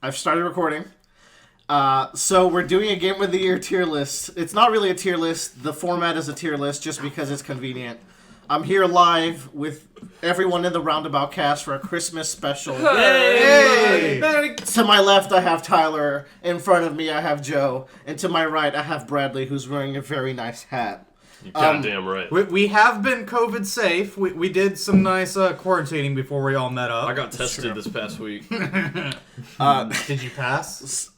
I've started recording. So we're doing a Game of the Year tier list. It's not really a tier list. The format is a tier list just because it's convenient. I'm here live with everyone in the Roundabout cast for a Christmas special. Hey! To my left, I have Tyler. In front of me, I have Joe. And to my right, I have Bradley, who's wearing a very nice hat. You're goddamn right. We have been COVID safe. We did some nice quarantining before we all met up. I got tested this past week. Did you pass?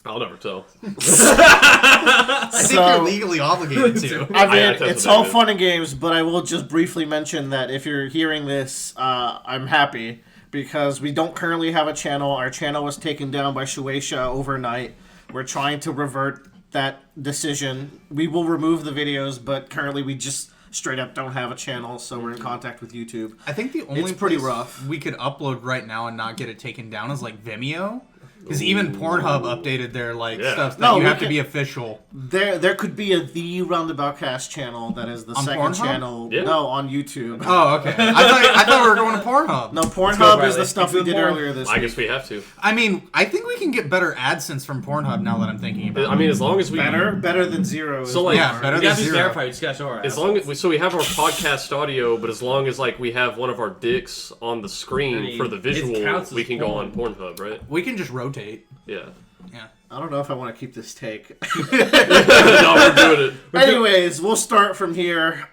I'll never tell. I think you're legally obligated to. I mean, it's all fun and games, but I will just briefly mention that if you're hearing this, I'm happy because we don't currently have a channel. Our channel was taken down by Shueisha overnight. We're trying to revert that decision. We will remove the videos, but currently we just straight up don't have a channel, so we're in contact with YouTube. I think the only it's pretty place rough we could upload right now and not get it taken down is like Vimeo. Because even Pornhub updated their stuff that you have to be official. There could be the Roundabout Cast channel that is the on second Pornhub? channel. Yeah. No, on YouTube. Oh, okay. I thought we were going to Pornhub. No, Pornhub is the stuff we did earlier this week. I guess we have to. I mean, I think we can get better AdSense from Pornhub now that I'm thinking about it. I mean, as long as we better than zero. So like, yeah, better You than gotta be zero. verified. You just gotta show our as long as we have our podcast audio, but as long as like we have one of our dicks on the screen for the visual, counts as we can go on porn. Pornhub, right? We can just rotate. Yeah. Yeah. I don't know if I want to keep this take. No, we're doing it. Anyways, we'll start from here.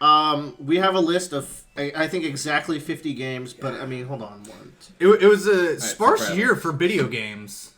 We have a list of, I think, exactly 50 games, but I mean, hold on. It was a sparse year for video games.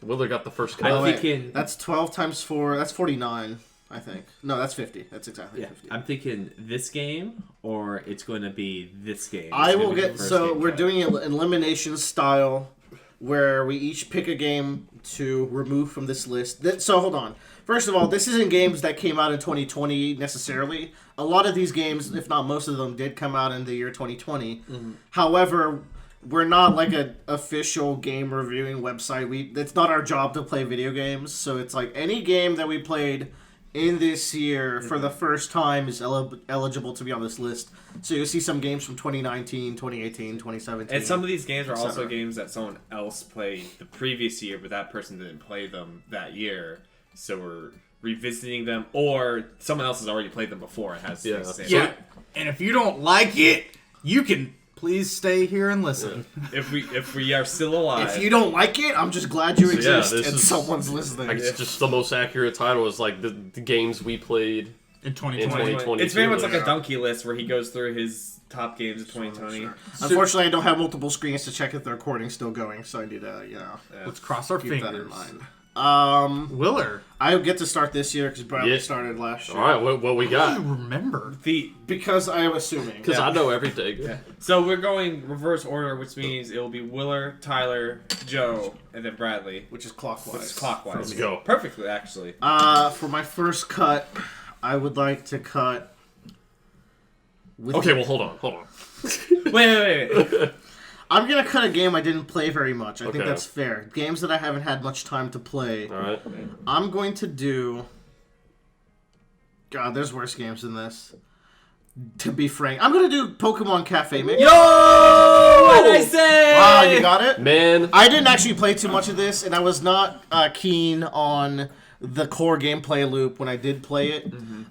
Willer got the first I cut. think in- That's 12 times 4. That's 49, I think. No, that's 50. That's exactly 50. I'm thinking this game, or it's going to be this game. I It's will gonna be the get, first so game we're cut. doing it elimination style, where we each pick a game to remove from this list. So hold on. First of all, this isn't games that came out in 2020 necessarily. A lot of these games, if not most of them, did come out in the year 2020. Mm-hmm. However, we're not like an official game reviewing website. It's not our job to play video games. So it's like any game that we played in this year for the first time is eligible to be on this list. So you'll see some games from 2019, 2018, 2017. And some of these games are also etc. games that someone else played the previous year, but that person didn't play them that year. So we're revisiting them, or someone else has already played them before and has things to say. Yeah. And if you don't like it, you can please stay here and listen. If we are still alive. If you don't like it, I'm just glad you So, yeah, exist this and is- someone's listening. I guess just the most accurate title is like the games we played In 2020. in 2020. It's very much like a donkey list where he goes through his top games of 2020. Sure. Unfortunately, I don't have multiple screens to check if the recording's still going, so I need to, Let's cross our keep that in fingers. mind. Willer, I get to start this year because Bradley Yeah. started last year. All right, what we I got? remember. Because I am assuming. Because I know everything. Yeah. So we're going reverse order, which means it will be Willer, Tyler, Joe, and then Bradley. Which is clockwise. Which is clockwise. Let's go. Perfectly, actually. For my first cut, I would like to cut. Okay, well, hold on. Wait. I'm gonna cut a game I didn't play very much. I think Okay. that's fair. Games that I haven't had much time to play. All right. I'm going to do. God, there's worse games than this. To be frank, I'm gonna do Pokemon Cafe Mix. Yo! What did I say? Wow, you got it? Man, I didn't actually play too much of this, and I was not keen on the core gameplay loop when I did play it. Mm-hmm.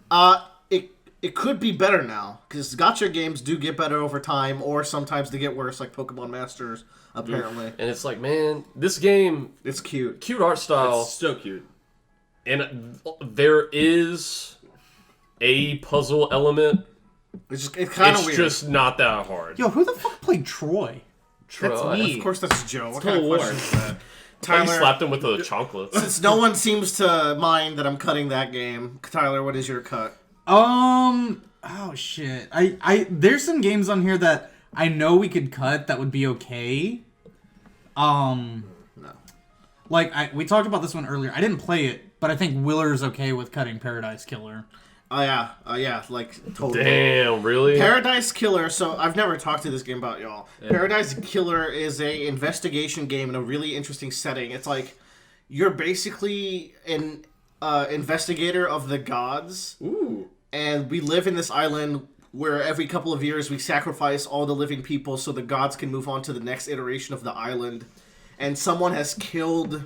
It could be better now, because gacha games do get better over time, or sometimes they get worse, like Pokemon Masters, apparently. and it's like, man, this game, It's cute. cute art style, It's so cute. and there is a puzzle element. It's kind of It's weird. just not that hard. Yo, who the fuck played Troy? That's Try. me. Of course, that's Joe. What Total kind of War. question is that? He Tyler, slapped him with a chocolate. since no one seems to mind that I'm cutting that game, Tyler, what is your cut? Oh shit. There's some games on here that I know we could cut that would be okay. No. Like we talked about this one earlier. I didn't play it, but I think Willer's okay with cutting Paradise Killer. Oh, yeah, like, totally. Damn, really? Paradise Killer, so I've never talked to this game about y'all. Yeah. Paradise Killer is a investigation game in a really interesting setting. It's like, you're basically an investigator of the gods. Ooh. And we live in this island where every couple of years we sacrifice all the living people so the gods can move on to the next iteration of the island. and someone has killed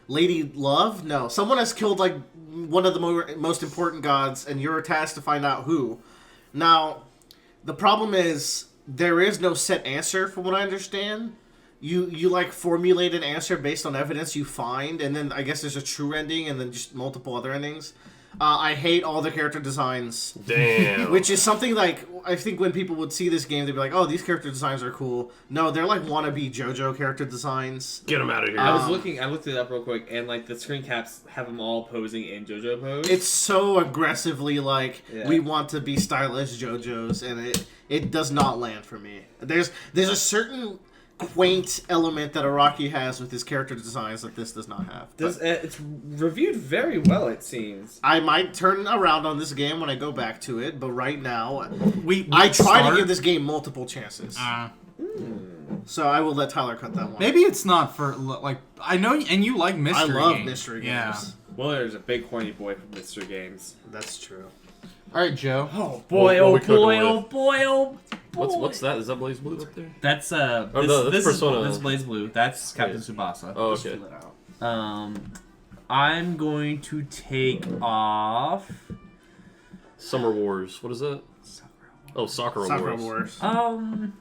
Lady Love? No, someone has killed like one of the most important gods, and you're tasked to find out who. Now, the problem is there is no set answer from what I understand. You like formulate an answer based on evidence you find, and then I guess there's a true ending and then just multiple other endings. I hate all the character designs. Damn. Which is something like, I think when people would see this game, they'd be like, oh, these character designs are cool. No, they're like wannabe JoJo character designs. Get them out of here. I looked it up real quick, and like the screen caps have them all posing in JoJo pose. It's so aggressively like, we want to be stylish JoJos, and it does not land for me. There's a certain quaint element that Araki has with his character designs that this does not have. It's reviewed very well, it seems. I might turn around on this game when I go back to it, but right now, I try to give this game multiple chances. So I will let Tyler cut that one. Maybe it's not for, like, I know, and you like mystery I love games. mystery games. Yeah. Well, there's a big corny boy from mystery games. That's true. All right, Joe. Oh boy, boy, what oh we cooking boy, with? oh boy, oh boy. What's that? Is that Blaze Blue up there? That's that's this Persona. is Blaze Blue. That's Captain Tsubasa. Oh, okay. I'm going to take off. Summer Wars. What is that? Oh, Sakura Wars. I'm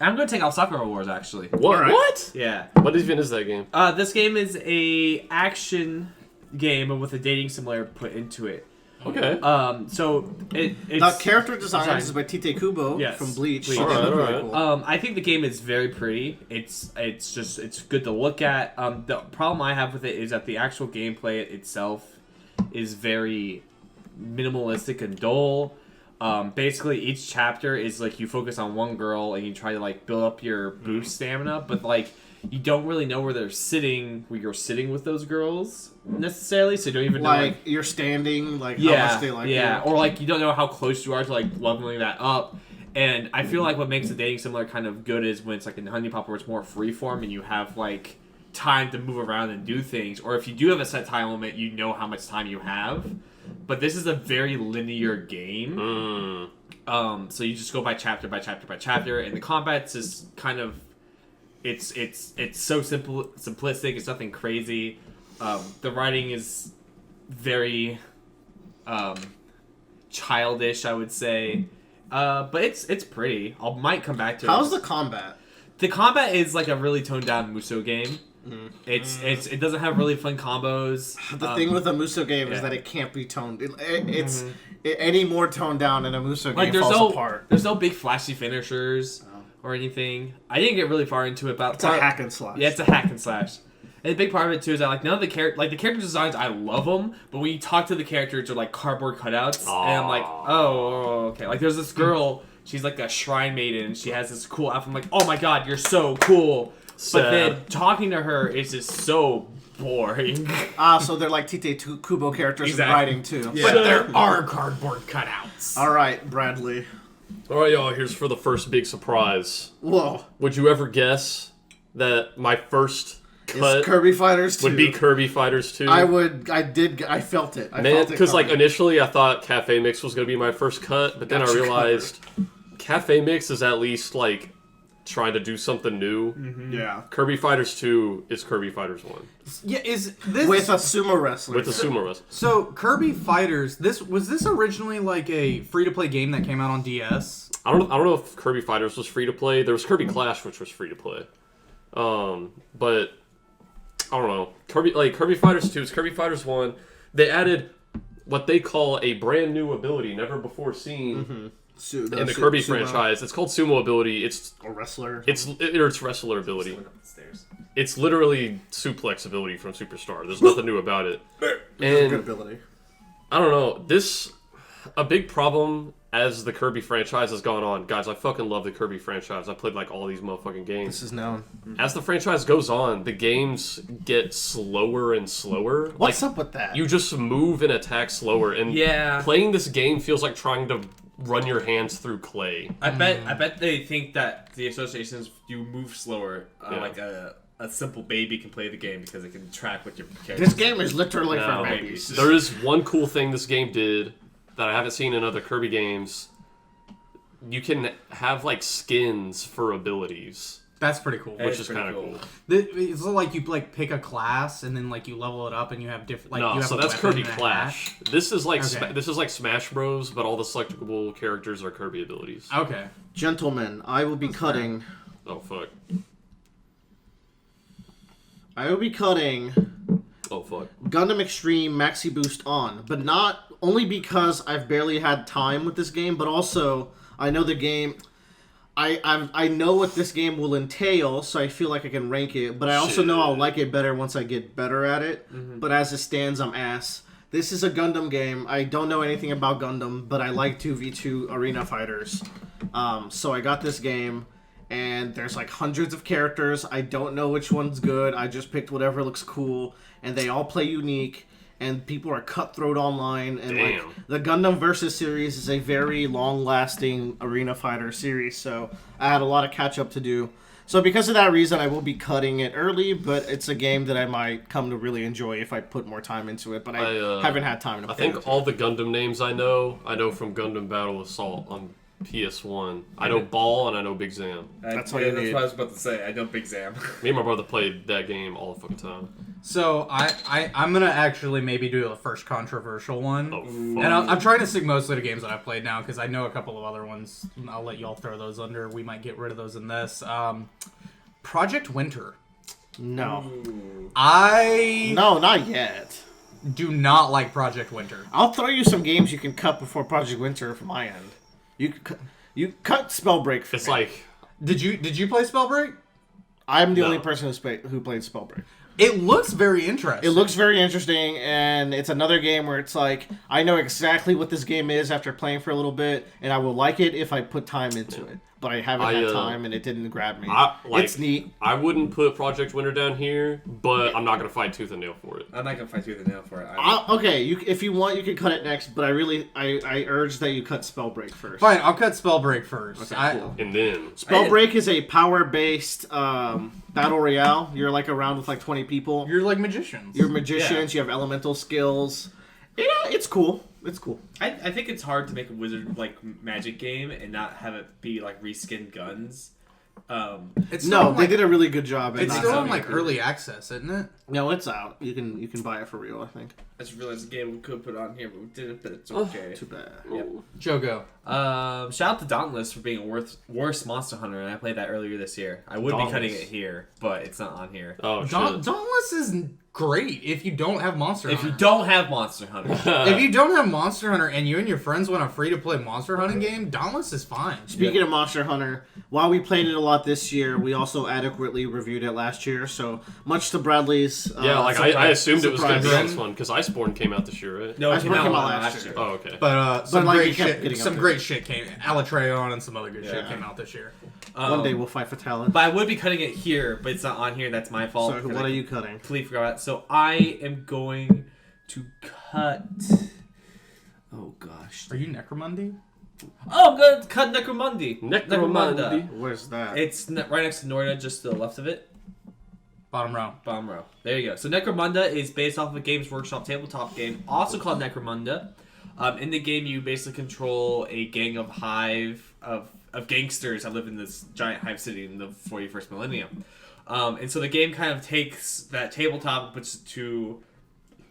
going to take off Sakura Wars actually. What? Right. What? Yeah. What even is that game? This game is a action game with a dating simulator put into it. Okay. So it's The character design is by Tite Kubo Yes. from Bleach. Bleach. They look Alright, really alright. cool. I think the game is very pretty. It's good to look at. The problem I have with it is that the actual gameplay itself is very minimalistic and dull. Basically, each chapter is like you focus on one girl and you try to like build up your boost stamina, but like you don't really know where you're sitting with those girls necessarily, so you don't even know Like, you're standing, like, how much they like you. or like you don't know how close you are to like leveling that up. And I feel like what makes the dating similar kind of good is when it's like in Honey Pop where it's more freeform and you have like time to move around and do things, or if you do have a set time limit, you know how much time you have. But this is a very linear game. So you just go by chapter by chapter by chapter, and the combat's just kind of it's so simplistic. It's nothing crazy. The writing is very childish, I would say. But it's pretty. I might come back to it. How's the combat? The combat is like a really toned down Musou game. It doesn't have really fun combos. The thing with a Musou game is that it can't be toned. It's any more toned down in a Musou game falls apart. There's no big flashy finishers or anything. I didn't get really far into it, but It's a hack and slash. yeah, it's a hack and slash. And a big part of it too is that like none of the character designs, I love them, but when you talk to the characters, they're like cardboard cutouts, and I'm like, oh, okay. Like there's this girl, she's like a shrine maiden, and she has this cool outfit. I'm like, oh my god, you're so cool. But then talking to her is just so boring. So they're like Tite Kubo characters in writing too. Yeah. But there are cardboard cutouts. All right, Bradley. All right, y'all. Here's for the first big surprise. Whoa. Would you ever guess that my first cut It's Kirby Fighters 2. would be Kirby Fighters 2? I felt it. Because like initially I thought Cafe Mix was gonna be my first cut, but then I realized Cafe Mix is at least like trying to do something new. Yeah. Kirby Fighters 2 is Kirby Fighters 1 Yeah, is this With a sumo wrestler. with the sumo wrestler. so Kirby Fighters? Was this originally like a free to play game that came out on DS? I don't know if Kirby Fighters was free to play. There was Kirby Clash, which was free to play. But I don't know. Kirby Fighters 2 is Kirby Fighters 1. They added what they call a brand new ability never before seen in the Kirby franchise. It's called Sumo ability. It's a wrestler. it's wrestler ability. Stairs. It's literally suplex ability from Superstar. There's nothing new about it. Good And ability. I don't know. A big problem as the Kirby franchise has gone on. Guys, I fucking love the Kirby franchise. I played like all these motherfucking games. This is known. As the franchise goes on, the games get slower and slower. What's up with that? You just move and attack slower, and playing this game feels like trying to run your hands through clay. I bet they think that the associations you move slower, like a simple baby can play the game because it can track what your character. This game is literally for No. babies. There is one cool thing this game did that I haven't seen in other Kirby games. You can have like skins for abilities. That's pretty cool. which is kind of cool. It's like you like pick a class and then like you level it up and you have different. Like, No, you have so a that's weapon Kirby and a Clash. hat. This is like Okay. this is like Smash Bros, but all the selectable characters are Kirby abilities. Okay. Gentlemen, I will be cutting. Oh fuck. I will be cutting Oh fuck. Gundam Extreme Maxi Boost on, but not only because I've barely had time with this game, but also I know the game. I know what this game will entail, so I feel like I can rank it. But I also know I'll like it better once I get better at it. But as it stands, I'm ass. This is a Gundam game. I don't know anything about Gundam, but I like 2v2 arena fighters. So I got this game, and there's like hundreds of characters. I don't know which one's good. I just picked whatever looks cool, and they all play unique. And people are cutthroat online, and like the Gundam Versus series is a very long-lasting arena fighter series, so I had a lot of catch-up to do. So because of that reason, I will be cutting it early, but it's a game that I might come to really enjoy if I put more time into it, but I haven't had time to I play think all the Gundam names I know from Gundam Battle Assault on PS1. I know Ball and I know Big Zam. That's all you need. That's what I was about to say. I know Big Zam. Me and my brother played that game all the fucking time. So I'm gonna actually maybe do the first controversial one. Oh, fuck. And I'm trying to stick mostly to games that I've played now because I know a couple of other ones. I'll let y'all throw those under. We might get rid of those in this. Project Winter. No. No, not yet. Do not like Project Winter. I'll throw you some games you can cut before Project Winter from my end. You cut Spellbreak for It's me. like Did you play Spellbreak? I'm the No. only person who played Spellbreak. It looks very interesting. It looks very interesting, and it's another game where it's like, I know exactly what this game is after playing for a little bit, and I will like it if I put time into it. But I haven't had time, and it didn't grab me. It's neat. I wouldn't put Project Winter down here, but I'm not gonna fight tooth and nail for it. I'm not gonna fight tooth and nail for it. Okay, if you want, you can cut it next, but I urge that you cut Spellbreak first. Fine, I'll cut Spellbreak first. Okay, cool. And then Spellbreak is a power-based battle royale. You're like around with like 20 people. You're like magicians. You're magicians. You have elemental skills. Yeah, it's cool. It's cool. I think it's hard to make a wizard like magic game and not have it be like reskinned guns. It's No, still they did a really good job. At It's not still in having like it. early access, isn't it? No, it's out. You can buy it for real. I think. I just realized the game we could put on here, but we didn't. But it's okay. Too bad. Yep. Jogo. Shout out to Dauntless for being a worst Monster Hunter, and I played that earlier this year. I would be cutting it here, but it's not on here. oh shit. Dauntless is great if you don't have Monster If Hunter. you don't have Monster Hunter, If you don't have Monster Hunter and you and your friends want a free-to-play Monster Hunting game, Dauntless is fine. Speaking of Monster Hunter, while we played it a lot this year, we also adequately reviewed it last year. So much to Bradley's. Yeah, like I assumed it was gonna be surprise. on this one because Iceborne came out this year, right? no, it Iceborne came came out out last year. Oh, okay. But some like, great it kept shit. getting Some updated. great shit came. Alatreon and some other good shit Yeah. came out this year. One day we'll fight for talent. But I would be cutting it here, but it's not on here. That's my fault. So because what I are you cutting? completely forgot. So I am going to cut. Oh gosh. Are you Necromundi? Oh, I'm gonna cut Necromundi. Necromundi. Where's that? It's right next to Norda, just to the left of it. Bottom row. Bottom row. There you go. So Necromunda is based off of a Games Workshop tabletop game, also called Necromunda. In the game, you basically control a gang of of gangsters that live in this giant hive city in the 41st millennium. And so the game kind of takes that tabletop and puts it to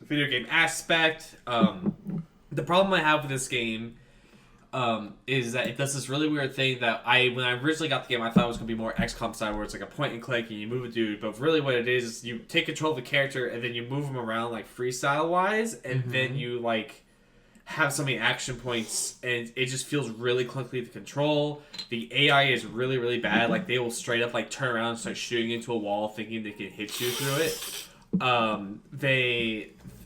video game aspect. The problem I have with this game is that it does this really weird thing that when I originally got the game, I thought it was going to be more XCOM style, where it's like a point and click and you move a dude. But really what it is you take control of the character and then you move him around like freestyle wise, and then you like have so many action points, and it just feels really clunky to control. The AI is really, really bad. Like, they will straight up like turn around and start shooting into a wall thinking they can hit you through it.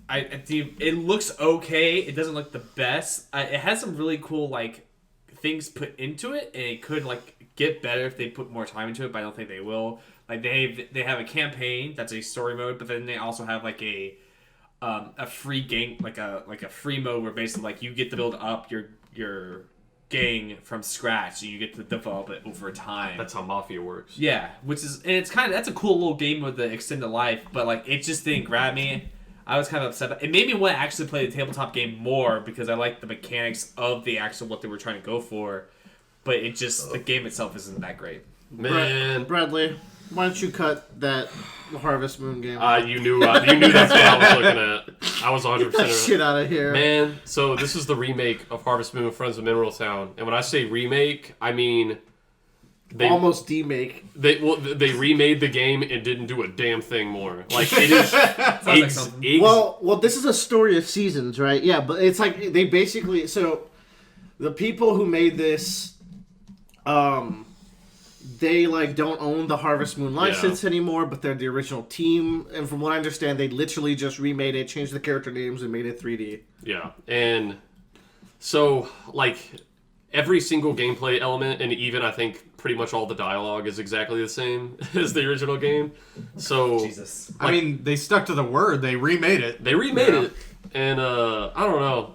It looks okay. It doesn't look the best. It has some really cool like things put into it, and it could like get better if they put more time into it. But I don't think they will. Like they have a campaign that's a story mode, but then they also have like a free gang, like a free mode where basically like you get to build up your gang from scratch, and you get to develop it over time. That's how Mafia works. Yeah, that's a cool little game with the extended life, but like it just didn't grab me. I was kind of upset. It made me want to actually play the tabletop game more because I like the mechanics of the actual what they were trying to go for, but it just the game itself isn't that great. Man, Bradley, why don't you cut that Harvest Moon game? you knew that's what I was looking at. I was 100% Get that shit out of here. Man, so this is the remake of Harvest Moon: Friends of Mineral Town, and when I say remake, I mean they almost demake. They remade the game and didn't do a damn thing more. Like it is. Well, this is a story of seasons, right? Yeah, but it's like they basically the people who made this, they like don't own the Harvest Moon license anymore, but they're the original team. And from what I understand, they literally just remade it, changed the character names, and made it 3D. Yeah, and so like every single gameplay element, and even I think pretty much all the dialogue is exactly the same as the original game. So Jesus. I mean, they stuck to the word. They remade it. They remade it, and I don't know.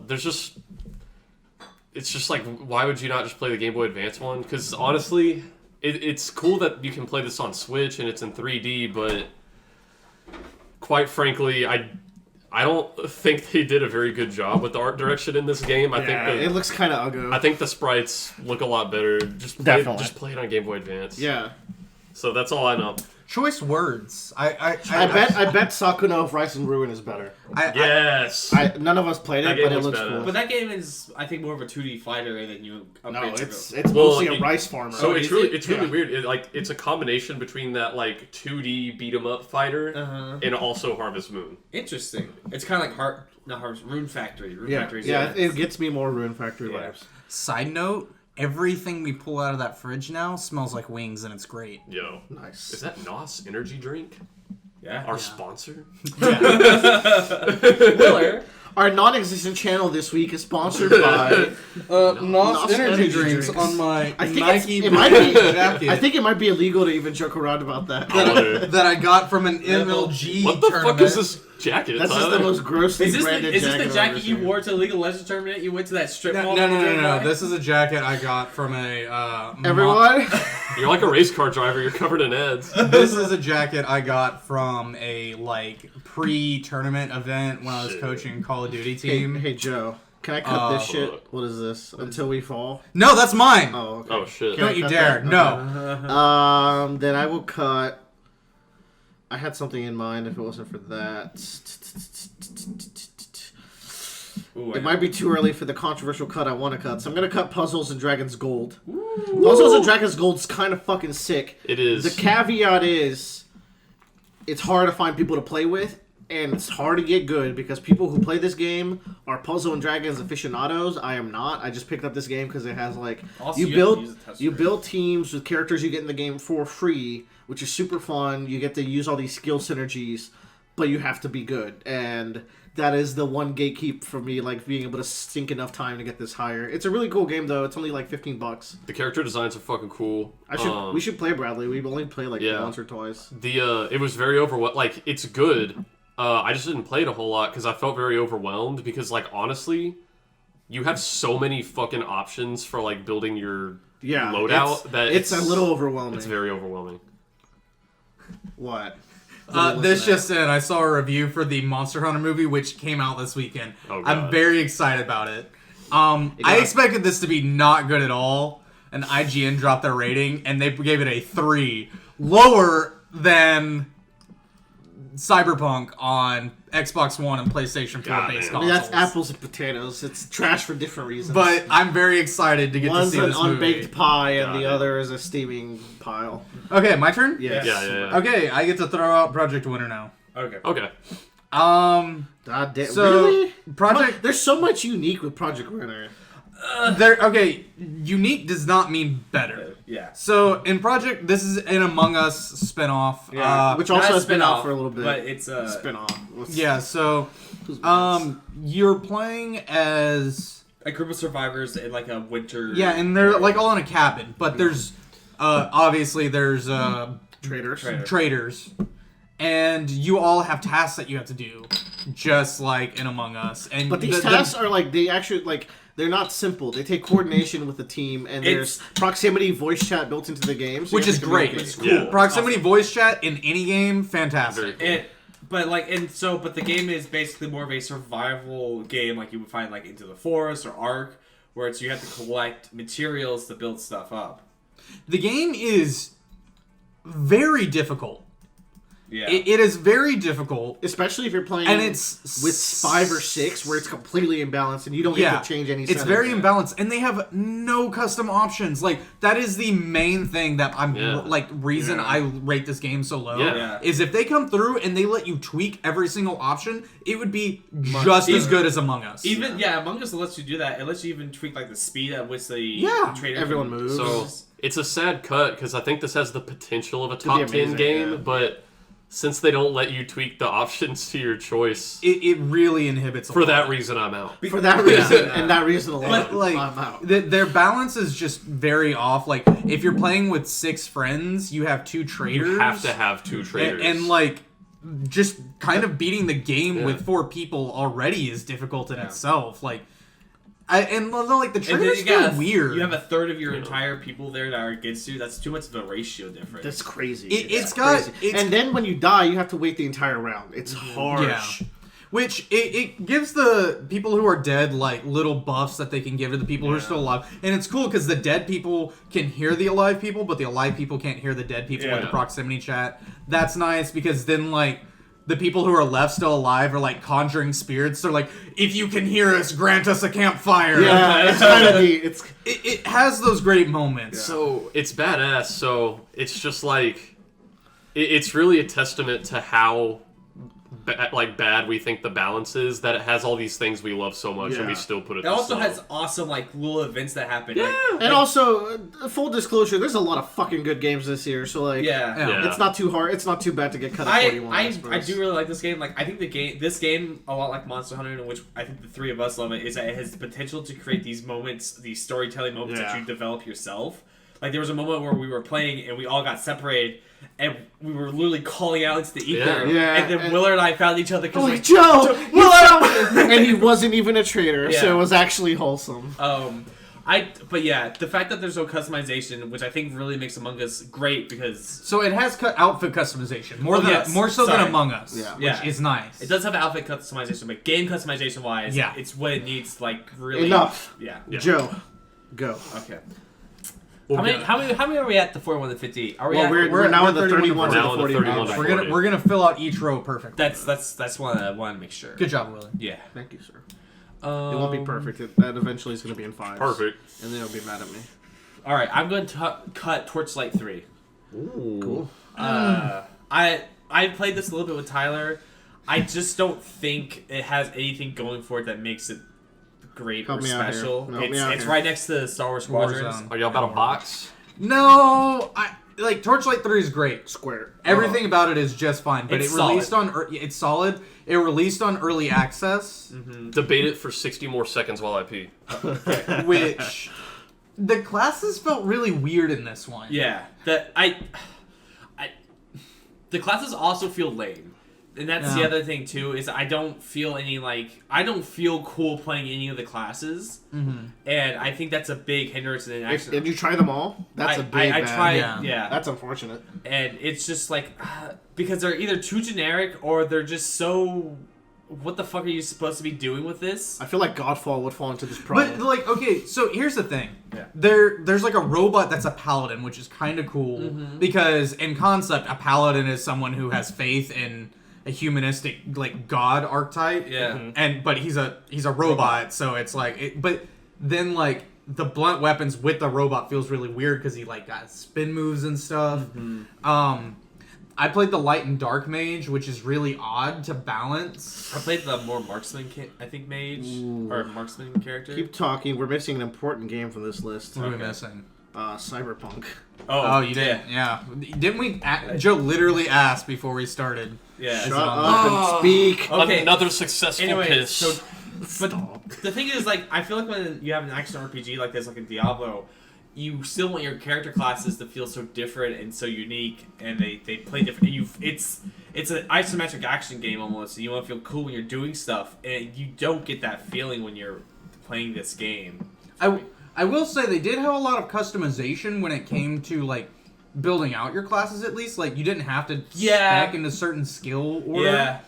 It's just like, why would you not just play the Game Boy Advance one? Because honestly, it's cool that you can play this on Switch and it's in 3D, but quite frankly, I don't think they did a very good job with the art direction in this game. I think it looks kind of ugly. I think the sprites look a lot better. Just play it on Game Boy Advance. Yeah. So that's all I know. Choice words. I bet Sakuna of Rice and Ruin is better. Yes. None of us played That it, game but it looks looks better. cool. But that game is, I think, more of a 2D fighter than you No, upgrade to it's go. mostly a rice farmer. So it's really Yeah. weird. It's a combination between that like 2D beat 'em up fighter and also Harvest Moon. Interesting. It's kind of like Rune Factory. Rune Factory's it gets me more Rune Factory vibes. Side note: everything we pull out of that fridge now smells like wings, and it's great. Yo, Nice. is that NOS energy drink? Yeah. Our sponsor? Miller. Our non-existent channel this week is sponsored by NOS energy drinks on my I think Nike it might be. jacket I think it might be illegal to even joke around about that. that I got from an MLG What the tournament. fuck is this jacket? That's just Tyler? the most grossly branded Is this jacket the I've jacket ever you seen. wore to the League of Legends tournament? You went to that strip mall? No. This is a jacket I got from a Everyone, You're like a race car driver. You're covered in ads. This is a jacket I got from a pre-tournament event when I was Shit. coaching Call of Duty team. hey Joe, can I cut this shit? What is this? Until we fall. No, that's mine. Oh, okay. Oh shit. Can I Don't you cut dare! that? No. Then I will cut. I had something in mind if it wasn't for that. Ooh, It might be too early for the controversial cut I want to cut, so I'm gonna cut Puzzles and Dragon's Gold. Puzzles and Dragon's Gold's kind of fucking sick. It is. The caveat is, it's hard to find people to play with, and it's hard to get good because people who play this game are Puzzle and Dragons aficionados. I am not. I just picked up this game because it has Also, you you have to use build the test you screen. build teams with characters you get in the game for free, which is super fun. You get to use all these skill synergies, but you have to be good, and that is the one gatekeep for me, being able to sink enough time to get this higher. It's a really cool game though. It's only like $15. The character designs are fucking cool. We should play, Bradley. We've only played once or twice. It was very overwhelming. It's good. I just didn't play it a whole lot because I felt very overwhelmed because honestly, you have so many fucking options for building your loadout it's a little overwhelming. It's very overwhelming. What? This just in, I saw a review for the Monster Hunter movie, which came out this weekend. Oh, God. I'm very excited about it. I expected this to be not good at all, and IGN dropped their rating, and they gave it a 3, lower than Cyberpunk on Xbox One and PlayStation 4 God, based man. I mean, consoles. that's apples and potatoes. It's trash for different reasons. But I'm very excited to get one's to see an this unbaked movie. pie, and the God, other is a steaming pile. Okay, my turn? Yes. Yeah. Okay, I get to throw out Project Winter now. Okay. Okay. God damn. So, Really? Project... There's so much unique with Project Winter. Unique does not mean better. Yeah. So, in Project, this is an Among Us spinoff. Which also Not a has been out spin-off, for a little bit. But it's a Spin-off. Yeah, so, Who's next? you're playing as... a group of survivors in a winter. Yeah, and they're, all in a cabin, but there's, obviously, there's, Traders. traders. And you all have tasks that you have to do, just like in Among Us. And But these tasks are they actually they're not simple. They take coordination with the team, and there's proximity voice chat built into the game, so which you is have to great. communicate. Cool. Yeah. Proximity voice chat in any game, fantastic. Very cool. But the game is basically more of a survival game, like you would find Into the Forest or Ark, where you have to collect materials to build stuff up. The game is very difficult. Yeah. It is very difficult. Especially if you're playing And it's with 5 or 6 where it's completely imbalanced and you don't get to change any It's settings. very imbalanced, and they have no custom options. Like, that is the main thing that reason I rate this game so low. Yeah. Is if they come through and they let you tweak every single option, it would be just as good as Among Us. Among Us lets you do that. It lets you even tweak like the speed at which the trader everyone moves. So it's a sad cut because I think this has the potential of a top 10 game, but since they don't let you tweak the options to your choice, it really inhibits. For that reason, I'm out. For that reason, and that reason alone, Like, I'm out. their balance is just very off. Like, if you're playing with 6 friends, you have 2 traders. You have to have 2 traders. And like, just kind of beating the game with 4 people already is difficult in itself. Like, the traders feel weird. You have a third of your entire people there that are against you. That's too much of a ratio difference. That's crazy. It's crazy. got... And then when you die, you have to wait the entire round. It's harsh. Yeah. Which, it gives the people who are dead, like, little buffs that they can give to the people who are still alive. And it's cool, because the dead people can hear the alive people, but the alive people can't hear the dead people with the proximity chat. That's nice, because then, like, the people who are left still alive are, like, conjuring spirits. They're like, if you can hear us, grant us a campfire. Yeah, it's kind of neat. It has those great moments. Yeah. So, it's badass. So, it's just, like... It's really a testament to how... bad we think the balance is, that it has all these things we love so much and we still put it. It also has awesome little events that happen. Yeah, and also full disclosure, there's a lot of fucking good games this year, so it's not too hard. It's not too bad to get cut at 41. I do really like this game. Like, I think this game a lot like Monster Hunter, in which I think the 3 of us love it, is that it has the potential to create these moments, these storytelling moments that you develop yourself. Like, there was a moment where we were playing and we all got separated. And we were literally calling out into the ether. Yeah. And then Willard and I found each other because Joe! Willard! And he wasn't even a traitor, so it was actually wholesome. But yeah, the fact that there's no customization, which I think really makes Among Us great, because so it has outfit customization more so than Among Us, which is nice. It does have outfit customization, but game customization wise, it's what it needs. Like, really enough. Yeah. Joe, go. Okay. How many are we at the 41 to 50? Are we? We're now in the 31 to the 41. We're gonna fill out each row perfectly. That's what I want to make sure. Good job, Willie. Yeah. Thank you, sir. It won't be perfect. That eventually is going to be in 5s. Perfect. And then he'll be mad at me. All right, I'm going to cut Torchlight 3. Ooh. Cool. I played this a little bit with Tyler. I just don't think it has anything going for it that makes it great or special. It's right next to Star Wars Squadrons. Are y'all about a box? No, Torchlight 3 is great. Square. Everything about it is just fine, but It's released on it's solid. It released on early access, Debate it for 60 more seconds while I pee. which the classes felt really weird in this one. Yeah, the classes also feel lame. And that's the other thing too, is I don't feel cool playing any of the classes, and I think that's a big hindrance in action. Did you try them all? That's a big. I tried, yeah. That's unfortunate. And it's just like because they're either too generic or they're just so. What the fuck are you supposed to be doing with this? I feel like Godfall would fall into this problem. But okay, so here's the thing. Yeah. There's like a robot that's a paladin, which is kind of cool because in concept, a paladin is someone who has faith in a humanistic god archetype. Yeah. But he's a robot, so it's like but then the blunt weapons with the robot feels really weird because he got spin moves and stuff. I played the light and dark mage, which is really odd to balance. I played the more marksman mage or marksman character. Keep talking. We're missing an important game from this list. What are we missing? Cyberpunk. Oh, you did? Yeah. Didn't we? Joe literally asked before we started. Yeah. Shut up and speak. Okay. Another successful piss. But the thing is, I feel like when you have an action RPG like this, like in Diablo, you still want your character classes to feel so different and so unique, and they play different. It's an isometric action game almost, so you want to feel cool when you're doing stuff, and you don't get that feeling when you're playing this game. I will say they did have a lot of customization when it came to building out your classes. At least you didn't have to stack into certain skill order.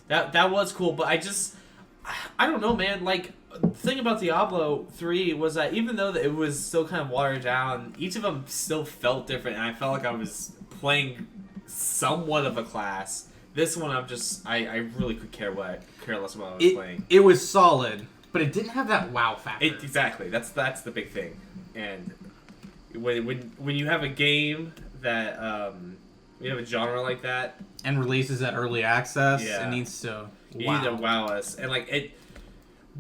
Yeah, that was cool, but I don't know, man. The thing about Diablo 3 was that even though it was still kind of watered down, each of them still felt different, and I felt like I was playing somewhat of a class. This one, I really could care less about what I was playing. It was solid, but it didn't have that wow factor. Exactly. That's the big thing. And when you have a game that you have a genre like that, and releases at early access, Yeah. it needs to you need to wow us. And like it.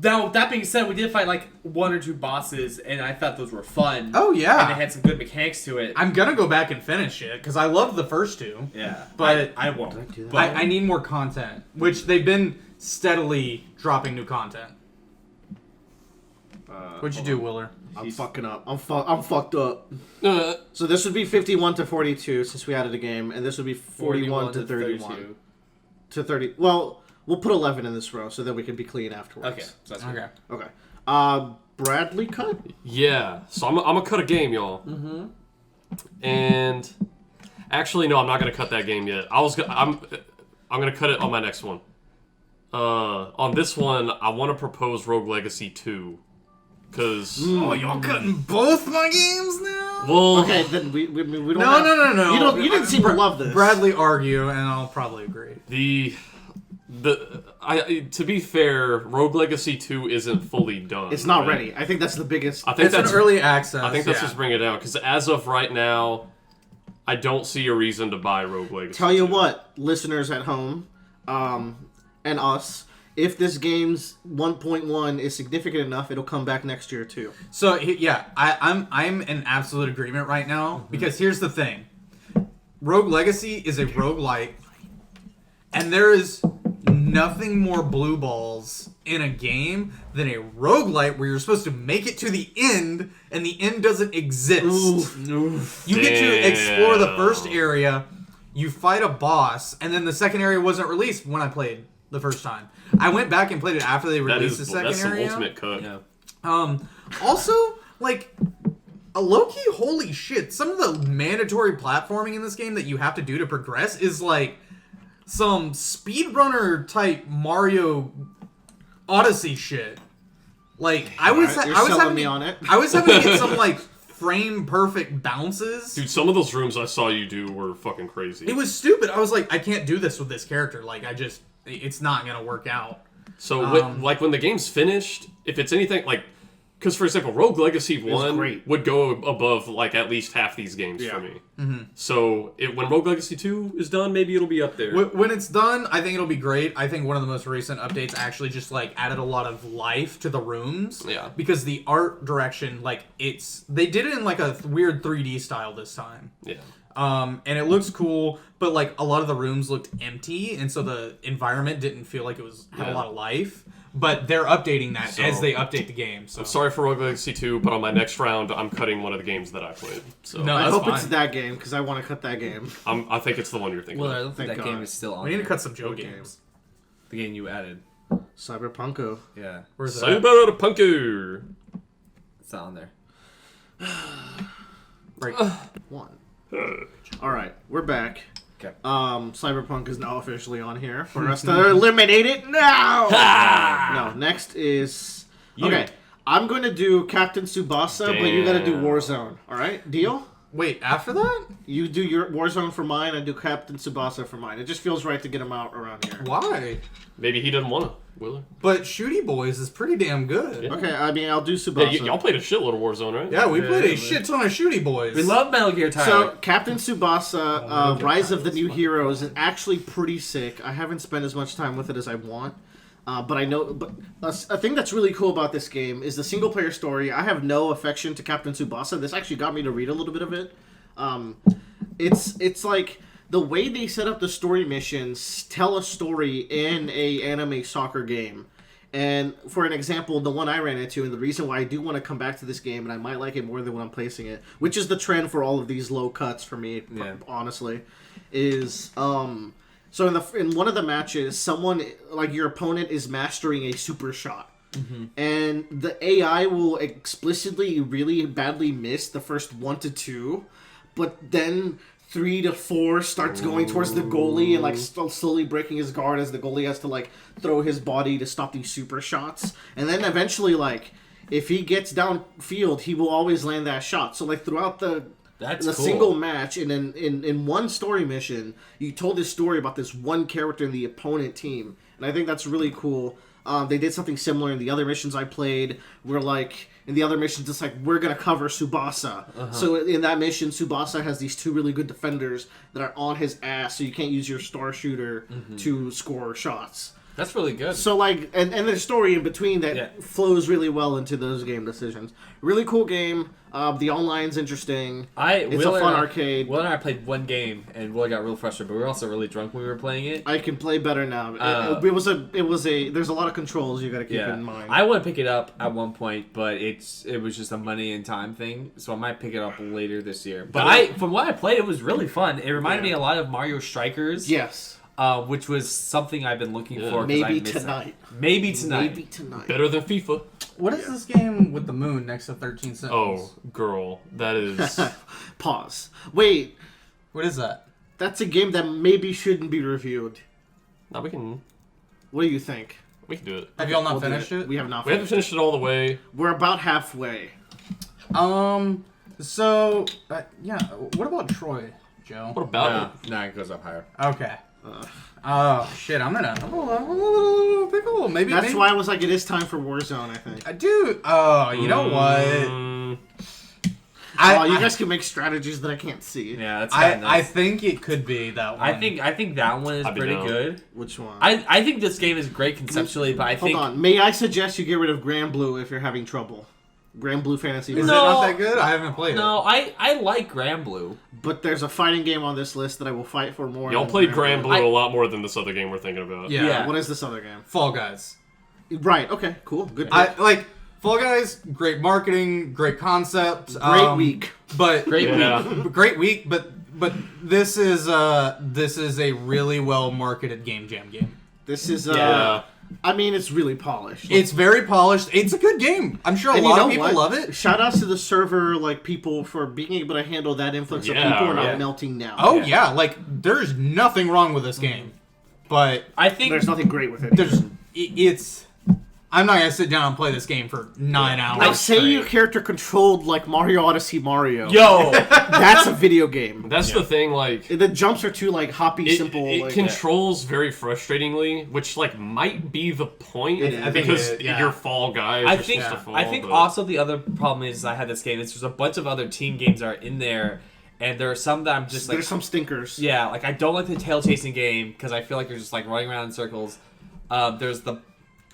Now that being said, we did fight like 1 or 2 bosses, and I thought those were fun. Oh yeah, And they had some good mechanics to it. I'm gonna go back and finish it because I loved the first 2. Yeah, but I won't. I need more content, which they've been steadily dropping new content. What'd you do, Willer? I'm fucking up. I'm fucked up. Uh, So this would be 51 to 42 since we added a game, and this would be 41 to 31 32. to 30. Well, we'll put 11 in this row so that we can be clean afterwards. Okay, so that's good. Okay. Okay. Bradley cut. yeah. So I'm gonna cut a game, y'all. Mm-hmm. And actually, no, I'm not gonna cut that game yet. I'm gonna cut it on my next one. On this one, I want to propose Rogue Legacy 2. Cause Oh, y'all cutting both my games now? well, Okay, then we don't. No, have, no. You didn't seem to love this. Bradley argue, and I'll probably agree. to be fair, Rogue Legacy 2 isn't fully done. It's not right? ready. I think that's the biggest. I think It's that's an early access. I think that's yeah. just bringing it down because as of right now, I don't see a reason to buy Rogue Legacy. Tell you 2. what, listeners at home, and us, if this game's 1.1 is significant enough, it'll come back next year too. So yeah, I'm in absolute agreement right now because here's the thing: Rogue Legacy is a roguelite, and there is nothing more blue balls in a game than a roguelite where you're supposed to make it to the end and the end doesn't exist. You get to explore the first area, you fight a boss, and then the second area wasn't released when I played the first time. I went back and played it after they released the second that's some area. ultimate cook. Yeah. Also, like, a low-key, holy shit, some of the mandatory platforming in this game that you have to do to progress is, like, some speedrunner-type Mario Odyssey shit. Like, I was selling having me on it. I was having to get some, like, frame-perfect bounces. Dude, some of those rooms I saw you do were fucking crazy. It was stupid. I was like, I can't do this with this character. Like, it's not gonna work out. So, when the game's finished, if it's anything like, because for example, Rogue Legacy 1 great. would go above like at least half these games for me. Mm-hmm. So when Rogue Legacy 2 is done, maybe it'll be up there. When it's done, I think it'll be great. I think one of the most recent updates actually just like added a lot of life to the rooms. Yeah. Because the art direction, like they did it in like a weird 3D style this time. Yeah. And it looks cool, but like a lot of the rooms looked empty, and so the environment didn't feel like it had a lot of life. But they're updating that as they update the game. So I'm sorry for Rogue Legacy 2, but on my next round, I'm cutting one of the games that I played. So No, I that's hope fine. it's that game because I want to cut that game. I think it's the one you're thinking Well, I of. don't think Thank that God. game is still on. We need to there. cut some Joe games. The game you added. Cyberpunko. Yeah, Where's that? Cyberpunk. it's not on there. Right. 1. All right, we're back. Okay. Cyberpunk is now officially on here for us to eliminate it now. No, next is okay. I'm going to do Captain Tsubasa, but you got to do Damn. Warzone. All right, deal? Wait, after that? You do your Warzone for mine. I do Captain Tsubasa for mine. It just feels right to get them out around here. Why? Maybe he doesn't want to, will he? But Shooty Boys is pretty damn good. Yeah. Okay, I mean I'll do Yeah, Tsubasa. y'all played a shitload of Warzone, right? Yeah, we played a shit ton of Shooty Boys. We love Metal Gear, Tyler. So Captain Tsubasa, Rise of the New Heroes is actually pretty sick. I haven't spent as much time with it as I want. But I know, but a thing that's really cool about this game is the single player story. I have no affection to Captain Tsubasa. This actually got me to read a little bit of it. It's like the way they set up the story missions tell a story in a anime soccer game. And for an example, the one I ran into, and the reason why I do want to come back to this game, and I might like it more than when I'm placing it, which is the trend for all of these low cuts for me, honestly, is so in one of the matches, someone like your opponent is mastering a super shot. Mm-hmm. And the AI will explicitly really badly miss the first 1 to 2, but then 3 to 4 starts going towards the goalie and like slowly breaking his guard as the goalie has to like throw his body to stop these super shots. And then eventually, like if he gets downfield, he will always land that shot. So like throughout the That's in a cool. single match, and then in one story mission, you told this story about this one character in the opponent team, and I think that's really cool. They did something similar in the other missions I played, where like in the other missions it's like we're gonna cover Tsubasa. So in that mission, Tsubasa has these two really good defenders that are on his ass, so you can't use your star shooter to score shots. That's really good. So like, and there's a story in between that flows really well into those game decisions. Really cool game. The online's interesting. It's a fun arcade. Will and I played one game, and Will got real frustrated, but we were also really drunk when we were playing it. I can play better now. It was a. There's a lot of controls you got to keep in mind. I want to pick it up at one point, but it was just a money and time thing, so I might pick it up later this year. But from what I played, it was really fun. It reminded me a lot of Mario Strikers. Yes. Which was something I've been looking for. Maybe tonight. Maybe tonight. Maybe tonight. Better than FIFA. What is this game with the moon next to 13 Sentinels? Oh, girl, that is. Pause. Wait, What is that? that's a game that maybe shouldn't be reviewed. No, we can What do you think? do it. Have y'all not We'll do finished it? We have not We haven't finished finished it all the way. We're about halfway. So, yeah, what about Troy, Joe? What about it? Nah, it goes up higher. Okay. Oh, shit, I'm a little pickle. Maybe. That's why I was like, it is time for Warzone, I think. Dude, oh, you know what? You guys can make strategies that I can't see. Yeah, that's kinda I nice. think it could be that one. I think that one is I'd be pretty down. good. Which one? I think this game is great conceptually, but I think Hold on. May I suggest you get rid of Grand Blue if you're having trouble? Grand Blue Fantasy. Is it No. not that good? I haven't played no, I like Grand Blue. But there's a fighting game on this list that I will fight for more. Y'all than played Grand Blue I- a lot more than this other game we're thinking about. it. Yeah. Yeah. What is this other game? Fall Guys. Right. Okay. Cool. Good. I like Fall Guys. Great marketing, great concept. Great week. But Great Yeah. great week. But this is a really well marketed game jam game. This is. Yeah. I mean, it's really polished. It's very polished. It's a good game. I'm sure a And you lot know of people what? love it. Shout outs to the server people for being able to handle that influx of Yeah, people and right. not melting down. Oh yeah, like there's nothing wrong with this game, but I think There's nothing great with it. it's. I'm not gonna sit down and play this game for 9 hours. Like, say straight. your character controlled like Mario Odyssey Mario. yo, That's a video game. That's the thing, like... The jumps are too like hoppy, It, simple. it like, controls very frustratingly, which like might be the point It is. I think because it is, yeah. you're Fall Guys. I you're think supposed to fall, I think but- also the other problem is I had this game. There's a bunch of other team games that are in there, and there are some that I'm just like, there's some stinkers. yeah, like I don't like the tail chasing game because I feel like you're just like running around in circles. There's the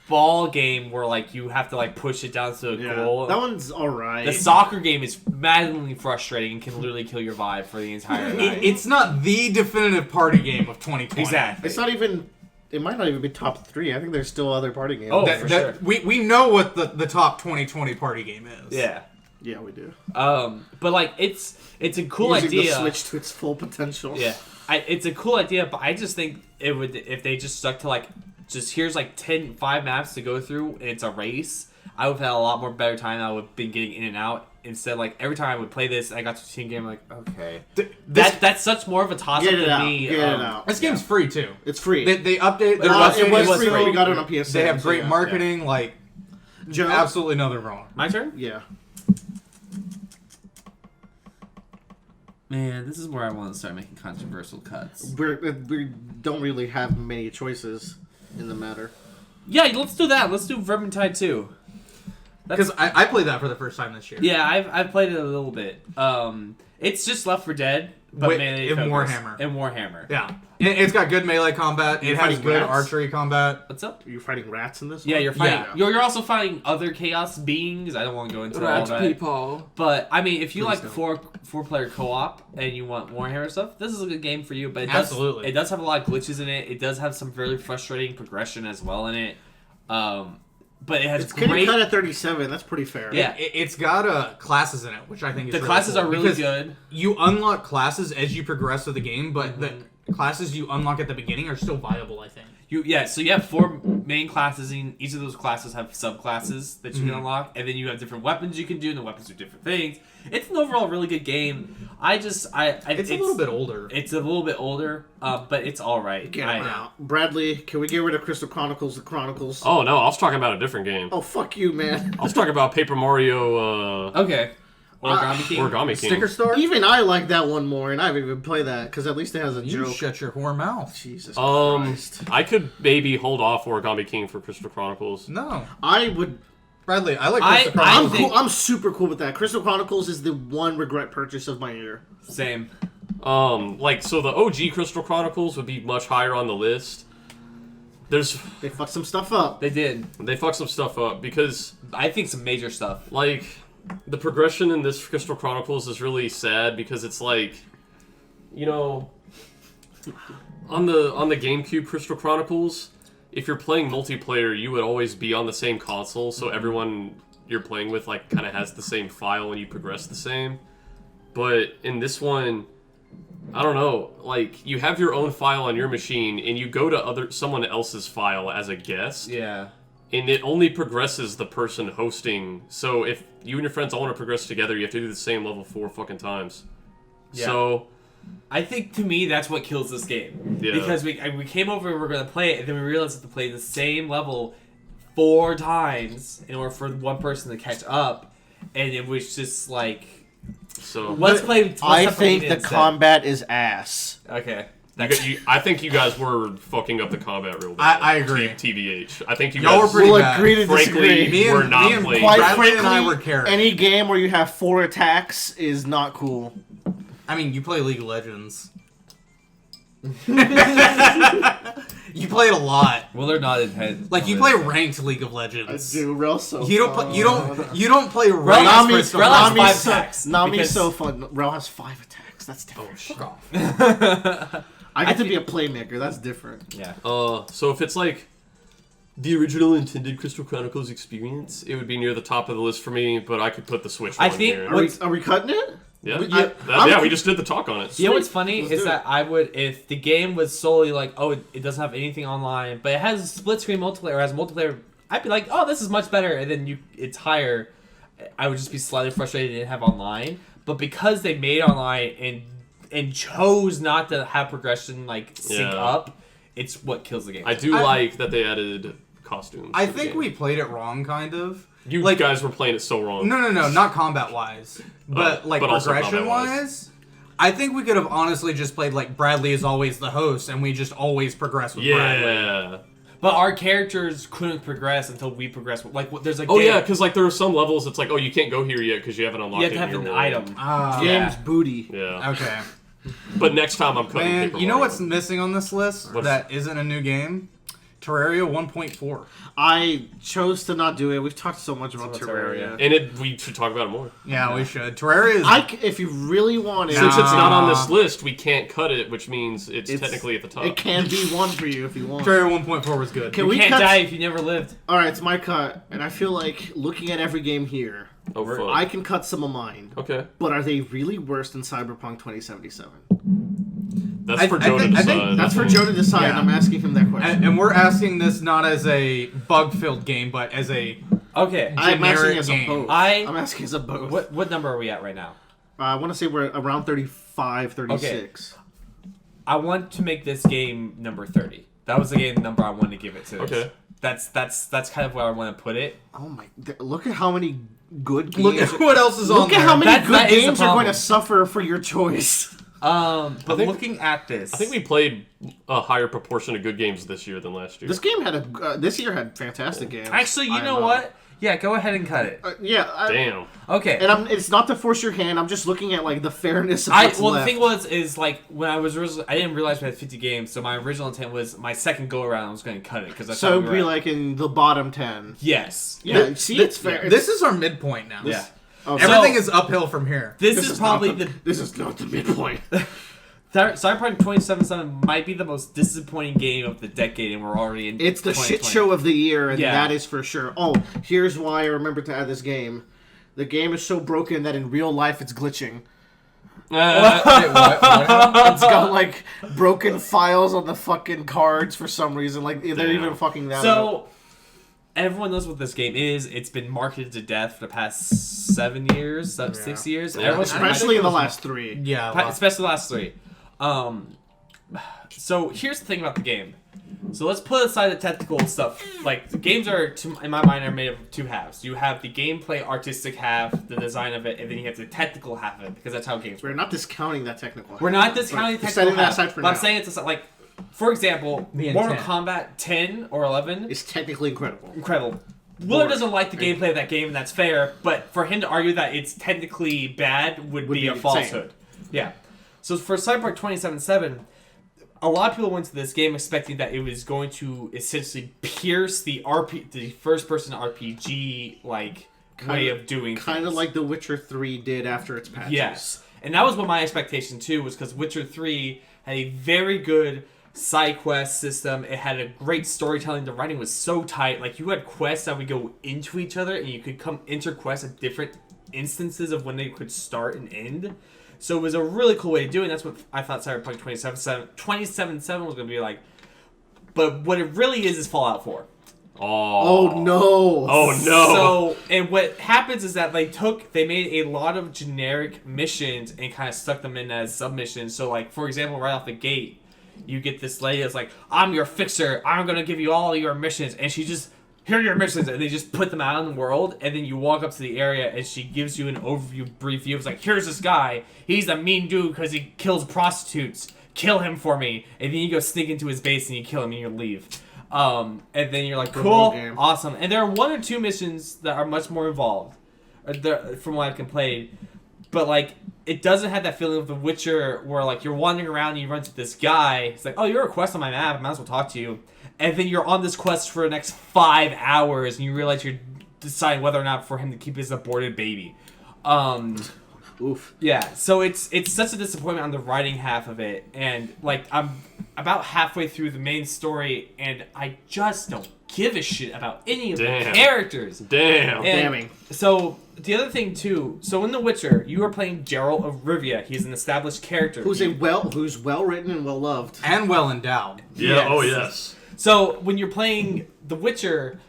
ball game where like you have to like push it down to a Yeah. goal. That one's alright. The soccer game is maddeningly frustrating and can literally kill your vibe for the entire night. It's not the definitive party game of 2020. Exactly. It's not even. It might not even be top 3. I think there's still other party games. Oh, That, for that- sure. we know what the top 2020 party game is. Yeah. Yeah, we do. But like it's a cool Using idea. the Switch to its full potential. Yeah. It's a cool idea, but I just think it would if they just stuck to like just here's like 5 maps to go through and it's a race. I would have had a lot more better time. I would have been getting in and out instead. Like every time I would play this, I got to the team game. I'm like, okay, that's such more of a toss up Get it than out. me. Get it out. This game's free too. It's free. They update. It was- it was was free free. when we got it on PSN. They have so great yeah. marketing. Like Joe? absolutely nothing wrong. My turn. Yeah. Man, this is where I want to start making controversial cuts. We don't really have many choices in the matter. Yeah, let's do that. Let's do Vermintide 2. Because I played that for the first time this year. Yeah, I've played it a little bit. It's just Left 4 Dead, but With- melee in focus. Warhammer. And Warhammer. Yeah. It's got good melee combat. You're It has fighting good rats? archery combat. What's up? Are you fighting rats in this Yeah, one? you're fighting. Yeah. You're also fighting other chaos beings. I don't want to go into all that. people. But I mean, if you like don't. four player co-op and you want Warhammer stuff, this is a good game for you. But it Absolutely. it does have a lot of glitches in it. It does have some really frustrating progression as well in it. But it has It's getting great. cut at 37. That's pretty fair. Yeah. It's got classes in it, which I think is The really classes cool, are really because good. You unlock classes as you progress through the game, but the classes you unlock at the beginning are still viable, I think. So you have 4 main classes, and each of those classes have subclasses that you can unlock, and then you have different weapons you can do, and the weapons do different things. It's an overall really good game. It's a little bit older. It's a little bit older, but it's all right. Get him out. Bradley, can we get rid of Crystal Chronicles, the Chronicles? Oh no, I was talking about a different game. Oh, fuck you, man. I was talking about Paper Mario. Okay. Origami King. Origami King. Sticker Store? Even I like that one more, and I haven't even played that because at least it has a You joke. shut your whore mouth. Jesus Christ. I could maybe hold off Origami King for Crystal Chronicles. No. I would. Bradley, I like I- Crystal I Chronicles. I'm cool. I'm super cool with that. Crystal Chronicles is the one regret purchase of my year. Same. So the OG Crystal Chronicles would be much higher on the list. They fucked some stuff up. They did. They fucked some stuff up because, I think some major stuff. like, the progression in this Crystal Chronicles is really sad because it's like, you know, on the GameCube Crystal Chronicles, if you're playing multiplayer, you would always be on the same console, so everyone you're playing with like kind of has the same file and you progress the same. But in this one, I don't know, like you have your own file on your machine and you go to someone else's file as a guest. Yeah. And it only progresses the person hosting. So if you and your friends all want to progress together, you have to do the same level 4 fucking times. Yeah. So I think to me that's what kills this game. Yeah. Because we came over and we were gonna play it, and then we realized we have to play the same level 4 times in order for one person to catch up, and it was just like, let's play. Let's I not play think it the instead. combat is ass. Okay. I think you guys were fucking up the combat real bad. I agree. TBH. I think you Y'all were guys pretty We'll bad. agree to frankly disagree. were not playing. Quite Bradley frankly, and I were carrots. any game where you have 4 attacks is not cool. I mean, you play League of Legends. You play it a lot. Well, they're not intense. Like you play ranked League of Legends. Real so You don't play. You don't play Rel ranked. has Crystal Rel has Chronicles. 5 attacks. Nami's because- so fun. Rel has 5 attacks. That's different. Fuck off. I get to be a playmaker. That's different. Yeah. So if it's like the original intended Crystal Chronicles experience, it would be near the top of the list for me. But I could put the Switch. I one think here. Are we cutting it? Yeah, we just did the talk on it. You know what's funny Let's is do that I would, if the game was solely like, oh, it doesn't have anything online, but it has split screen multiplayer, or has multiplayer, I'd be like, oh, this is much better, and then it's higher. I would just be slightly frustrated it didn't have online, but because they made online and chose not to have progression like sync up, it's what kills the game. I do like that they added costumes. I to the think game. we played it wrong, kind of. You like- guys were playing it so wrong. No, not combat wise, but like but also progression combat-wise. wise. I think we could have honestly just played like Bradley is always the host, and we just always progress with Bradley. Yeah. But our characters couldn't progress until we progressed. Like, there's a Oh game, yeah, because like there are some levels it's like, oh, you can't go here yet because you haven't unlocked you have it to in have your an world. item. Game's booty. Yeah. Okay. But next time I'm cutting Man, Paper you know Mario. what's missing on this list What's- that isn't a new game? Terraria 1.4. I chose to not do it. We've talked so much about about Terraria. Terraria. And we should talk about it more. Yeah, we should. Terraria is. If you really want it, Since it's not on this Nah. list, we can't cut it, which means it's technically at the top. it can be one for you if you want. Terraria 1.4 was good. Can You we can't cut? die if you never lived. All right, it's my cut, and I feel like looking at every game here, Oh, fuck. I can cut some of mine. Okay. But are they really worse than Cyberpunk 2077? That's for Joe to I think decide. That's for Joe to decide. Yeah. And I'm asking him that question. And we're asking this not as a bug-filled game, but as a Okay. I'm asking generic as a game. both. I- I'm asking as a both. What number are we at right now? I want to say we're around 35, 36. I want to make this game number 30. That was the game number I wanted to give it to. Okay. That's kind of where I want to put it. Oh my! Look at how many good games. Look at what else is on Look there. at how many That good is the games are going to problem. suffer for your choice. But think- looking at this, I think we played a higher proportion of good games this year than last year. This game had this year had fantastic games. actually, you I know what? Yeah, go ahead and cut it. Damn. Okay. And it's not to force your hand. I'm just looking at like the fairness of The what's left. thing is like when I was originally, I didn't realize we had 50 games, so my original intent was my second go around I was going to cut it because I So thought it'd be like in the bottom 10. yes. Yeah, see, it's fair. This is our midpoint now. Yeah. Oh, Everything So- is uphill from here. This is probably not This is not the midpoint. Cyberpunk 2077 might be the most disappointing game of the decade, and we're already in. It's the shit 2020. show of the year, and Yeah. that is for sure. Oh, here's why I remember to add this game. The game is so broken that in real life it's glitching. It's got like broken files on the fucking cards for some reason. Like they're Damn. even fucking that up. So everyone knows what this game is. It's been marketed to death for the past 7 years, 6 years. Yeah. Everyone- Especially in the last 3. Yeah. well, especially the last 3. So here's the thing about the game. So let's put aside the technical stuff. Like, the games are, in my mind, are made of two halves. You have the gameplay artistic half, the design of it, and then you have the technical half of it, because that's how games work. We're not discounting that technical half. We're not discounting the technical setting that half. aside for But now. I'm saying it's like, for example, The Mortal intent. Kombat 10 or 11, It's technically incredible. incredible. Willard doesn't like the gameplay of that game, and that's fair, but for him to argue that it's technically bad would be a be falsehood. Yeah. So for Cyberpunk 2077, a lot of people went to this game expecting that it was going to essentially pierce the first-person RPG way of doing things. Kind of like The Witcher 3 did after its patches. Yes. And that was what my expectation too was, because Witcher 3 had a very good side quest system. It had a great storytelling. The writing was so tight. Like, you had quests that would go into each other, and you could enter quests at different instances of when they could start and end. So it was a really cool way to do it, and that's what I thought Cyberpunk 2077 was going to be like. But what it really is Fallout 4. Oh no! Oh no! So, and what happens is that they made a lot of generic missions and kind of stuck them in as submissions. So, like, for example, right off the gate, you get this lady that's like, I'm your fixer, I'm going to give you all your missions, and she just, here are your missions, and they just put them out in the world, and then you walk up to the area, and she gives you an overview, brief view. It's like, here's this guy, he's a mean dude because he kills prostitutes, kill him for me, and then you go sneak into his base, and you kill him, and you leave. And then you're like, cool, awesome. And there are one or two missions that are much more involved, from what I can play. But, like, it doesn't have that feeling of The Witcher where, like, you're wandering around and you run to this guy. It's like, oh, you're a quest on my map. I might as well talk to you. And then you're on this quest for the next 5 hours and you realize you're deciding whether or not for him to keep his aborted baby. Oof. Yeah, so it's such a disappointment on the writing half of it. And, like, I'm about halfway through the main story and I just don't give a shit about any of the characters. Damn. Damning. So, the other thing, too, so in The Witcher, you are playing Geralt of Rivia. He's an established character. Who's well written and well loved. And well endowed. Yeah. Yes. Oh yes. So, when you're playing The Witcher,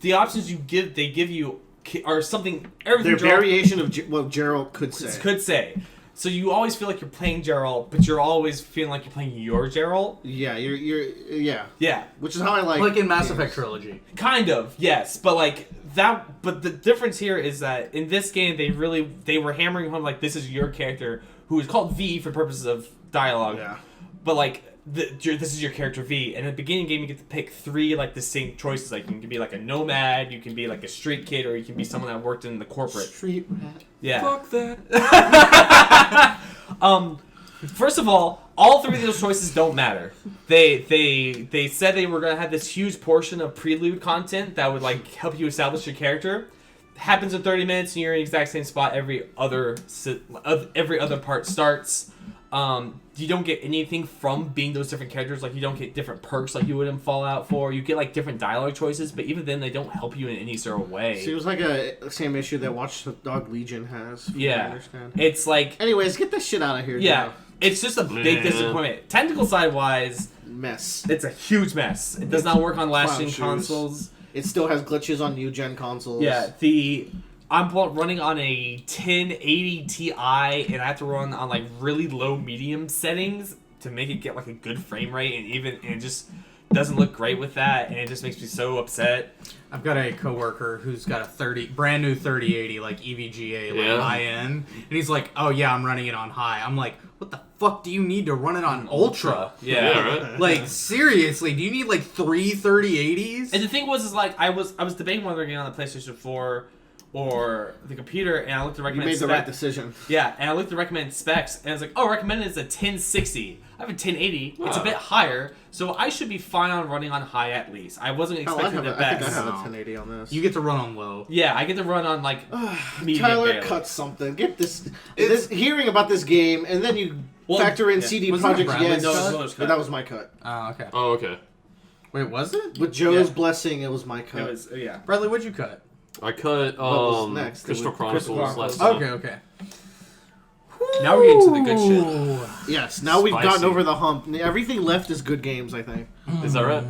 the options they give you are something, everything They're variation of what Geralt could say. So you always feel like you're playing Geralt, but you're always feeling like you're playing your Geralt. Yeah, yeah. Yeah. Which is how I like. Like in Mass Effect Trilogy. Kind of, yes. But like that. But the difference here is that in this game, they were hammering home like this is your character who is called V for purposes of dialogue. Yeah. But like this is your character V, and in the beginning game you get to pick 3 like distinct choices. Like you can be like a nomad, you can be like a street kid, or you can be someone that worked in the corporate. Street rat. Yeah. Fuck that. First of all 3 of those choices don't matter. They said they were gonna have this huge portion of prelude content that would like help you establish your character. Happens in 30 minutes, and you're in the exact same spot every other part starts. You don't get anything from being those different characters. Like you don't get different perks like you would in Fallout 4. You get like different dialogue choices, but even then they don't help you in any sort of way. Seems like the same issue that Watch Dog Legion has. From what I understand. It's like Anyways, get this shit out of here. yeah, Joe. it's just a big disappointment. Technical side wise, Mess. it's a huge mess. It does not work on last gen shoes. consoles. It still has glitches on new gen consoles. Yeah, I'm running on a 1080 Ti, and I have to run on like really low medium settings to make it get like a good frame rate, and it just doesn't look great with that, and it just makes me so upset. I've got a coworker who's got a brand new 3080 like EVGA like high end, and he's like, "Oh yeah, I'm running it on high." I'm like, "What the fuck do you need to run it on ultra?" Yeah. Right. Like seriously, do you need like 3 3080s? And the thing was, is like I was debating whether to get on the PlayStation 4 or the computer, and I looked at You recommended made the right decision. Yeah, and I looked at recommended specs, and I was like, oh, recommended is a 1060. I have a 1080. It's a bit higher, so I should be fine on running on high at least. I wasn't Hell, expecting the I think I best. have a No. 1080 on this. You get to run on low. Yeah, I get to run on like medium Tyler, barely. cut something. Get this hearing about this game, and then you factor in CD Wasn't Projekt it Bradley's Yes. cut? Miller's cut. But that was my cut. Oh, okay. Oh okay. Wait, was it? With Joe's Yeah. blessing, it was my cut. It was yeah. Bradley, what'd you cut? I cut was next? Crystal It was Chronicles Crystal last Chronicles. time. Okay. Now we're getting to the good shit. Yes, now we've Spicy. gotten over the hump. Everything left is good games, I think. Is that right?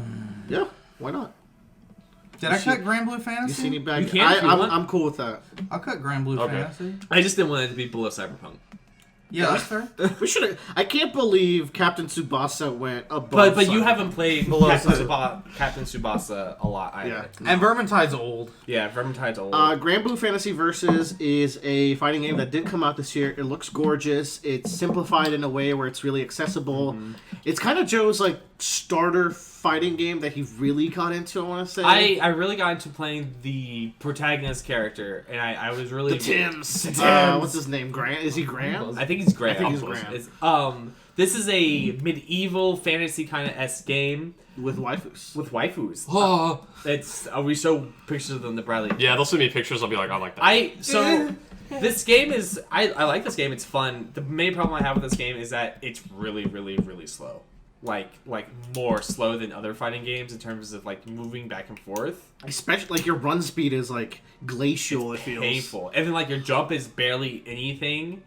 Yeah, why not? Did I cut Grand Blue You Fantasy? see any bad? You can if you want. I'm cool with that. I'll cut Grand Blue Okay. Fantasy. I just didn't want it to be below Cyberpunk. Yeah, that's fair. We should. I can't believe Captain Tsubasa went above. But you Cyberpunk. haven't played Below Captain Tsubasa a lot either. Yeah. And Vermintide's old. Yeah, Vermintide's old. Grand Blue Fantasy Versus is a fighting game that did come out this year. It looks gorgeous. It's simplified in a way where it's really accessible. It's kind of Joe's like starter fighting game that he really got into. I want to say. I really got into playing the protagonist character, and I was really the Tims. Tims. What's his name? Grant? Is he Grant? I think he's Graham. I think he's Graham. This is a medieval fantasy kind of s game With waifus. with waifus. Oh. It's we show pictures of them to Bradley. Yeah, they'll send me pictures. I'll be like, I like that. This game is I like this game. It's fun. The main problem I have with this game is that it's really, really, really slow. Like more slow than other fighting games in terms of like moving back and forth. Especially like your run speed is like glacial. It feels Painful, and then like your jump is barely anything.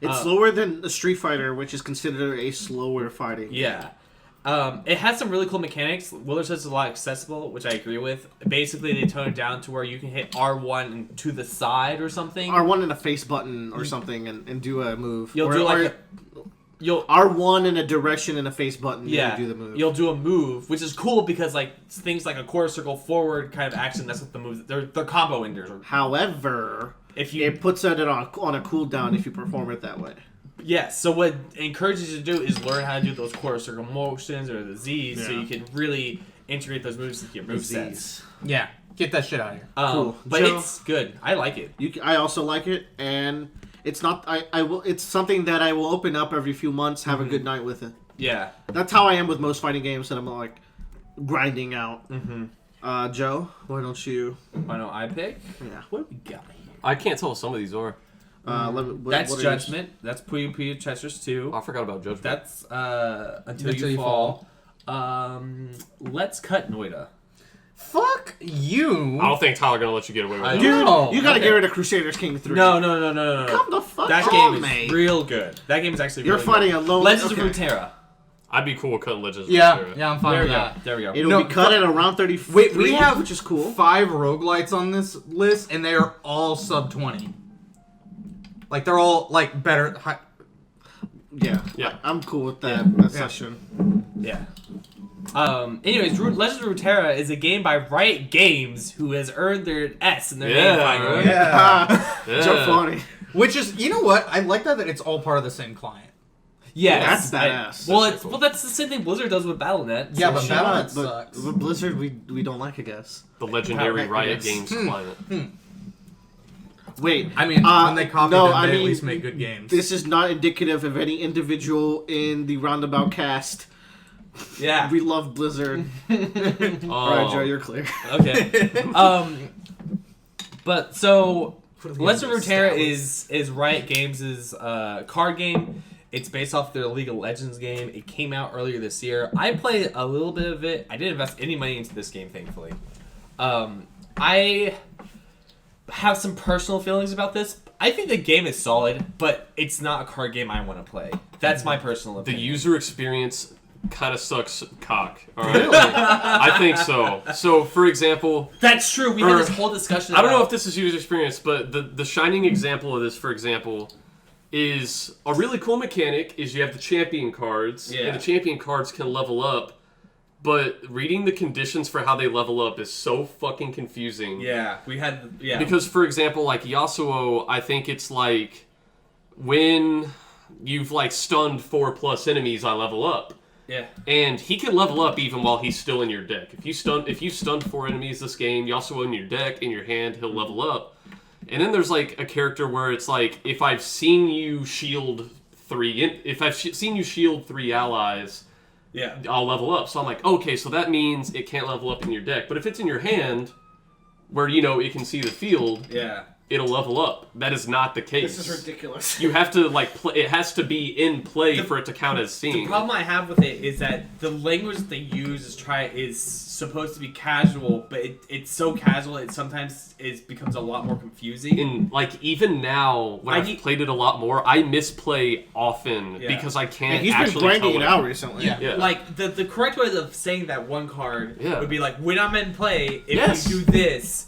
It's slower than a Street Fighter, which is considered a slower fighting. Yeah. It has some really cool mechanics. Willer says it's a lot accessible, which I agree with. Basically, they tone it down to where you can hit R1 and to the side or something. R1 and a face button or something and do a move. You'll do like you'll R1 and a direction and a face button. yeah, do the move. You'll do a move, which is cool because like things like a quarter circle forward kind of action. That's what the moves. They're combo enders. However, If you it puts it on a cooldown if you perform it that way. yes, so what it encourages you to do is learn how to do those quarter circle motions or the Z's, so Yeah. you can really integrate those moves into your movesets. Z's. Yeah, get that shit out of here. Cool. But Joe? it's good. I like it. I also like it, and it's not. I will. It's something that I will open up every few months. Have a good night with it. Yeah. That's how I am with most fighting games that I'm like grinding out. Joe, why don't you? Why don't I pick? Yeah. What do we got here? I can't tell what some of these are. That's what are Judgment. That's Puyo Puyo Tetris 2. I forgot about Judgment. That's Until You Fall. Let's cut Noida. Fuck you. I don't think Tyler gonna let you get away with it. Dude, No. you gotta Okay. get rid of Crusaders King 3. No. Come the fuck That on, game is mate. real good. That game is actually You're really fighting good. a lone... Legends okay. of Runeterra. I'd be cool with cutting Legends. Yeah, of Runeterra. yeah, I'm fine There we with go. that. There we go. It'll No, be cut at around 33, Wait, we have which is cool. 5 roguelites on this list, and they are all sub 20. Like they're all like better. Yeah. Yeah. I'm cool with that session. Yeah. Anyways, Legends of Runeterra is a game by Riot Games, who has earned their S in their name finally. right? Yeah. Yeah. Joe funny. Which is, you know what? I like that it's all part of the same client. Yes. That's badass. Well, that's the same thing Blizzard does with Battle.net. Yeah, so but shut Battle.net up. sucks. But Blizzard, we don't like, I guess. The legendary Right, Riot yes. Games client. Wait. I mean, when they copy no, them, I they mean, at least make good games. This is not indicative of any individual in the Roundabout cast. Yeah. We love Blizzard. Oh. Alright, Joe, you're clear. Okay. But so Legends of Runeterra is Riot Games' card game. It's based off their League of Legends game. It came out earlier this year. I played a little bit of it. I didn't invest any money into this game, thankfully. I have some personal feelings about this. I think the game is solid, but it's not a card game I want to play. That's my personal The opinion. user experience kind of sucks cock. All right. I think so. So, for example, That's true. We had this whole discussion. I don't know about- if this is user experience, but the shining example of this, for example, is a really cool mechanic. Is you have the champion cards, Yeah. and the champion cards can level up. But reading the conditions for how they level up is so fucking confusing. Yeah, we had. Yeah. Because, for example, like Yasuo, I think it's like when you've like stunned 4+ enemies, I level up. Yeah. And he can level up even while he's still in your deck. If you stunned 4 enemies this game, Yasuo in your deck, in your hand, he'll level up. And then there's like a character where it's like, if I've seen you shield 3 allies, Yeah. I'll level up. So I'm like, okay, so that means it can't level up in your deck. But if it's in your hand, where it can see the field, Yeah. it'll level up. That is not the case. This is ridiculous. You have to it has to be in play for it to count as The seeing. problem I have with it is that the language that they use is supposed to be casual, but it's so casual it sometimes becomes a lot more confusing. And like even now, when I've played it a lot more, I misplay often Yeah. because I can't. He's been actually grinding tell it out recently. Yeah. Yeah. Like the correct way of saying that one card Yeah. would be like, when I'm in play, if Yes. you do this,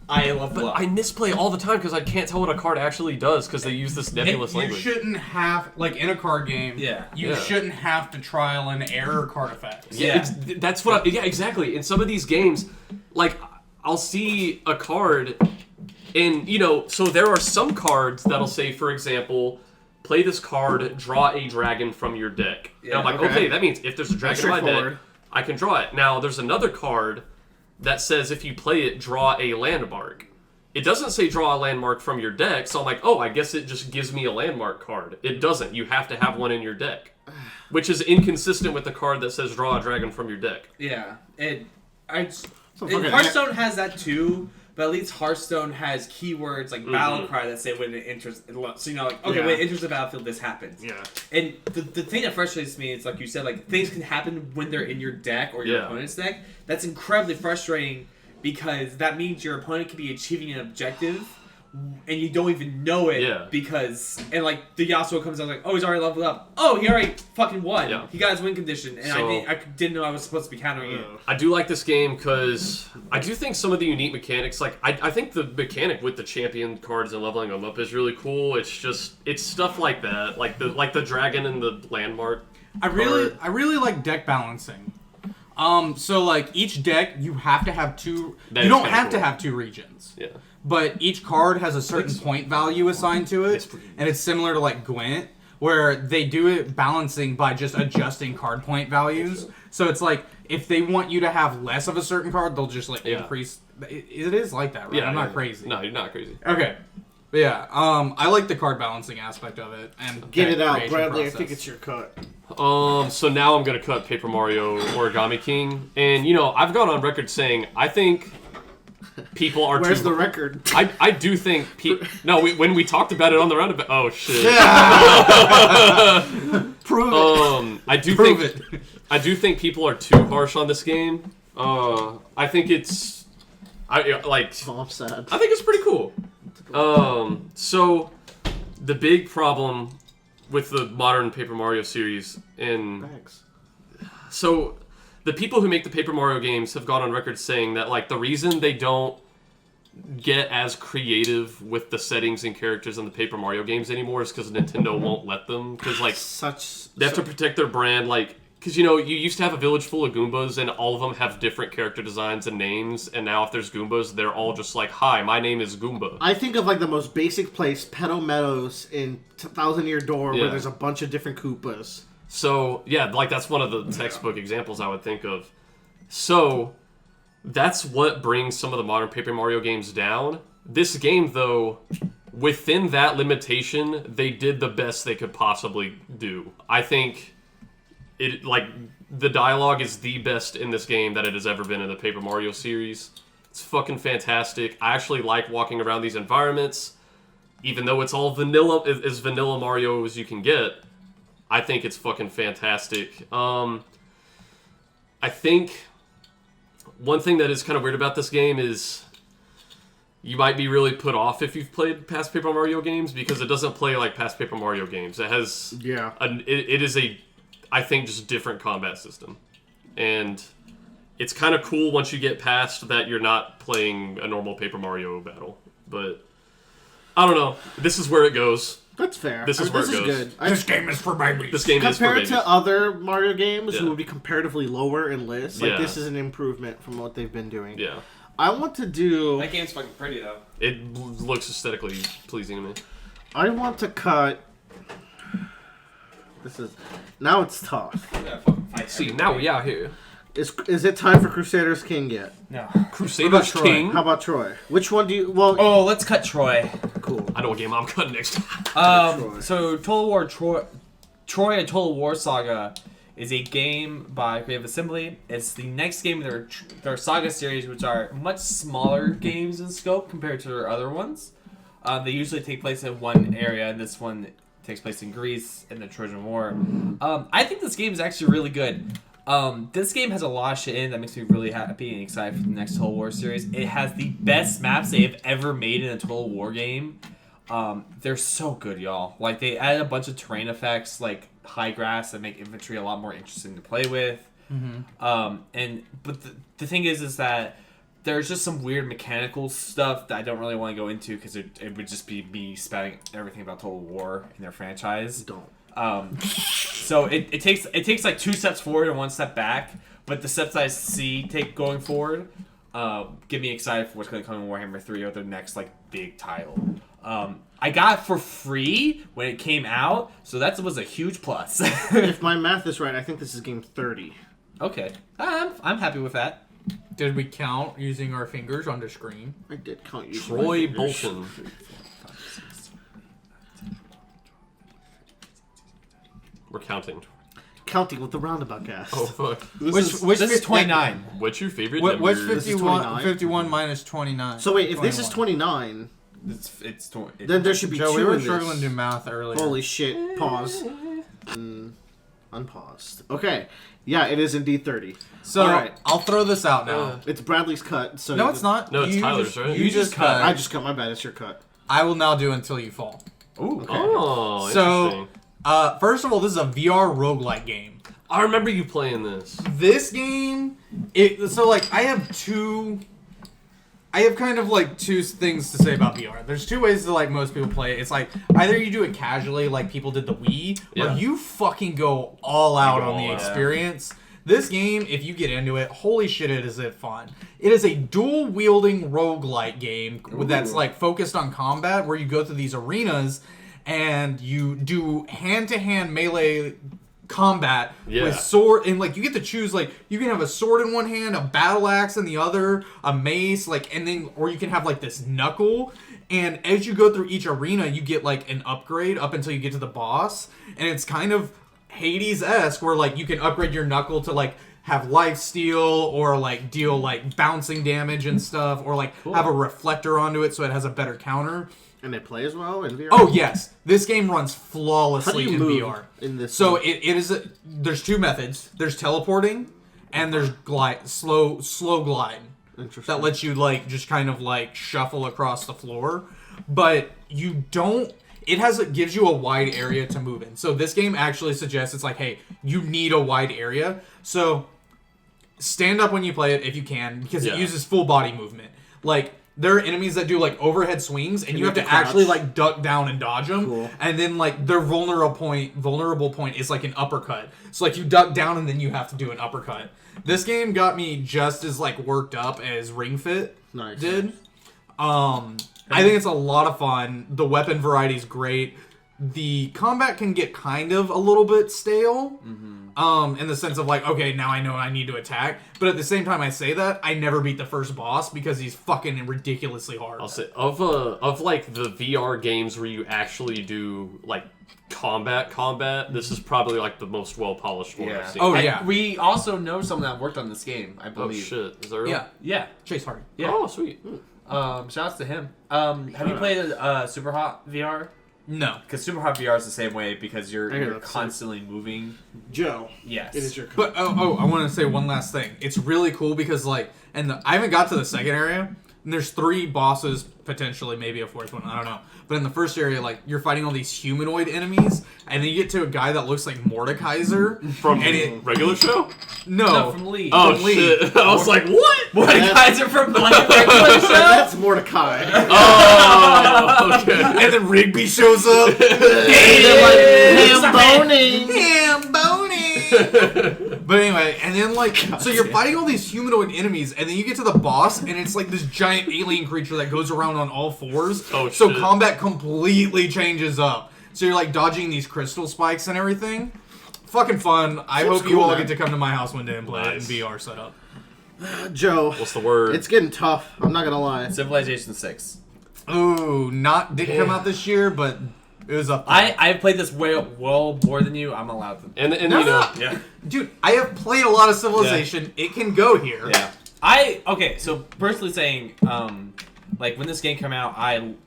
I love But luck. I misplay all the time because I can't tell what a card actually does because they use this nebulous You language. shouldn't have, like in a card game, you Yeah. shouldn't have to trial and error card effects. Yeah. That's what. Yeah, exactly. In some of these games, like I'll see a card, and so there are some cards that'll say, for example, play this card, draw a dragon from your deck. And I'm like, okay, that means if there's a dragon in my deck, I can draw it. Now there's another card that says if you play it, draw a landmark. It doesn't say draw a landmark from your deck, so I'm like, oh, I guess it just gives me a landmark card. It doesn't. You have to have one in your deck, which is inconsistent with the card that says draw a dragon from your deck. Yeah, and Hearthstone has that too, but at least Hearthstone has keywords like battle cry that say when it enters. So like, okay, when it enters the battlefield, this happens. Yeah. And the thing that frustrates me is, like you said, like things can happen when they're in your deck or your opponent's deck. That's incredibly frustrating because that means your opponent could be achieving an objective and you don't even know it because like the Yasuo comes out like, oh, he's already leveled up. Oh, he already fucking won. Yeah. He got his win condition, and I didn't know I was supposed to be countering it. I do like this game because I do think some of the unique mechanics, like I think the mechanic with the champion cards and leveling them up is really cool. It's stuff like that, like the dragon and the landmark. I really like deck balancing. So like each deck, you have to have two. You don't have to have two regions. Yeah. But each card has a certain point value assigned to it, and it's similar to like Gwent, where they do it balancing by just adjusting card point values. So it's like if they want you to have less of a certain card, they'll just like increase. It is like that, right? Yeah, I'm not crazy. No, you're not crazy. Okay. But yeah, I like the card balancing aspect of it and Get it out, creation Bradley. process. I think it's your cut. So now I'm gonna cut Paper Mario Origami King, and I've gone on record saying I think people are Where's too... the record? I do think when we talked about it on the Roundabout. Oh shit. Prove it. I do think people are too harsh on this game. I think it's I'm sad. I think it's pretty cool. So the big problem with the modern Paper Mario series so the people who make the Paper Mario games have gone on record saying that like the reason they don't get as creative with the settings and characters in the Paper Mario games anymore is because Nintendo won't let them, because like they have to protect their brand, like because you used to have a village full of Goombas and all of them have different character designs and names, and now if there's Goombas, they're all just like, hi, my name is Goomba. I think of like the most basic place, Petal Meadows in Thousand Year Door, where there's a bunch of different Koopas. So yeah, like that's one of the textbook examples I would think of. So that's what brings some of the modern Paper Mario games down. This game, though, within that limitation, they did the best they could possibly do. I think the dialogue is the best in this game that it has ever been in the Paper Mario series. It's fucking fantastic. I actually like walking around these environments, even though it's all vanilla, as vanilla Mario as you can get. I think it's fucking fantastic. I think one thing that is kind of weird about this game is you might be really put off if you've played past Paper Mario games, because it doesn't play like past Paper Mario games. It has it is a, I think, just different combat system, and it's kind of cool once you get past that you're not playing a normal Paper Mario battle. But I don't know. This is where it goes. That's fair. This is where it goes. Good. This game is for babies. This game is for Compared babies. to other Mario games, who would be comparatively lower in lists, like Yeah. this is an improvement from what they've been doing. Yeah. I want to do. That game's fucking pretty though. It looks aesthetically pleasing to me. I want to cut. This is now it's tough. See, now we out here. Is it time for Crusaders King yet? No. Crusaders Troy? King. How about Troy? Which one do you? Well, Oh, let's cut Troy. cool. I know what game I'm cutting next time. So Total War Troy, A Total War Saga is a game by Creative Assembly. It's the next game in their Saga series, which are much smaller games in scope compared to their other ones. They usually take place in one area, and this one takes place in Greece in the Trojan War. I think this game is actually really good. This game has a lot of shit in it that makes me really happy and excited for the next Total War series. It has the best maps they have ever made in a Total War game. They're so good, y'all. Like, they added a bunch of terrain effects, like high grass, that make infantry a lot more interesting to play with. But the thing is that there's just some weird mechanical stuff that I don't really want to go into because it would just be me spouting everything about Total War in their franchise. Don't. So it takes like 2 steps forward and 1 step back, but the steps I see take going forward get me excited for what's going to come in Warhammer 3 or their next like big title. I got it for free when it came out, so that was a huge plus. If my math is right, I think this is game 30. Okay, I'm happy with that. Did we count using our fingers on the screen? I did count you. Troy Bolton. We're counting. Counting with the Roundabout cast. Oh fuck. Which This is 29. What's your favorite What's number? This is 51, 29? 51 minus 29? So wait, if this is 21. 29, then there should be Joe, 2 we were in struggling this. to do math earlier. Holy shit. Pause. Unpaused. Okay. Yeah, it is indeed 30. So, Alright. I'll throw this out now. It's Bradley's cut. So No, it's not. No, it's Tyler's, right? You just cut. I just cut. My bad. It's your cut. I will now do Until You Fall. Ooh. Oh, So, interesting. first of all, this is a VR roguelike game. I remember you playing this. This game, I have kind of like 2 things to say about VR. There's 2 ways that like most people play it. It's like either you do it casually like people did the Wii, or Yeah. you fucking go all out go on the all out. experience. This game, if you get into it, holy shit, it is fun. It is a dual-wielding roguelike game that's like focused on combat, where you go through these arenas and you do hand-to-hand melee combat with sword, and like you get to choose, like you can have a sword in one hand, a battle axe in the other, a mace, like, and then or you can have like this knuckle, and as you go through each arena you get like an upgrade up until you get to the boss, and it's kind of Hades-esque where like you can upgrade your knuckle to like have life steal or like deal like bouncing damage and stuff, or like have a reflector onto it so it has a better counter. And it plays well in VR? Oh yes, this game runs How do flawlessly you in move VR. in this? So one? it is there's 2 methods. There's teleporting and there's slow glide. Interesting. That lets you like just kind of like shuffle across the floor, but you don't. It gives you a wide area to move in. So this game actually suggests it's like, hey, you need a wide area. So stand up when you play it if you can, because it uses full body movement. Like there are enemies that do like overhead swings, and you have to actually like duck down and dodge them. Cool. And then like their vulnerable point is like an uppercut. So like you duck down and then you have to do an uppercut. This game got me just as like worked up as Ring Fit Nice. did. I think it's a lot of fun. The weapon variety is great. The combat can get kind of a little bit stale, in the sense of like, okay, now I know I need to attack. But at the same time, I say that I never beat the first boss because he's fucking ridiculously hard. I'll say of like the VR games where you actually do like combat. This is probably like the most well polished one I've seen. Oh yeah. We also know someone that worked on this game, I Oh believe. shit! Is that right? Yeah. Yeah. Chase Hardy. Yeah. Oh sweet. Shout outs to him. Have you played Super Hot VR? No. Because Super Hot VR is the same way because I hear you're that's constantly moving. Joe. Yes. It is your cut. But I want to say one last thing. It's really cool because like, I haven't got to the second area. And there's 3 bosses, potentially, maybe a 4th one, I don't know. But in the first area, like, you're fighting all these humanoid enemies, and then you get to a guy that looks like Mordekaiser. From And regular show? No, from Lee. Oh From Lee. shit! I was like, what? Mordekaiser from like a regular show? That's Mordecai. Oh, okay. And then Rigby shows up. But anyway, and then like, so you're fighting all these humanoid enemies, and then you get to the boss, and it's like this giant alien creature that goes around on all 4s. Oh, so shit. combat completely changes up. So you're like dodging these crystal spikes and everything. Fucking fun. I Seems hope you cool, all man. get to come to my house one day and play Nice. it in VR setup. Joe. What's the word? It's getting tough. I'm not gonna lie. Civilization 6. Ooh, didn't come out this year, but it was up there. I've played this well more than you. I'm allowed to. and No, you know, no. Yeah. Dude, I have played a lot of Civilization. It can go here. Yeah. Okay, so personally saying, like when this game came out,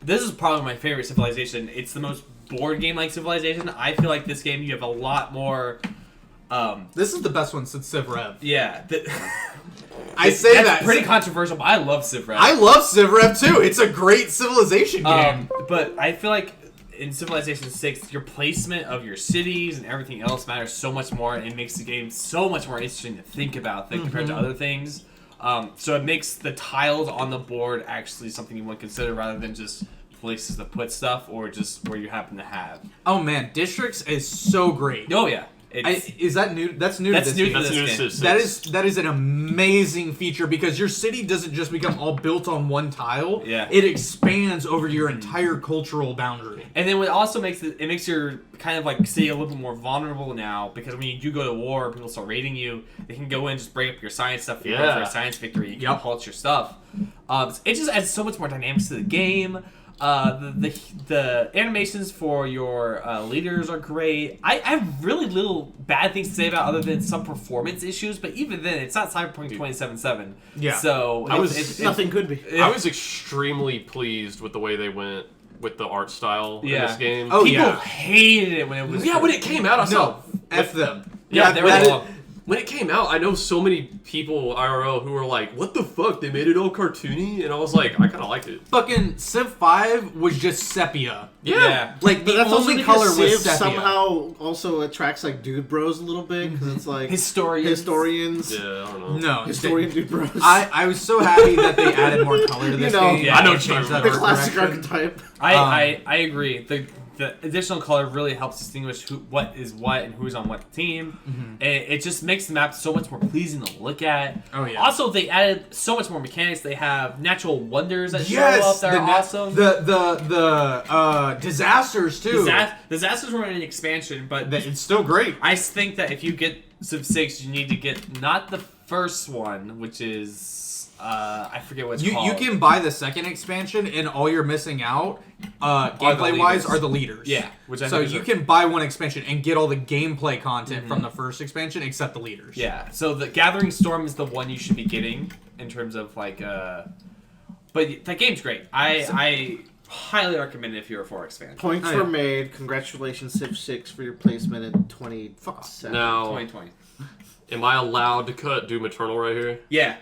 this is probably my favorite Civilization. It's the most board game like Civilization. I feel like this game you have a lot more. This is the best one since Civ Rev. Yeah. I say that's that. pretty controversial, but I love Civ Rev. I love Civ Rev too. It's a great Civilization game. But I feel like in Civilization 6, your placement of your cities and everything else matters so much more, and it makes the game so much more interesting to think about compared to other things. So it makes the tiles on the board actually something you want to consider rather than just places to put stuff or just where you happen to have. Oh man, districts is so great. Oh yeah. Is that new? That's new. That's to new this to game. this game. That is an amazing feature because your city doesn't just become all built on one tile. Yeah. It expands over your entire cultural boundary. And then what also makes it makes your kind of like city a little bit more vulnerable now because when you do go to war, people start raiding you. They can go in and just break up your science stuff. If you go for a science victory, you can halt your stuff. It just adds so much more dynamics to the game. The animations for your leaders are great. I have really little bad things to say about other than some performance issues, but even then, it's not Cyberpunk 2077. Yeah. So nothing could be. I was extremely pleased with the way they went with the art style in this game. Oh, people yeah. hated it when it was. Yeah, when it came out, I saw. F them. Yeah, they were long. When it came out, I know so many people IRL who were like, "What the fuck? They made it all cartoony," and I was like, "I kind of liked it." Fucking Civ 5 was just sepia. Yeah. Like But the that's also only because color was Civ sepia. somehow also attracts like dude bros a little bit because it's like historians. Yeah, I don't know. No, Historian dude bros. I was so happy that they added more color to this game. Yeah, I know Changed that the art classic direction. archetype. I agree. The additional color really helps distinguish what is what and who's on what team. Mm-hmm. It just makes the map so much more pleasing to look at. Oh, yeah. Also, they added so much more mechanics. They have natural wonders that show Yes, up that are awesome. The disasters too. Disasters were an expansion, but It's still great. I think that if you get Civ 6, you need to get not the first one, which is I forget what it's called. You can buy the second expansion, and all you're missing out, gameplay wise, are the leaders. Yeah, which I so think is you can buy one expansion and get all the gameplay content from the first expansion, except the leaders. Yeah, so the Gathering Storm is the one you should be getting in terms of like but that game's great. I highly recommend it if you're a 4 expansion. Points were made. Congratulations, Civ 6, for your placement in 2027. Now, 2020. am I allowed to cut Doom Eternal right here? Yeah.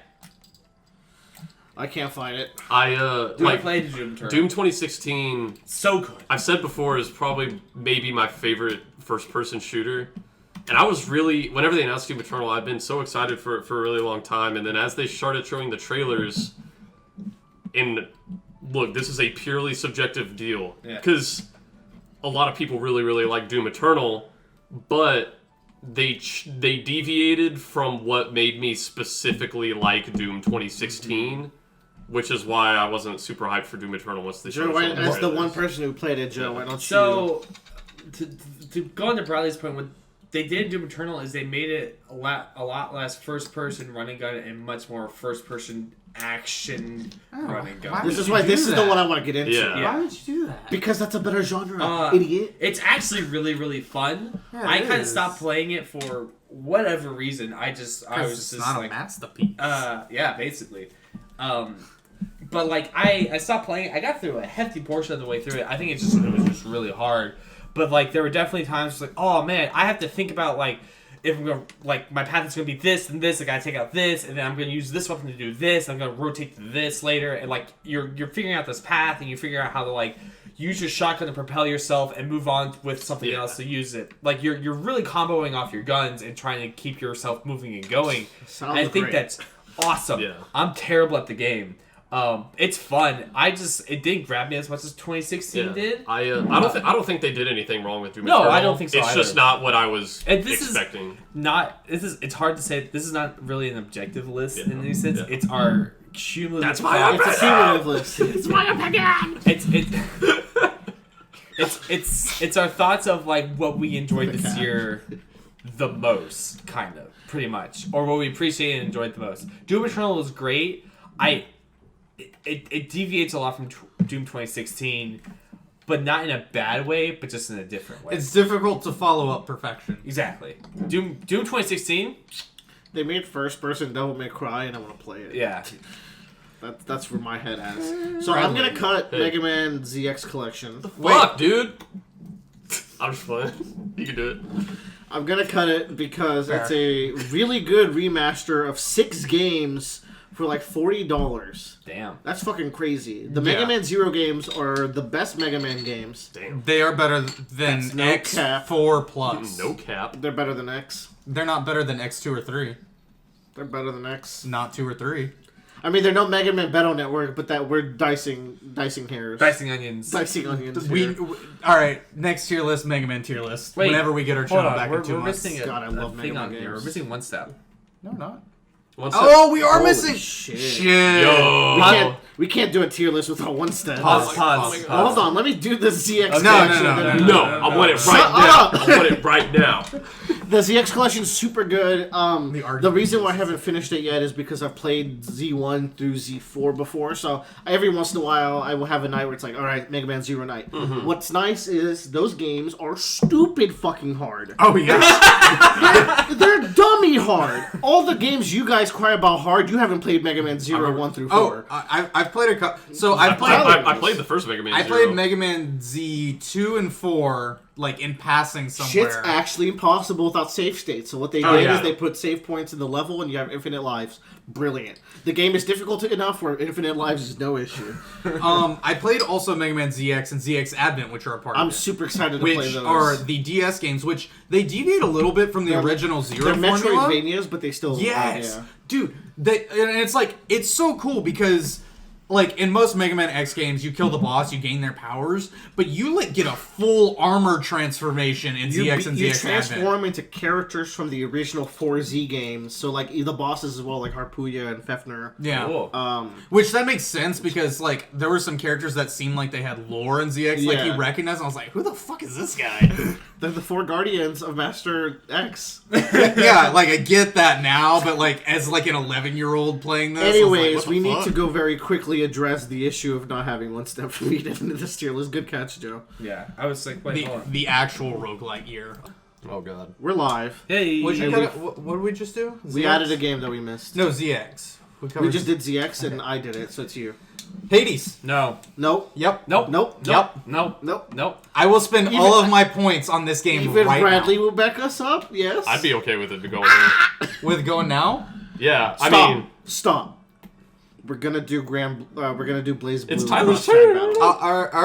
I can't find it. I played Doom Eternal. Doom 2016. So good. I've said before is probably maybe my favorite first-person shooter. And I was really, whenever they announced Doom Eternal, I've been so excited for a really long time. And then as they started showing the trailers, and look, this is a purely subjective deal. Because a lot of people really, really like Doom Eternal, but they deviated from what made me specifically like Doom 2016. Which is why I wasn't super hyped for Doom Eternal once they Joe, started. as the one person who played it, Joe, why don't you... So, to go on to Bradley's point, what they did in Doom Eternal is they made it a lot less first-person running gun and much more first-person action running gun. This is the one I want to get into. Yeah. Why would you do that? Because that's a better genre, idiot. It's actually really, really fun. I kind of stopped playing it for whatever reason. I was just not like, a masterpiece. yeah, basically. But like I stopped playing. I got through a hefty portion of the way through it. I think it was just really hard. But like there were definitely times like, oh man, I have to think about like if I'm gonna like my path is gonna be this and this. I gotta take out this, and then I'm gonna use this weapon to do this. I'm gonna rotate to this later, and like you're figuring out this path, and you figure out how to like use your shotgun to propel yourself and move on with something else to use it. Like you're really comboing off your guns and trying to keep yourself moving and going. I think that's awesome. Yeah. I'm terrible at the game. It's fun. It didn't grab me as much as 2016 did. I don't think they did anything wrong with Doom No, Eternal. I don't think so It's either. just not what I was And this expecting. It's hard to say. This is not really an objective list in any sense. Yeah. It's our cumulative. That's my It's a cumulative list. It's my opinion. It's our thoughts of like what we enjoyed this year the most, kind of, pretty much, or what we appreciated and enjoyed the most. Doom Eternal was great. It deviates a lot from Doom 2016, but not in a bad way, but just in a different way. It's difficult to follow up perfection. Exactly. Doom 2016. They made first person Devil May Cry, and I want to play it. Yeah. That's where my head has. So I'm gonna cut Mega Man ZX Collection. Fuck, dude. I'm just playing. You can do it. I'm gonna cut it because it's a really good remaster of 6 games for like $40. Damn. That's fucking crazy. The Mega Man Zero games are the best Mega Man games. Damn. They are better than That's no X4 plus. No cap. They're better than X. They're not better than X2 or 3. They're better than X. Not 2 or 3. I mean, they're no Mega Man Battle Network, but that we're dicing hairs. Dicing onions. Dicing onions We here. all right. Next tier list, Mega Man tier list. Wait, whenever we get our Hold channel on, back we're, in 2 we're months. missing God, I a love thing Mega on Man here. We're games. missing one step. No, not. What's that? Oh, we are Holy missing. shit. Yo. We can't do a tier list without one step. Pause. Well, hold on, let me do the ZX Okay. collection. No. No, I want it Shut right now. up. I want it right now. The ZX collection's super good. argument The reason why I haven't finished it yet is because I've played Z1 through Z4 before, so every once in a while I will have a night where it's like, alright, Mega Man Zero night. What's nice is those games are stupid fucking hard. Oh yeah. They're dummy hard. All the games you guys cry about hard, you haven't played Mega Man Zero 1 through 4. Oh, I've played a couple. So I've played. I played the first Mega Man. I Zero. played Mega Man Z2 and 4 like in passing somewhere. Shit's actually impossible without save states. So what they Oh, did yeah. is they put save points in the level and you have infinite lives. Brilliant. The game is difficult enough where infinite lives is no issue. I played also Mega Man ZX and ZX Advent, which are a part I'm of it. super excited to play Which those. are the DS games, which they deviate a little bit from the original Zero They're formula. Metroidvanias, but they still Yes, yeah. dude. And it's like it's so cool because, like in most Mega Man X games, you kill the boss, you gain their powers, but you like get a full armor transformation in ZX and you ZX transform Advent. into characters from the original 4Z games. So like the bosses as well, like Harpuya and Fefner. Yeah, Cool. which that makes sense because like there were some characters that seemed like they had lore in ZX, like Yeah. you recognized. And I was like, who the fuck is this guy? They're the 4 Guardians of Master X. Yeah, like I get that now, but like as like an 11-year-old playing this. I was like, Anyways, what the we need fuck? to go very quickly address the issue of not having one step for me to into this tier list. Good catch, Joe. Yeah, I was like, wait, hold on. the actual roguelike year. Oh god. We're live. Hey, What Hey, did we just do? We ZX? added a game that we missed. No, ZX. We just did ZX and I did it, so it's you. Hades. no, Nope. Yep. nope, Nope. nope, nope, Nope. nope. I will spend Even- all of my points on this game Even right Bradley now. will back us up, yes. I'd be okay with it to go there. With going now? Yeah, Stop. I mean, Stop. We're gonna do Blaze Blue. It's Tyler's Cross Tag turn. Battle. All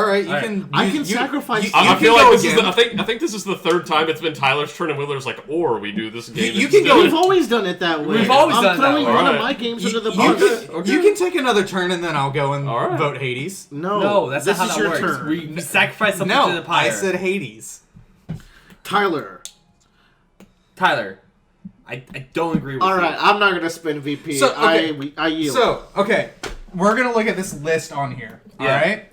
right. You All right. can. I you- can you- sacrifice- You, I- you I can feel go like this is again. I think this is the third time it's been Tyler's turn, and Wheeler's like, or we do this game. You can go- We've instead. always done it that way. We've always I'm done it that throwing way. one of Alright. my games You, under the you bus. can, you can take another turn and then I'll go and All right. vote Hades. No, that's this not how is that your works. turn. We sacrifice something to the No, pyre. I said Hades. Tyler. Tyler. I don't agree with All you. right, I'm not gonna spin VP. So, okay. I yield. So, okay, we're gonna look at this list on here. Yeah. All right.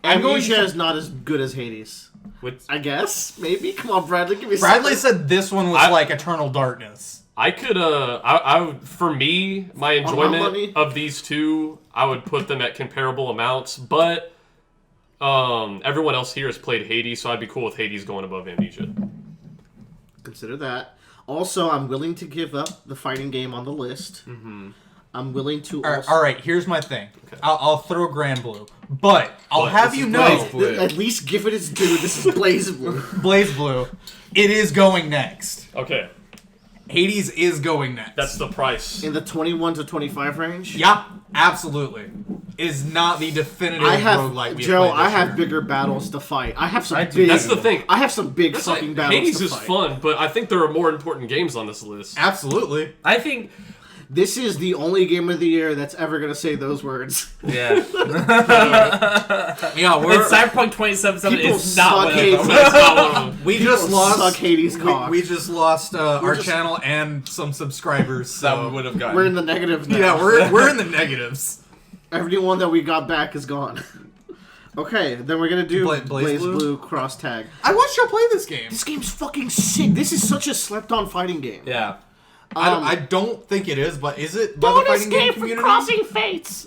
I'm going Amnesia to. is not as good as Hades. With, I guess maybe. Come on, Bradley, give me. Bradley something. said this one was I- like Eternal Darkness. I could I would, for me, my my enjoyment money? of these two, I would put them at comparable amounts, but everyone else here has played Hades, so I'd be cool with Hades going above Amnesia. Consider that. Also, I'm willing to give up the fighting game on the list. Mm-hmm. I'm willing to. All right, here's my thing. I'll throw Grand Blue, but I'll have this you is know, Blaze Blue. At least give it its due. This is Blaze Blue. Blaze Blue, it is going next. Okay, Hades is going next. that's the price. In the 21 to 25 range. Yeah, absolutely. Is not the definitive I have roguelike we Joe. played this I have year. bigger battles to fight. I have some I do. big. That's the thing. I have some big It's fucking like, battles Hades to is fight. fun, but I think there are more important games on this list. Absolutely. I think, This is the only game of the year that's ever gonna say those words. yeah. Yeah, And we're Cyberpunk 2077 People is not suck one of Hades. them. That's not one of them. we People just lost suck Hades cock. we just lost our just- channel and some subscribers. That So we would have gotten. We're in the negatives now. yeah, we're in the negatives. Everyone that we got back is gone. Okay, then we're gonna do Blaze Blue? Blue cross tag. I watched y'all play this game. This game's fucking sick. This is such a slept-on fighting game. Yeah. I don't think it is, but is it by the Don't fighting game escape from community? crossing fates.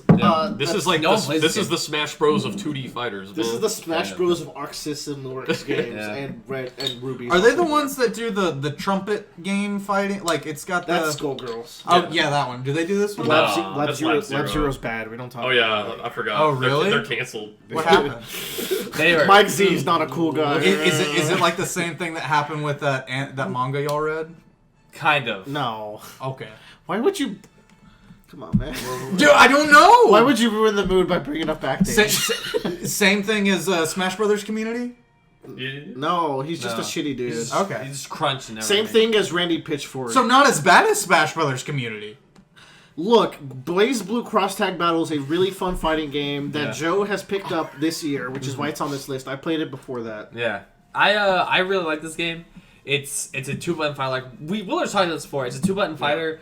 This is like no one this, plays this this is the Smash Bros of 2D fighters. This man. is the Smash Yeah. Bros of Arc System Works games Yeah. and Red and Ruby. Are they the ones that do the trumpet game fighting? Like it's got the That's Skullgirls. Oh yeah, that one. Do they do this one? Nah. Lab that's Zero, Lab Zero. Lab Zero's bad. We don't talk. Oh about yeah, that. I forgot. Oh, really? They're canceled. What happened? They are. Mike Z is not a cool guy. Is it like the same thing that happened with that manga y'all read? Kind of. No. Okay. Why would you? Come on, man. Dude, I don't know. Why would you ruin the mood by bringing up Backdash? Same thing as Smash Brothers community? Yeah. No, he's just a No. shitty dude. Okay. He's just crunching everything. Same thing as Randy Pitchford. So not as bad as Smash Brothers community. Look, Blaze Blue Cross Tag Battle is a really fun fighting game that Joe has picked up this year, which is why it's on this list. I played it before that. Yeah, I really like this game. It's a 2-button fighter. Like we were talking about this before. It's a 2-button fighter.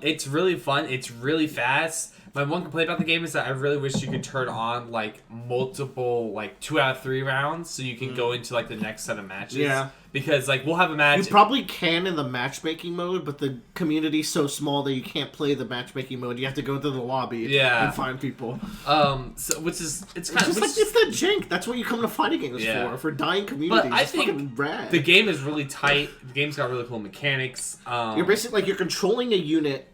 It's really fun. It's really fast. My one complaint about the game is that I really wish you could turn on like multiple 2 out of 3 rounds so you can go into like the next set of matches. Yeah. Because like we'll have a match. You probably can in the matchmaking mode, but the community's so small that you can't play the matchmaking mode. You have to go to the lobby and find people. So which is it's kind of it's the jank. That's what you come to fighting games for dying communities. But I it's think fucking rad. the game is really tight. The game's got really cool mechanics. You're basically you're controlling a unit,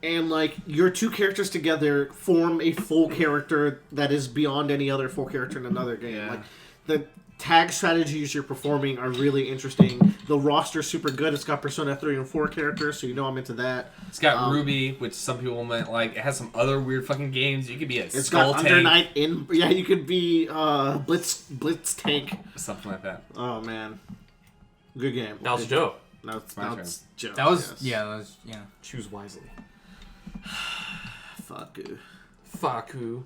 and your 2 characters together form a full character that is beyond any other full character in another game. Yeah. The tag strategies you're performing are really interesting. The roster's super good. It's got Persona 3 and 4 characters, so I'm into that. It's got Ruby, which some people might like. It has some other weird fucking games. You could be a It's skull got tank. Under Night in. Yeah, you could be Blitz Tank. Something like that. Oh man, good game. Now it's Joe. Now it's Joe. That was yes. Choose wisely. Fuck you. Faku.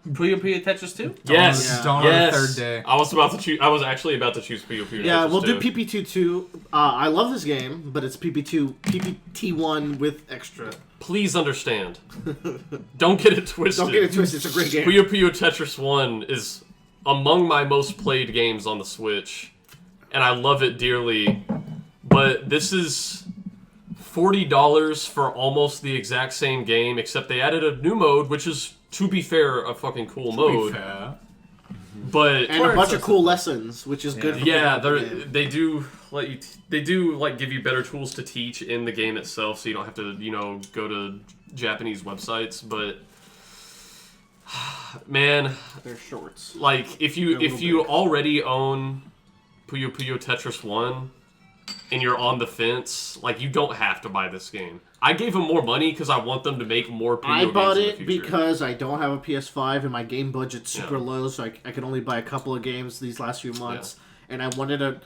Puyo Puyo Tetris 2? Yes. Dawn on the third day. I was actually about to choose Puyo Puyo. Yeah, Tetris we'll do 2. PP2 too. I love this game, but it's PPT1 with extra. Please understand. Don't get it twisted. Don't get it twisted. It's a great game. Puyo Puyo Tetris 1 is among my most played games on the Switch, and I love it dearly. But this is $40 for almost the exact same game, except they added a new mode, which is, to be fair, a fucking cool mode. But and a bunch of cool lessons, which is good. For they do let you. They do give you better tools to teach in the game itself, so you don't have to go to Japanese websites. But man, they're shorts. If you already own Puyo Puyo Tetris 1 and you're on the fence, you don't have to buy this game. I gave them more money because I want them to make more Puyo games. I bought in the it future. because I don't have a PS5 and my game budget's super low, so I can only buy a couple of games these last few months. And I wanted to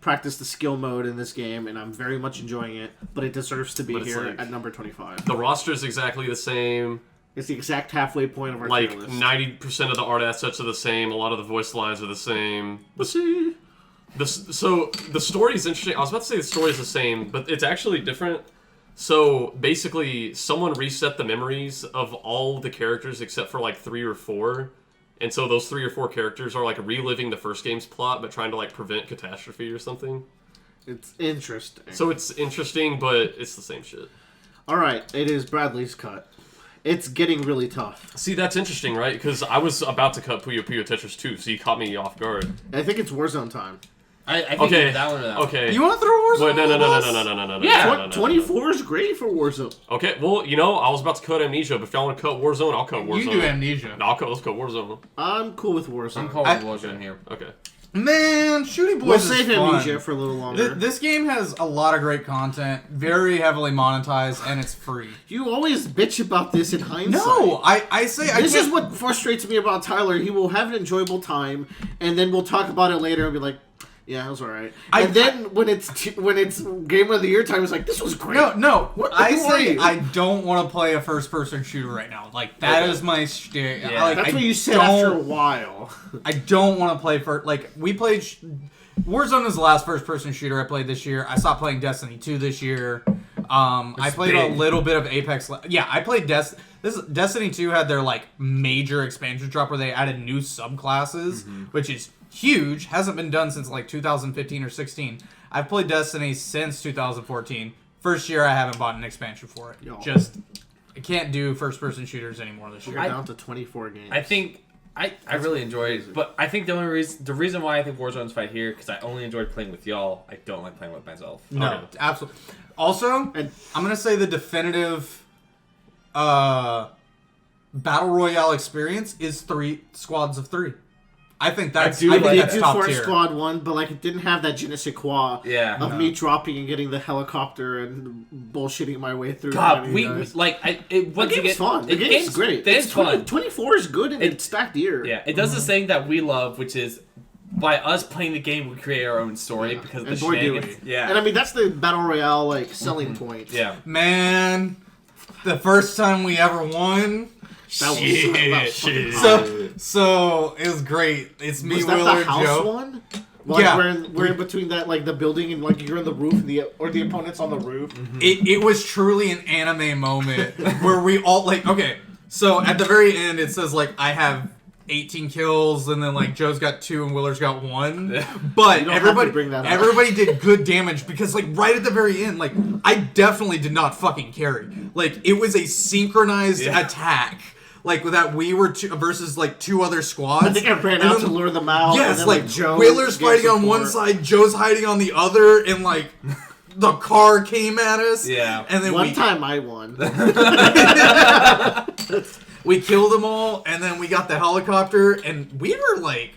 practice the skill mode in this game, and I'm very much enjoying it. But it deserves to be here at number 25. The roster's exactly the same. It's the exact halfway point of our tier list. 90% of the art assets are the same. A lot of the voice lines are the same. So the story is interesting. I was about to say the story is the same, but it's actually different. So basically, someone reset the memories of all the characters except for 3 or 4, and so those 3 or 4 characters are reliving the first game's plot, but trying to prevent catastrophe or something. It's interesting. So it's interesting, but it's the same shit. All right, it is Bradley's cut. It's getting really tough. See, that's interesting, right? Because I was about to cut Puyo Puyo Tetris 2, so you caught me off guard. I think it's Warzone time. I think Okay. that one or that one. Okay. You want to throw Warzone? Wait, no. Yeah. 24 is great for Warzone. Okay, well, I was about to cut Amnesia, but if y'all want to cut Warzone, I'll cut Warzone. You do Amnesia. No, let's cut Warzone. I'm cool with Warzone. I'm calling Warzone here. Okay. Man, Shooting Boys We'll is save fun. Amnesia for a little longer. This game has a lot of great content, very heavily monetized, and it's free. You always bitch about this in hindsight. No, I say I This can't... is what frustrates me about Tyler. He will have an enjoyable time, and then we'll talk about it later and be like, yeah, it was alright. And then when it's Game of the Year time, it's like, this was great. No. Who I are say you? I don't want to play a first-person shooter right now. That is my shtick. Yeah. That's what you said after a while. I don't want to play we played... Warzone is the last first-person shooter I played this year. I stopped playing Destiny 2 this year. I played a little bit of Apex. I played Destiny 2 had their major expansion drop where they added new subclasses, which is huge. Hasn't been done since 2015 or 16. I've played Destiny since 2014. First year I haven't bought an expansion for it. Yo. I can't do first-person shooters anymore this year. You're down to 24 games. I think I really enjoyed it, but I think the reason why I think Warzone's fight here because I only enjoyed playing with y'all. I don't like playing with myself. No, Okay. absolutely. Also, And- I'm gonna say the definitive battle royale experience is 3 squads of 3. I think that's do I like did that. do top Force tier. Squad 1, but it didn't have that je ne sais quoi of me dropping and getting the helicopter and bullshitting my way through. God, many we guys. once The game's again, fun. The game's great. It's fun. 24 is good and it's stacked year. Yeah, it does this thing that we love, which is by us playing the game, we create our own story because of the And boy, do we. shenanigans. Yeah, And I mean, that's the Battle Royale, selling point. yeah. Man, The first time we ever won. Shit. So it was great. It's me, Was that Willard, the house Joe. one? Like, Yeah. we're in between that, like the building and like you're in the roof, and the opponent's on the roof. It was truly an anime moment where we all like. Okay, so at the very end it says like I have 18 kills, and then like Joe's got 2 and Willard's got 1. But don't have to bring that up. everybody did good damage because like right at the very end, like I definitely did not fucking carry. Like it was a synchronized attack. Like that we were versus like 2 other squads. I think I ran out to lure them out. Yes, and then, like Joe Wheeler's gave fighting on one support. side, Joe's hiding on the other, and like the car came at us. Yeah. And then One time I won. we killed them all, and then we got the helicopter, and we were like,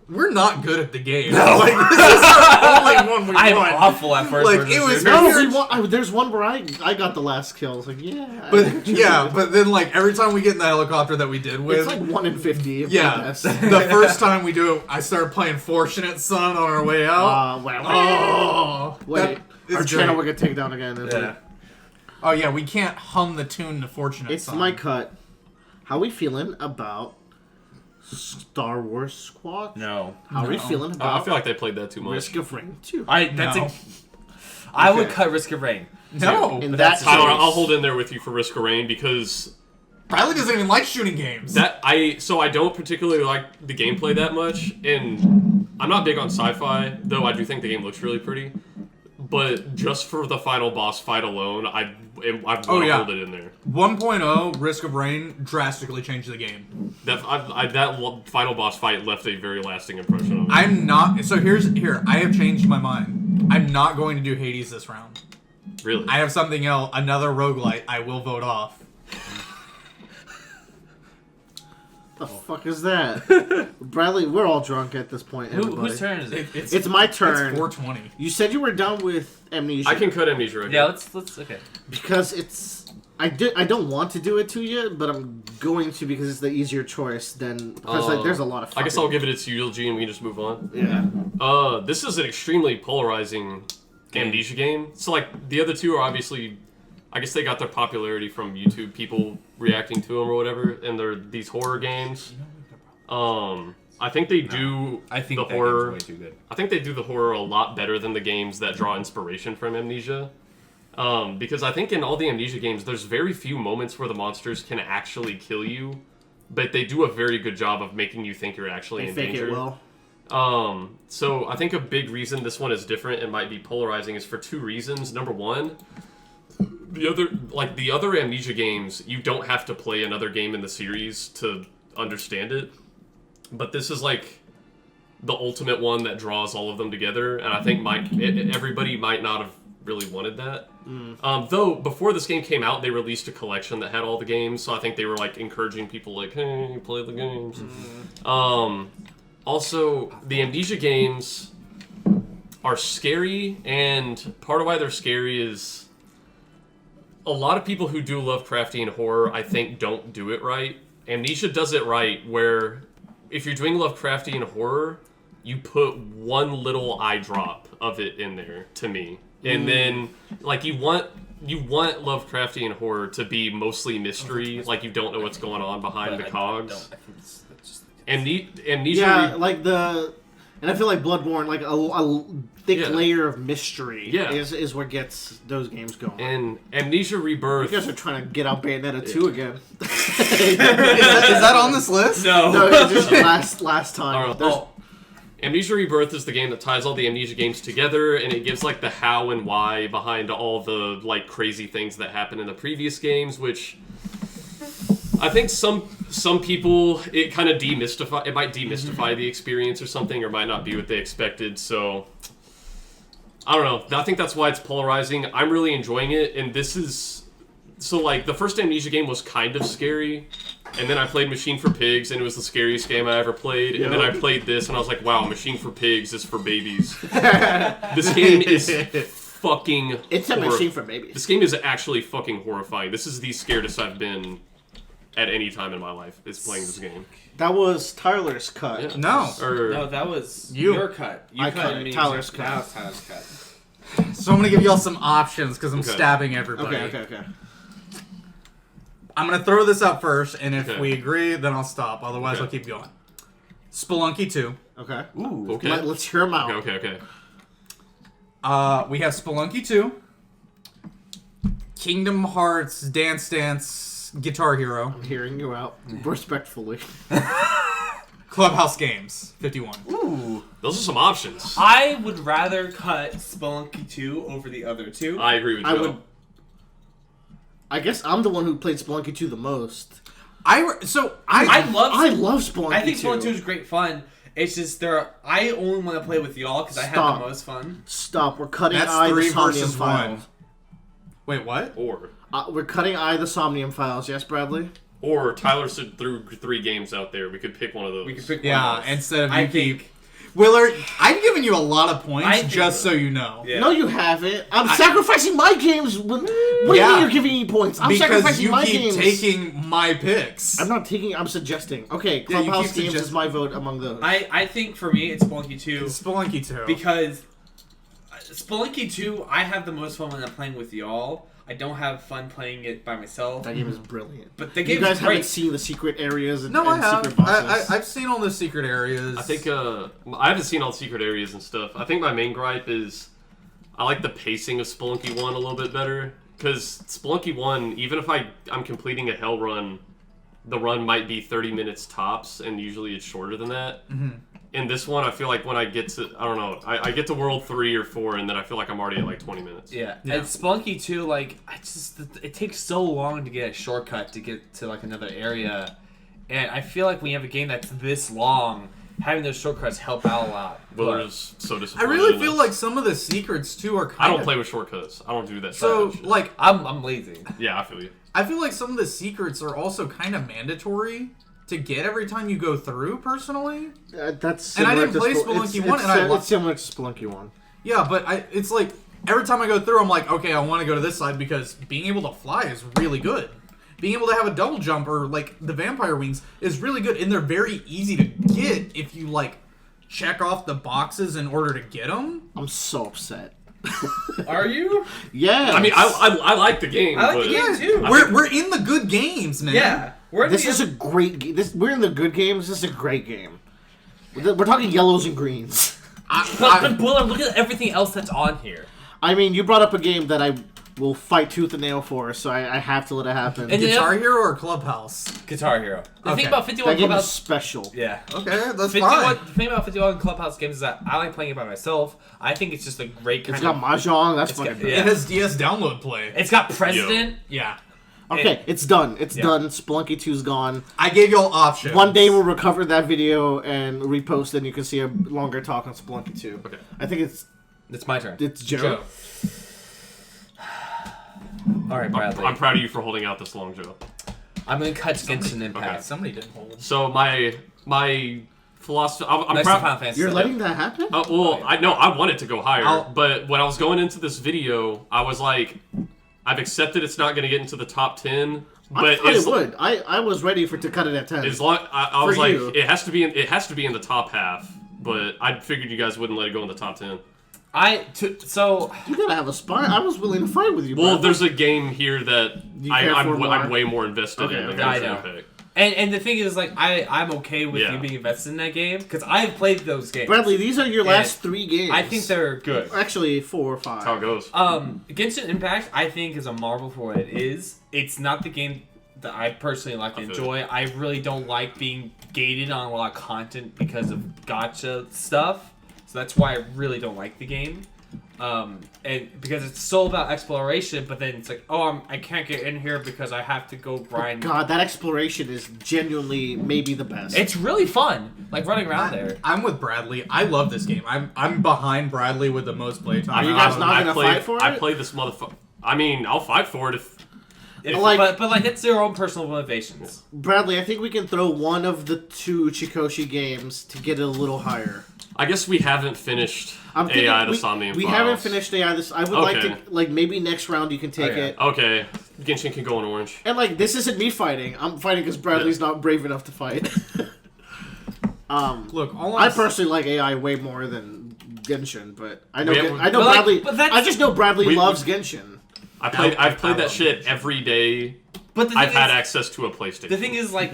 we're not good at the game. Like, this is the only one we I'm won. awful at first. Like, person it was shooters. No, weird. we won, there's one where I got the last kill. I was like, yeah. But yeah, but then like every time we get in the helicopter that we did with, it's like 1 in 50. yeah, the first time we do it, I started playing Fortunate Son on our way out. Wow. Oh, Wait, that our is channel great. will get taken down again. Isn't Yeah. it? Oh yeah, we can't hum the tune to Fortunate It's Son. my cut. How we feeling about Star Wars Squad? No. How are we No. feeling I about feel like they played that too much. Risk of Rain 2? No. I would cut Risk of Rain. No. In But that that's Tyler, case- I'll hold in there with you for Risk of Rain because Riley doesn't even like shooting games. I don't particularly like the gameplay that much, and I'm not big on sci-fi, though I do think the game looks really pretty. But just for the final boss fight alone, I want to hold it in there. 1.0 Risk of Rain drastically changed the game. That final boss fight left a very lasting impression on me. I'm not. So here. I have changed my mind. I'm not going to do Hades this round. Really? I have something else. Another roguelite. I will vote off. The fuck is that? Bradley, we're all drunk at this point. Everybody. Whose turn is it? It's my turn. It's 420. You said you were done with Amnesia. I can cut Amnesia right Yeah, now. let's okay. because it's. I don't want to do it to you, but I'm going to because it's the easier choice than because like there's a lot of. I guess I'll give it its eulogy and we can just move on. Yeah. This is an extremely polarizing Amnesia game. So like the other two are obviously, I guess they got their popularity from YouTube people reacting to them or whatever, and they're these horror games. I think they do I think the that horror. game's way too good. I think they do the horror a lot better than the games that draw inspiration from Amnesia. Because I think in all the Amnesia games, there's very few moments where the monsters can actually kill you, but they do a very good job of making you think you're actually They in fake danger. it well. So I think a big reason this one is different and might be polarizing is for 2 reasons. Number one, the other Amnesia games, you don't have to play another game in the series to understand it. But this is like the ultimate one that draws all of them together, and I think everybody might not have really wanted that. Though before this game came out, they released a collection that had all the games, so I think they were like encouraging people like, hey, play the games. Also, the Amnesia games are scary, and part of why they're scary is a lot of people who do Lovecraftian horror, I think, don't do it right. Amnesia does it right, where if you're doing Lovecraftian horror, you put one little eye drop of it in there, to me. And then, like, you want Lovecraftian horror to be mostly mystery, like you don't know what's going on behind the cogs. I think that's just Amnesia... Yeah, like and I feel like Bloodborne, like a thick Yeah. layer of mystery, Yeah. is what gets those games going. And Amnesia Rebirth... You guys are trying to get out Bayonetta 2 again. Is that on this list? No, it's just last time. Alright, There's- Amnesia Rebirth is the game that ties all the Amnesia games together, and it gives like the how and why behind all the like crazy things that happen in the previous games, which I think some people it kind of might demystify the experience or something, or might not be what they expected. So I don't know. I think that's why it's polarizing. I'm really enjoying it, and this is so like the first Amnesia game was kind of scary. And then I played Machine for Pigs, and it was the scariest game I ever played. And then I played this, and I was like, wow, Machine for Pigs is for babies. This game is fucking It's a machine for babies. This game is actually fucking horrifying. This is the scaredest I've been at any time in my life, is playing this game. That was Tyler's cut. Yeah. No. Or, No, that was You. your cut. You I cut cut me. Tyler's cut. That was Tyler's cut. So I'm gonna give y'all some options because I'm Okay. stabbing everybody. Okay. I'm going to throw this out first, and if Okay. we agree, then I'll stop. Otherwise, Okay. I'll keep going. Spelunky 2. Okay. Ooh. Okay. Let's hear them out. Okay. We have Spelunky 2. Kingdom Hearts Dance Dance Guitar Hero. I'm hearing you out respectfully. Clubhouse Games 51. Ooh. Those are some options. I would rather cut Spelunky 2 over the other two. I agree with I Joe. would. I guess I'm the one who played Spelunky 2 the most. I love Spelunky 2. I think Spelunky 2 is great fun. It's just I only want to play with y'all because I have Stop. the most fun. Stop. We're cutting That's I the 3 Somnium versus files. 1. Wait, what? We're cutting I the Somnium files. Yes, Bradley? Or Tyler threw 3 games out there. We could pick one of those. We could pick one Yeah, of those. instead of I you think- keep... Willard, I've given you a lot of points, I think- just so you know. Yeah. No, you haven't. I'm sacrificing my games. What do you mean you're giving me points? I'm Because sacrificing you my keep games. taking my picks. I'm not taking. I'm suggesting. Okay, Yeah, you Clubhouse keep Games is suggesting. my vote among those. I think for me it's Spelunky 2 Spelunky 2. because Spelunky 2 I have the most fun when I'm playing with y'all. I don't have fun playing it by myself. That game is brilliant. But the You game guys is great. haven't seen the secret areas and, No, I and have. secret bosses. I've seen all the secret areas. I think I haven't seen all the secret areas and stuff. I think my main gripe is I like the pacing of Spelunky 1 a little bit better. Because Spelunky 1, even if I'm completing a hell run, the run might be 30 minutes tops, and usually it's shorter than that. Mm-hmm. In this one, I feel like when I get to, I don't know, I get to World 3 or 4, and then I feel like I'm already at like 20 minutes. Yeah. Yeah. And Spelunky 2, like, it takes so long to get a shortcut to get to, like, another area. And I feel like when you have a game that's this long, having those shortcuts help out a lot. Willer's so I disappointed. really in feel this. like some of the secrets, too, are kind I don't of... play with shortcuts. I don't do that. So, shit. like, I'm lazy. Yeah, I feel you. I feel like some of the secrets are also kind of mandatory to get every time you go through, personally. That's And I similar didn't to play Spelunky 1, and I it's love- similar to Spelunky 1. Yeah, but it's like, every time I go through, I'm like, okay, I want to go to this side because being able to fly is really good. Being able to have a double jump or, like, the vampire wings is really good, and they're very easy to get if you, like, check off the boxes in order to get them. I'm so upset. Are you? Yeah. I mean, I like the game. I like the but- game, too. We're in the good games, man. Yeah. We're in This the is a great game. We're in the good games. This is a great game. We're talking yellows and greens. But Buller, look at everything else that's on here. I mean, you brought up a game that I will fight tooth and nail for, so I have to let it happen. And Guitar Hero or Clubhouse? Guitar Hero. The Okay. thing about 51 that game is Clubhouse... special. Yeah. Okay, that's 51, fine. the thing about 51 Clubhouse games is that I like playing it by myself. I think it's just a great kind It's got of... mahjong. That's It's fucking got- good. yeah. It has DS download play. It's got President. Yeah. Okay, it's done. It's Yeah. done. Spelunky 2's gone. I gave y'all options. One day we'll recover that video and repost it, and you can see a longer talk on Spelunky 2. Okay. I think It's my turn. it's Joe. Joe. All right, Bradley. I'm proud of you for holding out this long, Joe. I'm gonna cut Genshin Impact. Okay. Somebody didn't hold. So my philosophy. I'm Next to proud. Final Fantasy. You're VII. letting that happen? Well, I know I want it to go higher, I'll- but when I was going into this video, I was like, I've accepted it's not going to get into the top 10, I but thought it would. I was ready to cut it at 10. as long I was For like, you. it has to be in the top half. But I figured you guys wouldn't let it go in the top 10. So You gotta have a spot. I was willing to fight with you, Well, bro. there's a game here that You care for I'm more? way more invested Okay, in. okay. than I Genshin know. Impact. and the thing is, like, I'm okay with Yeah. you being invested in that game because I've played those games. Bradley, these are your Yeah. last 3 games. I think they're good. Actually, 4 or 5. That's how it goes. Genshin Impact, I think, is a marvel for what it is. It's not the game that I personally like to I feel enjoy. I really don't like being gated on a lot of content because of gacha stuff. So that's why I really don't like the game. And because it's so about exploration, but then it's like, oh, I can't get in here because I have to go grind. God, that exploration is genuinely maybe the best. It's really fun, like running around there. I'm with Bradley. I love this game. I'm behind Bradley with the most playtime. Are you guys not gonna fight for I it? played this motherfucker. I mean, I'll fight for it if. Like- but it's their own personal motivations. Bradley, I think we can throw one of the 2 Chikoshi games to get it a little higher. I guess we haven't finished I'm thinking AI the we, Somnium we Files. haven't finished AI this. I would like Okay. to, like, maybe next round you can take Okay. it. Okay, Genshin can go in orange. And, like, this isn't me fighting. I'm fighting because Bradley's not brave enough to fight. Look, all I personally like AI way more than Genshin, but I know Yeah, I know but, like, Bradley. but that's- I just know Bradley We- loves Genshin. I've played that shit every day But I've had access to a PlayStation. The thing is, like,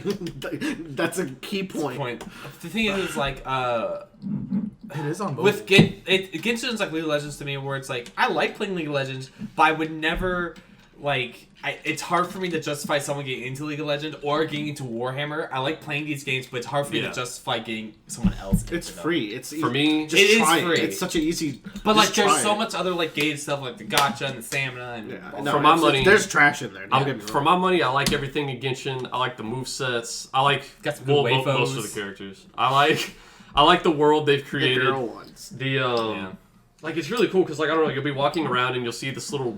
That's a key point. The thing is, like, It is on both. with Genshin's like League of Legends to me, where it's like I like playing League of Legends, but I would never like. It's hard for me to justify someone getting into League of Legends or getting into Warhammer. I like playing these games, but it's hard for me to justify getting someone else into It's them. free. It's For me, just it is try free. It's such an easy. But like, just there's try so it. much other like gated stuff, like the gacha and the stamina, and For my money- there's trash in there. Don't get me for wrong. my money, I like everything in Genshin. I like the movesets. I like Got some good waifus. most of the characters. I like the world they've The created. girl ones. Like it's really cool because like I don't know, you'll be walking around and you'll see this little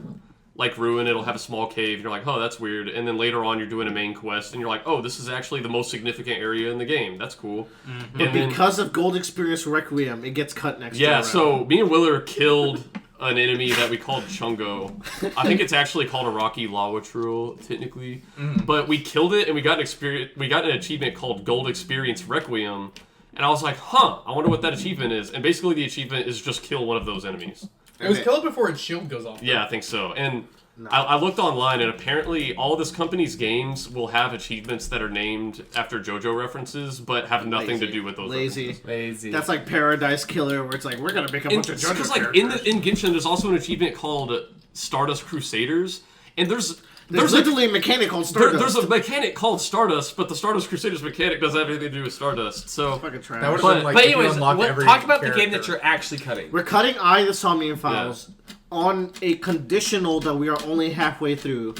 like ruin. It'll have a small cave. And you're like, oh, that's weird. And then later on, you're doing a main quest, and you're like, oh, this is actually the most significant area in the game. That's cool. But because of Gold Experience Requiem, it gets cut next. Yeah, time so around. me and Willer killed an enemy that we called Chungo. I think it's actually called a Rocky Lawatruel, technically. But we killed it, and we got an achievement called Gold Experience Requiem. And I was like, huh, I wonder what that achievement is. And basically the achievement is just kill one of those enemies. It was killed before its shield goes off. Yeah, I think so. And I looked online, and apparently all this company's games will have achievements that are named after JoJo references, but have nothing to do with those references. lazy. That's like Paradise Killer, where it's like we're gonna make a bunch of JoJo Because like characters. in Genshin, there's also an achievement called Stardust Crusaders, and there's literally a mechanic called Stardust. There's a mechanic called Stardust, but the Stardust Crusaders mechanic doesn't have anything to do with Stardust. So fucking trash. That would've But- been like But if you anyways, unlock every talk about the game character. that you're actually cutting. We're cutting the Somnium Files on a conditional that we are only halfway through.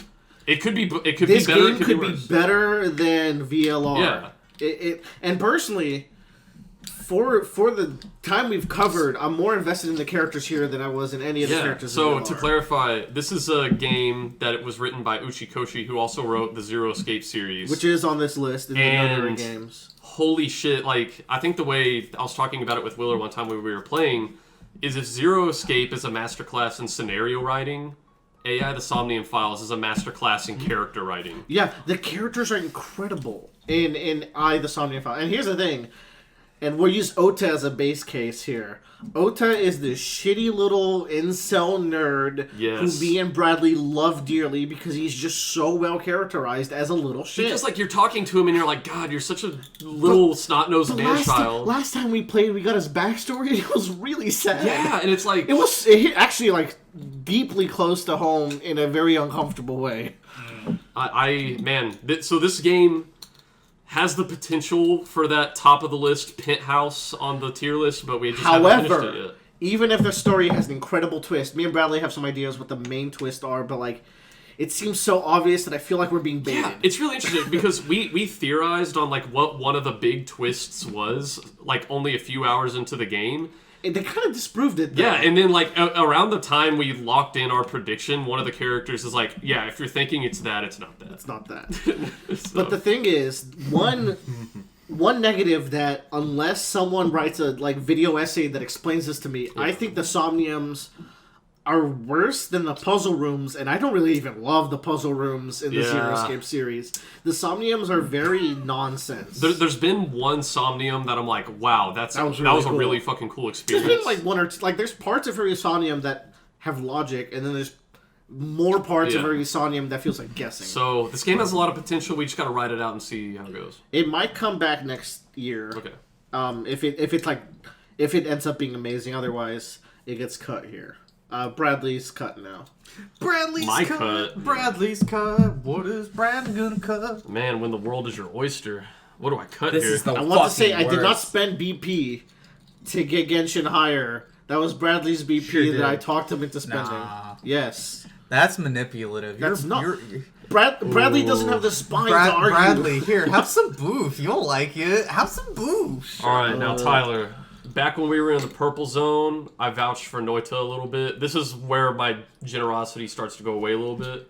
it could be This better. game it could could be be worse. better than VLR. Yeah. And personally, for the time we've covered, I'm more invested in the characters here than I was in any of the Yeah. characters. So in to VLR. clarify, this is a game that was written by Uchikoshi, who also wrote the Zero Escape series. which is on this list in the Notary And- games. Holy shit! Like I think the way I was talking about it with Willer one time when we were playing is if Zero Escape is a masterclass in scenario writing, AI the Somnium Files is a masterclass in character writing. Yeah, the characters are incredible in the Somnium File. And here's the thing, and we'll use Ota as a base case here. Ota is this shitty little incel nerd Yes. who me and Bradley love dearly because he's just so well characterized as a little shit. Because like you're talking to him and you're like, God, you're such a little snot-nosed man child. last time we played, we got his backstory. It was really sad. Yeah, and it's like It hit actually like deeply close to home in a very uncomfortable way. So this game has the potential for that top of the list penthouse on the tier list, but we just haven't finished it However, yet. even if the story has an incredible twist, me and Bradley have some ideas what the main twists are, but like, it seems so obvious that I feel like we're being baited. Yeah, it's really interesting because we theorized on like what one of the big twists was like only a few hours into the game. And they kind of disproved it, though. Yeah, and then like around the time we locked in our prediction, one of the characters is like, yeah, if you're thinking it's that, it's not that. It's not that. So- But the thing is, one negative that unless someone writes a like video essay that explains this to me, I think the Somniums are worse than the puzzle rooms, and I don't really even love the puzzle rooms in the Zero Yeah. Escape series. The Somniums are very nonsense. There's been one Somnium that I'm like, wow, that was really a cool. really fucking cool There's experience. been like one or two, like there's parts of every Somnium that have logic, and then there's more parts of Yeah. every Somnium that feels like guessing. So this game has a lot of potential. We just gotta ride it out and see how it goes. It might come back next year. Okay. If it ends up being amazing. Otherwise, it gets cut here. Bradley's cut now. Bradley's My cut. cut. Bradley's cut. What is Bradley gonna cut? Man, when the world is your oyster, what do I cut This here? is the I want to say fucking I did not worst. spend BP to get Genshin higher. That was Bradley's BP Sure that did. I talked him into spending. Nah. Yes. That's manipulative. That's not- Bradley doesn't have the spine to argue. Bradley, here, have some boof. You don't like it. Have some boof. All right, now Tyler. Back when we were in the purple zone, I vouched for Noita a little bit. This is where my generosity starts to go away a little bit.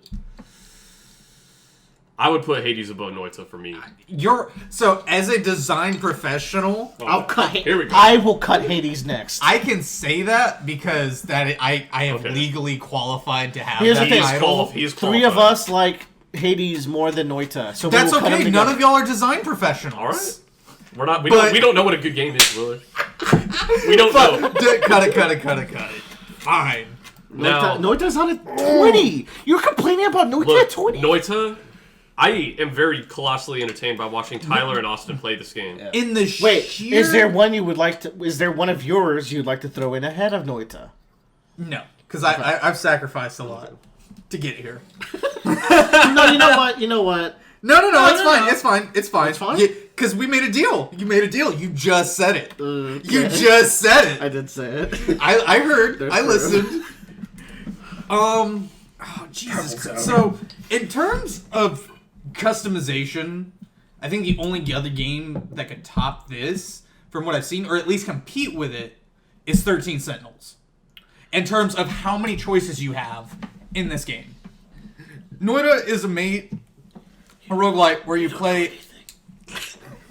I would put Hades above Noita for me. So as a design professional, I'll cut. Here we go. I will cut Hades next. I can say that because I am Okay. legally qualified to have Here's that the thing. title. He's Three of us like Hades more than Noita, so That's we will cut okay. him None together. of y'all are design professionals. All right. We're not. But- We don't know what a good game is, Willard. We don't know. Cut it. Fine. Now, Noita's on a 20. You're complaining about Noita look, at 20. Noita, I am very colossally entertained by watching Tyler and Austin play this game. Yeah. In the Wait, sheer... is there one you would like to? Is there one of yours you'd like to throw in ahead of Noita? No, because I've sacrificed a lot to get here. No, you know what? You know what? No, it's no, fine. no. It's fine. It's fine. It's fine? Because we made a deal. You made a deal. You just said it. Okay. You just said it. I did say it. I heard. They're I true. listened. Oh, Jesus Christ. So, in terms of customization, I think the only other game that could top this, from what I've seen, or at least compete with it, is 13 Sentinels. In terms of how many choices you have in this game. Noita is a roguelike where you play...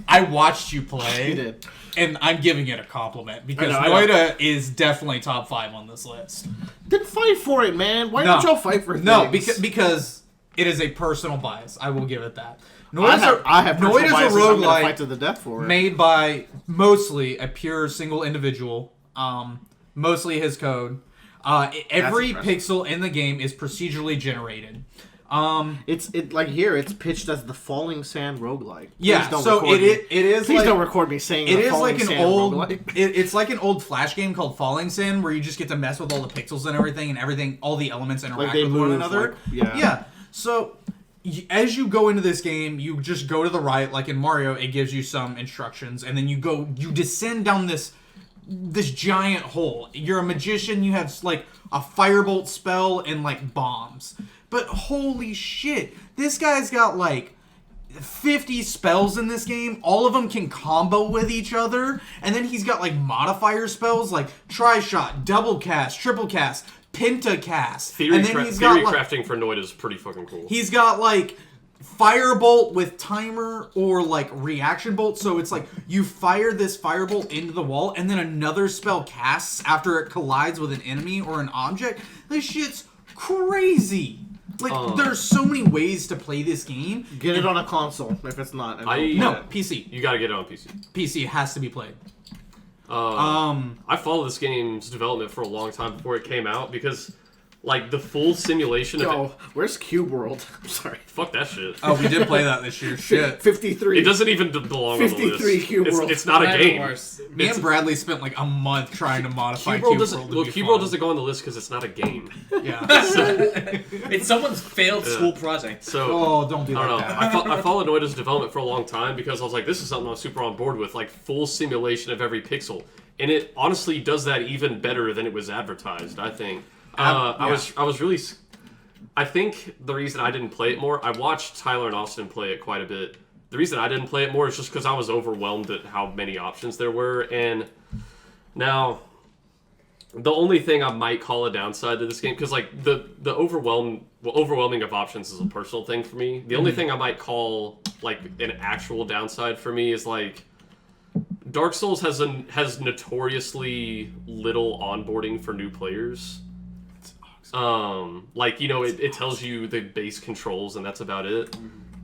I watched you play. You did. And I'm giving it a compliment because I know. Noita is definitely top 5 on this list. Then fight for it, man. Why No. don't y'all fight for things? No, because it is a personal bias. I will give it that. I have personal Noita's a biases. I'm gonna roguelike fight to the death for it. made by mostly a pure single individual. Mostly his code. Every impressive. pixel in the game is procedurally generated. It's pitched as the Falling Sand roguelike. Yeah, Please don't so record me. it is Please like, don't record me saying it the is Falling like an Sand old roguelike. it's like an old Flash game called Falling Sand where you just get to mess with all the pixels and everything, all the elements interact they with one move, another. like, yeah. So as you go into this game, you just go to the right, like in Mario, it gives you some instructions, and then you descend down this giant hole. You're a magician, you have like a firebolt spell and like bombs. But holy shit, this guy's got like 50 spells in this game. All of them can combo with each other. And then he's got like modifier spells like tri-shot, double cast, triple cast, pentacast. Theory, and then he's got like, crafting for Noita is pretty fucking cool. he's got like firebolt with timer or like reaction bolt. So it's like you fire this firebolt into the wall and then another spell casts after it collides with an enemy or an object. This shit's crazy. Like, there's so many ways to play this game. Get it on a console if it's not. No, PC. You gotta get it on PC. PC has to be played. I followed this game's development for a long time before it came out because, like, the full simulation of Yo, it. where's Cube World? I'm sorry. Fuck that shit. Oh, we did play that this year. Shit. 53. It doesn't even belong on the 53 list. Cube World. It's not a game. Me and Bradley spent like a month trying to modify Cube World Cube doesn't. World to Well, be Cube fun. World doesn't go on the list because it's not a game. Yeah. It's someone's failed school project. So Oh, don't do I don't know. that. I followed Noita's development for a long time because I was like, this is something I'm super on board with, like full simulation of every pixel, and it honestly does that even better than it was advertised. I think. I was really. I think the reason I didn't play it more, I watched Tyler and Austin play it quite a bit. The reason I didn't play it more is just because I was overwhelmed at how many options there were, and now. The only thing I might call a downside to this game, because like the overwhelming of options is a personal thing for me. The only thing I might call like an actual downside for me is like Dark Souls has notoriously little onboarding for new players. Like, you know, it tells you the base controls and that's about it.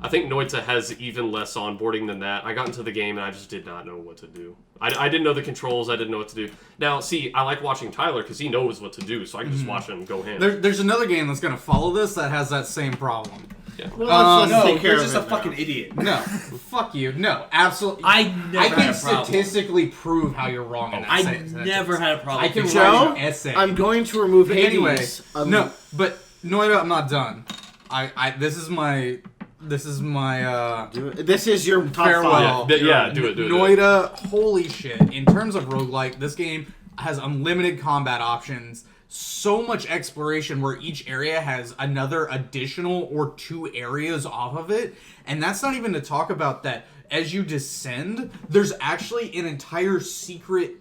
I think Noita has even less onboarding than that. I got into the game and I just did not know what to do. I didn't know the controls. I didn't know what to do. Now, see, I like watching Tyler because he knows what to do, so I can just watch him go ham. There's another game that's going to follow this that has that same problem. Yeah. Well, let's No, take care you're of just it a now. fucking idiot. No, fuck you. No, absolutely. I never I had can a problem. statistically prove how you're wrong in that I sentence. never had a problem. I can with write Joe, an essay. I'm going to remove But Hades. anyway, no, but Noita, I'm not done. This is my This is your top farewell. five. Yeah, do it. Noita, holy shit. In terms of roguelike, this game has unlimited combat options, so much exploration where each area has another additional or 2 areas off of it. And that's not even to talk about that as you descend, there's actually an entire secret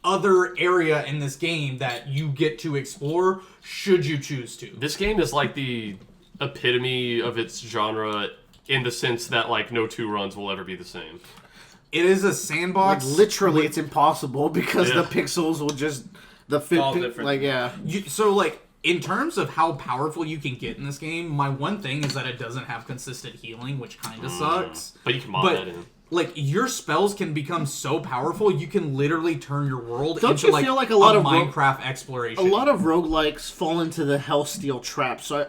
other area in this game that you get to explore should you choose to. This game is like the epitome of its genre in the sense that like no 2 runs will ever be the same. It is a sandbox. Like, literally, it's impossible because Yeah. the pixels will just All different. like yeah. So, like, in terms of how powerful you can get in this game, my one thing is that it doesn't have consistent healing, which kind of sucks. But you can mod that in. Like, your spells can become so powerful, you can literally turn your world Don't into, you like, feel like a lot of Minecraft exploration. A lot of roguelikes fall into the Hellsteel trap. So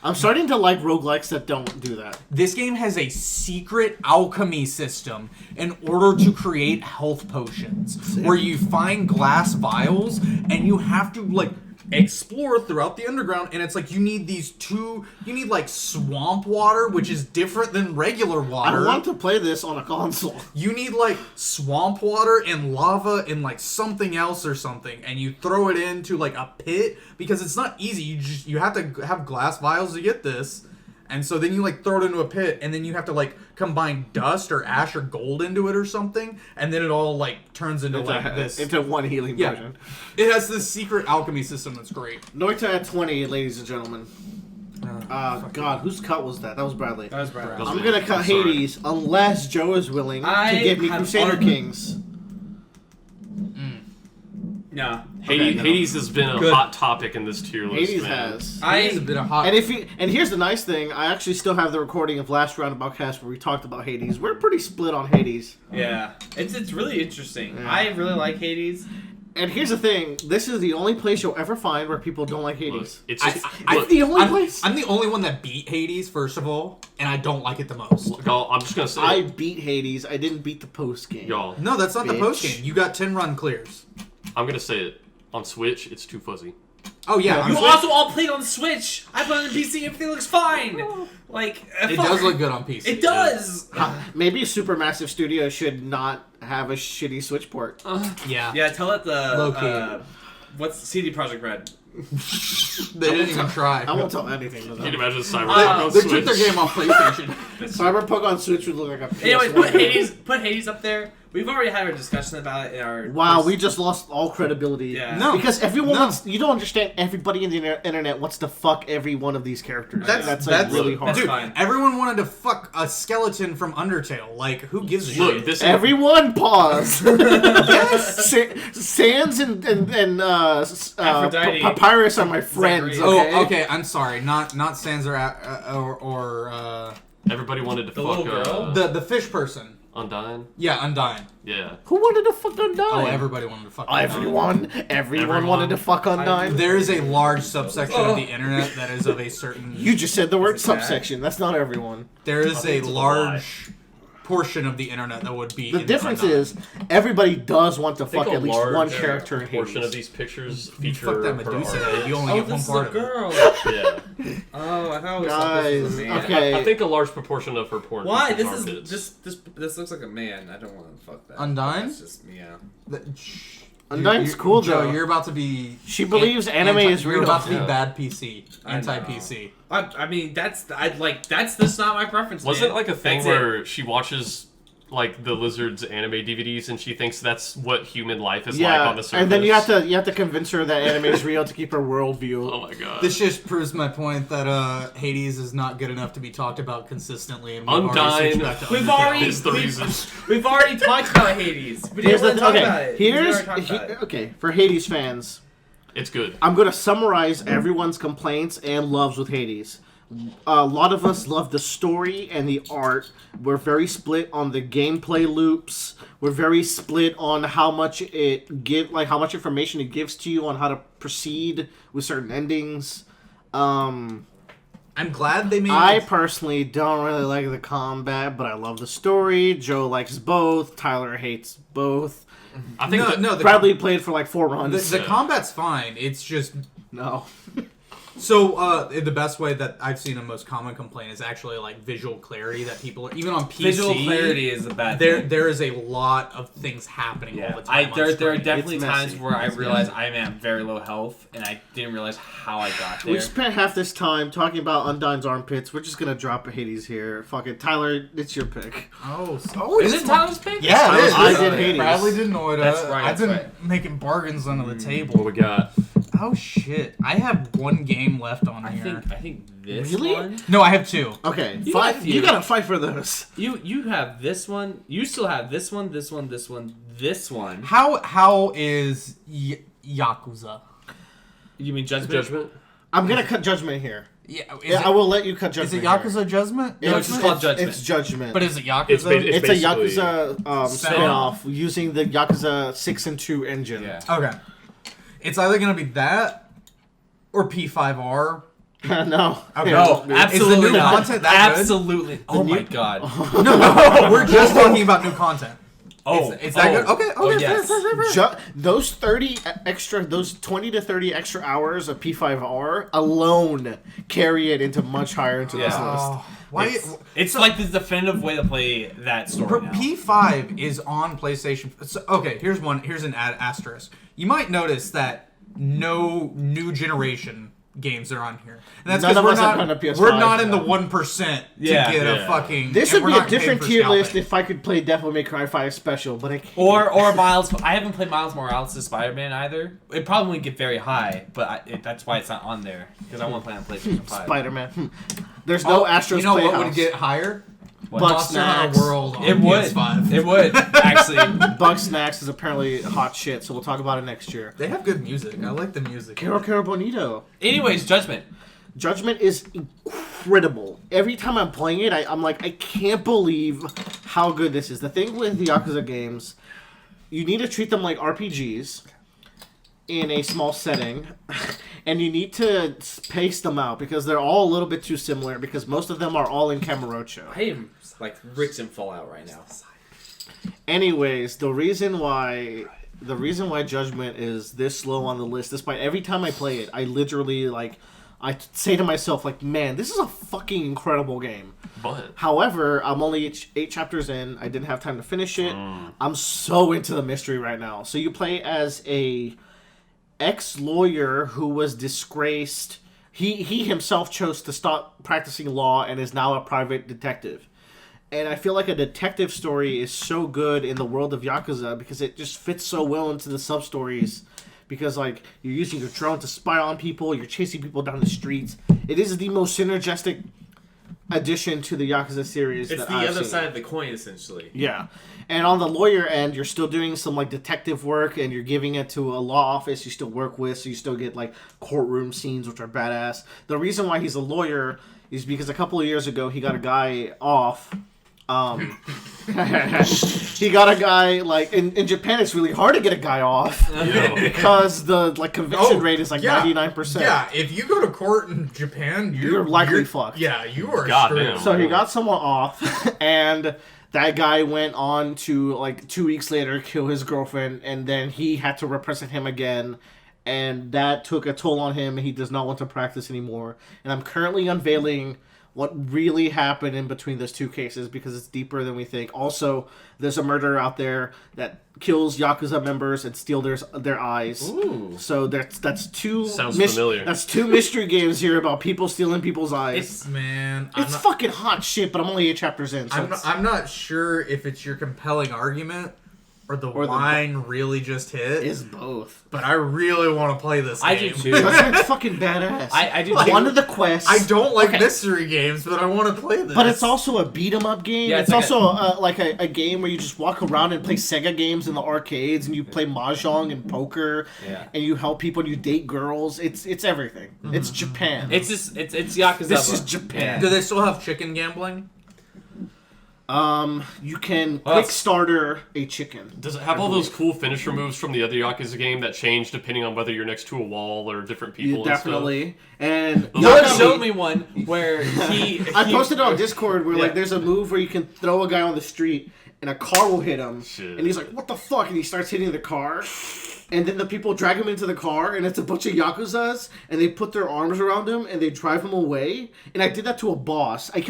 I'm starting to like roguelikes that don't do that. This game has a secret alchemy system in order to create health potions, where you find glass vials and you have to like explore throughout the underground, and it's like you need like swamp water, which is different than regular water. I want to play this on a console. You need like swamp water and lava and like something else or something, and you throw it into like a pit because it's not easy. You have to have glass vials to get this, and so then you like throw it into a pit, and then you have to like combine dust or ash or gold into it or something, and then it all like turns into like this. Into one healing potion. It has this secret alchemy system that's great. Noita at 20, ladies and gentlemen. God, whose cut was that? That was Bradley. That was Brad. I'm gonna cut Hades unless Joe is willing to give me Crusader Kings. No. Hades has been a hot topic in this tier list. Hades man. has. Hades is a bit of hot. And here's the nice thing, I actually still have the recording of last Roundabout cast where we talked about Hades. We're pretty split on Hades. Yeah. It's really interesting. Yeah. I really like Hades. And here's the thing, this is the only place you'll ever find where people don't like Look, Hades. it's just, It's the only place. I'm the only one that beat Hades, first of all, and I don't like it the most. y'all, I'm just gonna say, I beat Hades. I didn't beat the post game. y'all, No, that's not the Bitch. post game. You got 10 run clears. I'm gonna say it. On Switch, it's too fuzzy. Oh yeah, You I'm- also all played on Switch. I play on the PC. Everything looks fine. Like it does look good on PC. It does. Maybe Supermassive Studio should not have a shitty Switch port. Yeah. Yeah. Tell it Low key. the. What's CD Projekt Red? They didn't even try. I won't tell anything to Can them. you imagine Cyberpunk on They Switch? took their game off PlayStation. Cyberpunk on Switch would look like a PS1 Anyways, game. put Hades up there. We've already had a discussion about it in our. Wow, we just lost all credibility. Yeah. No. Because everyone No. wants. You don't understand. Everybody in the internet wants to fuck every one of these characters. That's like really hard. That's Dude, fine. everyone wanted to fuck a skeleton from Undertale. Like, who gives a shit? Look, this Everyone pause. Yes, Sans and Aphrodite. Papyrus are my friends. Zachary. Okay? Oh, okay. I'm sorry. Not Sans or everybody wanted to The fuck little girl? the fish person. Undyne. Yeah, Undyne. Yeah. Who wanted to fuck Undyne? Oh, everybody wanted to fuck Undyne. Everyone wanted to fuck Undyne. There is a large subsection of the internet that is of a certain. You just said the word Is it bad? subsection. That's not everyone. There is a it's a large portion of the internet that would be. The into difference Undyne. is everybody does want to I think fuck a at least large one character in portion Hades. of these pictures You feature fuck that her Medusa. art. You only Oh, get one this is a part of it. girl. Yeah. Oh, I thought it was Guys, this was a man. okay. I think a large proportion of her porn. Why? features This is armpits. this looks like a man. I don't want to fuck that. Undyne? That's just yeah. Undyne's cool, Joe, though. You're about to be. She believes anime is You're real. about to be Yeah. bad PC, I know. anti-PC. I mean, that's just not my preference. Wasn't it man. like a thing That's it. where she watches like the Lizard's anime DVDs and she thinks that's what human life is like Yeah, on the surface? and then you have to convince her that anime is real to keep her worldview. Oh my god. This just proves my point that Hades is not good enough to be talked about consistently. And Undyne. We've Undertale. already- is the reason. We've already talked about Hades. We Here's didn't the want to talk about okay. it. We Here's already talked about it. okay for Hades fans. It's good. I'm gonna summarize everyone's complaints and loves with Hades. A lot of us love the story and the art. We're very split on the gameplay loops. We're very split on how much how much information it gives to you on how to proceed with certain endings. I'm glad they made. I personally don't really like the combat, but I love the story. Joe likes both. Tyler hates both. I think that, the Bradley played for like 4 runs. The combat's fine. It's just No. so the best way that I've seen a most common complaint is actually like visual clarity that people are even on PC. Visual clarity is a bad There thing. there is a lot of things happening all the time. There on are screen. definitely It's times messy. where I realize I am at very low health and I didn't realize how I got there. We spent half this time talking about Undyne's armpits. We're just gonna drop Hades here. Fuck it, Tyler. It's your pick. Oh, Is it Tyler's pick? Yeah, it is. I did Hades. Bradley didn't know it. That's right, I've that's been right. making bargains under the what table. we got. Oh shit! I have one game left on I here. think this Really? one. No, I have 2. Okay, You fight. got a few. You gotta fight for those. You have this one. You still have this one. This one. How is Yakuza? You mean Judgment? Judgment. I'm gonna cut Judgment here. Yeah, I will let you cut Is Judgment. it Yakuza Judgment? Here. No, it's just called Judgment. It's Judgment. But is it Yakuza? It's it's a basically- Yakuza spin-off using the Yakuza 6 and 2 engine. Yeah. Okay. It's either gonna be that or P5R. No. Okay. No, Is the absolutely new not. content that good? Absolutely. Oh my god. No, we're just talking about new content. Oh, It's that good? Okay, yes. fair. Those 30 extra, those 20 to 30 extra hours of P5R alone carry it into much higher into this list. Oh, why? It's like the definitive way to play that story now. P5 is on PlayStation. So, okay, here's an asterisk. You might notice that no new generation games are on here, and that's None because of we're us have gone to not PS5, we're not in the yeah. 1% to Yeah. get a Yeah. fucking. This and would we're be a not paying different for tier scalping. list if I could play Devil May Cry 5 Special, but I can't. Or Miles. I haven't played Miles Morales' Spider-Man either. It probably wouldn't get very high, but that's why it's not on there because I want to play on PlayStation 5. Spider-Man. There's no Astros You know Playhouse. what would get higher? What? Bugs Monster Hunter Snacks. World on It would. PS5. It would actually. Bug Snacks is apparently hot shit, so we'll talk about it next year. They have good music. I like the music. Caro Caro Bonito. Anyways, Judgment. Judgment is incredible. Every time I'm playing it, I'm like, I can't believe how good this is. The thing with the Yakuza games, you need to treat them like RPGs in a small setting, and you need to pace them out because they're all a little bit too similar because most of them are all in Kamurocho. I am like rich in Fallout right now. Anyways, the reason why Judgment is this slow on the list, despite every time I play it, I literally I say to myself man, this is a fucking incredible game. But However, I'm only 8 chapters in. I didn't have time to finish it. I'm so into the mystery right now. So you play as a ex-lawyer who was disgraced. He himself chose to stop practicing law and is now a private detective. And I feel like a detective story is so good in the world of Yakuza because it just fits so well into the sub-stories. Because, you're using your drone to spy on people, you're chasing people down the streets. It is the most synergistic addition to the Yakuza series It's that the I've other seen. side of the coin, essentially. Yeah. And on the lawyer end, you're still doing some, detective work, and you're giving it to a law office you still work with, so you still get, courtroom scenes, which are badass. The reason why he's a lawyer is because a couple of years ago, he got a guy off. He got a guy, in Japan, it's really hard to get a guy off because the, conviction rate is, 99%. Yeah, if you go to court in Japan, You're likely fucked. Yeah, you are Goddamn. screwed. So he got someone off, and that guy went on to 2 weeks later kill his girlfriend, and then he had to represent him again, and that took a toll on him, and he does not want to practice anymore. And I'm currently unveiling what really happened in between those two cases because it's deeper than we think. Also, there's a murderer out there that kills Yakuza members and steals their eyes. Ooh. So that's two. Sounds familiar. That's 2 mystery games here about people stealing people's eyes. Man, It's fucking hot shit, but I'm only 8 chapters in. So I'm not sure if it's your compelling argument or the wine really just hit. is both. But I really want to play this game. I do too. Judgment's fucking badass. I do Like, too. One of the quests. I don't like Okay. mystery games, but I want to play this. But it's also a beat 'em up game. Yeah, it's it's also a game where you just walk around and play Sega games in the arcades, and you play mahjong and poker, Yeah. and you help people, and you date girls. It's everything. It's Japan. It's just it's Yakuza. This is but- Japan. Do they still have chicken gambling? You can Well, quick starter a chicken. does it have all those cool finisher moves from the other Yakuza game that change depending on whether you're next to a wall or different people? Yeah, definitely. And You Yakami- showed me one where I posted it on Discord where Yeah. there's a move where you can throw a guy on the street and a car will hit him, Shit. and he's like, "What the fuck?" and he starts hitting the car, and then the people drag him into the car, and it's a bunch of Yakuzas, and they put their arms around him and they drive him away. And I did that to a boss. I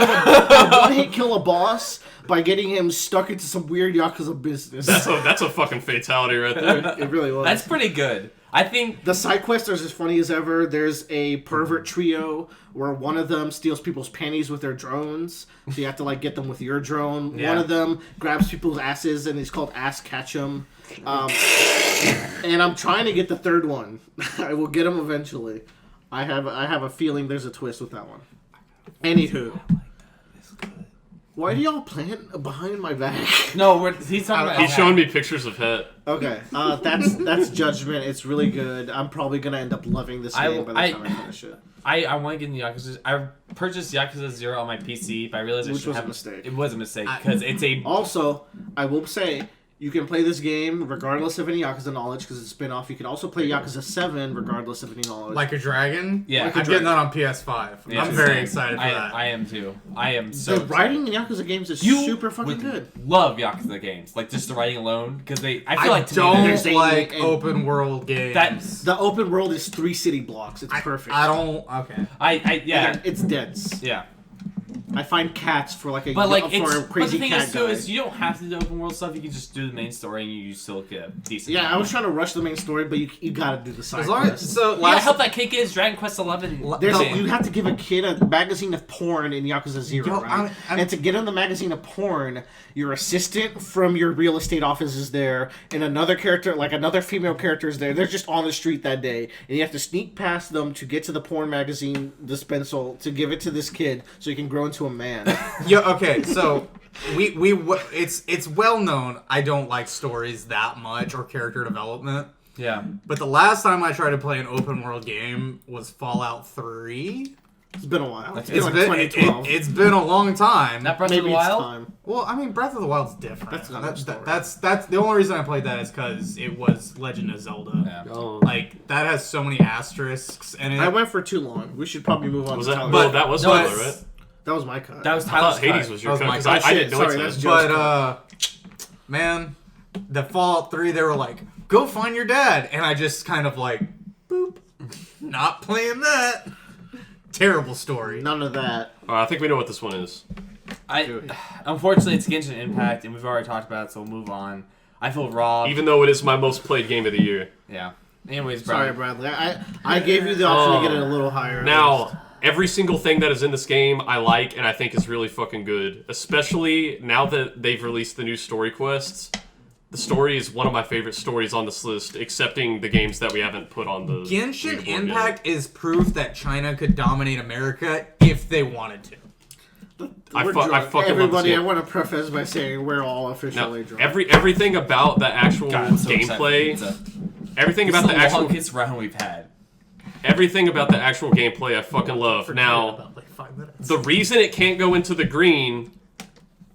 one hit kill a boss by getting him stuck into some weird Yakuza business. That's a fucking fatality right there. It really was. That's pretty good. I think The side quests are as funny as ever. There's a pervert trio where one of them steals people's panties with their drones. So you have to get them with your drone. Yeah. One of them grabs people's asses and it's called Ass Catch'em. And I'm trying to get the third one. I will get them eventually. I have a feeling there's a twist with that one. Anywho. Why do y'all plant behind my back? no, he's talking about. He's showing me pictures of Het. Okay, that's Judgment. It's really good. I'm probably gonna end up loving this game by the time I finish it. I want to get in the Yakuza. I purchased Yakuza 0 on my PC, but I realized Which I should was a have mistake. It was a mistake because it's a. Also, I will say, You can play this game regardless of any Yakuza knowledge because it's a spin-off. You can also play Yakuza 7 regardless of any knowledge. Like a Dragon? Yeah. I'm getting that on PS5. Yeah, I'm very excited for that. I am too. I am so. The writing in Yakuza games is You super fucking would good. Love Yakuza games, like just the writing alone, because I feel like to don't me, there's like and- open world games. That's The open world is 3 city blocks. It's perfect. I don't. Okay. yeah. It's dense. Yeah. I find cats for like a But like for it's a crazy but the thing cat is too guy. is you don't have to do open world stuff. You can just do the main story and you still get decent. Yeah, I amount. was trying to rush the main story, but you gotta do the side As long as, quests. so You gotta last help that kid get his Dragon Quest 11. There's No. you have to give a kid a magazine of porn in Yakuza 0, Yo, right? And to get him the magazine of porn, your assistant from your real estate office is there, and another character, like another female character is there. They're just on the street that day, and you have to sneak past them to get to the porn magazine dispensal to give it to this kid so he can grow into a man. Yeah. Okay. So it's well known I don't like stories that much or character development. Yeah. But the last time I tried to play an open world game was Fallout 3. It's been a while. It's It's been like 2012. it's been a long time. Not Breath of Maybe the it's Wild. time. Well, I mean, Breath of the Wild's different. That's not a story. That's the only reason I played that is because it was Legend of Zelda. Yeah. Oh. Like that has so many asterisks in it. I went for too long. We should probably move on Was to that? Tyler. Well, that was No, Tyler, it's- right? That was my cut. That was I Tyler's thought Hades cut. was your That was cut my because I didn't know Sorry, it. that's Today. Joe's But man, the Fallout 3, they were like, "Go find your dad," and I just kind of like, boop, not playing that. Terrible story. None of that. I think we know what this one is. Unfortunately, it's Genshin Impact, and we've already talked about it, so we'll move on. I feel robbed. Even though it is my most played game of the year. Yeah. Anyways, Sorry, Brian. Bradley. I gave you the option to get it a little higher. Now, every single thing that is in this game I like and I think is really fucking good. Especially now that they've released the new story quests. The story is one of my favorite stories on this list, excepting the games that we haven't put on the Genshin leaderboard yet. Impact is proof that China could dominate America if they wanted to. I We're fucking drunk. love this Everybody, I game. want to preface by saying we're all Now, officially drunk. everything about the actual God, I'm so gameplay, excited. everything It's about the the actual, longest round we've had. everything about the actual gameplay, I fucking love. Now, About like 5 minutes. the reason it can't go into the green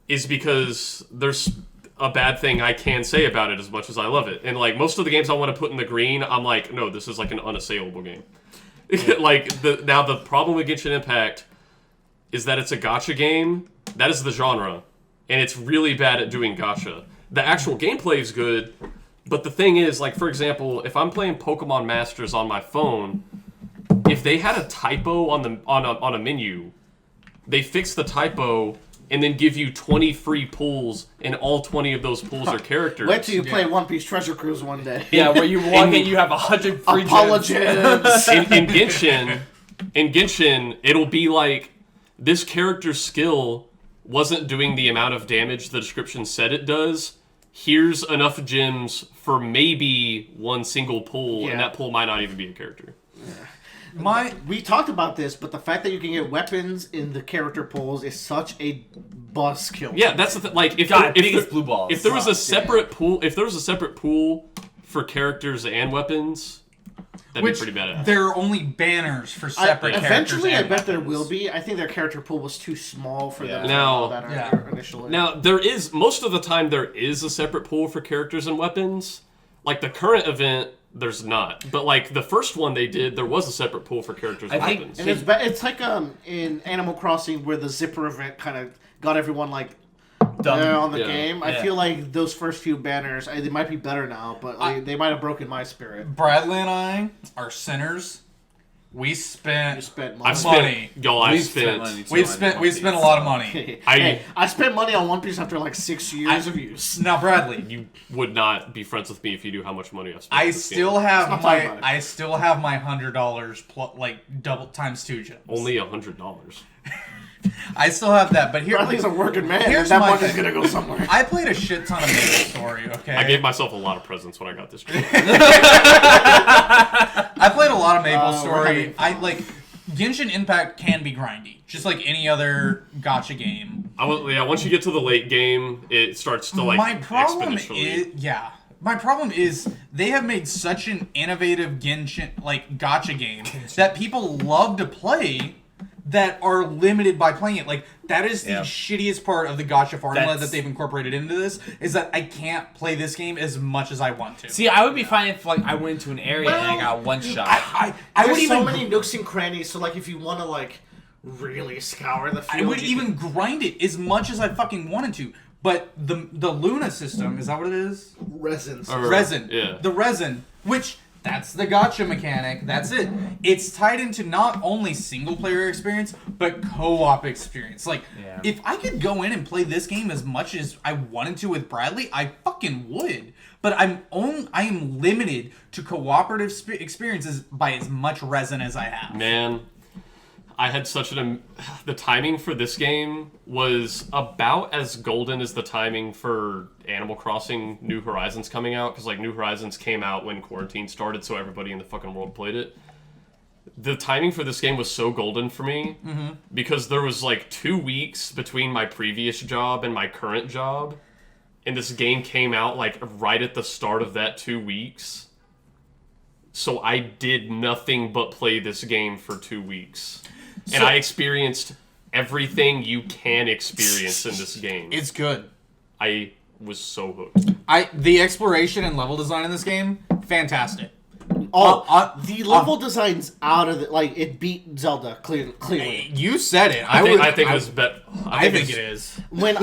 is because there's a bad thing I can say about it as much as I love it. And like most of the games I want to put in the green, I'm like, no, this is like an unassailable game. Like now the problem with Genshin Impact is that it's a gacha game. That is the genre, and it's really bad at doing gacha. The actual gameplay is good, but the thing is, like for example, if I'm playing Pokemon Masters on my phone, if they had a typo on a menu, they fix the typo and then give you 20 free pulls, and all 20 of those pulls are characters. Wait till you play One Piece Treasure Cruise one day. Yeah, where you walk in, you have 100 free Apologies. gems. in Genshin, it'll be like this character's skill wasn't doing the amount of damage the description said it does. Here's enough gems for maybe one single pull, Yeah. and that pull might not even be a character. We talked about this, but the fact that you can get weapons in the character pulls is such a buzzkill. Yeah, that's the like if God, there, if, biggest there, blue balls. if there was a Fuck, separate pool, if there was a separate pool for characters and weapons, that'd Which be pretty badass. there are only banners for separate characters. Eventually, I and bet there weapons. will be. I think their character pool was too small for them to Now- allow that Yeah. initially. Now there is most of the time there is a separate pool for characters and weapons. Like the current event, there's not. But like the first one they did, there was a separate pool for characters and I think- weapons. and it's like in Animal Crossing where the zipper event kind of got everyone like on the Yeah. game. I Yeah. feel like those first few banners, they might be better now, but they might have broken my spirit. Bradley and I are sinners. We You spent spent I've money. money. spent y'all. I We've spent spent. money. we spent a lot of money. Hey, I spent money on One Piece after like 6 years of use. Now, Bradley, You would not be friends with me if you knew how much money I've spent. I on this still game. have Let's not talk about it. I still have my $100 plus like double times 2 gems. only $100. I still have that, but here Bradley's a working man. Here's and that my money's thing. gonna go somewhere. I played a shit ton of Maple Story. Okay, I gave myself a lot of presents when I got this game. I played a lot of Maple we're Story. having I like Genshin Impact can be grindy, just like any other gacha game. Once you get to the late game, it starts to like My problem exponentially. is my problem is they have made such an innovative Genshin like gacha game that people love to play, that are limited by playing it. Like, that is the Yeah. shittiest part of the gacha formula That's- that they've incorporated into this, is that I can't play this game as much as I want to. See, I would be fine if like I went into an area and I got one shot. I There's would even so many nooks and crannies. So like, if you want to like really scour the field, I would you even grind it as much as I fucking wanted to. But the Luna system, is that what it is? resins. Or- Resin. Yeah. The resin, which that's the gacha mechanic. That's it. It's tied into not only single player experience, but co-op experience. Like, Yeah. if I could go in and play this game as much as I wanted to with Bradley, I fucking would. But I am limited to cooperative experiences by as much resin as I have. Man, I had such the timing for this game was about as golden as the timing for Animal Crossing New Horizons coming out, because like New Horizons came out when quarantine started, so everybody in the fucking world played it. The timing for this game was so golden for me because there was like 2 weeks between my previous job and my current job, and this game came out like right at the start of that 2 weeks. So I did nothing but play this game for 2 weeks. And I experienced everything you can experience in this game. It's good. I was so hooked. The exploration and level design in this game, fantastic. The level design's out of it. Like, it beat Zelda clearly. You said it. I think it was better. I think it is. When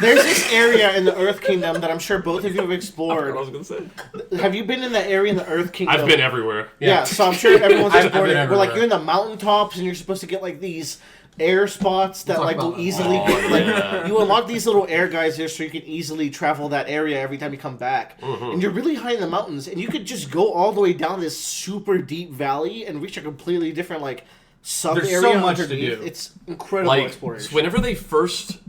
there's this area in the Earth Kingdom that I'm sure both of you have What explored. I was gonna say. Have you been in that area in the Earth Kingdom? I've been everywhere. Yeah, so I'm sure everyone's I've explored been it. Where like everywhere. you're in the mountaintops and you're supposed to get like these air spots that Talk like will about- easily Oh, get, like yeah. you unlock these little air guys here so you can easily travel that area every time you come back. And you're really high in the mountains and you could just go all the way down this super deep valley and reach a completely different like sub There's area so much to underneath. do. It's incredible Like, exploration. whenever they first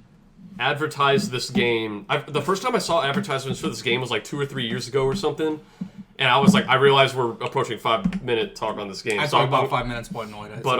advertised this game, the first time I saw advertisements for this game was like 2 or 3 years ago or something. And I was like, I realized we're approaching 5-minute talk on this game. I So talked about 5 minutes, boy, annoyed. But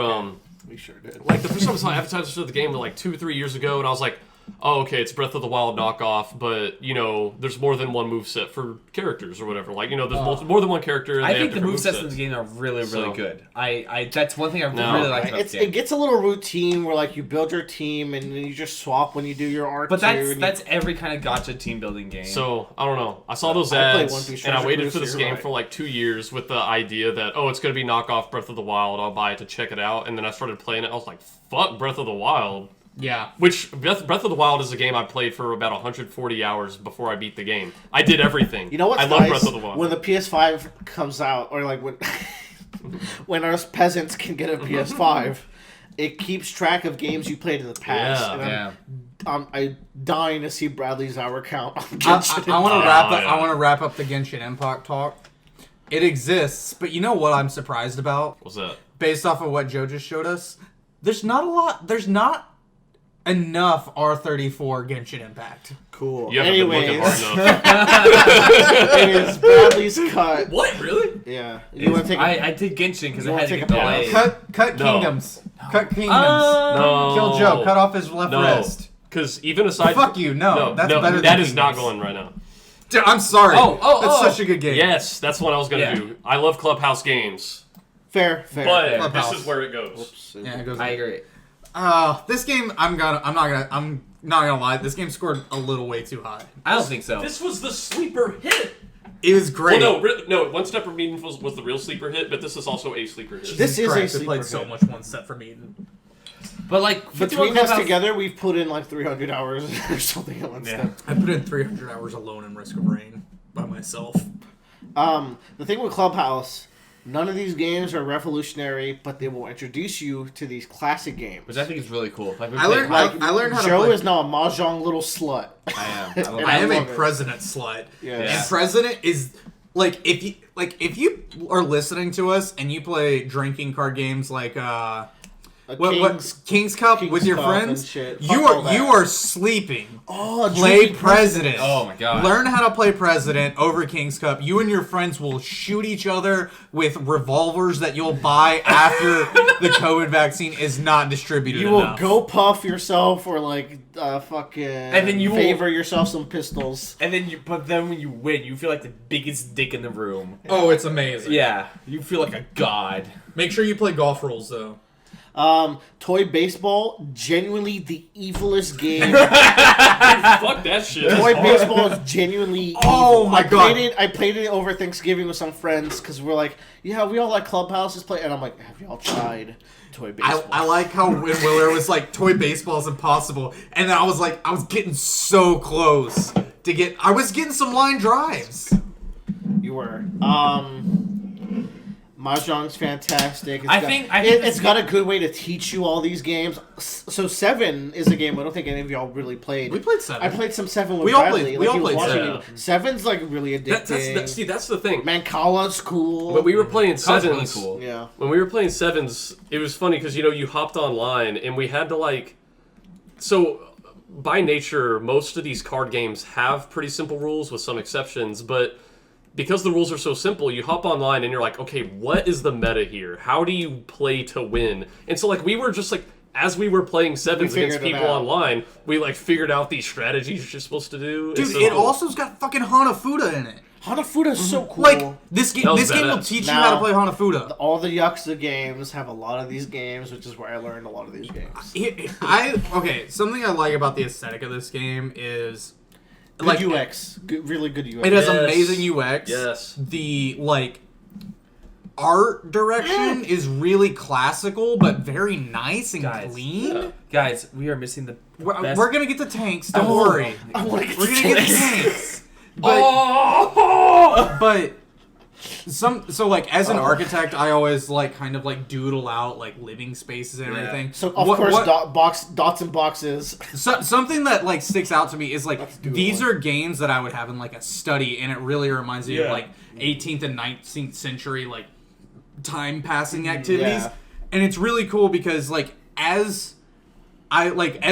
We sure did. like the first time I saw advertisements for the game was like 2 or 3 years ago, and I was like, oh, okay, it's Breath of the Wild knockoff, but you know, there's more than one moveset for characters or whatever. Like, you know, there's more than one character. And I they think have the different movesets in movesets. the game are really So- good. I that's one thing I No. really like about It the game. gets a little routine where like you build your team and then you just swap when you do your R2. But and that's every kind of gacha team building game. So I don't know. I saw those I played One ads, Piece and I Treasure waited Cruise, for this so you're game right. for like 2 years with the idea that it's gonna be knockoff Breath of the Wild. I'll buy it to check it out, and then I started playing it. I was like, fuck Breath of the Wild. yeah. Which Breath of the Wild is a game I played for about 140 hours before I beat the game. I did everything. You know what's I love nice? Breath of the Wild. When the PS5 comes out, or like when when us peasants can get a PS5, it keeps track of games you played in the past. Yeah. And I'm dying to see Bradley's hour count on I Genshin. want to wrap up. yeah. I want to wrap up the Genshin Impact talk. It exists, but you know what I'm surprised about? What's that? Based off of what Joe just showed us, there's not a lot. There's not enough R34 Genshin Impact. Cool. You haven't been looking Anyways, hard enough. it is Bradley's cut. What? Really? Yeah. You want to take? I did Genshin because You I wanna had to take get a delayed. pause? Cut No. kingdoms. Cut kingdoms. No. Kill Joe. Cut off his left No. wrist. Because even aside, Fuck you. No, that's better than that is not Kingdoms. going right now. Dude, I'm sorry. Oh, that's oh. such a good game. Yes, that's what I was gonna Yeah. do. I love Clubhouse games, Fair. but Clubhouse. this is where it goes. Yeah, it goes. I agree. This game, I'm not gonna lie. This game scored a little way too high. I don't think so. This was the sleeper hit. It was great. Well, no, One Step from Eden was the real sleeper hit, but this is also a sleeper hit. This is a Christ, I sleeper played so hit. much One Step from Eden. But like Between us together, we've put in like 300 hours or something at one step. I put in 300 hours alone in Risk of Rain by myself. The thing with Clubhouse, none of these games are revolutionary, but they will introduce you to these classic games. which I think is really cool. Like, I learned how to Joe play. is now a mahjong little slut. I am. And I am love a it. president slut. Yes. And president is like if you are listening to us and you play drinking card games like King's Cup King's with your Cup and friends, shit. you Fuck all are that. you are sleeping. Oh, Play drinking president. Oh my god. Learn how to play president over King's Cup. You and your friends will shoot each other with revolvers that you'll buy after the COVID vaccine is not distributed You will enough. go puff yourself or like fucking And then you will- favor yourself some pistols. And then but then when you win, you feel like the biggest dick in the room. Oh, it's amazing. Yeah, you feel like a god. Make sure you play golf rules though. Toy Baseball, genuinely the evilest game. Fuck that shit. Toy Baseball is genuinely Oh evil. my God. I played it over Thanksgiving with some friends because we're like, yeah, we all like Clubhouses play, and I'm like, have y'all tried Toy Baseball? I like how when Willer was like, toy baseball is impossible. And then I was like, I was getting so close to get, I was getting some line drives. You were. Mahjong's fantastic. I think It's got a good way to teach you all these games. So 7 is a game I don't think any of y'all really played. We played 7. I played some 7 with We all Bradley. played- we all he was played watching 7. me. 7's like really addicting. See, that's the thing. Mancala's cool. When we were playing Sounds really sevens, cool. Yeah. when we were playing sevens, it was funny because you hopped online and we had to like, so by nature, most of these card games have pretty simple rules with some exceptions, but because the rules are so simple, you hop online and you're like, okay, what is the meta here? How do you play to win? And so like we were just like, as we were playing sevens against figured it people out. online, we like figured out these strategies you're supposed to do. Dude, It's so it cool. also's got fucking Hanafuda in it. Hanafuda's so cool. Like, this game That was will badass. teach you how to Now- play Hanafuda. all the Yakuza games have a lot of these games, which is where I learned a lot of these games. Okay, something I like about the aesthetic of this game is Good like UX. Really good UX. it has Yes. amazing UX. Yes. The like art direction is really classical but very nice and Guys. clean. Yeah. Guys, we are missing the We're, best. we're gonna get the tanks. Don't Oh, worry. I want to get We're gonna get the tanks. But Oh! but so like as an architect, I always like kind of like doodle out like living spaces and Yeah. everything. So of What- course, what- dots and boxes. something that like sticks out to me is like Let's do it. these are games that I would have in like a study, and it really reminds me of Yeah. like 18th and 19th century like time passing activities, Yeah. and it's really cool because like as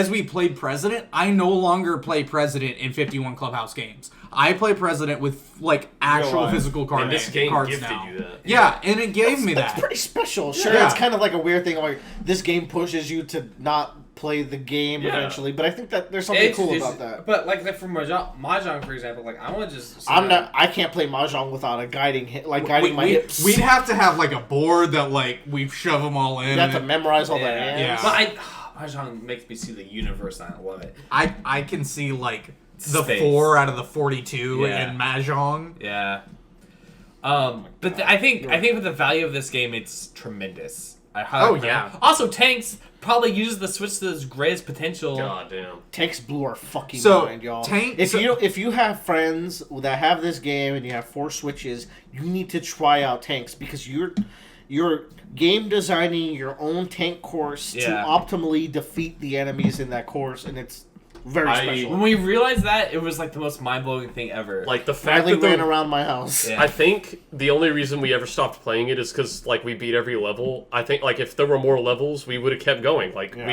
we played President, I no longer play President in 51 Clubhouse games. I play President with like actual life. physical cards. And this game cards gifted now. you that. Yeah, and it gave me That's that. pretty special. Sure, Yeah. it's kind of like a weird thing. Like this game pushes you to not play the game Yeah. eventually, but I think that there's something cool It's- about that. But like for Mahjong, for example, like I want to just. I can't play mahjong without a guiding hit, like guiding my hips. We'd have to have like a board that like we shove them all in. You have to memorize all the Yeah. hands. Yeah. But Mahjong makes me see the universe, and I love it. I can see like the Space. 4 out of the 42 Yeah. in Mahjong. Yeah. But I think with the value of this game, it's tremendous. I highly Oh, recommend. yeah. Also, Tanks probably uses the Switch to its greatest potential. God damn. Tanks blew our fucking So, mind, y'all. Tank- if so- you have friends that have this game and you have 4 Switches, you need to try out Tanks because you're game designing your own tank course to Yeah. optimally defeat the enemies in that course, and it's very special. When we realized that, it was like the most mind-blowing thing ever. Like the fact Bradley that ran the, around my house. Yeah. I think the only reason we ever stopped playing it is because like we beat every level. I think like if there were more levels, we would have kept going. Like Yeah.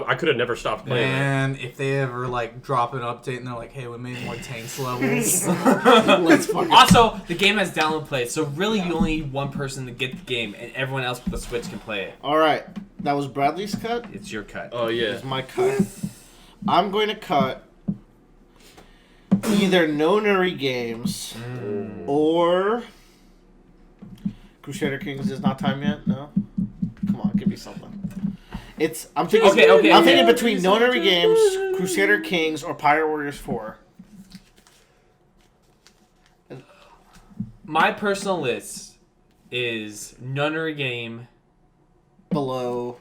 I could have never stopped playing it. And if they ever like drop an update and they're like, "Hey, we made more tanks levels," Let's fucking Also, the game has download play, so really you only need one person to get the game, and everyone else with the Switch can play it. All right, that was Bradley's cut. It's your cut. Oh yeah. It's my cut. I'm going to cut either No Nuri Games or Crusader Kings. Is not time yet. No, come on, give me something. I'm thinking. Okay. I'm thinking between No Nuri Games, Crusader Kings, or Pirate Warriors 4. My personal list is Nunnery Game Below.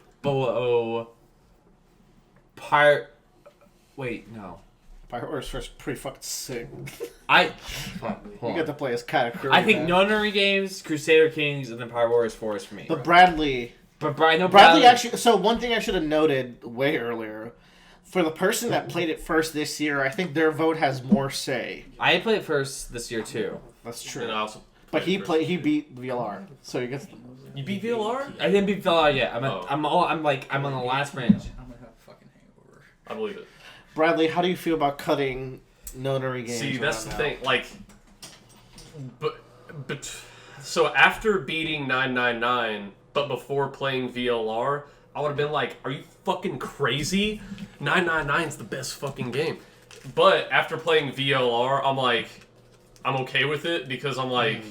Pirate. Wait, no. Pirate Warriors 4 is pretty fucking sick. I You get to play as Katakuri. I think man. Nunnery Games, Crusader Kings, and then Pirate Warriors 4 is for me. But Bradley. But Bradley Bradley actually. So one thing I should have noted way earlier, for the person that played it first this year, I think their vote has more say. I played it first this year too. That's And true. I also But he beat VLR, so he gets. You beat VLR? I didn't beat Fell Out yet. I'm Oh. I'm on the last fringe. I'm gonna have a fucking hangover. I believe it. Bradley, how do you feel about cutting No Nuri Games? See, that's the right thing. Like, but so after beating 999, but before playing VLR, I would have been like, "Are you fucking crazy? 999's the best fucking game." But after playing VLR, I'm like, I'm okay with it because I'm like,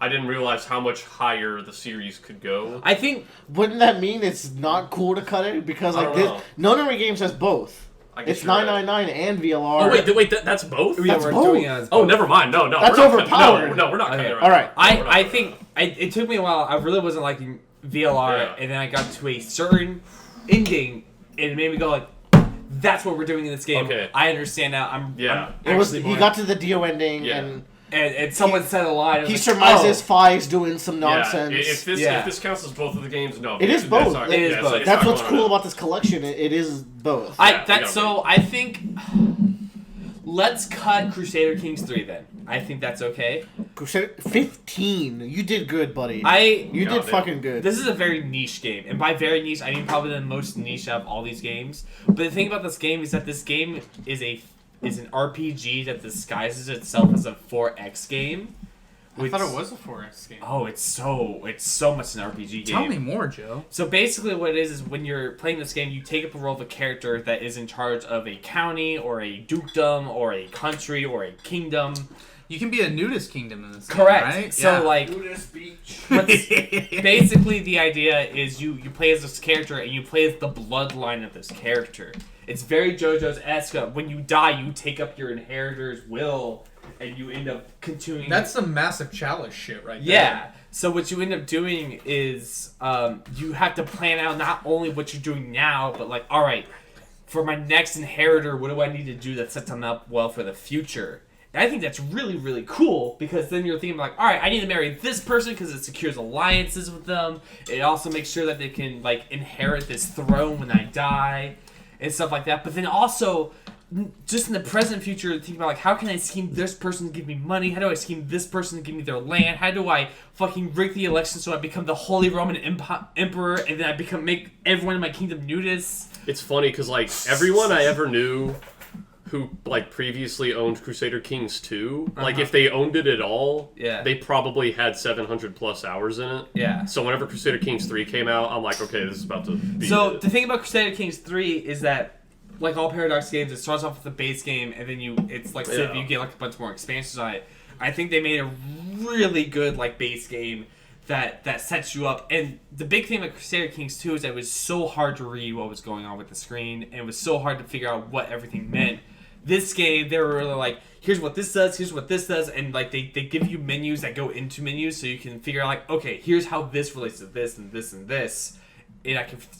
I didn't realize how much higher the series could go. I think Wouldn't that mean it's not cool to cut it? Because I like don't know. Nonary Games has both. I guess It's you're right. 999 and VLR. Oh wait, that's both. yeah, That's we're both. doing it as Oh, both. never mind. No, That's we're not overpowered. No, we're not cutting Okay. it right. All right. now. We're not I cutting think it took me a while. I really wasn't liking VLR, Yeah. and then I got to a certain ending, and it made me go like, "That's what we're doing in this game." Okay. I understand now. I'm Yeah. It was. actually He more- got to the Dio ending, Yeah. and someone said a line. and he was surmises oh. Fi's doing some Yeah, nonsense. if this counts as both of the games, no. It is that's both. not- It is yeah, both. it's That's not what's going cool on. about this collection. It is both. I think let's cut Crusader Kings 3 then. I think that's okay. Crusader 15. You did good, buddy. I You Yeah, did dude. fucking good. This is a very niche game, and by very niche, I mean probably the most niche out of all these games. But the thing about this game is that this game is an RPG that disguises itself as a 4X game. I thought it was a 4X game. Oh, it's so much an RPG game. Tell me more, Joe. So basically, what it is when you're playing this game, you take up a role of a character that is in charge of a county or a dukedom or a country or a kingdom. You can be a nudist kingdom in this Correct. game, right? So Yeah. like. Basically, the idea is you play as this character and you play as the bloodline of this character. It's very JoJo's-esque. When you die, you take up your inheritor's will and you end up continuing. That's some massive chalice shit right there. Yeah. So what you end up doing is you have to plan out not only what you're doing now, but like, all right, for my next inheritor, what do I need to do that sets them up well for the future? And I think that's really, really cool because then you're thinking like, all right, I need to marry this person because it secures alliances with them. It also makes sure that they can like inherit this throne when I die and stuff like that. But then also, just in the present future, thinking about like, how can I scheme this person to give me money? How do I scheme this person to give me their land? How do I fucking rig the election so I become the Holy Roman Emperor and then I make everyone in my kingdom nudists? It's funny because like everyone I ever knew who like previously owned Crusader Kings 2, like if they owned it at all, Yeah. they probably had 700 plus hours in it. Yeah. So whenever Crusader Kings 3 came out, I'm like, okay, this is about to be So it. the thing about Crusader Kings 3 is that, like all Paradox games, it starts off with the base game, and then it's like Yeah. you get like a bunch more expansions on it. I think they made a really good like base game that sets you up. And the big thing about Crusader Kings 2 is that it was so hard to read what was going on with the screen, and it was so hard to figure out what everything meant. This game, they were really like, here's what this does, and like they give you menus that go into menus, so you can figure out like, okay, here's how this relates to this and this and this, and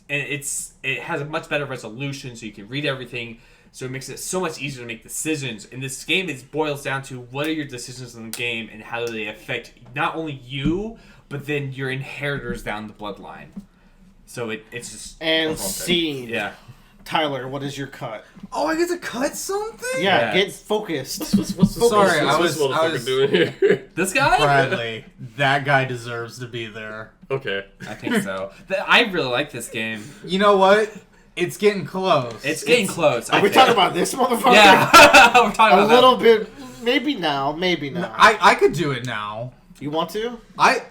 it has a much better resolution, so you can read everything, so it makes it so much easier to make decisions. And this game boils down to what are your decisions in the game and how do they affect not only you, but then your inheritors down the bloodline. So it's just And overall good. scene. Yeah. Tyler, what is your cut? Oh, I get to cut something? Yeah, Yeah. get focused. What's Sorry, I this was- motherfucker doing here? This guy? Bradley, that guy deserves to be there. Okay. I think so. I really like this game. You know what? It's getting close. It's getting close. Are we talking about this motherfucker? Yeah, we're talking A about little bit. Maybe now. Maybe now. I could do it now. You want to? that.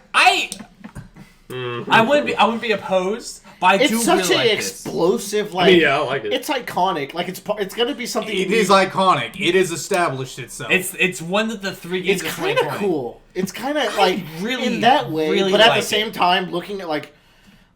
I wouldn't be opposed, but I do It's such really an like this. explosive. I Like mean, yeah, I like it. it's iconic. Like it's gonna be something. It is iconic. It has established itself. It's one of the three games It's of kind of 2020. cool. It's kind of like really, in that way, really but at like the same time, looking at like,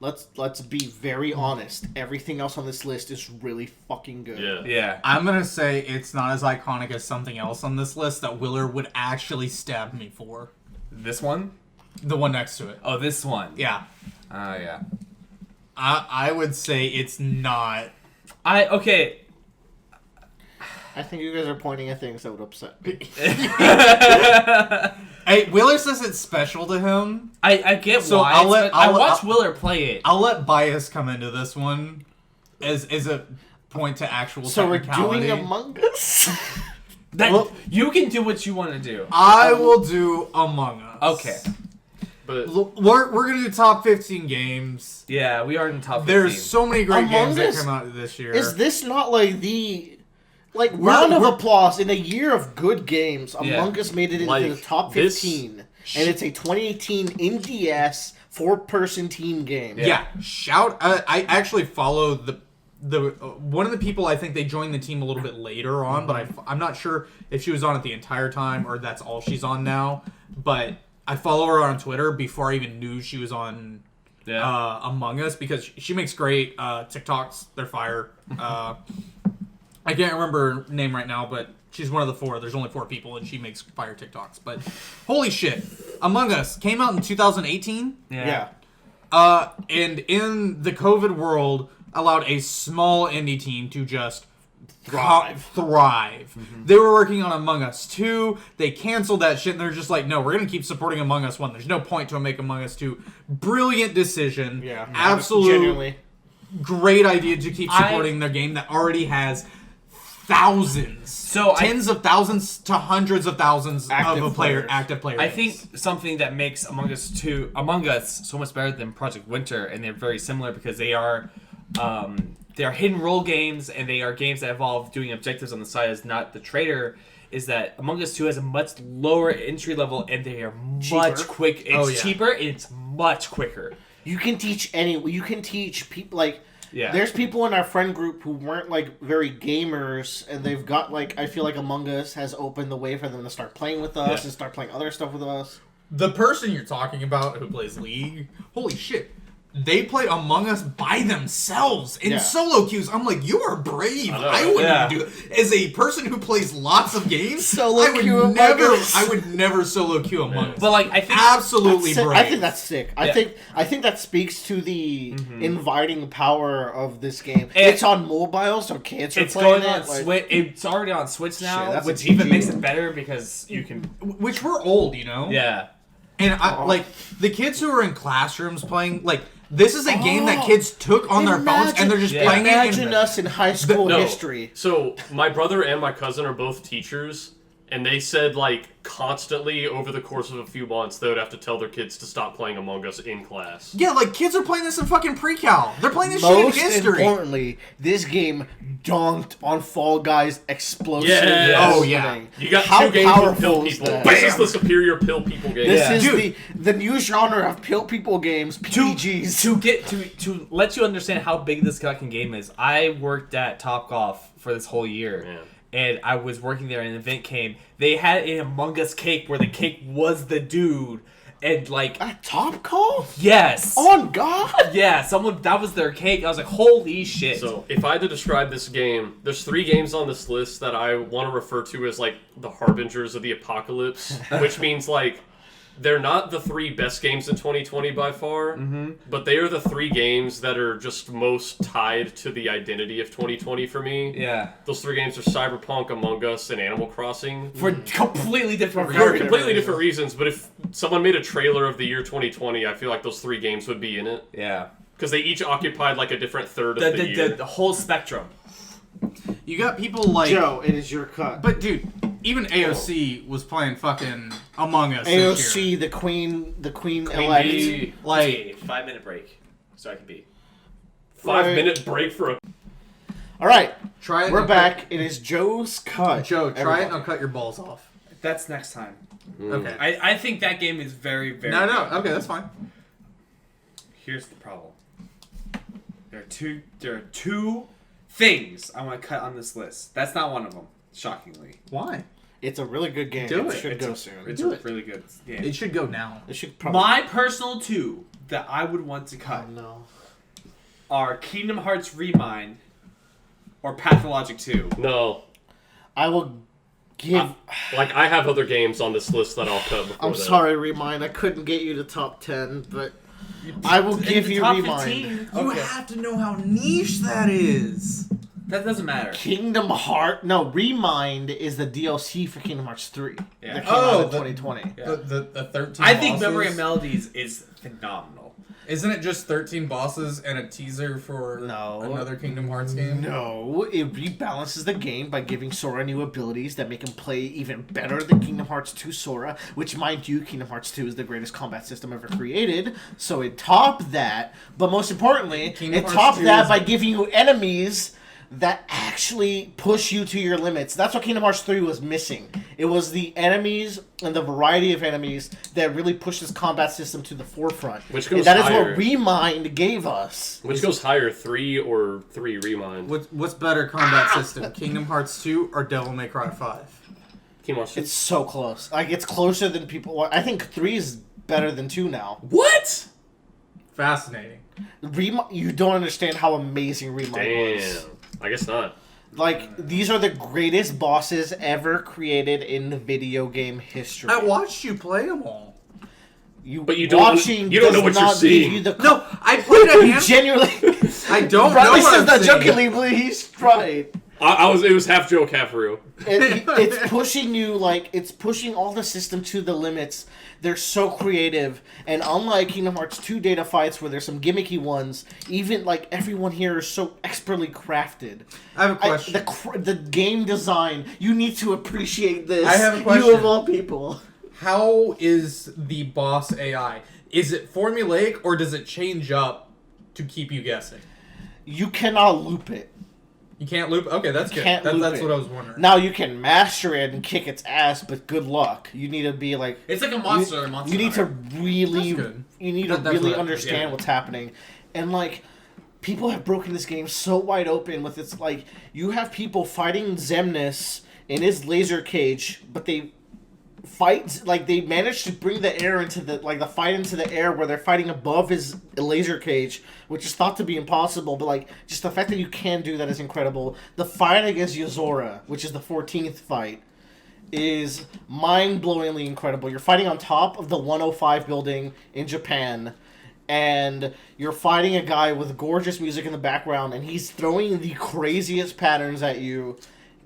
let's be very honest. Everything else on this list is really fucking good. Yeah. Yeah. I'm gonna say it's not as iconic as something else on this list that Willer would actually stab me for. This one? The one next to it. Oh, this one. Yeah. Oh, yeah. I would say it's not. Okay. I think you guys are pointing at things that would upset me. Hey, Willer says it's special to him. I get So why. I watched Willer play it. I'll let bias come into this one as a point to actual So we're technicality. doing Among Us. That, you can do what you want to do. I will do Among Us. Okay. But We're gonna do top 15 games. Yeah, we are in top 15. There's so many great Among games that Us come out this year. Is this not like the round of applause in a year of good games? Yeah. Among Us made it into Like, the top this 15, and it's a 2018 NDS 4-person team game. Yeah. Shout! I actually follow the one of the people. I think they joined the team a little bit later on, but I'm not sure if she was on it the entire time or that's all she's on now. But I follow her on Twitter before I even knew she was on Among Us because she makes great TikToks. They're fire. I can't remember her name right now, but she's one of the 4. There's only 4 people, and she makes fire TikToks. But holy shit, Among Us came out in 2018. Yeah. And in the COVID world, allowed a small indie team to just thrive. Mm-hmm. They were working on Among Us 2. They canceled that shit, and they're just like, no, we're going to keep supporting Among Us 1. There's no point to make Among Us 2. Brilliant decision. Yeah. Absolute Genuinely. great idea to keep supporting their game that already has thousands, tens of thousands to hundreds of thousands active players. I think something that makes Among Us so much better than Project Winter, and they're very similar because they are hidden role games, and they are games that involve doing objectives on the side as not the traitor. Is that Among Us 2 has a much lower entry level, and they are much quick. It's cheaper, and it's much quicker. You can teach people like. Yeah. There's people in our friend group who weren't like very gamers, and they've got like I feel like Among Us has opened the way for them to start playing with us and start playing other stuff with us. The person you're talking about who plays League, holy shit. They play Among Us by themselves in solo queues. I'm like, you are brave. I wouldn't even do it. As a person who plays lots of games, I would never solo queue Among Us. But like, I think absolutely brave. I think that's sick. I think that speaks to the inviting power of this game. It's on mobile, so kids are playing it. Switch. It's already on Switch now, Shit, which even makes it better because you can. Which we're old, you know. Yeah. And I like the kids who are in classrooms playing like. This is a game that kids took on their phones and they're just playing it. Imagine us in high school history. So my brother and my cousin are both teachers, and they said like constantly over the course of a few months they would have to tell their kids to stop playing Among Us in class. Yeah, like kids are playing this in fucking pre-cal. They're playing this shit in history. Most importantly, this game donked on Fall Guys explosive. Yes. Oh yeah. You got How 2 games with powerful pill is people. that? This is the superior pill people game. This is the new genre of pill people games, PPGs. To let you understand how big this fucking game is, I worked at Topgolf for this whole year. Man. And I was working there, and an event came. They had an Among Us cake where the cake was the dude. And like A Topgolf? yes. On God? Yeah, that was their cake. I was like, holy shit. So, if I had to describe this game, there's 3 games on this list that I want to refer to as like the harbingers of the apocalypse, which means like they're not the 3 best games in 2020 by far, but they are the 3 games that are just most tied to the identity of 2020 for me. Yeah. Those 3 games are Cyberpunk, Among Us, and Animal Crossing. For completely different For reasons. completely different reasons, but if someone made a trailer of the year 2020, I feel like those 3 games would be in it. Yeah. Because they each occupied like a different third of the year. The whole spectrum. You got people like Joe, it is your cut. But dude, even AOC was playing fucking Among Us. This year. AOC, the queen elect. Bee. Like 5-minute break, so I can be. 5-minute break for a... All right, try it. we're back. It is Joe's cut. Joe, try Everybody. it and I'll cut your balls off. That's next time. Okay. I think that game is very, very. No. good. Okay, that's fine. Here's the problem. There are two things I want to cut on this list. That's not one of them. Shockingly, Why? It's a really good game. Do It it. should go soon. it's Do a it. really good game. It should go now. It should probably. My personal 2 that I would want to cut Oh, no. are Kingdom Hearts Remind or Pathologic 2. No. I will give. Like, I have other games on this list that I'll cut before I'm that. sorry, Remind. I couldn't get you to top 10, but I will give you top Remind. 15. You Okay. have to know how niche that is. That doesn't matter. Kingdom Heart. No, Remind is the DLC for Kingdom Hearts 3. Yeah. That came out in 2020. The 13 I think bosses? Memory of Melodies is phenomenal. Isn't it just 13 bosses and a teaser for No. another Kingdom Hearts game? No, it rebalances the game by giving Sora new abilities that make him play even better than Kingdom Hearts 2 Sora, which, mind you, Kingdom Hearts 2 is the greatest combat system ever created, so it topped that, but most importantly, Kingdom it Hearts topped 2 that is- by giving you enemies that actually push you to your limits. That's what Kingdom Hearts 3 was missing. It was the enemies and the variety of enemies that really pushed this combat system to the forefront. Which goes And that is higher. what Remind gave us. Which goes higher, 3 or 3 Remind? What's better combat system, Kingdom Hearts 2 or Devil May Cry 5? Kingdom Hearts 2. It's so close. Like, it's closer than people... I think 3 is better than 2 now. What? Fascinating. You don't understand how amazing Remind was. Damn. I guess not. Like, these are the greatest bosses ever created in video game history. I watched you play them all. But you don't know what you're seeing. No, I played a hand. Genuinely. I don't know Bradley what says I'm that saying. jokingly, but he's right. It was half joke, half real. It's pushing you, like, it's pushing all the system to the limits. They're so creative, and unlike Kingdom Hearts 2 data fights where there's some gimmicky ones, even, like, everyone here is so expertly crafted. I have a question. The game design, you need to appreciate this. I have a question. You of all people. How is the boss AI? Is it formulaic or does it change up to keep you guessing? You cannot loop it. You can't loop. Okay, that's good. Can't loop That's it. what I was wondering. Now you can master it and kick its ass, but good luck. You need to be like It's like a monster. You need to really, That's good. you need to That's really what- understand yeah. what's happening, and like people have broken this game so wide open with its like you have people fighting Xemnas in his laser cage, but they fight like they managed to bring the air into the like the fight into the air where they're fighting above his laser cage, which is thought to be impossible, but like just the fact that you can do that is incredible. The fight against Yozora, which is the 14th fight, is mind-blowingly incredible. You're fighting on top of the 105 building in Japan, and you're fighting a guy with gorgeous music in the background, and he's throwing the craziest patterns at you.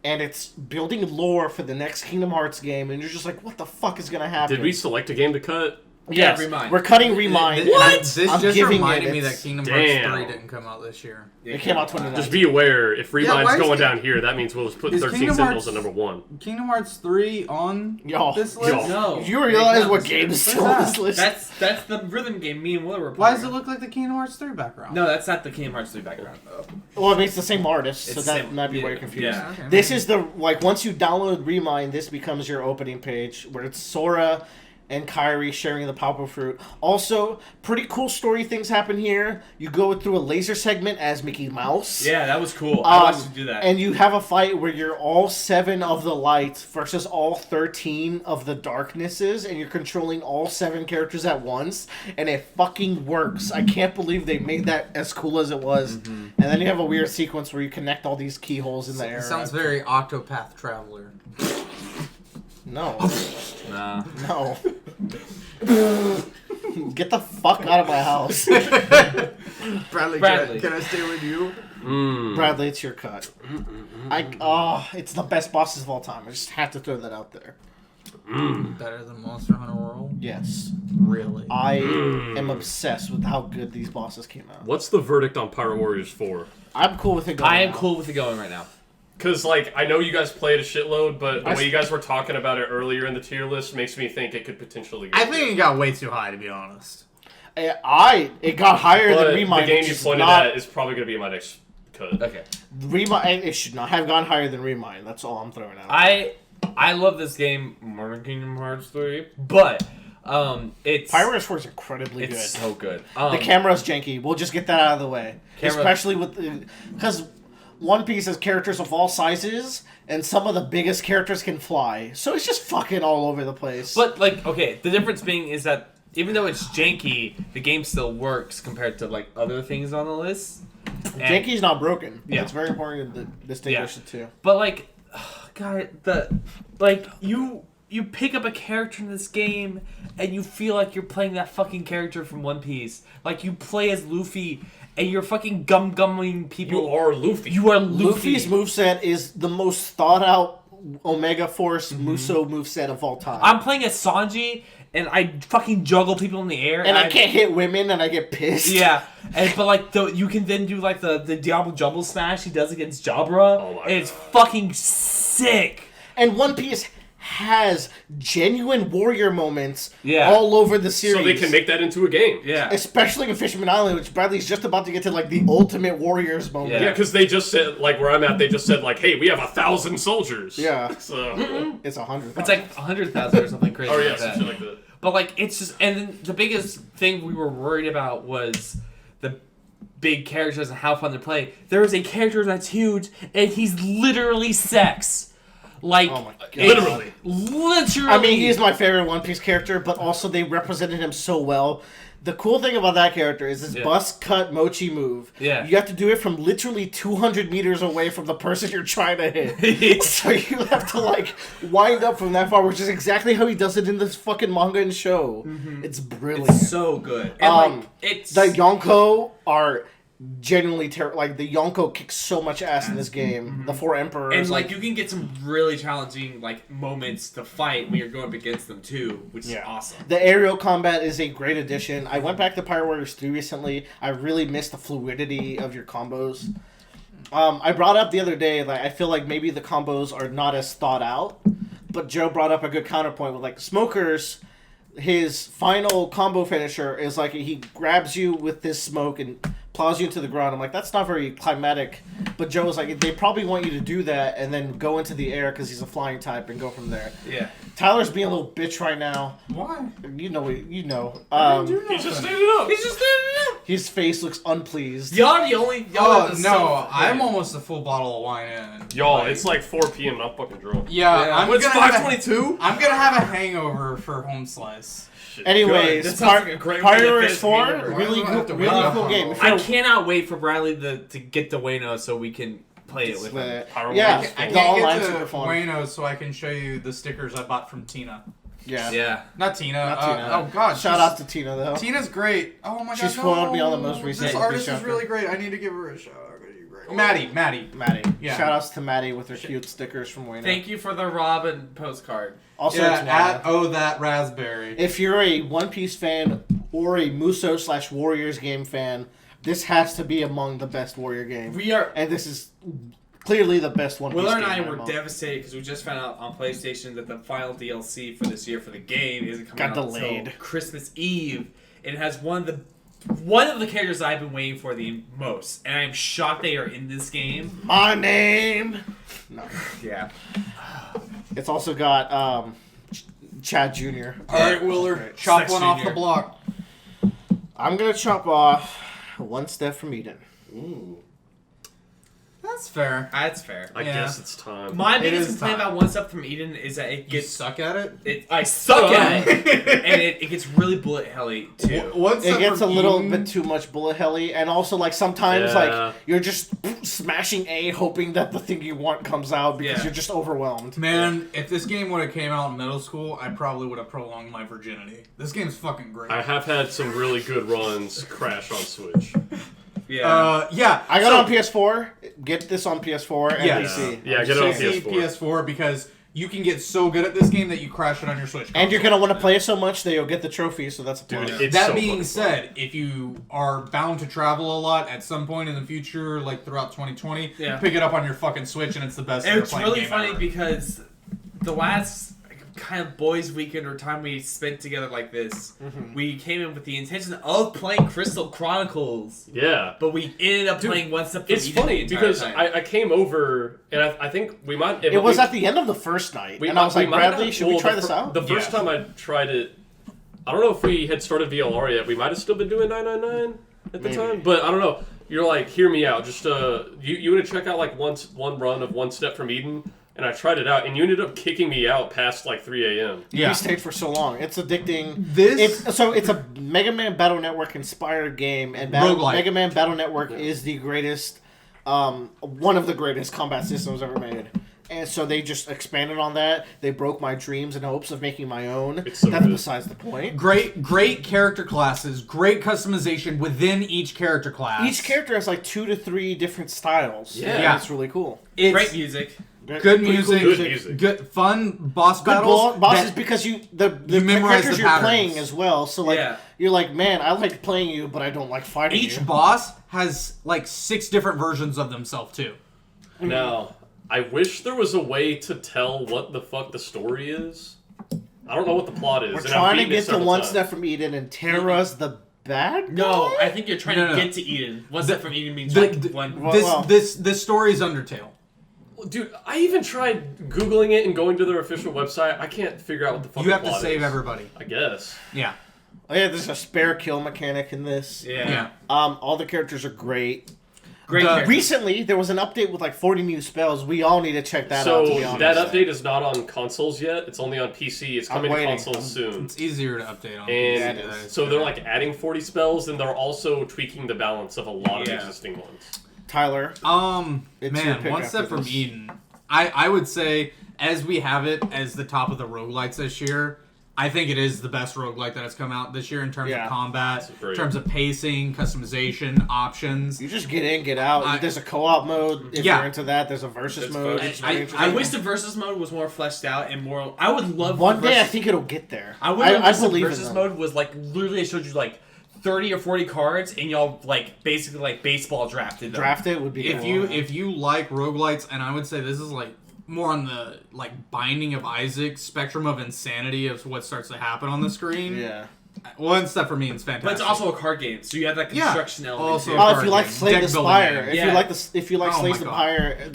And it's building lore for the next Kingdom Hearts game, and you're just like, what the fuck is going to happen? Did we select a game to cut? Yes, Remind. we're cutting Remind. What? and This I'm just giving reminded it me its- that Kingdom Damn. Hearts 3 didn't come out this year. It came out 2019. Just be aware, if Remind's why is going it- down here, that means we'll just put Is 13 Kingdom Sentinels Hearts- at number 1. Kingdom Hearts 3 on Yo. this list? Yo. No. You realize what Wait, game is still that? on this list? That's the rhythm game me and Will were playing. Why does it look like the Kingdom Hearts 3 background? No, that's not the Kingdom Hearts 3 background. Well, I mean, it's the same artist, so It's that same- might be why yeah, you're confused. yeah. Okay, This maybe. is the, like, once you download Remind, this becomes your opening page, where it's Sora and Kairi sharing the Power Fruit. Also, pretty cool story things happen here. You go through a laser segment as Mickey Mouse. Yeah, that was cool. I watched you do that. And you have a fight where you're all 7 of the light versus all 13 of the darknesses, and you're controlling all 7 characters at once, and it fucking works. I can't believe they made that as cool as it was. Mm-hmm. And then you have a weird sequence where you connect all these keyholes in the air. It sounds very Octopath Traveler. No. Nah. No. Get the fuck out of my house. Bradley. Can I stay with you? Bradley, it's your cut. It's the best bosses of all time. I just have to throw that out there. Better than Monster Hunter World? Yes. Really? I am obsessed with how good these bosses came out. What's the verdict on Pirate Warriors 4? I'm cool with it going I am now. cool with it going right now. Because, like, I know you guys played a shitload, but the I way you guys were talking about it earlier in the tier list makes me think it could potentially go I think it got way too high, to be honest. It got higher But than Remind. the game which you is pointed not, at is probably going to be my next cut. Okay. Remind. It should not have gone higher than Remind. That's all I'm throwing out. I love this game more than Kingdom Hearts 3, but it's Pirates 4 is incredibly good. it's so good. The camera's janky. We'll just get that out of the way. Especially with because One Piece has characters of all sizes, and some of the biggest characters can fly. So it's just fucking all over the place. But like, okay, the difference being is that even though it's janky, the game still works compared to like other things on the list. And- janky's not broken. Yeah. It's very important to distinguish the two. But like, God, you pick up a character in this game and you feel like you're playing that fucking character from One Piece. Like you play as Luffy and you're fucking gumming people. You are Luffy. You are Luffy. Luffy's moveset is the most thought out Omega Force Muso moveset of all time. I'm playing as Sanji and I fucking juggle people in the air. and I can't hit women and I get pissed. Yeah, but like you can then do like the Diablo Jumble Smash he does against Jabra. Oh my and it's God. fucking sick. And One Piece has genuine warrior moments Yeah. all over the series. So they can make that into a game. Yeah. Especially in Fisherman Island, which Bradley's just about to get to, like, the ultimate warriors moment. Yeah, because they just said, like, where I'm at, they just said, like, hey, we have 1,000 soldiers. Yeah. So. It's 100. It's like 100,000 or something crazy Oh, yeah, like some that. shit like that. But like it's just, and then the biggest thing we were worried about was the big characters and how fun to play. There is a character that's huge, and he's literally sex. Like, Oh my God. Literally. literally. I mean, he's my favorite One Piece character, but also they represented him so well. The cool thing about that character is this bus cut mochi move. Yeah. You have to do it from literally 200 meters away from the person you're trying to hit. So you have to, like, wind up from that far, which is exactly how he does it in this fucking manga and show. It's brilliant. It's so good. And, like, it's... The Yonko are genuinely terrible. Like, the Yonko kicks so much ass in this game. The Four Emperors. And, like, you can get some really challenging, like, moments to fight when you're going up against them, too, which is awesome. The aerial combat is a great addition. I went back to Pirate Warriors 3 recently. I really missed the fluidity of your combos. I brought up the other day, like, I feel like maybe the combos are not as thought out, but Joe brought up a good counterpoint with, like, Smokers. His final combo finisher is, like, he grabs you with this smoke and plows you into the ground. I'm like, that's not very climatic. But Joe was like, they probably want you to do that and then go into the air because he's a flying type and go from there. Yeah. Tyler's being a little bitch right now. Why? You know. He's just standing up. He's just standing up. His face looks unpleased. Y'all are the only... Y'all Oh, are the no, self- I'm almost a full bottle of wine in. Y'all, it's like 4 p.m. and I'm fucking drunk. Yeah, I'm It's gonna have a- 5:22? I'm gonna have a hangover for home slice. Anyways, That sounds like a great way Pirate to Warriors finish 4, the game. really Why do I have to really wait cool that game. long? If I you're- cannot wait for Bradley to get the Wayno so we can play it with him. Pirate Yeah, Warriors I the can't online get super to fun. Bueno so I can show you the stickers I bought from Tina. Yeah. Yeah. Not Tina. Not Tina. Oh God. Shout she's- out to Tina though. Tina's great. Oh my God. She spoiled me on the most recent This One artist Piece is chapter. really great. I need to give her a shout out. Maddie. Maddie. Yeah. Shout outs to Maddie with her cute stickers from Wayne. Thank you for the Robin postcard. Also, Yeah, it's at Wayne. that raspberry. If you're a One Piece fan or a Muso/Warriors game fan, this has to be among the best Warrior games. We are... And this is clearly the best One Piece Willer and game I right were now. devastated because we just found out on PlayStation that the final DLC for this year for the game isn't coming Got out delayed. until Christmas Eve. It has one of the characters I've been waiting for the most, and I'm shocked they are in this game. My name. No. Yeah. It's also got Chad Jr. All right, Willer, Great. chop Sex one off Junior. the block. I'm gonna chop off One Step from Eden. That's fair. That's fair. I Yeah. guess it's time. My It biggest is complaint time. about One Step from Eden is that it You gets... suck at it. I suck at it, and it gets really bullet helly too. What's It gets a little Eden? bit too much bullet helly, and also like sometimes Yeah. like you're just smashing A, hoping that the thing you want comes out because Yeah. you're just overwhelmed. Man, if this game would have came out in middle school, I probably would have prolonged my virginity. This game's fucking great. I have had some really good runs crash on Switch. Yeah. I got on PS4. Get this on PS4 and Yeah. PC. Yeah, get it on PC, PS4. PS4 because you can get so good at this game that you crash it on your Switch. And you're gonna want to play it so much that you'll get the trophy. So that's a plus. Dude, it's That so being fucking said, if you are bound to travel a lot at some point in the future, like throughout 2020, Yeah. pick it up on your fucking Switch and it's the best. And it's airplane really game funny ever. because the last kind of boys' weekend or time we spent together like this, we came in with the intention of playing Crystal Chronicles, fun. Yeah. but we ended up playing One Step from It's Eden funny the entire because time. I came over and I think we might. It was at the end of the first night, and I was like, Bradley, should we try this out? The first time I tried it, I don't know if we had started VLR yet. We might have still been doing 999 at the Maybe. time, but I don't know. You're like, hear me out. Just you want to check out like one run of One Step from Eden. And I tried it out, and you ended up kicking me out past like 3 a.m. Yeah. We stayed for so long. It's addicting. This It's a Mega Man Battle Network inspired game, and Roguelike. Mega Man Battle Network is the greatest, one of the greatest combat systems ever made. And so they just expanded on that. They broke my dreams and hopes of making my own. It's so That's good. besides the point. great character classes, great customization within each character class. Each character has like 2 to 3 different styles. Yeah. And it's really cool. it's Great music. good Pretty cool music, Good music. good fun boss Good battles. bosses that- because the you memorize characters the you're patterns. playing as well. So like Yeah. you're like, man, I like playing you, but I don't like fighting each you. boss has like 6 different versions of themselves too. Now, I wish there was a way to tell what the fuck the story is. I don't know what the plot is. We're and I've trying to beaten it get to several One times. Step from Eden, and Terra's the bad guy? No, I think you're trying No, to no. get to Eden. One Step from Eden means The- like the- one. Well, This story is Undertale. Dude, I even tried Googling it and going to their official website. I can't figure out what the fuck You the have to plot save is. everybody. I guess. Yeah. Oh yeah, there's a spare kill mechanic in this. Yeah. Yeah. All the characters are great. Great character. Recently, there was an update with like 40 new spells. We all need to check that out. So To be honest. that update is not on consoles yet. It's only on PC. It's coming to waiting. consoles soon. It's easier to update on. And Yeah, it is. so they're like adding 40 spells, and they're also tweaking the balance of a lot of existing ones. Tyler, It's your Man, pick one step after from this. Eden. I would say, as we have it as the top of the roguelites this year, I think it is the best roguelite that has come out this year in terms of combat, in great. terms of pacing, customization, options. you just get in, get out. There's a co-op mode if Yeah. you're into that. There's a versus It's mode. fun. It's very I interesting. wish the versus mode was more fleshed out and more. I would love One the day I versus- think it'll get there. I would love the believe in versus them. mode was like literally it showed you like 30 or 40 cards and y'all like basically like baseball drafted them. Draft it would be If cool. you like roguelites, and I would say this is like more on the like Binding of Isaac spectrum of insanity of what starts to happen on the screen. Yeah. One step for me is fantastic. But it's also a card game, so you have that construction element. Also- too. Oh, if card you like game. Slay Deck the building Spire, game. Yeah. if you like Oh Slay my the God.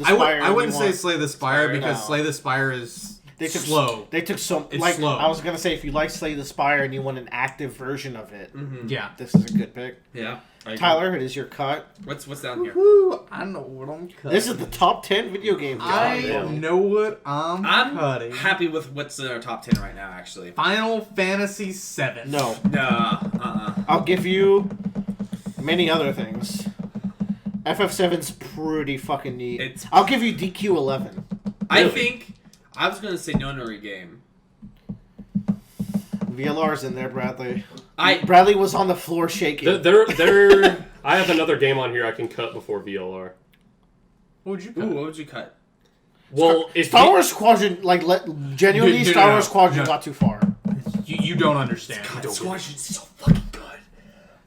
Spire, I wouldn't say Slay the Spire because no. Slay the Spire is They took slow. They took so It's like slow. I was gonna say if you like Slay the Spire and you want an active version of it, Yeah. this is a good pick. Yeah. I agree. Tyler, it is your cut. what's down here? Woo, I know what I'm cutting. This is the top 10 video games. I damn. know what I'm cutting. Happy with what's in our top 10 right now, actually. Final Fantasy VII. No, No. I'll give you many other things. FF7's pretty fucking neat. It's- I'll give you DQ11. I think I was gonna say Nonary game. VLR's in there, Bradley. I Bradley was on the floor shaking. They're I have another game on here I can cut before VLR. What would you cut? Ooh, what would you cut? Well, if Star Wars Squadron, genuinely, No, no, Star no, Wars Squadron no. got too far. You don't understand. You don't Squadron's so fucking good.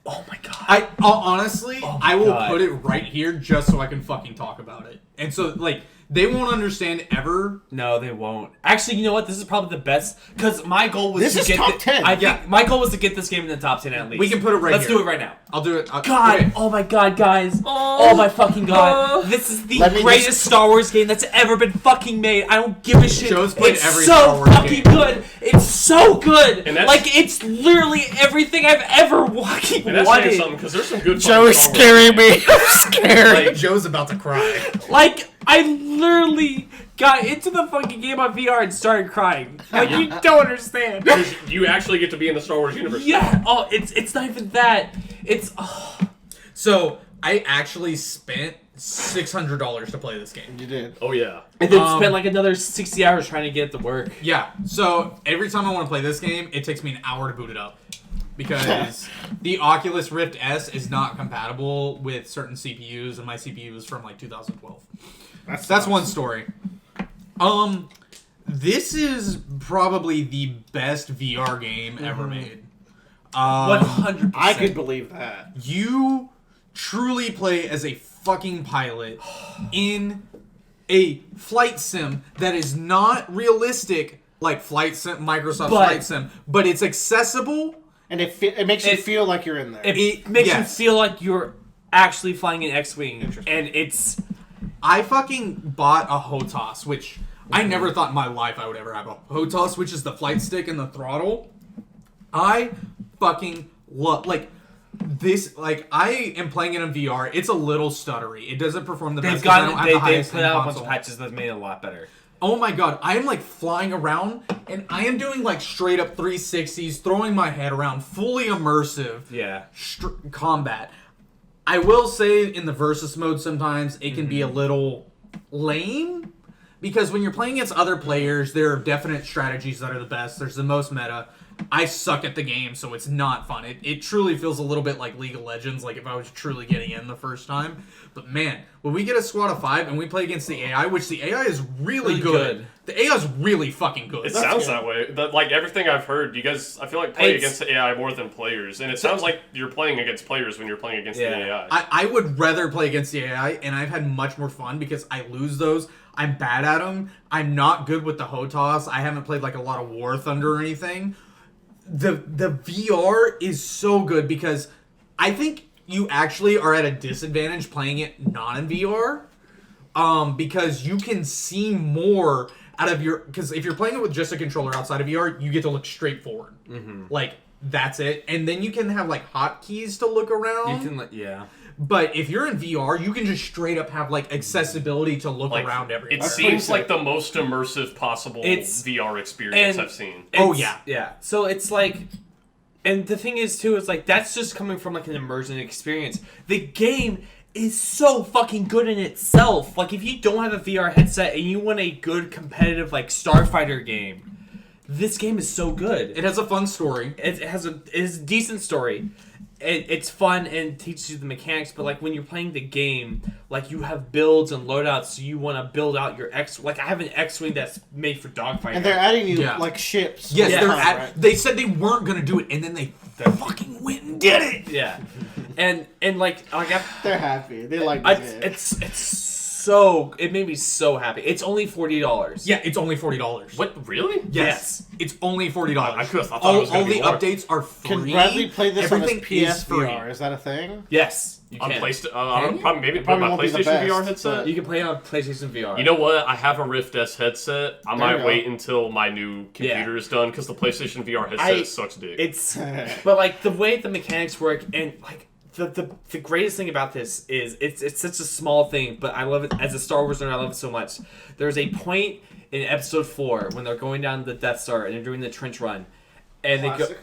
Oh my god. Honestly, Oh my I will God. put it right here just so I can fucking talk about it. And so, like, they won't understand ever. No, they won't. Actually, you know what? This is probably the best because my goal was This to is get top 10. I think my goal was to get this game in the top 10 at least. We can put it right Let's here. do it right now. I'll do it. God, okay. oh my god, guys. Oh my fucking god. This is the Let me greatest just- Star Wars game that's ever been fucking made. I don't give a shit. Joe's played it's every so Star Wars fucking game. good. It's so good. And that's- Like, it's literally everything I've ever fucking and that's saying wanted. something because there's some good. Joe is fucking Star Wars scaring me. I'm scared. Like, Joe's about to cry. Like, I literally got into the fucking game on VR and started crying. Like, you don't understand. games. You actually get to be in the Star Wars universe. Yeah. Oh, it's not even that. It's So, I actually spent $600 to play this game. You did. Oh yeah. and then spent like another 60 hours trying to get it to work. Yeah, so every time I want to play this game, it takes me an hour to boot it up. Because the Oculus Rift S is not compatible with certain CPUs, and my CPU is from like 2012. That's one story. This is probably the best VR game ever made. 100%. I could believe that. You truly play as a fucking pilot in a flight sim that is not realistic like flight sim, Microsoft But- Flight Sim, but it's accessible. And it makes you feel like you're in there. It makes yes. you feel like you're actually flying an X-wing, and it's I fucking bought a HOTAS, which I never thought in my life I would ever have a HOTAS, which is the flight stick and the throttle. I fucking love, like, this, like, I am playing it in VR. It's a little stuttery. It doesn't perform the they've best 'cause I don't gotten have they the they highest put end out a bunch console. of patches that made it a lot better. Oh my god, I am like flying around and I am doing like straight up 360s, throwing my head around, fully immersive Yeah. combat. I will say in the versus mode sometimes it can be a little lame because when you're playing against other players, there are definite strategies that are the best. There's the most meta. I suck at the game, so it's not fun. It truly feels a little bit like League of Legends, like if I was truly getting in the first time. But man, when we get a squad of 5 and we play against the AI, which the AI is really good. The AI is really fucking good. It sounds that way. Like everything I've heard, you guys, I feel like play against the AI more than players, and it sounds like you're playing against players when you're playing against the AI. I would rather play against the AI, and I've had much more fun because I lose those. I'm bad at them. I'm not good with the HOTAS. I haven't played like a lot of War Thunder or anything. The VR is so good because I think you actually are at a disadvantage playing it not in VR. Because you can see more out of your, because if you're playing it with just a controller outside of VR, you get to look straight forward. Like that's it, and then you can have like hotkeys to look around. You can yeah. But if you're in VR, you can just straight up have like accessibility to look around everywhere. It seems like the most immersive possible VR experience I've seen. Oh yeah. Yeah. So it's like, and the thing is too, it's like that's just coming from like an immersion experience. The game is so fucking good in itself. Like if you don't have a VR headset and you want a good competitive like Starfighter game, this game is so good. It has a fun story. It has a decent story. It's fun and teaches you the mechanics, but like when you're playing the game, like you have builds and loadouts, so you want to build out your X. Like I have an X-wing that's made for dogfighting, and they're adding you like ships. Yes, right? They said they weren't gonna do it, and then they fucking went and did it. Yeah, and like they're happy. They like it. It's so it made me so happy. It's only $40. Yeah, it's only $40. What, really? Yes. It's only $40. I could have thought it was all going to the be more. updates are free. Can Bradley play this Everything on his is free. PSVR? Is that a thing? Yes, you On can. PlayStation, maybe Probably my won't be the PlayStation best, VR headset. but- You can play it on PlayStation VR. You know what? I have a Rift S headset. I There you might go. wait until my new computer is done because the PlayStation VR headset sucks dick. It's but like the way the mechanics work and like the greatest thing about this is it's such a small thing, but I love it as a Star Wars nerd. I love it so much. There's a point in Episode 4 when they're going down the Death Star and they're doing the trench run, and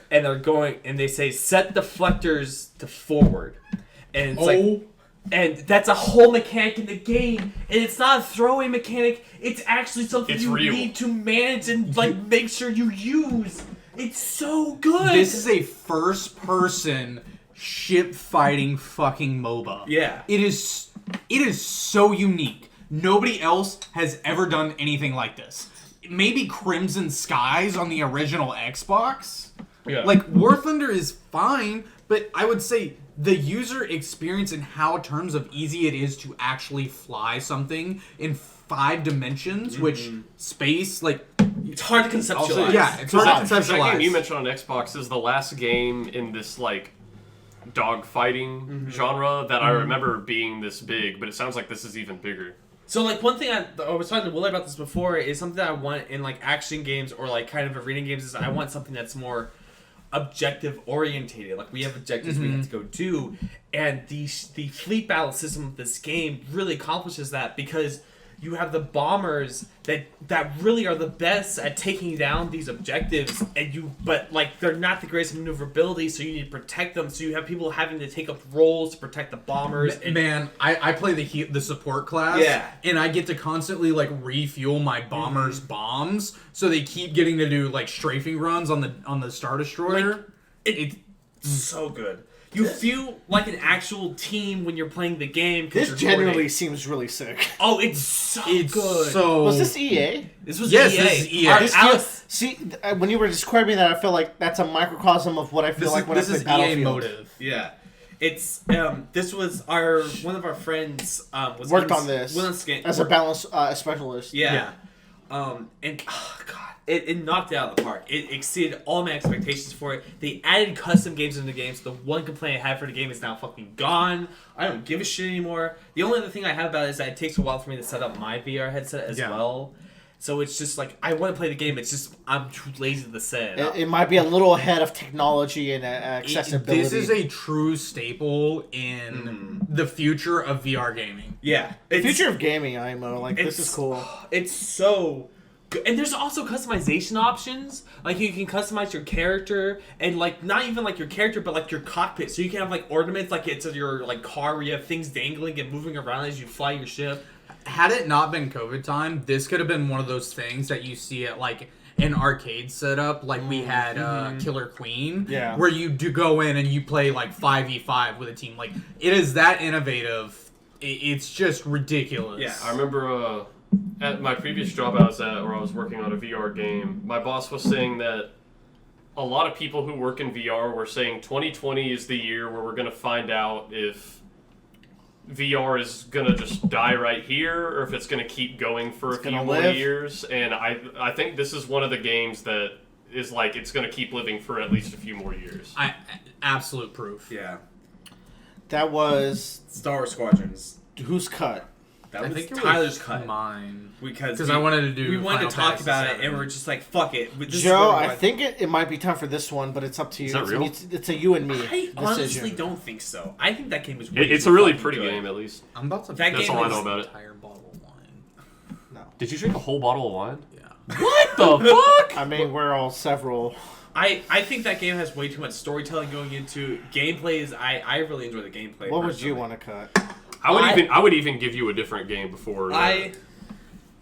they're going and they say set deflectors to forward, and it's and that's a whole mechanic in the game, and it's not a throwaway mechanic. It's actually something you real. need to manage and like make sure you use. It's so good. This is a first-person ship fighting fucking MOBA. Yeah. It is so unique. Nobody else has ever done anything like this. Maybe Crimson Skies on the original Xbox. Yeah. Like War Thunder is fine, but I would say the user experience and how terms of easy it is to actually fly something in 5 dimensions, which space like It's hard to conceptualize. Also, yeah, it's hard to that conceptualize. game you mentioned on Xbox is the last game in this like dogfighting genre that I remember being this big, but it sounds like this is even bigger. So, like, one thing I was talking to Will about this before is something that I want in, like, action games or, like, kind of arena games is I want something that's more objective orientated. Like, we have objectives we have to go do, and the fleet battle system of this game really accomplishes that because you have the bombers that really are the best at taking down these objectives, but like they're not the greatest maneuverability, so you need to protect them. So you have people having to take up roles to protect the bombers. Man, I play the support class, and I get to constantly like refuel my bombers' bombs, so they keep getting to do like strafing runs on the Star Destroyer. It's so good. You feel like an actual team when you're playing the game. This genuinely seems really sick. Oh, it's so good. So Was this EA? This was Yes, EA. this is EA. Alex, See, when you were describing that, I feel like that's a microcosm of what I feel like when I play this is Battlefield. EA motive. yeah. It's this was one of our friends was Worked on this as a balance specialist. Yeah. And oh god, it knocked it out of the park. It exceeded all my expectations for it. They added custom games into the game, so the one complaint I had for the game is now fucking gone. I don't give a shit anymore. The only other thing I have about it is that it takes a while for me to set up my VR headset as well. So it's just like I want to play the game. It's just I'm too lazy to set it up. It might be a little ahead of technology and accessibility. This is a true staple in the future of VR gaming. Yeah, the future of gaming, IMO. Like, this is cool. It's so good. And there's also customization options. Like, you can customize your character, and, like, not even, like, your character, but, like, your cockpit. So you can have, like, ornaments, like it's your, like, car where you have things dangling and moving around as you fly your ship. Had it not been COVID time, this could have been one of those things that you see at, like, an arcade setup, like we had Killer Queen, where you do go in and you play, like, 5v5 with a team. Like, it is that innovative. It's just ridiculous. Yeah. I remember at my previous job I was at, where I was working on a VR game, my boss was saying that a lot of people who work in VR were saying 2020 is the year where we're going to find out if VR is going to just die right here or if it's going to keep going for a few more years. And I think this is one of the games that is like it's going to keep living for at least a few more years. Absolute proof. Yeah. That was Star Wars Squadrons. whose cut? That I was think it Tyler's was cut. mine. Because I wanted to do. We wanted Final to talk Fantasy about it, VII. and we're just like, fuck it. This is Joe, where we're I going. think it might be time for this one, but it's up to you. Is that real? It's a you and me I honestly decision. don't think so. I think that game is. Way It's too a really fucking pretty good. game, at least. I'm about to. That That's game all I is- know about it. Entire bottle of wine. No. Did you drink a whole bottle of wine? Yeah. What the fuck? I mean, we're all several. I think that game has way too much storytelling going into gameplays. I really enjoy the gameplay. What would you personally. want to cut? I would even give you a different game before.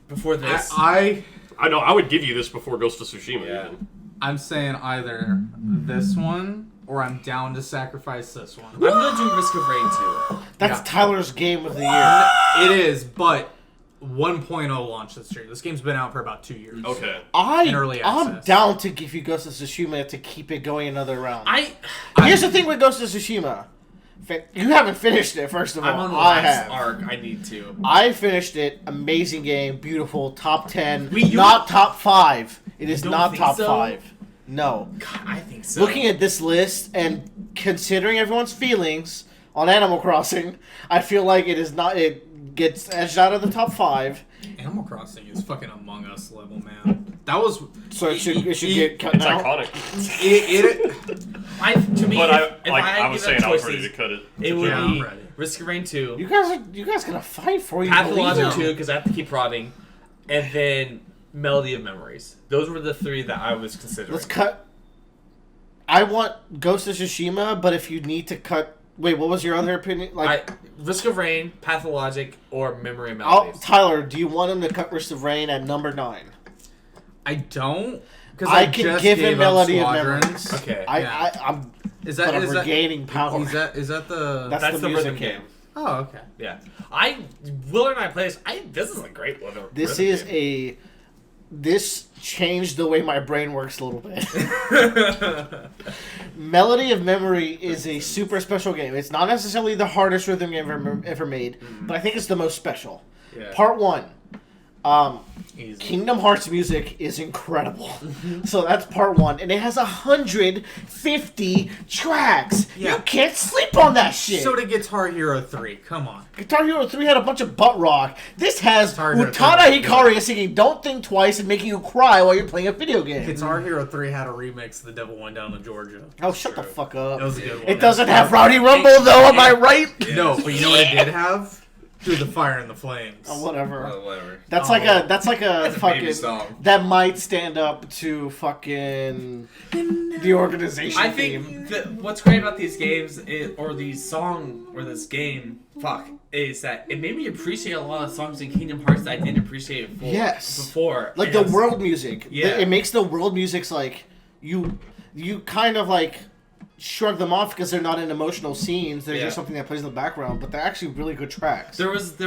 Before this. I know I would give you this before Ghost of Tsushima. Yeah. Even. I'm saying either this one or I'm down to sacrifice this one. I'm gonna do Risk of Rain 2. That's Yeah. Tyler's game of the year. It is, but 1.0 launched this year. This game's been out for about 2 years. Okay. In early I'm access. down to give you Ghost of Tsushima to keep it going another round. I Here's the thing with Ghost of Tsushima. You haven't finished it, first of all. I'm on the I last have. arc. I need to. I finished it. Amazing game. Beautiful. Top 10. You- not top 5. It is don't not think top so? 5. No. God, I think so. Looking at this list and considering everyone's feelings on Animal Crossing, I feel like it is not. It gets edged out of the top 5. Animal Crossing is fucking Among Us level, man. That was So it should get cut It's now. iconic. To me, But if I had was to give saying out I was ready choices, to cut it. it would Yeah, be I'm ready. Risk of Rain 2, You guys gonna fight for you. Pathologic believe it. 2 because I have to keep prodding, and then Melody of Memories. Those were the 3 that I was considering. Let's cut. I want Ghost of Tsushima, but if you need to cut, wait, what was your other opinion? Like, Risk of Rain, Pathologic, or Memory of I'll, Melodies. Tyler, do you want him to cut Risk of Rain at number 9? I don't. Because I can give him Melody of Squadrons. Memories. Okay. I'm Is but that I'm is that regaining power. is that the? That's the music rhythm game. Oh, okay. Yeah. Willard and I play this. This is a great rhythm. This rhythm is game. this changed the way my brain works a little bit. Melody of Memory is a super special game. It's not necessarily the hardest rhythm game ever made, but I think it's the most special. Yeah. Part 1. Easy. Kingdom Hearts music is incredible. So that's part 1. And it has 150 tracks. Yeah. You can't sleep on that shit. So did Guitar Hero 3. Come on. Guitar Hero 3 had a bunch of butt rock. This has Guitar Hero Utada 3 was Hikaru singing Don't Think Twice and making you cry while you're playing a video game. Guitar Hero 3 had a remix of The Devil Went Down to Georgia. Oh, shut the fuck up. That was a good one. It doesn't have Rowdy Rumble, though, am I right? No, but you know what it did have? Through the Fire and the Flames. Oh, whatever. Whatever. That's Oh. like a That's a baby fucking song. that might stand up to fucking the organization I theme. think that what's great about these games or these song or this game, is that it made me appreciate a lot of songs in Kingdom Hearts that I didn't appreciate before. Like And the it's- world music. Yeah. It makes the world music's like you kind of like shrug them off because they're not in emotional scenes. They're Yeah. just something that plays in the background, but they're actually really good tracks. There's the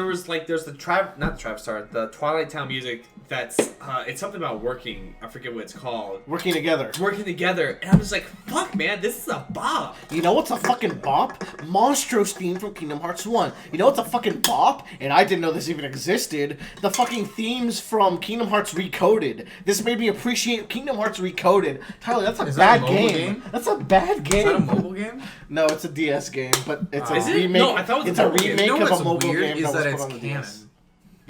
Twilight Town music that's it's something about working. I forget what it's called. Working together. Working together, and I'm just like, fuck, man, this is a bop. You know what's a fucking bop? Monstro's theme from Kingdom Hearts 1. You know what's a fucking bop? And I didn't know this even existed. The fucking themes from Kingdom Hearts Recoded. This made me appreciate Kingdom Hearts Recoded. Tyler, that's a Is that bad a mobile game. game? That's a bad game. Is that a mobile game? No, it's a DS game, but it's a Is it? remake. No, I thought it was it's a a mobile game. remake You know of what's a mobile weird game is that that was it's put on the canon. DS.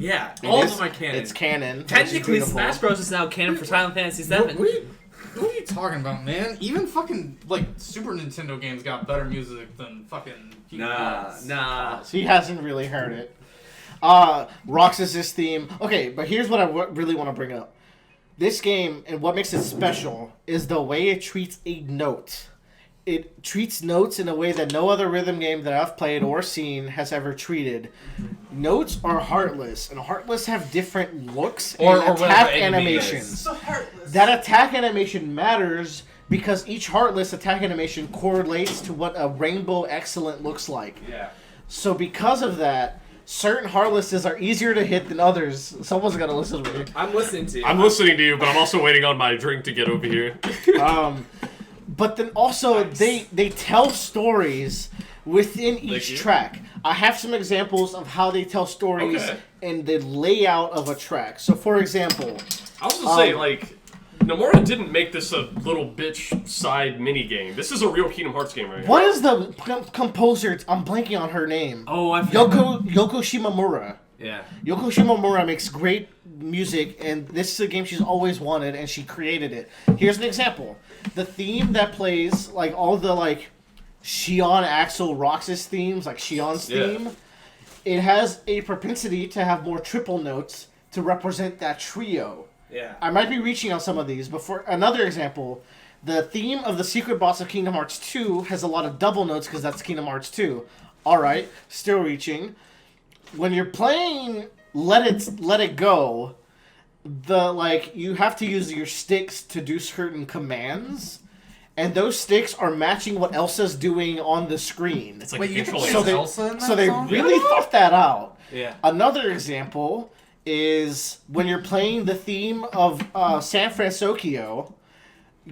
Yeah, It all is- of them are canon. It's canon. Technically, which is beautiful. Smash Bros is now canon for Final Fantasy VII. What are you talking about, man? Even fucking like Super Nintendo games got better music than fucking Kingdom Hearts. Nah. So he hasn't really heard it. Roxas's theme. Okay, but here's what I really want to bring up. This game, and what makes it special, is the way it treats a note. It treats notes in a way that no other rhythm game that I've played or seen has ever treated. Notes are heartless, and heartless have different looks Or and whatever attack enemy it animations. is. That attack animation matters because each heartless attack animation correlates to what a rainbow excellent looks like. Yeah. So because of that, certain heartlesses are easier to hit than others. Someone's got to listen to me. I'm listening to you. I'm listening to you, but I'm also waiting on my drink to get over here. But then also they tell stories within each track. I have some examples of how they tell stories Okay. and the layout of a track. So for example, I was gonna say, like, Nomura didn't make this a little bitch side mini game. This is a real Kingdom Hearts game right here. what is the composer? I'm blanking on her name. Oh, I forgot. Yoko Shimamura. Yeah. Yoko Shimomura makes great music, and this is a game she's always wanted, and she created it. Here's an example. The theme that plays, like, all the, like, Shion, Axel, Roxas themes, like Shion's theme, it has a propensity to have more triple notes to represent that trio. Yeah. I might be reaching on some of these, but for another example, the theme of the secret boss of Kingdom Hearts 2 has a lot of double notes because that's Kingdom Hearts 2. Alright, still reaching. When you're playing Let It Go, you have to use your sticks to do certain commands, and those sticks are matching what Elsa's doing on the screen. It's like Wait, a you can control. play So as they- Elsa in that So they song? really thought that out. Yeah. Another example is when you're playing the theme of San Francisco.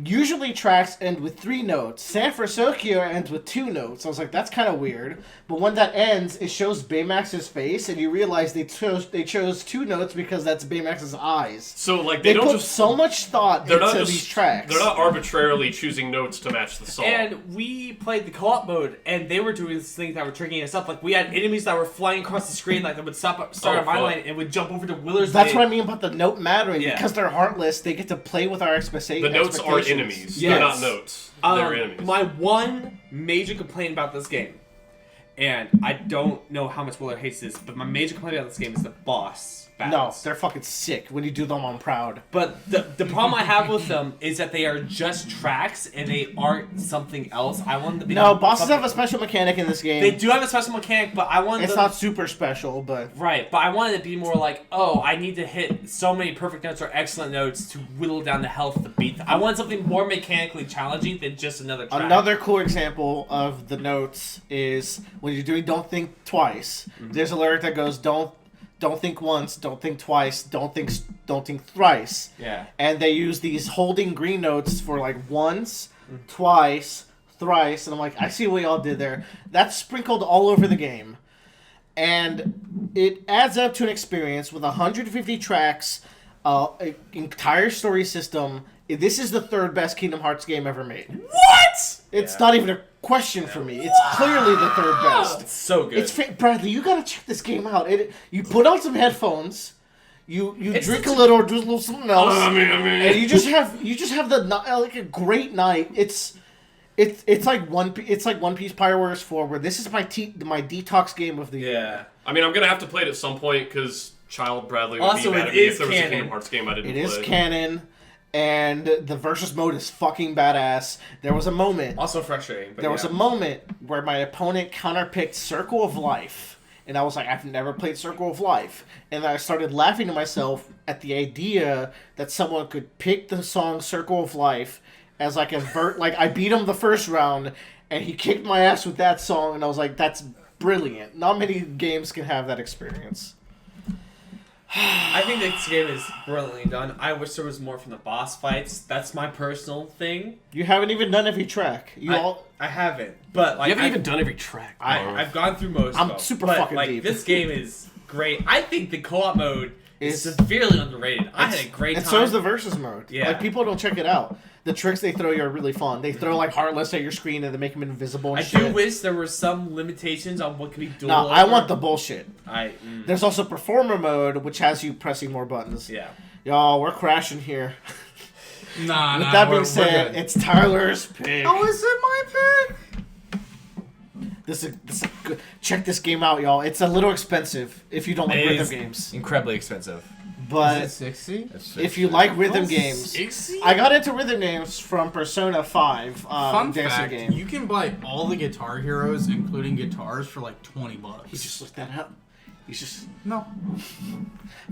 Usually tracks end with 3 notes. San Francisco ends with 2 notes. I was like, that's kind of weird. But when that ends, it shows Baymax's face, and you realize they chose 2 notes because that's Baymax's eyes. So like They they don't put just so much thought they're not into just these tracks. They're not arbitrarily choosing notes to match the song. And we played the co-op mode, and they were doing these things that were tricking us up. Like, we had enemies that were flying across the screen, like, that would start on my fuck. line and would jump over to Willer's That's lane. what I mean about the note mattering. Yeah. Because they're heartless, they get to play with our expectations. the notes are enemies. Yes. They're not notes. They're enemies. My one major complaint about this game, and I don't know how much Willer hates this, but my major complaint about this game is the boss No, battles. they're fucking sick. When you do them, I'm proud. But the problem I have with them is that they are just tracks and they aren't something else. I want them to be No, bosses something- have a special mechanic in this game. They do have a special mechanic, but I want It's them, not super special, but... right. But I want it to be more like, oh, I need to hit so many perfect notes or excellent notes to whittle down the health to beat them. I want something more mechanically challenging than just another track. Another cool example of the notes is when you're doing Don't Think Twice. There's a lyric that goes, don't think once, don't think twice, don't think thrice. Yeah. And they use these holding green notes for like once, twice, thrice, and I'm like, I see what y'all did there. That's sprinkled all over the game. And it adds up to an experience with 150 tracks, an entire story system. This is the 3rd best Kingdom Hearts game ever made. What? It's not even a question for me. It's clearly the 3rd best. It's so good. It's Bradley. You gotta check this game out. You put on some headphones, you drink a little or do a little something else, and you just have like a great night. It's like One Piece Pirate Warriors 4, where this is my detox game of the year. Yeah. I mean, I'm gonna have to play it at some point because Child Bradley would Also, be mad it at me is if there was a canon. Kingdom Hearts game I didn't It play. is canon, and the versus mode is fucking badass. There was a moment. Also frustrating. But There was a moment where my opponent counterpicked Circle of Life, and I was like, I've never played Circle of Life. And I started laughing to myself at the idea that someone could pick the song Circle of Life as like like I beat him the first round, and he kicked my ass with that song, and I was like, that's brilliant. Not many games can have that experience. I think this game is brilliantly done. I wish there was more from the boss fights. That's my personal thing. You haven't even done every track. I haven't, but like You haven't even done every track. I've gone through most. I'm of them, super but, fucking like, deep. This game is great. I think the co-op mode is Is- severely underrated. I had a great And time. so is the versus mode. Yeah. Like, people don't check it out. The tricks they throw you are really fun. They throw, like, Heartless at your screen and they make them invisible and I shit. do wish there were some limitations on what could be dual. No, I want the bullshit. Mm. There's also Performer mode, which has you pressing more buttons. Yeah. Y'all, we're crashing here. Nah, With that being we're said, good. it's Tyler's pick. Oh, is it my pick? This is good. Check this game out, y'all. It's a little expensive if you don't like It rhythm is games. incredibly expensive. But 60? if you like rhythm games, 60? I got into rhythm games from Persona 5 Fun dancing fact, game. you can buy all the Guitar Heroes, including guitars, for like $20. He just looked that up. He's just... No.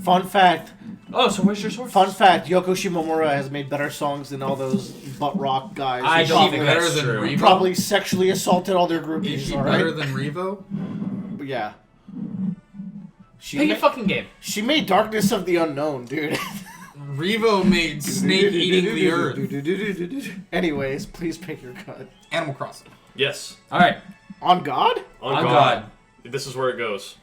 Fun fact. Oh, so where's your source? Fun fact. Yoko Shimomura has made better songs than all those butt rock guys. I who don't probably, think better that's than true. Revo? probably sexually assaulted all their Is groupies, she alright? better than Revo? Yeah. Pick a fucking game. She made Darkness of the Unknown, dude. Revo made Snake eating the earth. Anyways, please pick your cut. Animal Crossing. Yes. All right. On God? On On God. This is where it goes.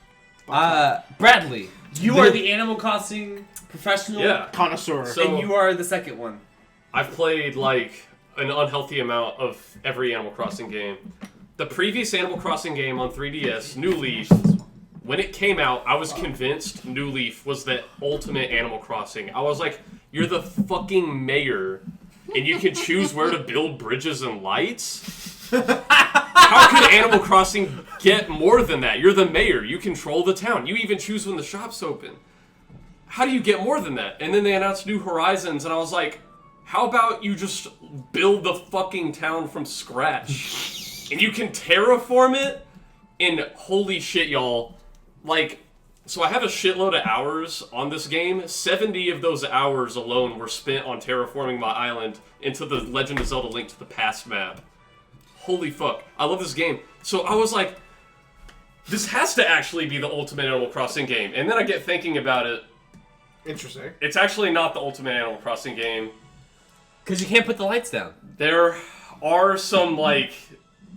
Bradley, you are the Animal Crossing professional. Yeah. Connoisseur. So- And you are the second one. I've played like an unhealthy amount of every Animal Crossing game. The previous Animal Crossing game on 3DS, New Leaf, When it came out, I was convinced New Leaf was the ultimate Animal Crossing. I was like, you're the fucking mayor, and you can choose where to build bridges and lights? How could Animal Crossing get more than that? You're the mayor. You control the town. You even choose when the shop's open. How do you get more than that? And then they announced New Horizons, and I was like, how about you just build the fucking town from scratch? And you can terraform it? And holy shit, y'all. Like, so I have a shitload of hours on this game. 70 of those hours alone were spent on terraforming my island into the Legend of Zelda Link to the Past map. Holy fuck. I love this game. So I was like, this has to actually be the ultimate Animal Crossing game. And then I get thinking about it. Interesting. It's actually not the ultimate Animal Crossing game. Because you can't put the lights down. There are some, like,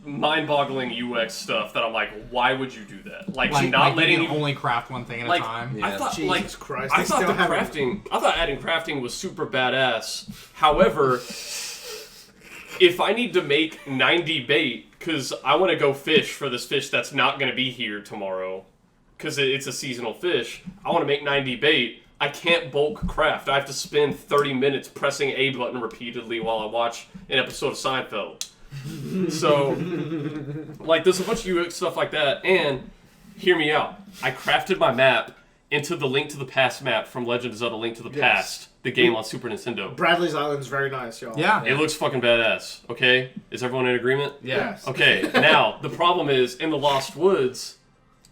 mind-boggling UX stuff that I'm like, why would you do that? Like not letting you can only craft one thing at a time. I thought, Jesus Christ, I they thought still the haven't- crafting. I thought adding crafting was super badass. However, if I need to make 90 bait because I want to go fish for this fish that's not going to be here tomorrow, because it's a seasonal fish, I want to make 90 bait. I can't bulk craft. I have to spend 30 minutes pressing A button repeatedly while I watch an episode of Seinfeld. So, like, there's a bunch of UX stuff like that, and hear me out. I crafted my map into the Link to the Past map from Legend of Zelda Link to the Past, the game on Super Nintendo. Bradley's Island's very nice, y'all. Yeah. It looks fucking badass, okay? Is everyone in agreement? Yes. Okay, now, the problem is, in the Lost Woods,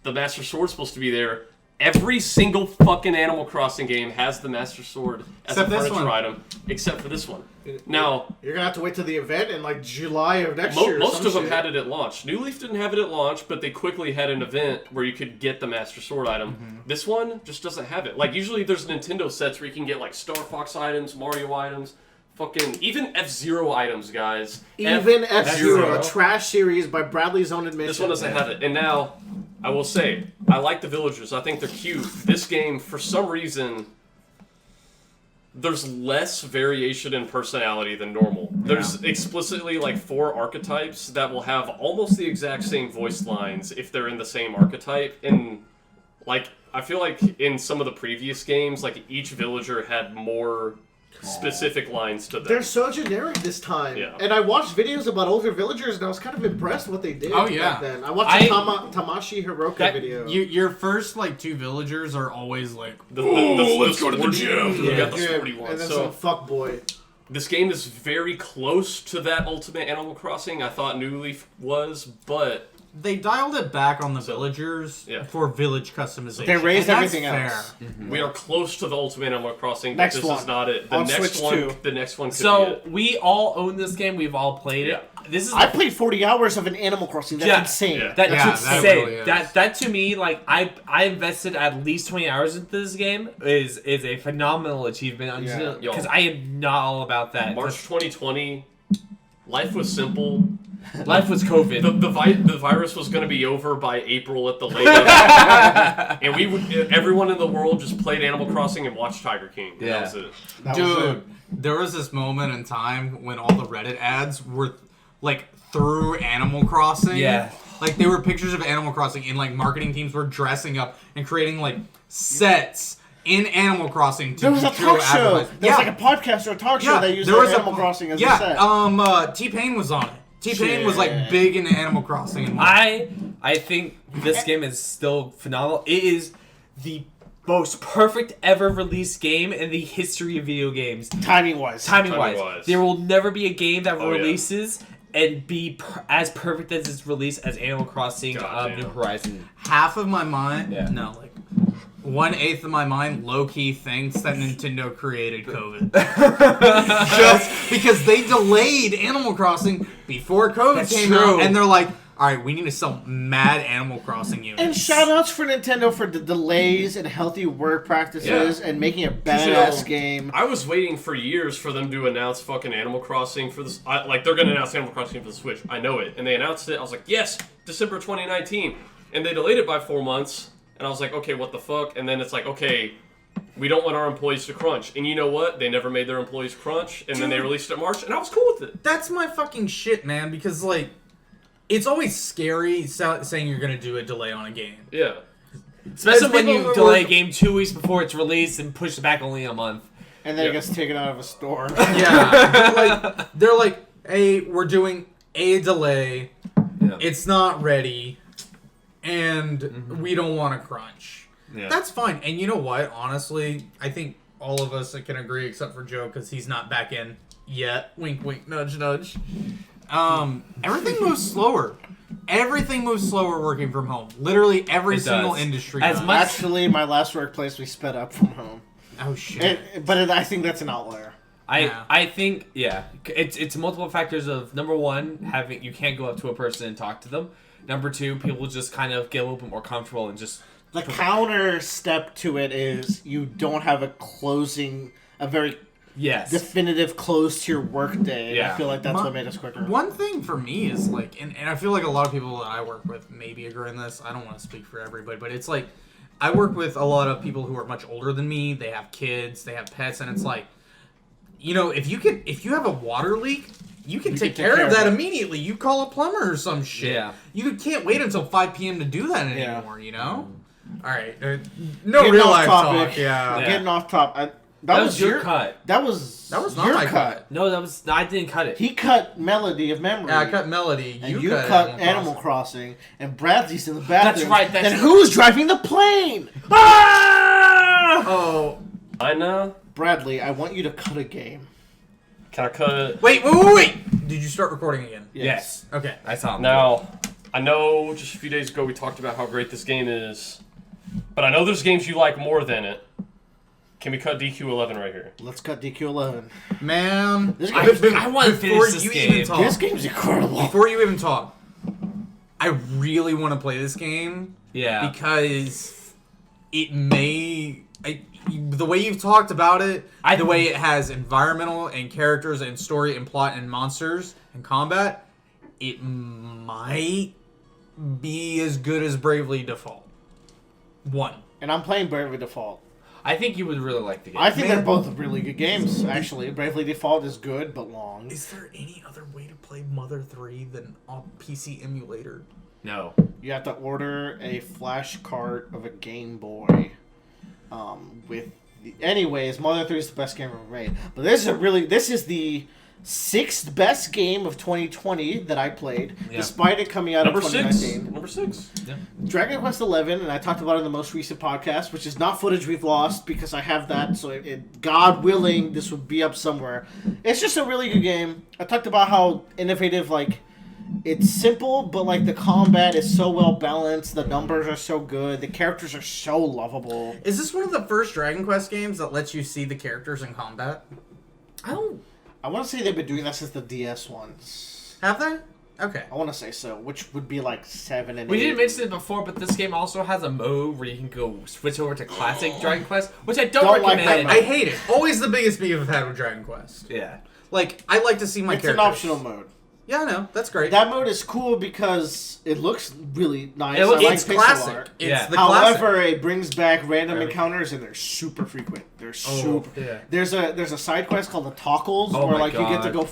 the Master Sword's supposed to be there. Every single fucking Animal Crossing game has the Master Sword as Except a this furniture one. item, except for this one. Now, You're gonna have to wait till the event in like July of next year. Or most some of them shit. had it at launch. New Leaf didn't have it at launch, but they quickly had an event where you could get the Master Sword item. This one just doesn't have it. Like, usually there's Nintendo sets where you can get, like, Star Fox items, Mario items, fucking, even F-Zero items, guys. Even F-Zero. F-Zero, a trash series by Bradley's own admission. This one doesn't have it. And now, I will say, I like the villagers. I think they're cute. This game, for some reason, there's less variation in personality than normal. There's explicitly like 4 archetypes that will have almost the exact same voice lines if they're in the same archetype. And like, I feel like in some of the previous games, like each villager had more specific lines to them. They're so generic this time. Yeah. And I watched videos about older villagers, and I was kind of impressed what they did Oh, yeah. back then. I watched a Tamashi Hiroka video. Your first like 2 villagers are always like, Let's go to the gym. You got the Good. sporty And ones. then So some fuckboy. this game is very close to that ultimate Animal Crossing I thought New Leaf was, but they dialed it back on the villagers Yeah. for village customization. They raised and that's everything fair. else. we are close to the ultimate Animal Crossing. But Next this one. is not it. On Switch 2. The next one could be So it. we all own this game. We've all played it. This is I played 40 hours of an Animal Crossing. That's Yeah. insane. Yeah. That's Yeah, insane. that really is. That to me, like I invested at least 20 hours into this game is a phenomenal achievement. Yeah. Because I am not all about that. March 2020, life was simple. Life was COVID. The virus was going to be over by April at the latest, and everyone in the world just played Animal Crossing and watched Tiger King. And Yeah. that was it. That was Dude, it. there was this moment in time when all the Reddit ads were like through Animal Crossing. Yeah. Like they were pictures of Animal Crossing and like marketing teams were dressing up and creating like sets in Animal Crossing to There was a show talk show. advertising. There was like a podcast or a talk show that used there was Animal Crossing as a yeah, set. T-Pain was on it. T-Pain was Shit. like big into Animal Crossing. And I think this game is still phenomenal. It is the most perfect ever released game in the history of video games. Timing wise. Timing Timing-wise. wise, there will never be a game that Oh, yeah. releases and be as perfect as its release as Animal Crossing Goddamn. New Horizon. half of my mind, Yeah. no, like 1/8 of my mind low-key thinks that Nintendo created COVID. Just because they delayed Animal Crossing before COVID That's came true. out, and they're like, all right, we need to sell mad Animal Crossing units. And shout outs for Nintendo for the delays and healthy work practices and making a badass game. I was waiting for years for them to announce fucking Animal Crossing for this. Like, they're going to announce Animal Crossing for the Switch. I know it. And they announced it. I was like, yes, December 2019. And they delayed it by 4 months. And I was like, okay, what the fuck? And then it's like, okay, we don't want our employees to crunch. And you know what? They never made their employees crunch. And then they released it in March. And I was cool with it. That's my fucking shit, man, because, like, it's always scary saying you're going to do a delay on a game. Yeah. Especially when people you who delay a work- game 2 weeks before it's released and push it back only a month. And then it gets taken out of a store. Yeah, they're like, hey, we're doing a delay. Yeah. It's not ready, and we don't want to crunch. Yeah. That's fine. And you know what? Honestly, I think all of us can agree, except for Joe, because he's not back in yet. Wink, wink, nudge, nudge. Everything moves slower. Everything moves slower working from home. Literally every It single does. industry. As does. much- Actually, my last workplace, we sped up from home. Oh shit. I think that's an outlier. Yeah. I think it's multiple factors of number one, having you can't go up to a person and talk to them. Number two, people just kind of get a little bit more comfortable and just The counter step to it is you don't have a very definitive close to your work day. And I Yeah. feel like that's what made us quicker. One thing for me is like, and I feel like a lot of people that I work with maybe agree on this. I don't want to speak for everybody, but it's like, I work with a lot of people who are much older than me. They have kids, they have pets, and it's like, you know, if you have a water leak, you can take care of that immediately. You call a plumber or some shit. Yeah. You can't wait until 5 p.m. to do that Yeah. anymore, you know? All right. No Getting real off life topic. talk. Yeah. Yeah. Getting off top. that was your cut. That was not your my cut. No, I didn't cut it. He cut Melody of Memory. Yeah, I cut Melody. And you cut Animal Crossing. And Bradley's in the bathroom. right, Then who's driving the plane? Ah! Oh. I know. Bradley, I want you to cut a game. Can I cut it? Wait. Did you start recording again? Yes. Okay. I saw him. Now, I know just a few days ago we talked about how great this game is, but I know there's games you like more than it. Can we cut DQ11 right here? Let's cut DQ11. Man, This I game, want to finish this you game. even talk, this game's incredible. before you even talk, I really want to play this game Yeah. because it may. The way you've talked about it, the way it has environmental and characters and story and plot and monsters and combat, it might be as good as Bravely Default 1. And I'm playing Bravely Default. I think you would really like the game. I think they're both really good games, actually. Bravely Default is good, but long. Is there any other way to play Mother 3 than on PC emulator? No. You have to order a flash cart of a Game Boy. Anyways, Mother 3 is the best game ever made. But this is the 6th best game of 2020 that I played, despite it coming out Number in 2019. 6. Number 6. Dragon Quest 11, and I talked about it in the most recent podcast, which is not footage we've lost because I have that, so God willing, this would be up somewhere. It's just a really good game. I talked about how innovative, it's simple, but the combat is so well balanced, the numbers are so good, the characters are so lovable. Is this one of the first Dragon Quest games that lets you see the characters in combat? I want to say they've been doing that since the DS ones. Have they? Okay. I want to say so, which would be 7 and 8. We didn't mention it before, but this game also has a mode where you can go switch over to classic Dragon Quest, which I don't Don't like recommend. that I hate it. Always the biggest beef I've had with Dragon Quest. Yeah. I like to see my It's characters. an optional mode. Yeah, I know. That's great. That mode is cool because it looks really nice. It looks- I like it's pixel classic. art. It's Yeah. the classic. However, it brings back random encounters, and they're super frequent. They're super. yeah. There's a side quest called the Tockles, Oh where my you get to God.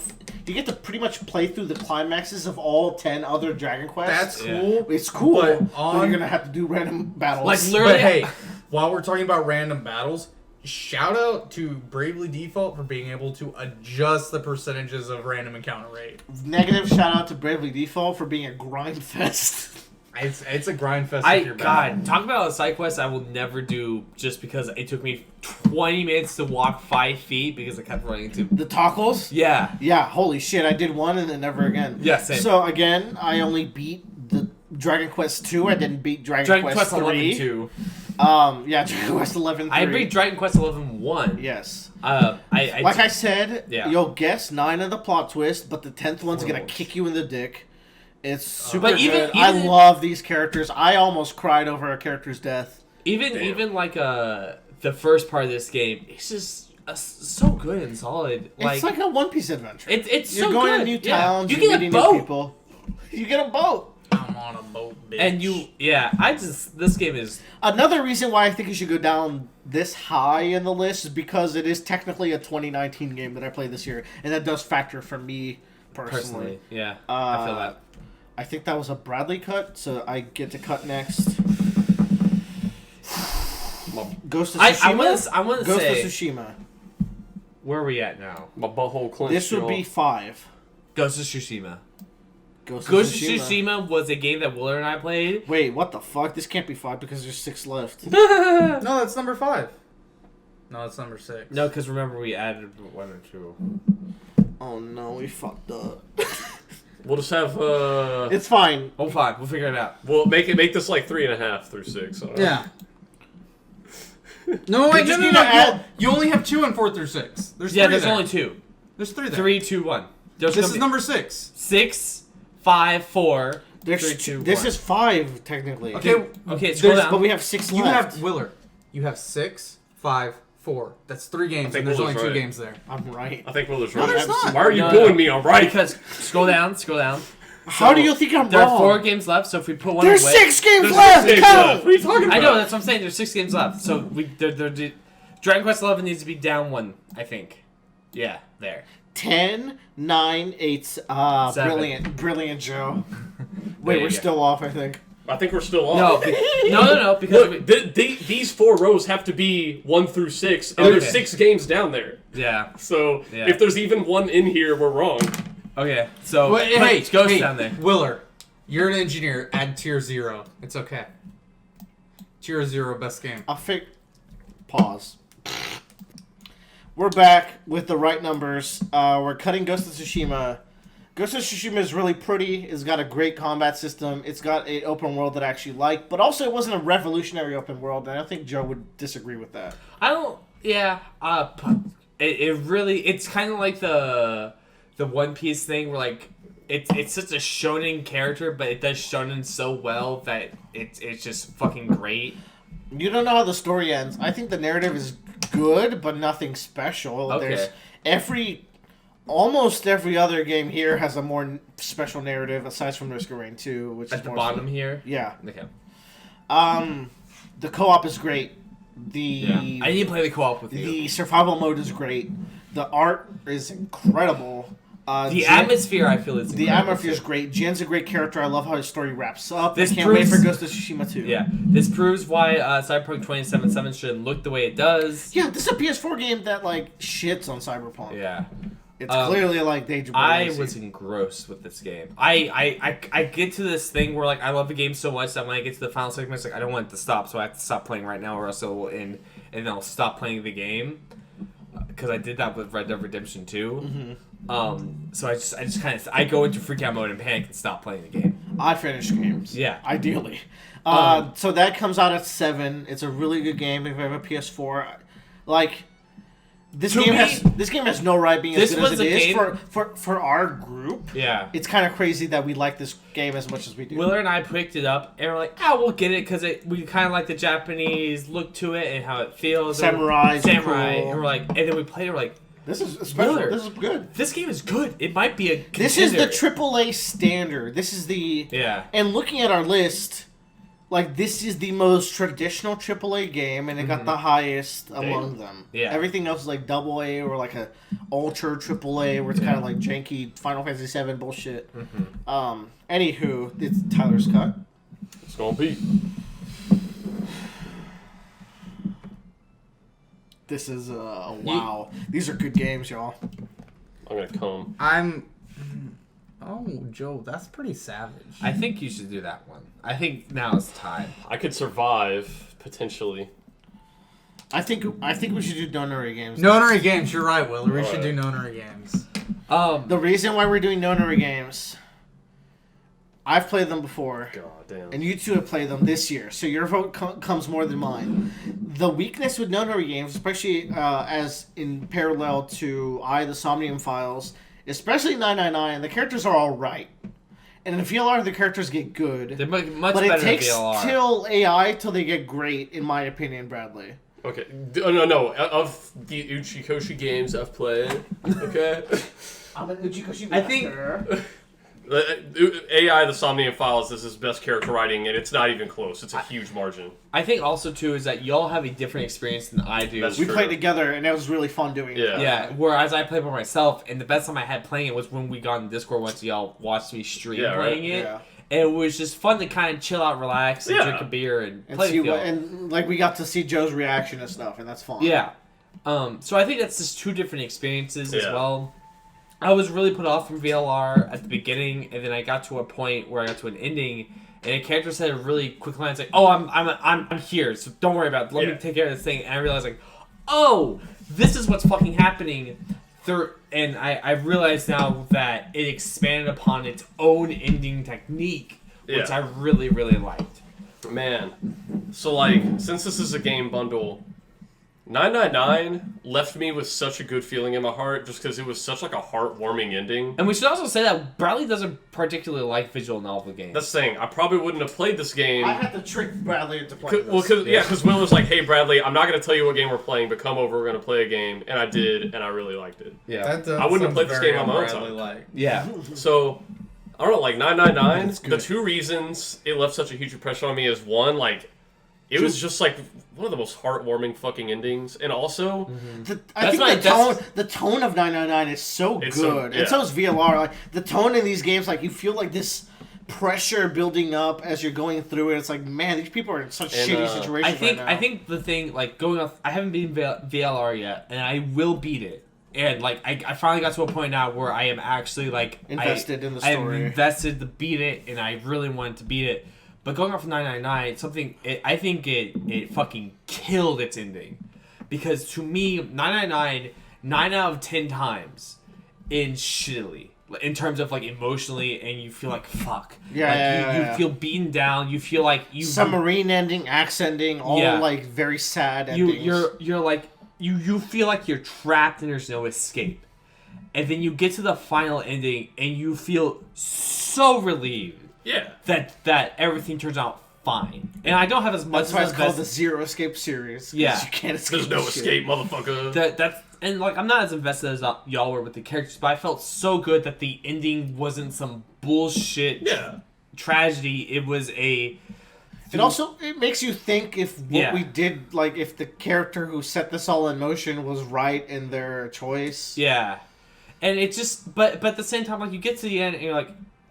you get to pretty much play through the climaxes of all 10 other Dragon Quests. That's cool. It's cool, But but you're gonna have to do random battles. Literally, But hey, while we're talking about random battles, shout out to Bravely Default for being able to adjust the percentages of random encounter rate. Negative shout out to Bravely Default for being a grind fest. It's a grind fest. If you're bad. talk about a side quest I will never do just because it took me 20 minutes to walk 5 feet because I kept running into. The Tockles? Yeah. Yeah, holy shit, I did one and then never again. Yeah, same. So again, I only beat the Dragon Quest 2. I didn't beat Dragon Quest 3. 11 2. Yeah, Dragon Quest 11 3. I beat Dragon Quest 11 1. Yes. I said, Yeah. you'll guess 9 of the plot twist, but the 10th one's gonna Gross. kick you in the dick. It's super But even- good. I even- love these characters. I almost cried over a character's death. even the first part of this game, it's just so good and solid. It's like a One Piece adventure. It's You're so going good. to new Yeah. towns, You you're get a meeting new boat. people. You get a boat. I'm on a boat, bitch. And this game is Another reason why I think you should go down this high in the list is because it is technically a 2019 game that I played this year, and that does factor for me personally. yeah. I feel that. I think that was a Bradley cut, so I get to cut next. Ghost of Tsushima. I want to Ghost say of Tsushima. where are we at now? My butthole clenched. This would be 5. Ghost of Tsushima. Ghost of Ghost of Tsushima was a game that Willard and I played. Wait, what the fuck? This can't be 5 because there's 6 left. No, that's number 5. No, it's number 6. No, because remember we added 1 or 2. Oh no, we fucked up. We'll just have. It's fine. Oh, fine. We'll figure it out. We'll make this like 3.5 through 6. Yeah. No, wait, just no. need to add- You only have 2 and 4 through 6. There's Yeah, 3 there's there. only 2. There's 3 there. 3, 2, 1. There's This gonna is be number 6. 6, 5, 4. There's 3, 2, this 1. is 5 technically. Okay, Okay, scroll there's- down. But we have 6 you left. have Willard. You have 6, 5, 4. That's 3 games, think and there's only Willard's 2 right. games there. I'm right. I think Willard's No, right. there's not. Why are you No, booing no. me? I'm right. Because scroll down. How do you think I'm There wrong? are 4 games left, so if we put one There's away, 6 games There's left. 6 games Count. left. What are you talking about? I know that's what I'm saying. There's 6 games left, so Dragon Quest 11 needs to be down 1. I think. Yeah, there. 10, 9, 8. 7. Brilliant, Joe. There Wait, you we're go. still off. I think. I think we're still No, off. no, because Look, these 4 rows have to be 1 through 6, and there's Okay. 6 games down there. yeah. So Yeah. if there's even 1 in here, we're wrong. Okay, so Wait, put hey, Ghost hey, down there. Willard, you're an engineer. Add tier 0. It's okay. Tier 0, best game. Pause. We're back with the right numbers. We're cutting Ghost of Tsushima. Ghost of Tsushima is really pretty. It's got a great combat system. It's got an open world that I actually like, but also it wasn't a revolutionary open world, and I think Joe would disagree with that. I don't. Yeah. It really. It's kind of like the One Piece thing where like it's such a shonen character, but it does shonen so well that it's just fucking great. You don't know how the story ends. I think the narrative is good, but nothing special. Okay. Almost every other game here has a more special narrative, aside from Risk of Rain 2, which At is the more bottom here. Yeah. Okay. The co-op is great. Yeah. I need to play the co-op with you. The survival mode is great. The art is incredible. The atmosphere, I feel, is The incredible, atmosphere is too. great. Jin's a great character. I love how his story wraps up. This I can't wait proves- for Ghost of Tsushima 2. Yeah, this proves why Cyberpunk 2077 shouldn't look the way it does. Yeah, this is a PS4 game that, like, shits on Cyberpunk. Yeah. It's clearly, like, they I was engrossed with this game. I get to this thing where like I love the game so much that when I get to the final segment, it's like I don't want it to stop, so I have to stop playing right now, or else it will end, and then I'll stop playing the game. Because I did that with Red Dead Redemption 2. So I just kind of go into freak out mode and panic and stop playing the game. I finish games. Yeah. Ideally. So that comes out at 7. It's a really good game if you have a PS4. Like, this To game me- has no right being as This good as was it a is game- for our group. Yeah. It's kind of crazy that we like this game as much as we do. Willard and I picked it up, and we're like, we'll get it, because we kind of like the Japanese look to it and how it feels. Samurai. Cool. Cool. And we're like, and then we played it, we're like, This is special. Willard. This is good. this game is good. It might be a This is the contender. AAA standard. This is the Yeah. And looking at our list, like, this is the most traditional AAA game, and it got the highest among them. Yeah. Everything else is like AA or like a ultra AAA, where it's kind of like janky Final Fantasy VII bullshit. Anywho, it's Tyler's cut. It's gonna be. This is wow. These are good games, y'all. I'm gonna come. Oh, Joe, that's pretty savage. I think you should do that one. I think now is time. I could survive potentially. I think we should do Nonary games. Nonary games, you're right, Willard. We should Alright. do Nonary games. The reason why we're doing Nonary games, I've played them before. God damn. And you two have played them this year, so your vote comes more than mine. The weakness with Nonary games, especially as in parallel to the Somnium Files, especially 999, the characters are all right. And in VLR, the characters get good. They're much but better it takes than VLR. till AI till they get great, in my opinion, Bradley. Okay. No. Of the Uchikoshi games I've played, okay? I'm an Uchikoshi I think- master. AI, the Somnium Files, is his best character writing, and it's not even close. It's a huge margin. I think also too is that y'all have a different experience than I do. That's We true. played together, and it was really fun doing it. Yeah. Yeah, whereas I played by myself, and the best time I had playing it was when we got on Discord once y'all watched me stream Yeah, right. playing it. Yeah. And it was just fun to kind of chill out, relax, and drink a beer and play see the field. and like we got to see Joe's reaction and stuff, and that's fun. Yeah. So I think that's just two different experiences as well. I was really put off from VLR at the beginning, and then I got to a point where I got to an ending, and a character said a really quick line, like, "Oh, I'm here, so don't worry about it. Let me take care of this thing." And I realized, like, oh, this is what's fucking happening. And I realized now that it expanded upon its own ending technique, which I really, really liked. Man, so like, since this is a game bundle, 999 left me with such a good feeling in my heart just because it was such like a heartwarming ending. And we should also say that Bradley doesn't particularly like visual novel games. That's the thing. I probably wouldn't have played this game. I had to trick Bradley into playing this. Well, because Will was like, "Hey, Bradley, I'm not going to tell you what game we're playing, but come over, we're going to play a game." And I did, and I really liked it. Yeah. I wouldn't have played this game on my own time. Like. Yeah. So, I don't know, like 999, the two reasons it left such a huge impression on me is one, like, it was just like one of the most heartwarming fucking endings, and also I think the tone of 999 is so good, and so is VLR. Like the tone in these games, like you feel like this pressure building up as you're going through it. It's like, man, these people are in such shitty situations right now. I think the thing, like going off, I haven't beaten VLR yet, and I will beat it. And like I finally got to a point now where I am actually like invested in the story. I am invested to beat it, and I really wanted to beat it. But going off of 999, I think it fucking killed its ending. Because to me, 999, 9 out of 10 times ends shittily. In terms of like emotionally, and you feel like fuck. You feel beaten down, you feel like you... Submarine ending, axe ending, all like very sad endings. You're like, you feel like you're trapped and there's no escape. And then you get to the final ending, and you feel so relieved. Yeah. That everything turns out fine. And I don't have as much... That's why it's called the Zero Escape series. Yeah. You can't escape. There's no escape, motherfucker. And like, I'm not as invested as y'all were with the characters, but I felt so good that the ending wasn't some bullshit tragedy. It was a... It makes you think if what we did, like, if the character who set this all in motion was right in their choice. Yeah. And it just... But at the same time, like, you get to the end, and you're like,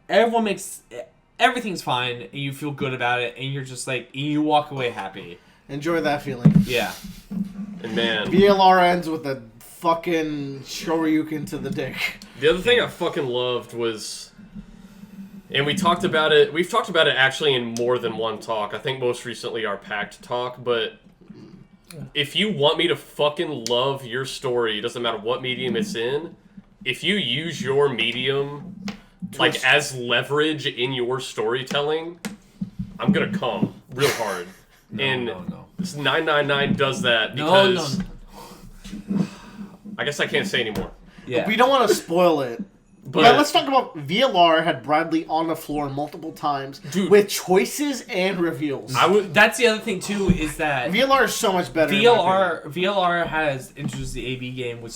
everything's fine, and you feel good about it, and you're just like, you walk away happy. Enjoy that feeling. Yeah. And man, VLR ends with a fucking shoryuken to the dick. The other thing I fucking loved was, and we've talked about it actually in more than one talk. I think most recently our Pact talk, but if you want me to fucking love your story, it doesn't matter what medium it's in, if you use your medium like as leverage in your storytelling, I'm gonna come real hard. No. 999 does that because I guess I can't say anymore. Yeah. We don't want to spoil it. But let's talk about VLR had Bradley on the floor multiple times with choices and reveals. That's the other thing too, is that VLR is so much better. VLR has introduced the AB game, which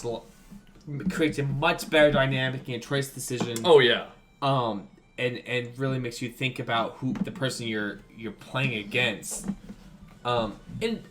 creates a much better dynamic and choice decision. Oh yeah. And really makes you think about who the person you're playing against. And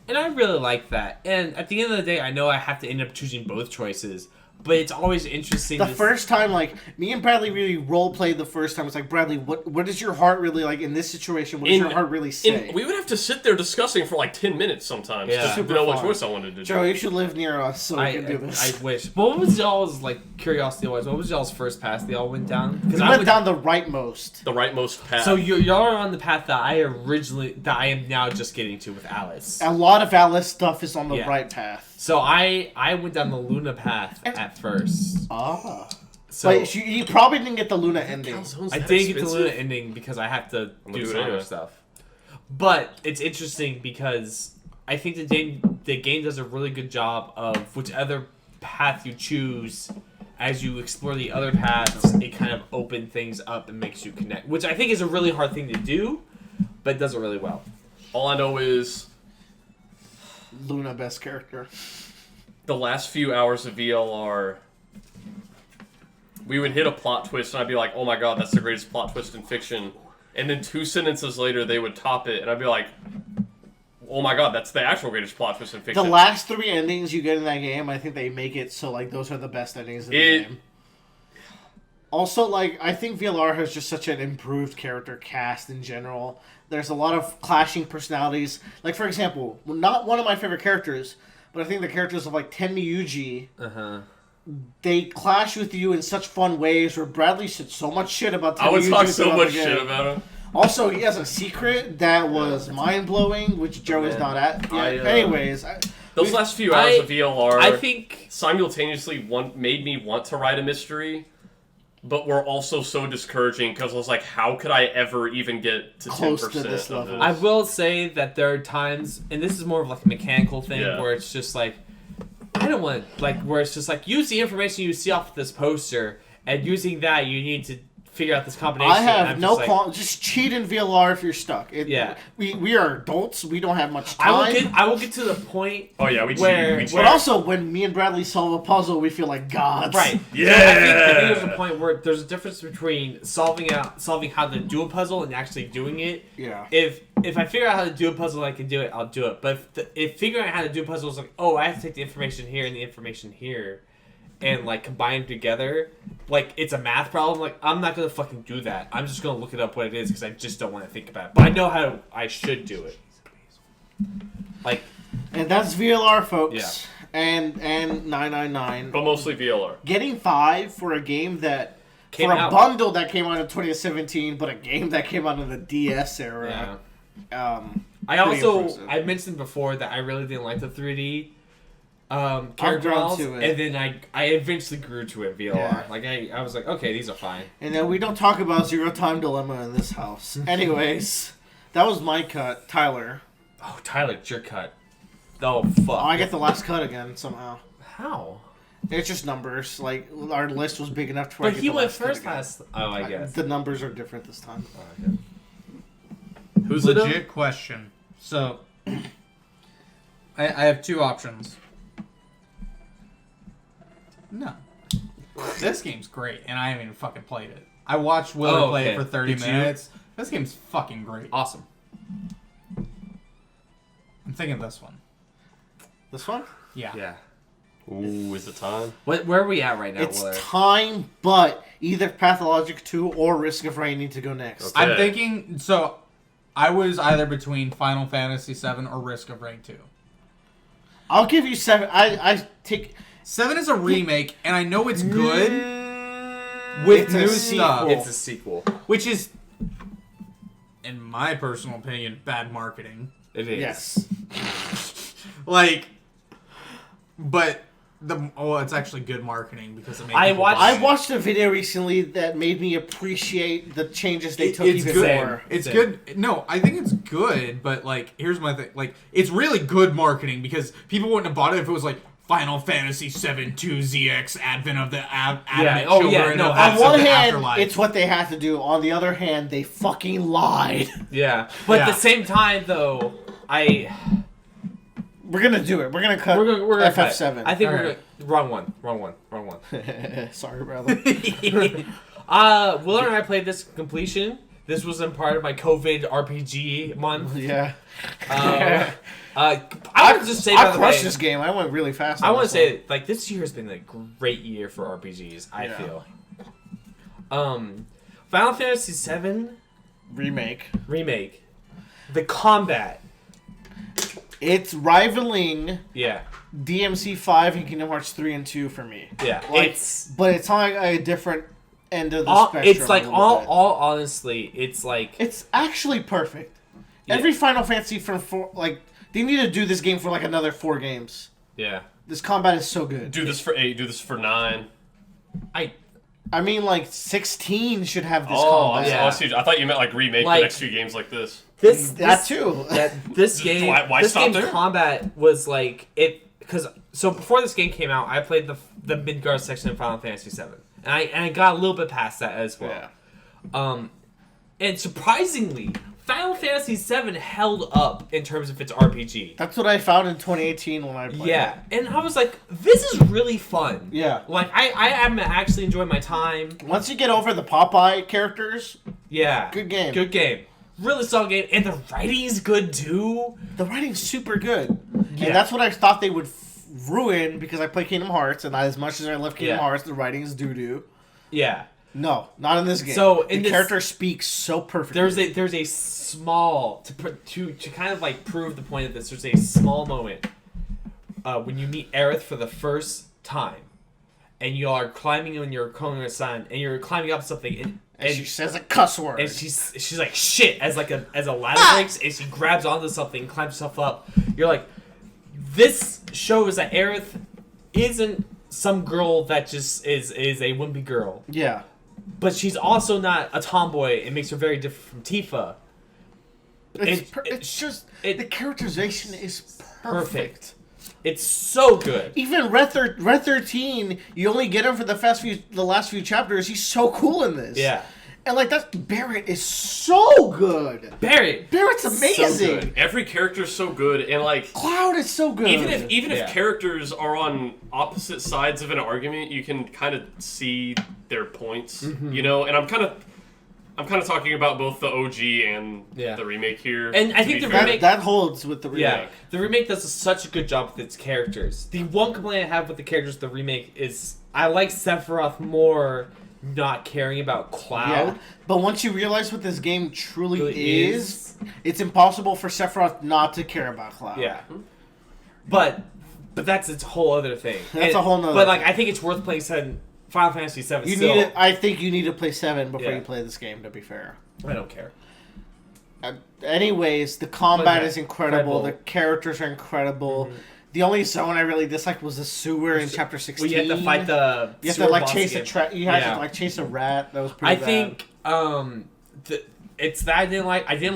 I really like that. And at the end of the day, I know I have to end up choosing both choices, but it's always interesting. The first time, like, me and Bradley really role-played the first time. It's like, Bradley, what is your heart really, like, in this situation? What does your heart really say? We would have to sit there discussing for, like, 10 minutes sometimes to know what choice I wanted to do. Joe, you should live near us so we can do this. I wish. But what was y'all's, like, curiosity-wise, what was y'all's first path that y'all went down? We went down the rightmost. The rightmost path. So y'all are on the path that I am now just getting to with Alice. A lot of Alice stuff is on the right path. So I went down the Luna path at first. So but you probably didn't get the Luna ending. I didn't get the Luna ending because I have to do some other stuff. But it's interesting because I think the game does a really good job of whichever path you choose. As you explore the other paths, it kind of opens things up and makes you connect, which I think is a really hard thing to do, but it does it really well. All I know is Luna, best character. The last few hours of VLR, we would hit a plot twist, and I'd be like, oh my god, that's the greatest plot twist in fiction. And then 2 sentences later, they would top it, and I'd be like, oh my god, that's the actual greatest plot twist in fiction. The last 3 endings you get in that game, I think they make it so, like, those are the best endings in the game. Also, like, I think VLR has just such an improved character cast in general. There's a lot of clashing personalities. Like, for example, not one of my favorite characters, but I think the characters of, like, Tenmyuji, they clash with you in such fun ways where Bradley said so much shit about Tenmyuji. I would talk so throughout much the game. shit about him. Also, he has a secret that was mind-blowing, which Joe is not at yet. Anyways... Those last few hours of VLR, I think simultaneously made me want to write a mystery, but were also so discouraging because I was like, how could I ever even get to Close 10% to this of level. this? I will say that there are times, and this is more of like a mechanical thing, where it's just like, I don't want, like, where it's just like, use the information you see off this poster, and using that, you need to figure out this combination. I have no just qualm. Just cheat in VLR if you're stuck. We are adults. We don't have much time. I will get to the point. Oh yeah, we where, cheat. But also, when me and Bradley solve a puzzle, we feel like gods. Right. Yeah. So I think there's a point where there's a difference between solving how to do a puzzle and actually doing it. Yeah. If I figure out how to do a puzzle and I can do it, I'll do it. But if figuring out how to do a puzzle is like, oh, I have to take the information here and the information here, and like combine them together, like it's a math problem. Like I'm not gonna fucking do that. I'm just gonna look it up what it is because I just don't want to think about it. But I know how I should do it. Like, And that's VLR, folks. Yeah. And 999. But mostly VLR. Getting 5 for a game that Came for a out. bundle that came out in 2017, but a game that came out in the DS era. yeah. I I mentioned before that I really didn't like the 3D. Character grown models, to it. and then I eventually grew to it VLR. Yeah. Like I was like, okay, these are fine. And then we don't talk about Zero Time Dilemma in this house. Anyways, that was my cut, Tyler. Oh, Tyler, it's your cut. Oh fuck! Oh, I get the last cut again somehow. How? It's just numbers. Like our list was big enough to. But he went first last. Oh, I guess. The numbers are different this time. Oh, okay. Who's it? Legit question. So, I have two options. No. This game's great, and I haven't even fucking played it. I watched Willard play it for 30 minutes. This game's fucking great. Awesome. I'm thinking this one. This one? Yeah. Yeah. Ooh, is it time? Where are we at right now, It's Willard? time, but either Pathologic 2 or Risk of Rain need to go next. Okay. I'm thinking, so I was either between Final Fantasy VII or Risk of Rain 2. I'll give you 7. I take... 7 is a remake, and I know it's good with It's a new sequel. stuff, It's a sequel. which is, in my personal opinion, bad marketing. It is. Yes. Like, but it's actually good marketing because it made I people watched- buy I it. watched a video recently that made me appreciate the changes they took It's even good. more. It's Same. good. No, I think it's good, but like, here's my thing. Like, it's really good marketing because people wouldn't have bought it if it was like Final Fantasy VII 2ZX Advent of the Advent Oh, yeah, Children no, of On the one hand, Afterlife. it's what they had to do. On the other hand, they fucking lied. Yeah. But at Yeah. the same time, though, We're gonna do it. We're gonna cut we're gonna FF7. cut. I think Alright. wrong one. Sorry, brother. Willard and I played this completion. This was in part of my COVID RPG month. Yeah. I would just say, by I the crushed way, this game. I went really fast. I on want to this one. say, like, this year has been a great year for RPGs. I Yeah. feel. Final Fantasy VII remake. remake, the combat. It's rivaling Yeah, DMC 5 and Kingdom Hearts 3 and 2 for me. yeah. Like, but it's on a different end of the All, spectrum. it's like a little bit. all honestly, it's like It's actually perfect. Yeah. Every Final Fantasy from 4, like, they need to do this game for like another 4 games. yeah. This combat is so good. Do this for 8. Do this for 9. I mean, like 16 should have this Oh, combat. yeah. I thought you meant like remake Like- the next few games like this. That too. This game, Why this stop game's there? combat was like it because so before this game came out, I played the Midgard section of Final Fantasy VII, and I got a little bit past that as well. Yeah. And surprisingly, Final Fantasy VII held up in terms of its RPG. That's what I found in 2018 when I played Yeah, it. and I was like, this is really fun. Yeah. Like I am actually enjoying my time. Once you get over the Popeye characters, Yeah, good game. good game, really solid game, and the writing's good too. The writing's super good. Yeah. And that's what I thought they would ruin because I play Kingdom Hearts, and as much as I love Kingdom Yeah. Hearts, the writing's doo-doo. Yeah. No, not in this game. So, the in this- character speaks so perfectly. There's a small to kind of like prove the point of this. There's a small moment when you meet Aerith for the first time, and you are climbing and you're calling her son, and you're climbing up something, and she says a cuss word. and she's like shit as a ladder breaks, and she grabs onto something, climbs herself up. You're like, this shows that Aerith isn't some girl that just is a wimpy girl. Yeah. But she's also not a tomboy. It makes her very different from Tifa. It's just the characterization is perfect. It's so good. Even Red 13, you only get him for the last few chapters. He's so cool in this. Yeah. And like Barrett is so good. Barrett's amazing. So good. Every character is so good, and like Cloud is so good. even if characters are on opposite sides of an argument, you can kind of see their points, you know. And I'm kind of talking about both the OG and the remake here. And I think the that, remake that holds with the remake. Yeah, the remake does such a good job with its characters. The one complaint I have with the characters of the remake is I like Sephiroth more not caring about Cloud. Yeah. But once you realize what this game truly Really is, it's impossible for Sephiroth not to care about Cloud. Yeah. But that's its whole other thing. That's a whole nother But like thing. I think it's worth playing Final Fantasy VII. You still. need it. I think you need to play 7 before Yeah. you play this game, to be fair. I don't care. Anyways, the combat yeah, is incredible. incredible. The characters are incredible. The only zone I really disliked was the sewer in chapter 16. Well, you have to fight the. You have sewer to like boss chase again. you have Yeah. to like chase a rat. That was pretty I bad. think it's that I didn't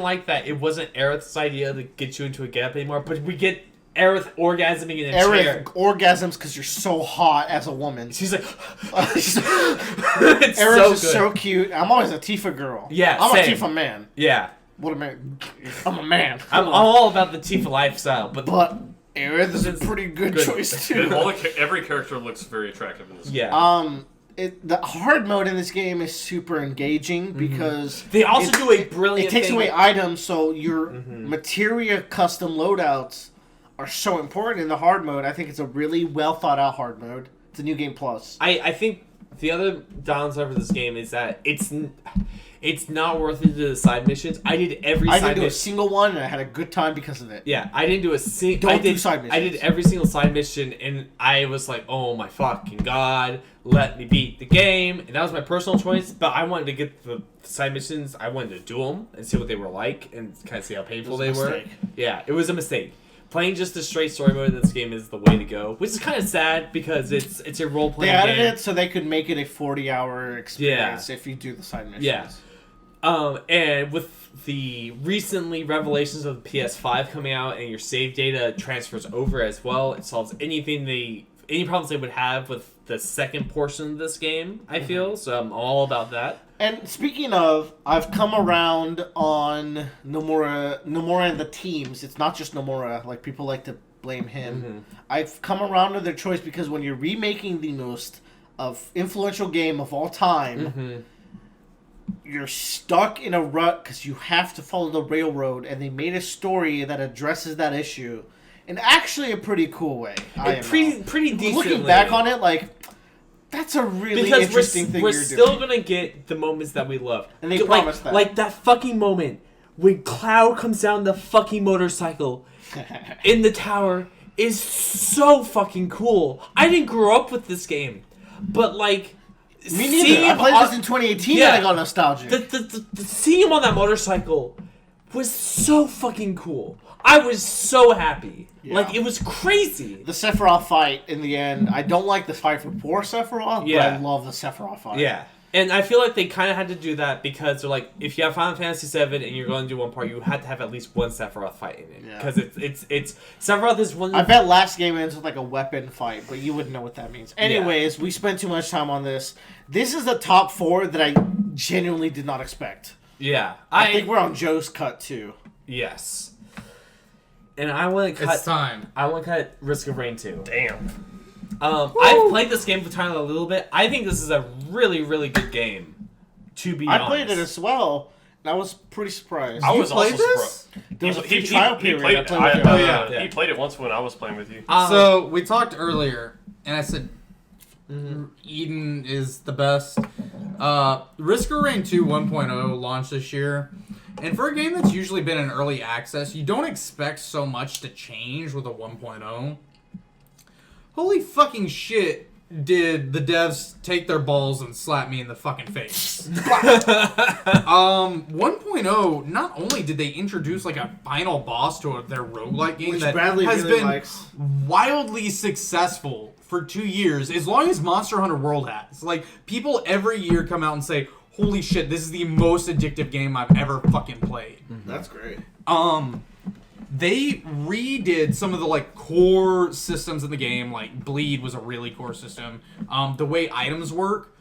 like that it wasn't Aerith's idea to get you into a gap anymore, but we get Aerith orgasming in a chair. Aerith orgasms because you're so hot as a woman. She's like, Aerith it's so is good. so cute. I'm always a Tifa girl. Yeah, I'm same. a Tifa man. Yeah, What a man! I'm a man. I'm all about the Tifa lifestyle, but But Aerith is a pretty good choice And too. every character looks very attractive in this. yeah. The hard mode in this game is super engaging because They also do a brilliant It takes thing away with- items, so your materia custom loadouts are so important in the hard mode. I think it's a really well thought out hard mode. It's a new game plus. I think the other downside for this game is that it's not worth it to do the side missions. I did every I side didn't do a mission. single one, and I had a good time because of it. Yeah, I didn't do a single. Don't I did do side I did missions. every single side mission, and I was like, "Oh my fucking god, let me beat the game!" And that was my personal choice. But I wanted to get the side missions. I wanted to do them and see what they were like, and kind of see how painful they It was a were. mistake. Yeah, it was a mistake. Playing just the straight story mode in this game is the way to go, which is kind of sad because it's a role They playing added game. it so they could make it a 40-hour experience if you do the side missions. Yeah. And with the recently revelations of the PS5 coming out and your save data transfers over as well, it solves any problems they would have with the second portion of this game, I feel. So I'm all about that. And speaking of, I've come around on Nomura and the teams. It's not just Nomura. Like, people like to blame him. I've come around to their choice because when you're remaking the most influential game of all time, you're stuck in a rut because you have to follow the railroad, and they made a story that addresses that issue in actually a pretty cool way. Pretty decently. Looking back on it, like, that's a really because interesting thing we're you're still doing. gonna get the moments that we love. And they Like- promised that. Like that fucking moment when Cloud comes down the fucking motorcycle in the tower is so fucking cool. I didn't grow up with this game, but like Me neither. I played this in 2018 Yeah. and I got nostalgic. the seeing him on that motorcycle was so fucking cool. I was so happy. Yeah. Like, it was crazy. The Sephiroth fight, in the end, I don't like the fight before Sephiroth, but Yeah. I love the Sephiroth fight. Yeah. And I feel like they kind of had to do that because they're like, if you have Final Fantasy VII and you're going to do one part, you had to have at least one Sephiroth fight in it. Yeah. Because it's Sephiroth is one. I bet last game ends with like a weapon fight, but you wouldn't know what that means. Anyways, we spent too much time on this. This is the top 4 that I genuinely did not expect. Yeah. I think we're on Joe's cut too. Yes. And I want to cut. It's time. I want to cut Risk of Rain 2. Damn. I've played this game for time a little bit. I think this is a really, really good game. To be honest, I played it as well, and I was pretty surprised. I was played also this? surprised. There was a free trial period. played I it. played with you. Yeah. He played it once when I was playing with you. So we talked earlier, and I said, Eden is the best. Risk of Rain 2 1.0 launched this year. And for a game that's usually been in early access, you don't expect so much to change with a 1.0. Holy fucking shit, did the devs take their balls and slap me in the fucking face. 1.0, not only did they introduce like a final boss to their roguelike game Which that Bradley has really been likes. wildly successful for 2 years, as long as Monster Hunter World has. Like, people every year come out and say, holy shit, this is the most addictive game I've ever fucking played. That's great. They redid some of the like core systems in the game. Like Bleed was a really core system. The way items work.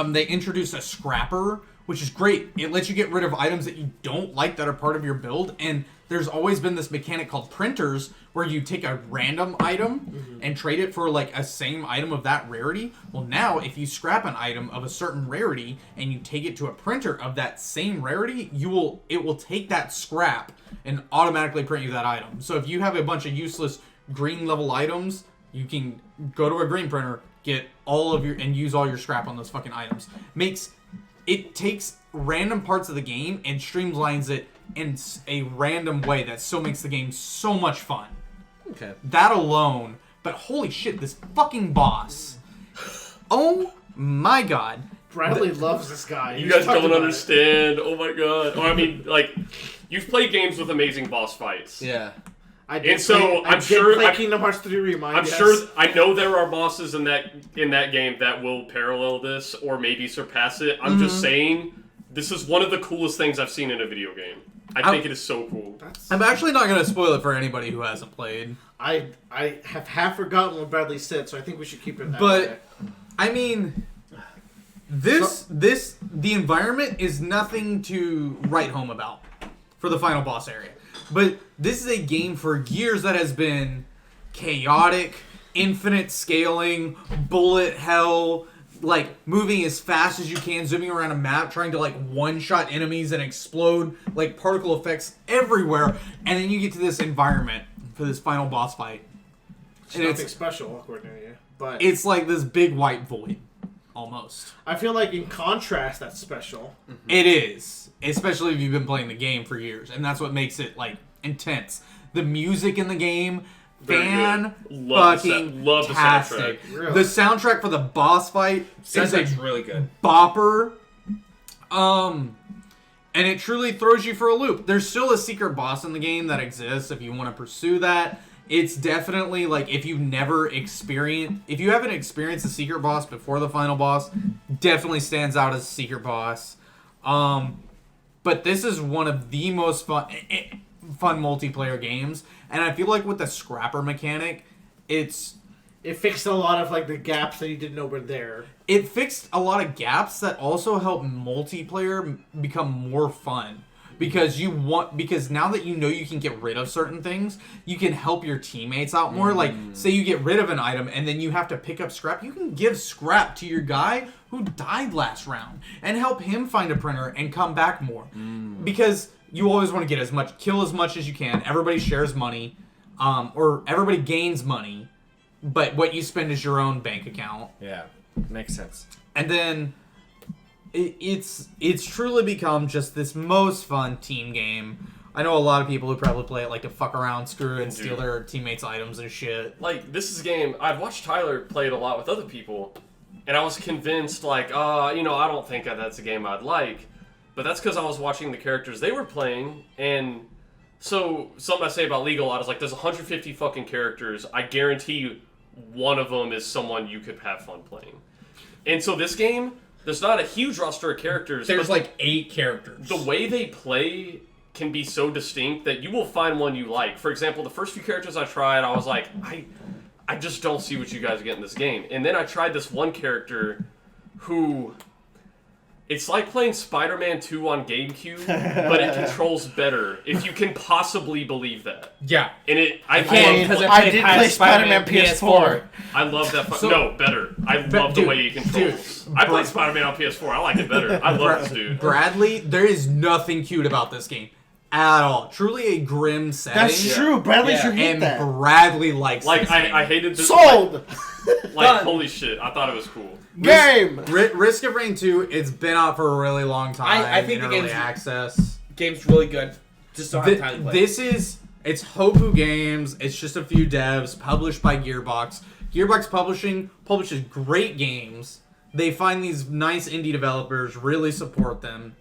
They introduced a scrapper, which is great. It lets you get rid of items that you don't like that are part of your build. And there's always been this mechanic called printers, where you take a random item and trade it for like a same item of that rarity. Well, now if you scrap an item of a certain rarity and you take it to a printer of that same rarity, it will take that scrap and automatically print you that item. So if you have a bunch of useless green level items, you can go to a green printer, get all of and use all your scrap on those fucking items. It takes random parts of the game and streamlines it in a random way that still makes the game so much fun. Okay. That alone, but holy shit, this fucking boss. Oh my god. Bradley loves this guy. You He's guys talked don't about understand. Oh my god. Oh, I mean, like, you've played games with amazing boss fights. Yeah. it. I did And so, play, I'm I did sure- play I- Kingdom Hearts 3 Remind. I'm yes. sure. I know there are bosses in that game that will parallel this or maybe surpass it. I'm just saying, this is one of the coolest things I've seen in a video game. I think it is so cool. I'm actually not going to spoil it for anybody who hasn't played. I have half forgotten what Bradley said, so I think we should keep it that But way. I mean, the environment is nothing to write home about for the final boss area. But this is a game for years that has been chaotic, infinite scaling, bullet hell, like moving as fast as you can, zooming around a map, trying to like one-shot enemies and explode like particle effects everywhere, and then you get to this environment for this final boss fight. It's And nothing special, according to you. But It's like this big white void, almost. I feel like in contrast, that's special. It is, especially if you've been playing the game for years, and that's what makes it like intense. The music in the game, Very fan good. Love the fucking love the tastic. Really? The soundtrack for the boss fight is a Soundtrack's really good. bopper. And it truly throws you for a loop. There's still a secret boss in the game that exists if you want to pursue that. It's definitely like if you haven't experienced the secret boss before the final boss, definitely stands out as a secret boss. But this is one of the most fun multiplayer games, and I feel like with the scrapper mechanic, it fixed a lot of like the gaps that you didn't know were there. It fixed a lot of gaps that also help multiplayer become more fun. Because now that you know you can get rid of certain things, you can help your teammates out more. Like, say you get rid of an item and then you have to pick up scrap. You can give scrap to your guy who died last round and help him find a printer and come back more. Because you always want to get kill as much as you can. Everybody shares money, or everybody gains money, but what you spend is your own bank account. Yeah, makes sense. And then it's truly become just this most fun team game. I know a lot of people who probably play it like to fuck around, screw, and steal their teammates' items and shit. Like, this is a game, I've watched Tyler play it a lot with other people, and I was convinced, like, I don't think that's a game I'd like. But that's because I was watching the characters they were playing, and so something I say about League a lot is like, there's 150 fucking characters. I guarantee you one of them is someone you could have fun playing. And so this game, there's not a huge roster of characters. There's but like 8 characters. the way they play can be so distinct that you will find one you like. For example, the first few characters I tried, I was like, I just don't see what you guys get in this game. And then I tried this one character who... It's like playing Spider-Man 2 on GameCube, but it controls better, if you can possibly believe that. Yeah. And I did play Spider-Man PS4. I love that. No, better. I love the way he controls. I played Spider-Man on PS4. I like it better. I love this dude. Bradley, there is nothing cute about this game at all. Truly a grim setting. That's true. Bradley should hate And that. Bradley likes Like, this game. I hated this. Sold! Like, holy shit, I thought it was cool. Game! Risk of Rain 2, it's been out for a really long time. I think in the early game's- access. Game's really good. Just don't have time to play. It's Hopu Games. It's just a few devs, published by Gearbox. Gearbox Publishing publishes great games. They find these nice indie developers, really support them,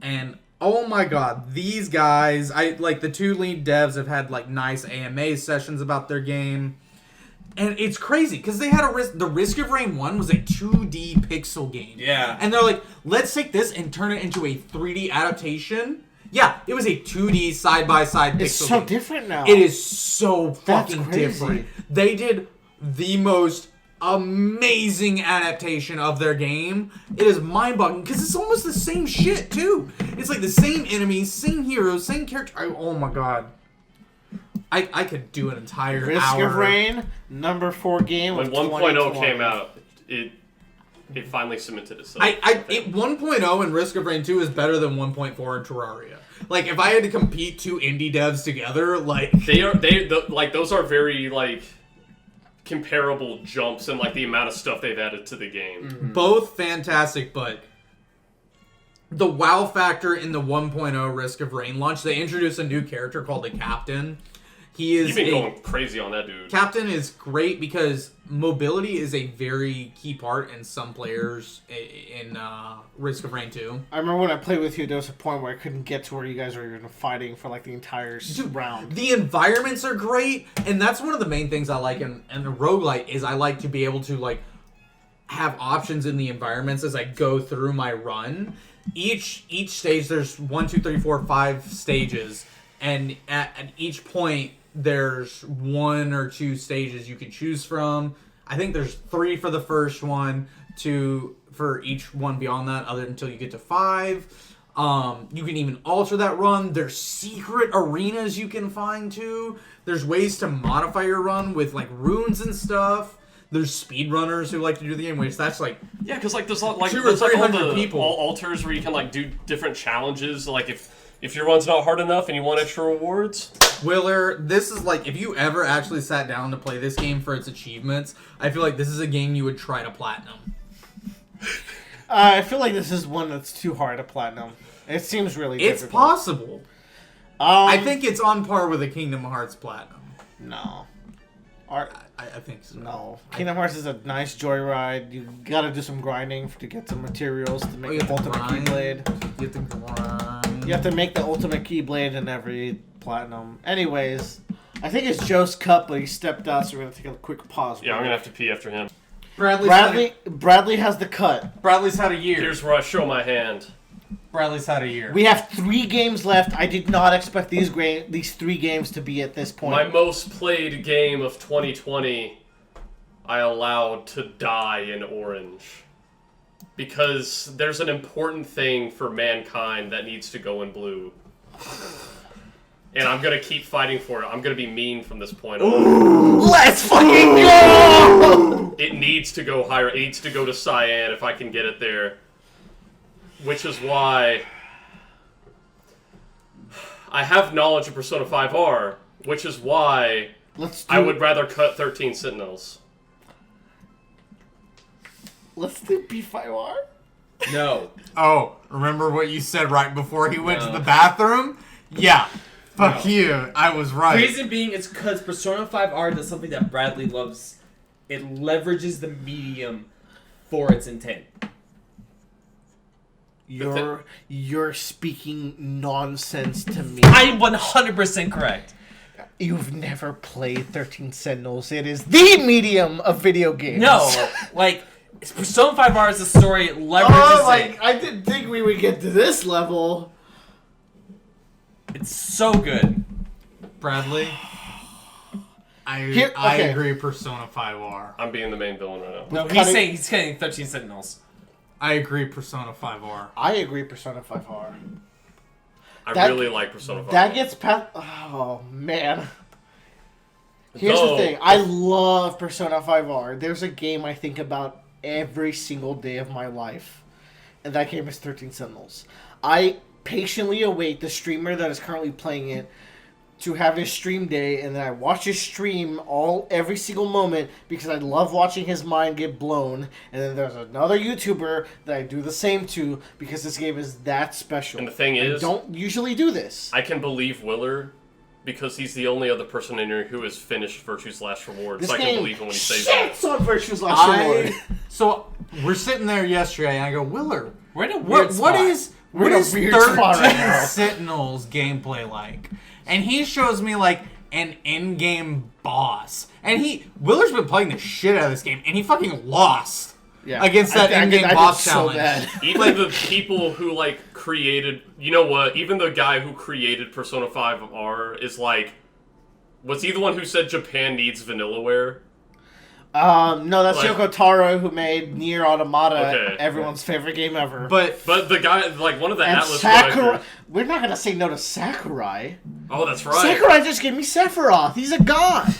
and oh my god, these guys! The two lead devs have had like nice AMA sessions about their game, and it's crazy because they had the Risk of Rain 1 was a 2D pixel game. Yeah. And they're like, let's take this and turn it into a 3D adaptation. Yeah, it was a 2D side-by-side pixel It's so game. different now. It is so That's fucking crazy. different. They did the most amazing adaptation of their game. It is mind-boggling because it's almost the same shit, too. It's like the same enemies, same heroes, same character. Oh my god. I could do an entire Risk hour. of Rain, number 4 game When of 1.0 2020. came out, it finally cemented itself. 1.0 and Risk of Rain 2 is better than 1.4 and Terraria. Like, if I had to compete two indie devs together, like... Those are very, like, comparable jumps in, like, the amount of stuff they've added to the game. Both fantastic, but the wow factor in the 1.0 Risk of Rain launch, they introduced a new character called the Captain. He is You've been going crazy on that dude. Captain is great because mobility is a very key part in some players in Risk of Rain 2. I remember when I played with you, there was a point where I couldn't get to where you guys were even fighting for like the entire round. The environments are great, and that's one of the main things I like in a roguelite is I like to be able to like have options in the environments as I go through my run. Each stage, there's 1, 2, 3, 4, 5 stages, and at each point there's 1 or 2 stages you can choose from. I think there's 3 for the first one, 2 for each one beyond that, until you get to 5. You can even alter that run. There's secret arenas you can find too. There's ways to modify your run with like runes and stuff. There's speedrunners who like to do the game, which that's like Yeah, because like there's like 200 or 300 people. all altars where you can like do different challenges. Like if your run's not hard enough and you want extra rewards. Willer, this is like, if you ever actually sat down to play this game for its achievements, I feel like this is a game you would try to platinum. I feel like this is one that's too hard to platinum. It seems really It's difficult. possible. I think it's on par with a Kingdom Hearts platinum. No. I think so. No. Kingdom Hearts is a nice joyride. You gotta do some grinding to get some materials to make the ultimate Keyblade. You have to grind. You have to make the ultimate Keyblade in every platinum. Anyways, I think it's Joe's cup, but he stepped out, so we're gonna take a quick pause. Yeah, I'm gonna have to pee after him. Bradley has the cut. Bradley's had a year. Here's where I show my hand. Bradley's had a year. We have 3 games left. I did not expect these 3 games to be at this point. My most played game of 2020, I allowed to die in orange. Because there's an important thing for mankind that needs to go in blue. And I'm gonna keep fighting for it. I'm gonna be mean from this point on. Let's fucking go! It needs to go higher. It needs to go to cyan if I can get it there. Which is why I have knowledge of Persona 5R, which is why I would rather cut 13 Sentinels. Let's do P5R. No. Oh, remember what you said right before he went to the bathroom? Yeah. Fuck you. I was right. Reason being, it's because Persona 5R does something that Bradley loves. It leverages the medium for its intent. You're speaking nonsense to me. I'm 100% correct. You've never played 13 Sentinels. It is the medium of video games. No, like, Persona 5R is a story, it leverages it. I didn't think we would get to this level. It's so good. Bradley, I okay. agree Persona 5R. I'm being the main villain right now. No, he's saying 13 Sentinels. I agree Persona 5R. I agree Persona 5R. I really like Persona 5. That gets past... Oh, man. Here's the thing. I love Persona 5R. There's a game I think about every single day of my life. And that game is 13 Sentinels. I patiently await the streamer that is currently playing it to have his stream day, and then I watch his stream every single moment because I love watching his mind get blown. And then there's another YouTuber that I do the same to because this game is that special. And the thing is, I don't usually do this. I can believe Willer because he's the only other person in here who has finished Virtue's Last Reward. This So I can game believe him when he says that. shits on Virtue's Last Reward. So we're sitting there yesterday, and I go, Willer, We're in a weird what spot. is We're in a weird 13 spot right now. Sentinels gameplay like? And he shows me like an in-game boss, and Willer's been playing the shit out of this game, and he fucking lost against that in-game boss challenge. Even the people who like created, you know what? Even the guy who created Persona 5R is like, was he the one who said Japan needs Vanillaware? No, that's Like- Yoko Taro, who made Nier Automata, Okay. everyone's favorite game ever. But But the guy, like one of the and Atlas Sakurai, writers- we're not gonna say no to Sakurai. Oh, that's right. Sakurai just gave me Sephiroth. He's a god.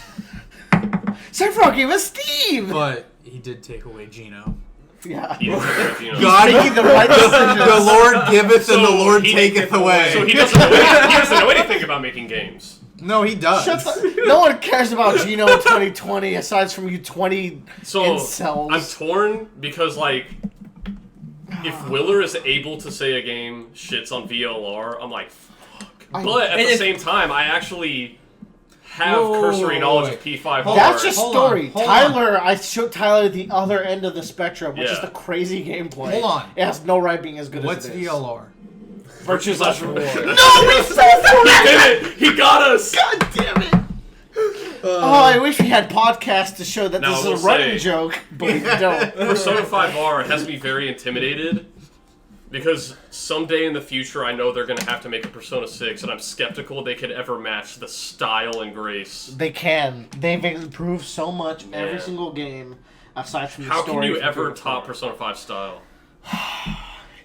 Sephiroth gave us Steve. he did take away Gino. Yeah. He didn't you know. God, Making the right decisions. the Lord giveth and the So Lord he- taketh away. So he doesn't know anything about making games. No, he does. Shut the, no one cares about Gino in 2020 aside from you 20 So incels. I'm torn because like, if Willer is able to say a game shits on VLR, I'm like, fuck. But at the same time, I actually have Whoa, cursory knowledge wait. of P5R. That's just Hold story. on, hold Tyler, I showed Tyler the other end of the spectrum, which is Yeah. the crazy gameplay. Hold on. It has no right being as good What's as it is. VLR? Virtue's Last Reward. No, we fell for he it! did it! He got us! God damn it! Oh, I wish we had podcasts to show that Now, this I is a will running say- joke, but we don't. Persona 5R has me very intimidated because someday in the future I know they're going to have to make a Persona 6 and I'm skeptical they could ever match the style and grace. They can. They've improved so much every Yeah. single game, aside from the How story. can you from ever Kirby top Fighters. Persona 5 style?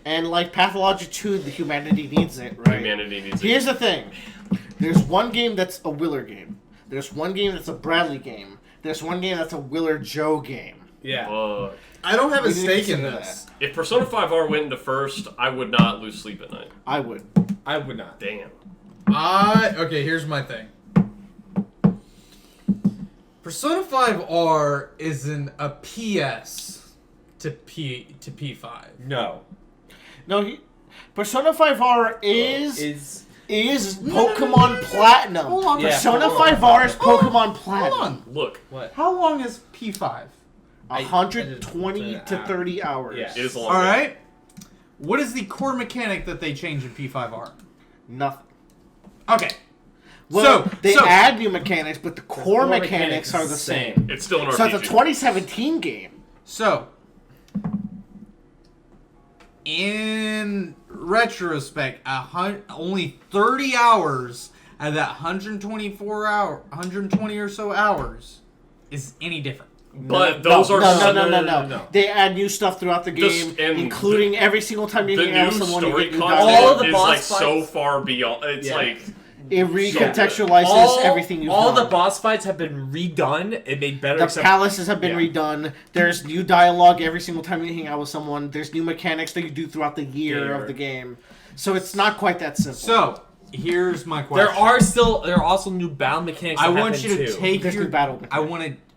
And like Pathologic 2, the humanity needs it, right? Humanity needs Here's the thing. There's one game that's a Willer game. There's one game that's a Bradley game. There's one game that's a Willer Joe game. Yeah. Fuck. I don't have a We need to stake in consider this. If Persona 5R went into first, I would not lose sleep at night. I would. I would not. Damn. Okay, here's my thing. Persona 5R isn't a PS to P5. No. No, Persona 5R is Is Pokemon Platinum. Hold on. Yeah, Persona Pokemon 5R is Hold on. Pokemon Platinum. Hold on. Look, what? How long is P5? 120 to 30 hours. Yeah. it is a long All game. right. What is the core mechanic that they change in P5R? Nothing. Okay. Well, they so- add new mechanics, but the core core mechanics mechanics are is the the same. It's still an So RPG. it's a 2017 game. So, in retrospect, only 30 hours out of that 120 or so hours is any different. But those are no. They add new stuff throughout the Just- game, and including every single time you the hang out new with someone, you story get new content dialogue. All the is boss like so fights- far beyond. It's Yeah. like It recontextualizes everything you've all done. the boss fights have been redone and made better. The except palaces have been Yeah. redone. There's new dialogue every single time you hang out with someone. There's new mechanics that you do throughout the year of the game. So it's not quite that simple. So, here's my question. there are also new battle mechanics. I that want happen you to too. take There's your new battle I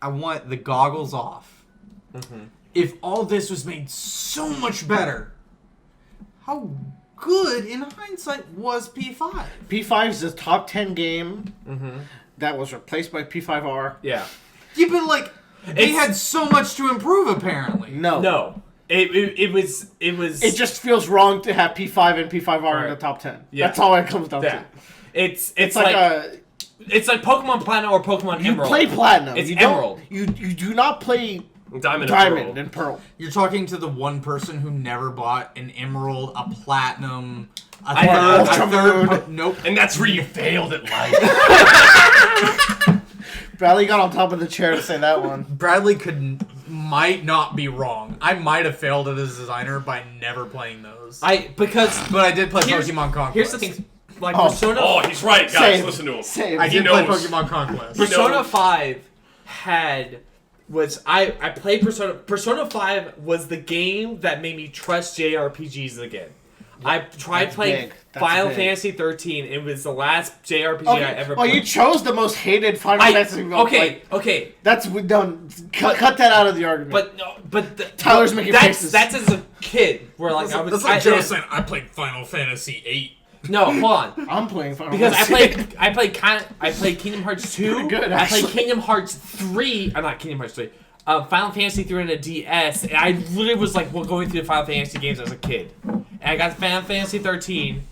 want the goggles off. If all this was made so much better, how good in hindsight was P5? P5 is a top 10 game that was replaced by P5R. Yeah. Yeah, but like they It's- had so much to improve apparently. No. It was. It just feels wrong to have P5 and P5R in Right. the top 10. Yeah. That's all it comes down Yeah. to. It's like it's like Pokemon Platinum or Pokemon you Emerald. play Platinum. It's you don't, Emerald. You do not play Diamond Diamond and Pearl. You're talking to the one person who never bought an emerald, a platinum, a I know. Ultramoon. Nope. and that's where you failed at life. Bradley got on top of the chair to say that one. Bradley might not be wrong. I might have failed as a designer by never playing those. But I did play here's- Pokemon Conquest. here's the thing, like Oh. Persona. Oh, he's right, guys. Same. Listen to him. Same. I He did play knows. Pokemon Conquest. Persona knows. 5 I played Persona 5 was the game that made me trust JRPGs again. I tried That's playing big. That's Final big. Fantasy 13. It was the last JRPG I ever Well, played. you chose the most hated Final Fantasy. Okay. That's done. Cut that out of the argument. But no, Tyler's making faces. That's as a kid where like I was. That's like Joe saying I played Final Fantasy 8. No, hold on. I'm playing Final Because Fantasy. I played Kingdom Hearts 2. Pretty good, I played actually. Kingdom Hearts 3. I'm not Kingdom Hearts 3. Final Fantasy 3 on a DS, and I literally was like going through the Final Fantasy games as a kid. And I got Final Fantasy 13,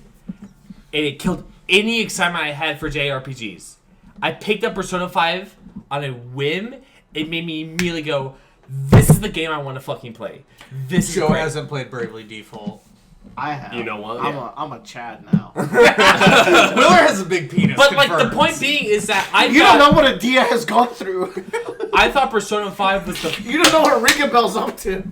and it killed any excitement I had for JRPGs. I picked up Persona 5 on a whim. It made me immediately go, "This is the game I want to fucking play." This is Joe great. hasn't played Bravely Default. I have. You know what? I'm a Chad now. Willer has a big penis. But like the confirmed. point being is that I You don't know what a Dia has gone through. I thought Persona 5 was the You don't know what Ringabell's up to.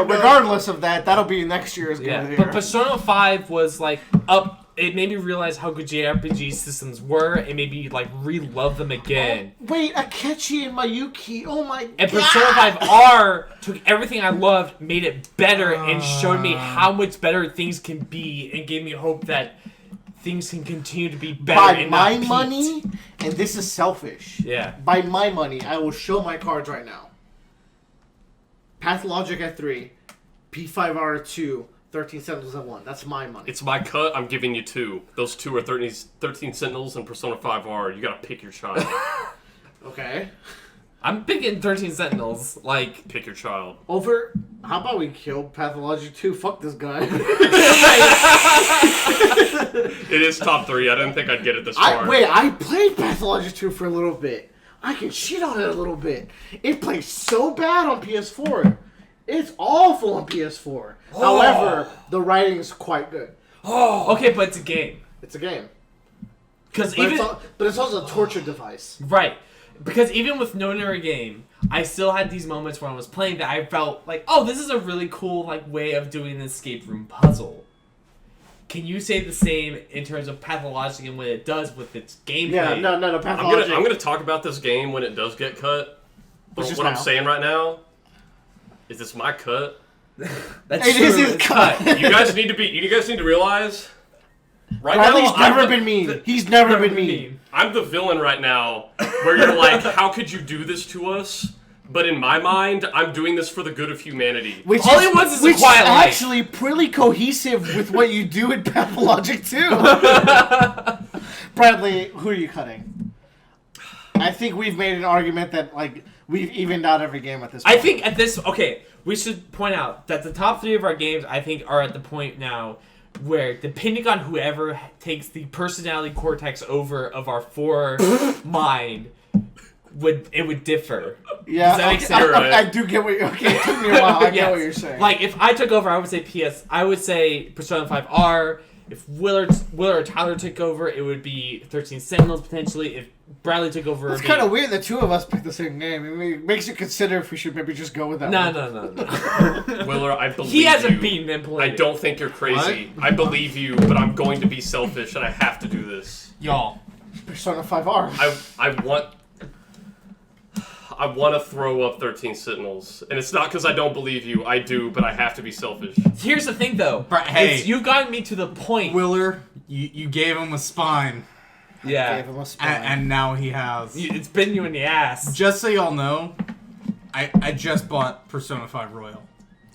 Regardless of that, that'll be next year's game of the But year. Persona 5 was like up. It made me realize how good JRPG systems were. It made me like re-love them again. Wait, Akechi and Mayuki. Oh my And god. Persona 5R took everything I loved, made it better, and showed me how much better things can be, and gave me hope that things can continue to be better. By and my not peaked. money, and this is selfish. Yeah. By my money, I will show my cards right now. Pathologic at 3, P5R at 2, 13 Sentinels at 1. That's my money. It's my cut. I'm giving you 2. Those 2 are 13 Sentinels and Persona 5R. You gotta pick your child. Okay. I'm picking 13 Sentinels. Like, Pick your child. Over. How about we kill Pathologic 2? Fuck this guy. It is top 3. I didn't think I'd get it this far. I played Pathologic 2 for a little bit. I can shit on it a little bit. It plays so bad on PS4. It's awful on PS4. However, the writing is quite good. Okay, but it's a game. It's a game. Because But, even it's also a torture device. right, because even with no near game, I still had these moments when I was playing that I felt like, oh, this is a really cool like way of doing an escape room puzzle. Can you say the same in terms of Pathologic and what it does with its gameplay? Yeah, no, I'm Pathologic. gonna talk about this game when it does get cut. But Which is what I'm now. saying right now is it's my cut. That's It true. is his it's cut. You guys need to realize right Riley's now never been mean. He's never been mean. I'm the villain right now, where you're like, how could you do this to us? But in my mind, I'm doing this for the good of humanity. All he wants is a quiet life. actually pretty cohesive with what you do in Pathologic too. Bradley, who are you cutting? I think we've made an argument that like we've evened out every game at this point. I think at this, we should point out that the top 3 of our games, I think, are at the point now where, depending on whoever takes the personality cortex over of our 4 mind, would differ. Yeah, Does that make okay, sense? I do get what you're. Okay, it took me a while. I get Yes. what you're saying. Like, if I took over, I would say Persona 5R. If Willard or Tyler took over, it would be 13 Sentinels potentially. If Bradley took over, it's kind of weird that 2 of us picked the same game. It makes you consider if we should maybe just go with that. No. Willer, I believe He hasn't you. beaten them. I don't think you're crazy. I believe you, but I'm going to be selfish and I have to do this. Y'all. Persona 5R. I want to throw up 13 Sentinels. And it's not because I don't believe you. I do, but I have to be selfish. Here's the thing, though. Hey. You've gotten me to the point. Willer, you gave him a spine, Yeah. Gave him a spine. and now he has. It's bitten you in the ass. Just so y'all know, I just bought Persona 5 Royal.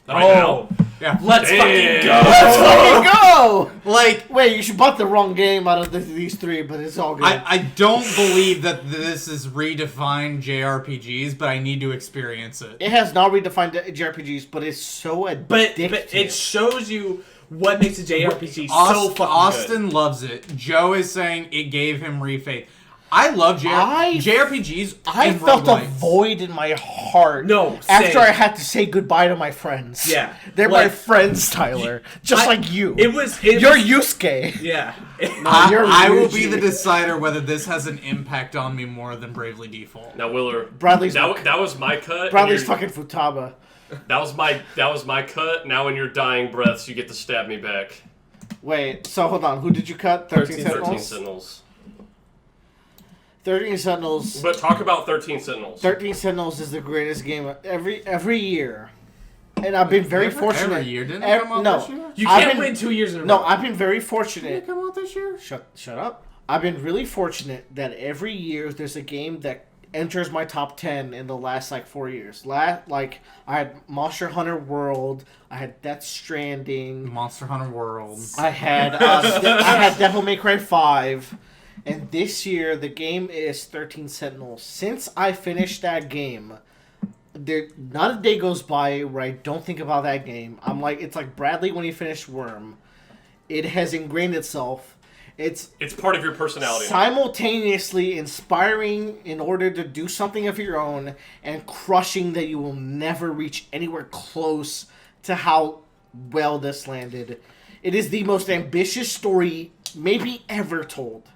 Right now. Yeah. Let's fucking go. Let's fucking go! Like, Wait, you should bought the wrong game out of these 3, but it's all good. I don't believe that this is redefined JRPGs, but I need to experience it. It has not redefined JRPGs, but it's so addictive. But it shows you what makes a JRPG so Austin, fucking Austin loves it. Joe is saying it gave him refaith. I love JRPGs. I and felt a roguelites. void in my heart. No, after same. I had to say goodbye to my friends. Yeah. They're my Like, friends, Tyler. Just like you. It was. You're Yusuke. Yeah. You're I will Ryuji. be the decider whether this has an impact on me more than Bravely Default. Now, Willer, Bradley's that was my cut. and Bradley's you're- fucking Futaba. That was my cut. Now in your dying breaths, you get to stab me back. Wait, so hold on. Who did you cut? 13 13 Sentinels? Sentinels. 13 Sentinels. But talk about 13 Sentinels. 13 Sentinels is the greatest game every year. and I've been very fortunate. Every year, didn't it come out no, this year? You I've can't been- win 2 years in a row. No, I've been very Did fortunate. it come out this year? Shut up. I've been really fortunate that every year there's a game that enters my top 10 in the last 4 years. I had Monster Hunter World, I had Death Stranding, Monster Hunter World. I had Devil May Cry 5, and this year the game is 13 Sentinels. Since I finished that game, not a day goes by where I don't think about that game. It's like Bradley when he finished Worm. It has ingrained itself. It's part of your personality. simultaneously inspiring in order to do something of your own, and crushing that you will never reach anywhere close to how well this landed. It is the most ambitious story maybe ever told.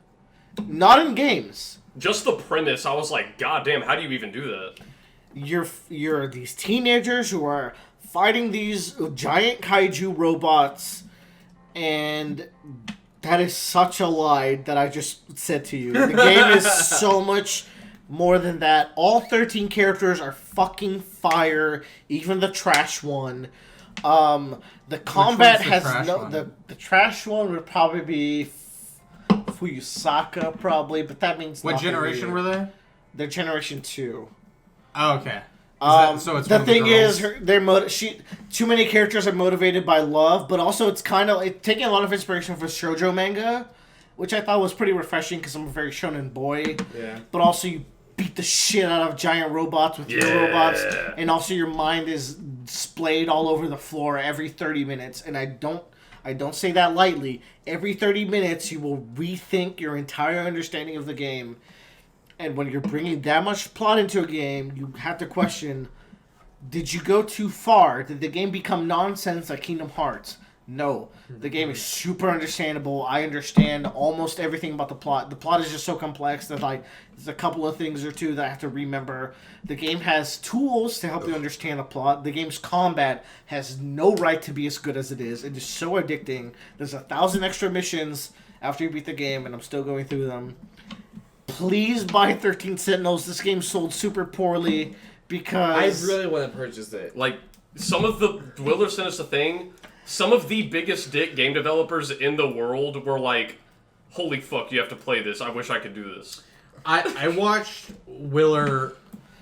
Not in games. Just the premise, I was like, God damn, how do you even do that? You're these teenagers who are fighting these giant kaiju robots, and that is such a lie that I just said to you. The game is so much more than that. All 13 characters are fucking fire, even the trash one. The combat the has trash no... one? The trash one would probably be Fuyusaka, probably, but that means What nothing generation to were you. they? They're Generation 2. Oh, okay. So it's The one of thing girls? is, too many characters are motivated by love, but also it's taking a lot of inspiration from shoujo manga, which I thought was pretty refreshing because I'm a very shonen boy. Yeah. But also you beat the shit out of giant robots with your robots, and also your mind is splayed all over the floor every 30 minutes. And I don't say that lightly. Every 30 minutes you will rethink your entire understanding of the game. And when you're bringing that much plot into a game, you have to question, did you go too far? Did the game become nonsense like Kingdom Hearts? No. The game is super understandable. I understand almost everything about the plot. The plot is just so complex that there's a couple of things or two that I have to remember. The game has tools to help you understand the plot. The game's combat has no right to be as good as it is. It is so addicting. There's 1,000 extra missions after you beat the game, and I'm still going through them. Please buy 13 Sentinels. This game sold super poorly because... I really want to purchase it. Some of the... Willer sent us a thing. Some of the biggest dick game developers in the world were like, holy fuck, you have to play this. I wish I could do this. I watched Willer.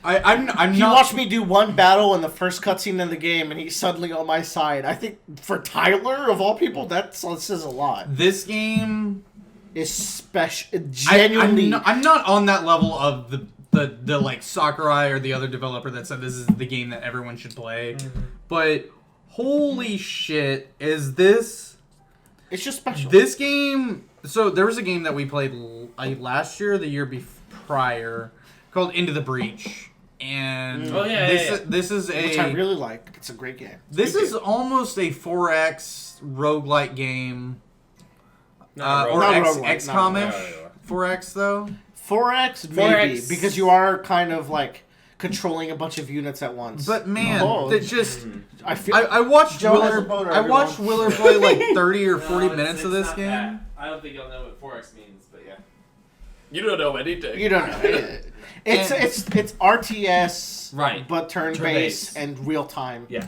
I'm He not. watched me do one battle in the first cutscene in the game, and he's suddenly on my side. I think for Tyler, of all people, that says a lot. This game. It's special. Genuinely. I'm not on that level of the like Sakurai or the other developer that said this is the game that everyone should play. Mm-hmm. But holy shit, is this... It's just special. This game... So there was a game that we played last year or the year prior called Into the Breach. And this is a... Which I really like. It's a great game. This is almost a 4X roguelike game. Or Not roguelike, XCOM-ish. 4X though? 4X, maybe. 4X. Because you are kind of controlling a bunch of units at once. But man, that just... I feel... I watched Joe has a Willer. boner, I watched everyone. Willer play like 30 or 40 minutes of this game. I don't think you'll know what 4X means, but yeah. You don't know anything. You don't know. It's RTS, Right. but turn-based Turn-based. and real-time. Yeah.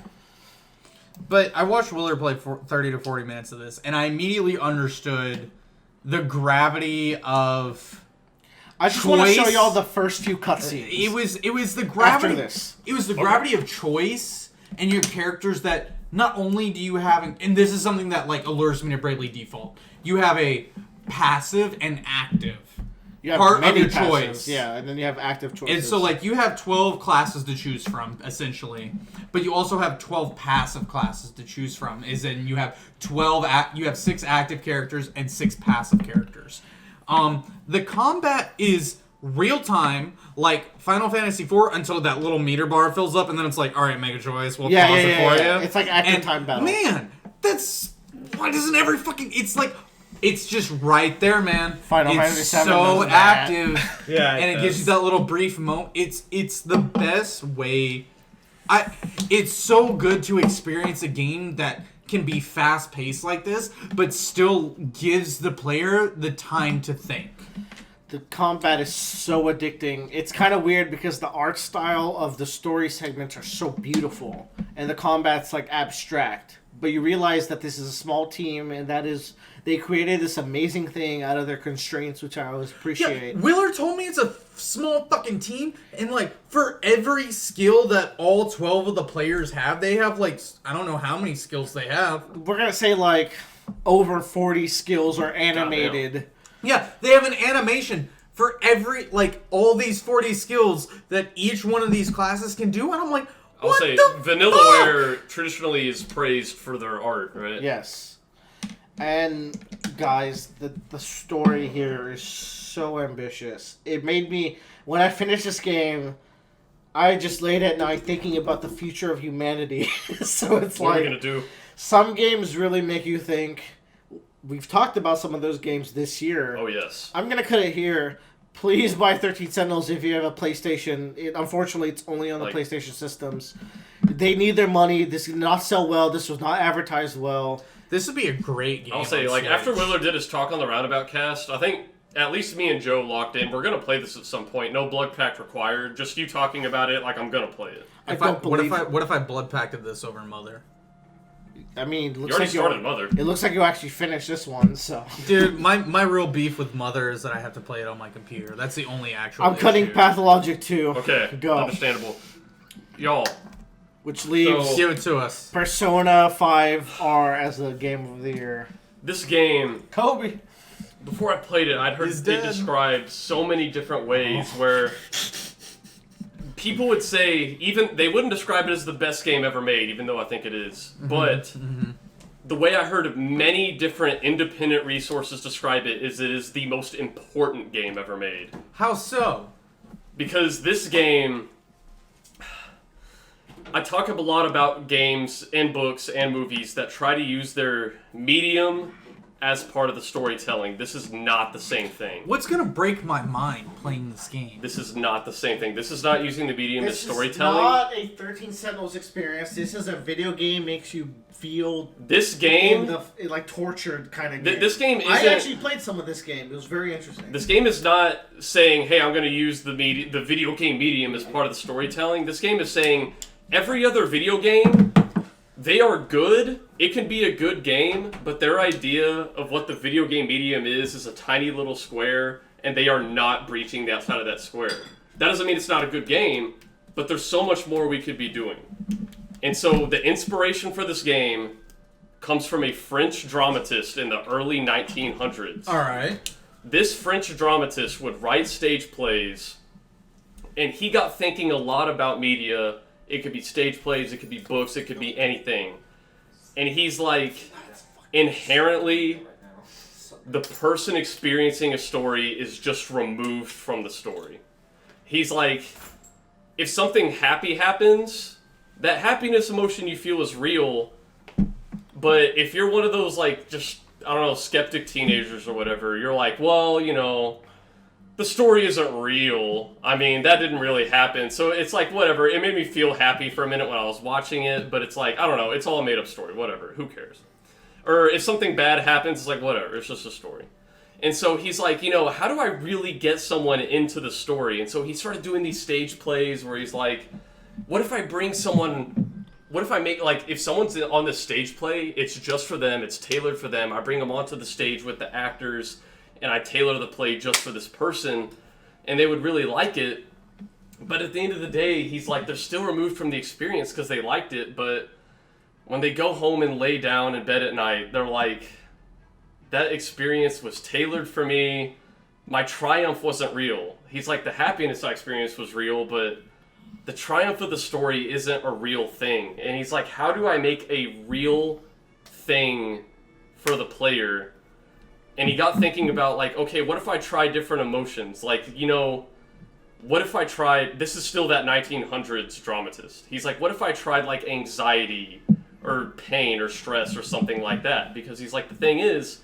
But I watched Willer play 30 to 40 minutes of this, and I immediately understood the gravity of. I just want to show choice. y'all the first few cutscenes. It was the gravity. After this. It was the gravity of choice and your characters that not only do you have, and this is something that allures me to Bravely Default. You have a passive and active. You have part of many your passives, choice. Yeah, and then you have active choices. And so, you have 12 classes to choose from, essentially. But you also have 12 passive classes to choose from. As in, you have 6 active characters and 6 passive characters. The combat is real-time, like Final Fantasy IV, until that little meter bar fills up, and then it's like, alright, make a choice, we'll pause it for you. It's like active time battle. Man, why doesn't every fucking... It's just right there, man. Final Fantasy It's VII so does that. active. Yeah, and it gives you that little brief moment. It's the best way. It's so good to experience a game that can be fast paced like this, but still gives the player the time to think. The combat is so addicting. It's kind of weird because the art style of the story segments are so beautiful and the combat's like abstract. But you realize that this is a small team, and that is they created this amazing thing out of their constraints, which I always appreciate. Yeah, Wheeler told me it's a small fucking team, and like for every skill that all 12 of the players have, they have like I don't know how many skills they have. We're gonna say like over 40 skills are animated. Yeah, they have an animation for every like all these 40 skills that each one of these classes can do, and I'm like, I'll what say the Vanillaware traditionally is praised for their art, right? Yes. And guys, the story here is so ambitious. It made me when I finished this game, I just laid at night thinking about the future of humanity. So it's What are we like gonna do? some games really make you think. We've talked about some of those games this year. Oh yes. I'm gonna cut it here. Please buy 13 Sentinels if you have a PlayStation. Unfortunately, it's only on the Like- PlayStation systems. They need their money. This did not sell well. This was not advertised well. This would be a great game. I'll say, on like, Switch. after Willer did his talk on the Roundabout cast, I think at least me and Joe locked in. We're gonna play this at some point. No blood pact required. Just you talking about it, like I'm gonna play it. I don't believe. What if I blood packed this over Mother? I mean, it You looks already like started Mother. It looks like you actually finished this one. So Dude, my real beef with Mother is that I have to play it on my computer. That's the only actual I'm cutting issue. Pathologic 2. Okay, Go. understandable. Y'all, Which leaves So- Give it to us. Persona 5R as the game of the year. this game, Kobe. before I played it, I'd heard He's it dead. described so many different ways where people would say they wouldn't describe it as the best game ever made, even though I think it is. But the way I heard of many different independent resources describe it is the most important game ever made. How so? Because this game, I talk a lot about games and books and movies that try to use their medium as part of the storytelling. This is not the same thing. What's gonna break my mind playing this game? This is not the same thing. This is not using the medium as This is storytelling. not a 13 Sentinels experience. This is a video game makes you feel This in game, the like tortured kind of game. this game isn't. I actually played some of this game. It was very interesting. This game is not saying, "Hey, I'm going to use the video game medium as part of the storytelling." This game is saying, every other video game, they are good. It can be a good game, but their idea of what the video game medium is a tiny little square, and they are not breaching the outside of that square. That doesn't mean it's not a good game, but there's so much more we could be doing. And so the inspiration for this game comes from a French dramatist in the early 1900s. All right. This French dramatist would write stage plays, and he got thinking a lot about media. It could be stage plays, it could be books, it could be anything. And he's like, inherently, the person experiencing a story is just removed from the story. He's like, if something happy happens, that happiness emotion you feel is real, but if you're one of those, like, just, I don't know, skeptic teenagers or whatever, you're like, well, you know, the story isn't real. I mean, that didn't really happen. So it's like, whatever. It made me feel happy for a minute when I was watching it, but it's like, I don't know. It's all a made-up story. Whatever. Who cares? Or if something bad happens, it's like, whatever. It's just a story. And so he's like, you know, how do I really get someone into the story? And so he started doing these stage plays where he's like, what if I bring someone... What if I make, like, if someone's on this stage play, it's just for them, it's tailored for them. I bring them onto the stage with the actors, and I tailor the play just for this person, and they would really like it. But at the end of the day, he's like, they're still removed from the experience because they liked it, but when they go home and lay down in bed at night, they're like, that experience was tailored for me. My triumph wasn't real. He's like, the happiness I experienced was real, but the triumph of the story isn't a real thing. And he's like, how do I make a real thing for the player? And he got thinking about, like, okay, what if I try different emotions? Like, you know, what if I tried, this is still that 1900s dramatist. He's like, what if I tried, like, anxiety or pain or stress or something like that? Because he's like, the thing is,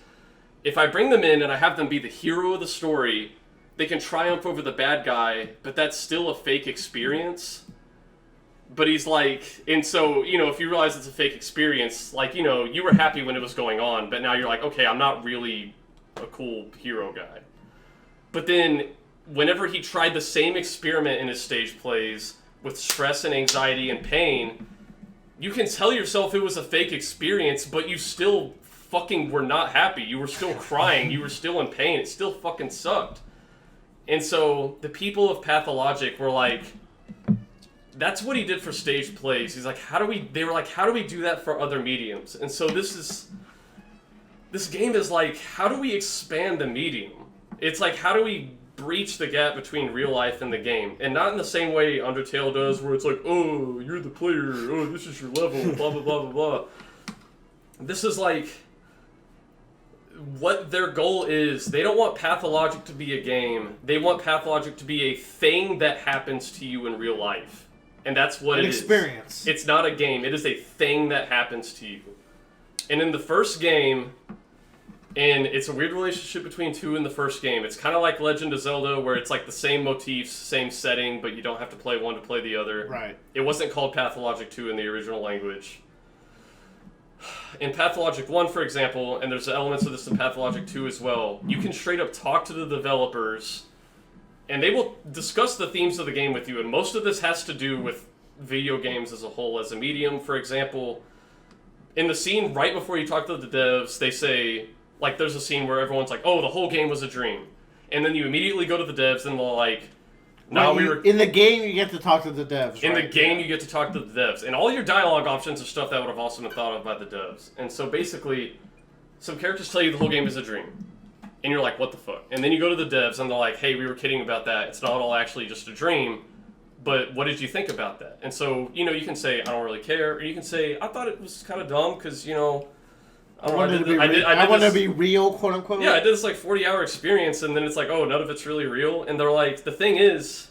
if I bring them in and I have them be the hero of the story, they can triumph over the bad guy, but that's still a fake experience. But he's like, and so, you know, if you realize it's a fake experience, like, you know, you were happy when it was going on, but now you're like, okay, I'm not really a cool hero guy. But then, whenever he tried the same experiment in his stage plays with stress and anxiety and pain, you can tell yourself it was a fake experience, but you still fucking were not happy. You were still crying. You were still in pain. It still fucking sucked. And so the people of Pathologic were like, that's what he did for stage plays. He's like, they were like, how do we do that for other mediums? And so this game is like, how do we expand the medium? It's like, how do we breach the gap between real life and the game? And not in the same way Undertale does, where it's like, oh, you're the player, oh, this is your level, blah, blah, blah, blah, blah. This is like, what their goal is. They don't want Pathologic to be a game. They want Pathologic to be a thing that happens to you in real life. And that's what it is. An experience. It's not a game. It is a thing that happens to you. And in the first game, and it's a weird relationship between two in the first game. It's kind of like Legend of Zelda, where it's like the same motifs, same setting, but you don't have to play one to play the other. Right. It wasn't called Pathologic 2 in the original language. In Pathologic 1, for example, and there's elements of this in Pathologic 2 as well, you can straight up talk to the developers, and they will discuss the themes of the game with you, and most of this has to do with video games as a whole, as a medium. For example, in the scene right before you talk to the devs, they say, like, there's a scene where everyone's like, oh, the whole game was a dream. And then you immediately go to the devs, and they're like, no, in the game, you get to talk to the devs. In the game, you get to talk to the devs. And all your dialogue options are stuff that would have also been thought of by the devs. And so basically, some characters tell you the whole game is a dream. And you're like, what the fuck? And then you go to the devs, and they're like, hey, we were kidding about that. It's not all actually just a dream. But what did you think about that? And so, you can say, I don't really care. Or you can say, I thought it was kind of dumb because, I wanted to be real, quote unquote. Yeah, I did this like 40-hour experience, and then it's like, oh, none of it's really real. And they're like, the thing is,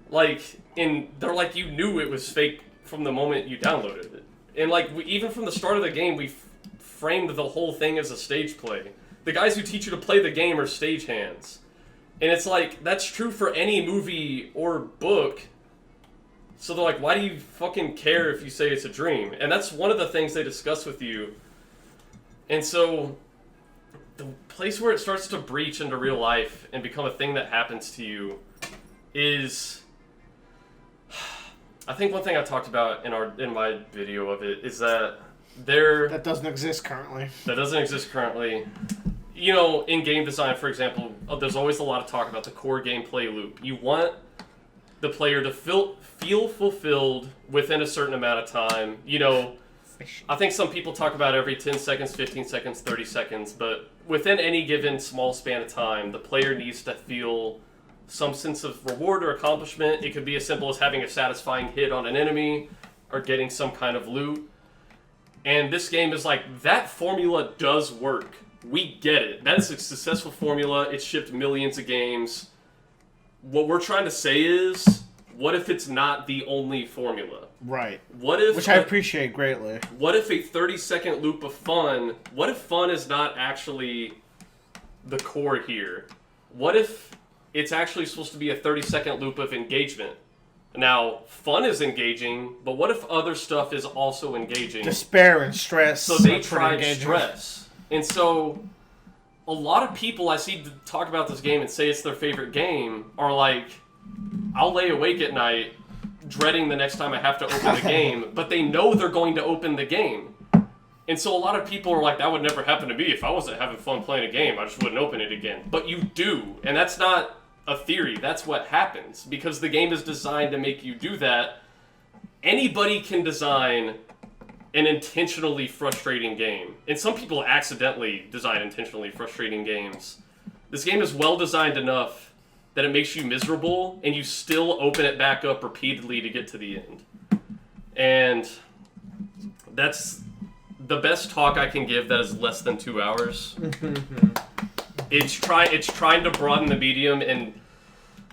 they're like, you knew it was fake from the moment you downloaded it. And like, even from the start of the game, we framed the whole thing as a stage play. The guys who teach you to play the game are stagehands. And it's like, that's true for any movie or book. So they're like, why do you fucking care if you say it's a dream? And that's one of the things they discuss with you. And so, the place where it starts to breach into real life and become a thing that happens to you is, I think one thing I talked about in my video of it is that that doesn't exist currently. In game design, for example, there's always a lot of talk about the core gameplay loop. You want the player to feel fulfilled within a certain amount of time. I think some people talk about every 10 seconds, 15 seconds, 30 seconds, but within any given small span of time, the player needs to feel some sense of reward or accomplishment. It could be as simple as having a satisfying hit on an enemy or getting some kind of loot. And this game is like, that formula does work. We get it. That is a successful formula. It's shipped millions of games. What we're trying to say is, what if it's not the only formula? Right. Which I appreciate greatly. What if a 30-second loop of fun, what if fun is not actually the core here? What if it's actually supposed to be a 30-second loop of engagement? Now, fun is engaging, but what if other stuff is also engaging? Despair and stress. So they tried stress. And so, a lot of people I see talk about this game and say it's their favorite game are like, I'll lay awake at night dreading the next time I have to open the game, but they know they're going to open the game. And so a lot of people are like, that would never happen to me. If I wasn't having fun playing a game, I just wouldn't open it again. But you do. And that's not a theory. That's what happens. Because the game is designed to make you do that. Anybody can design an intentionally frustrating game. And some people accidentally design intentionally frustrating games. This game is well designed enough that it makes you miserable, and you still open it back up repeatedly to get to the end. And that's the best talk I can give that is less than 2 hours. It's trying to broaden the medium, and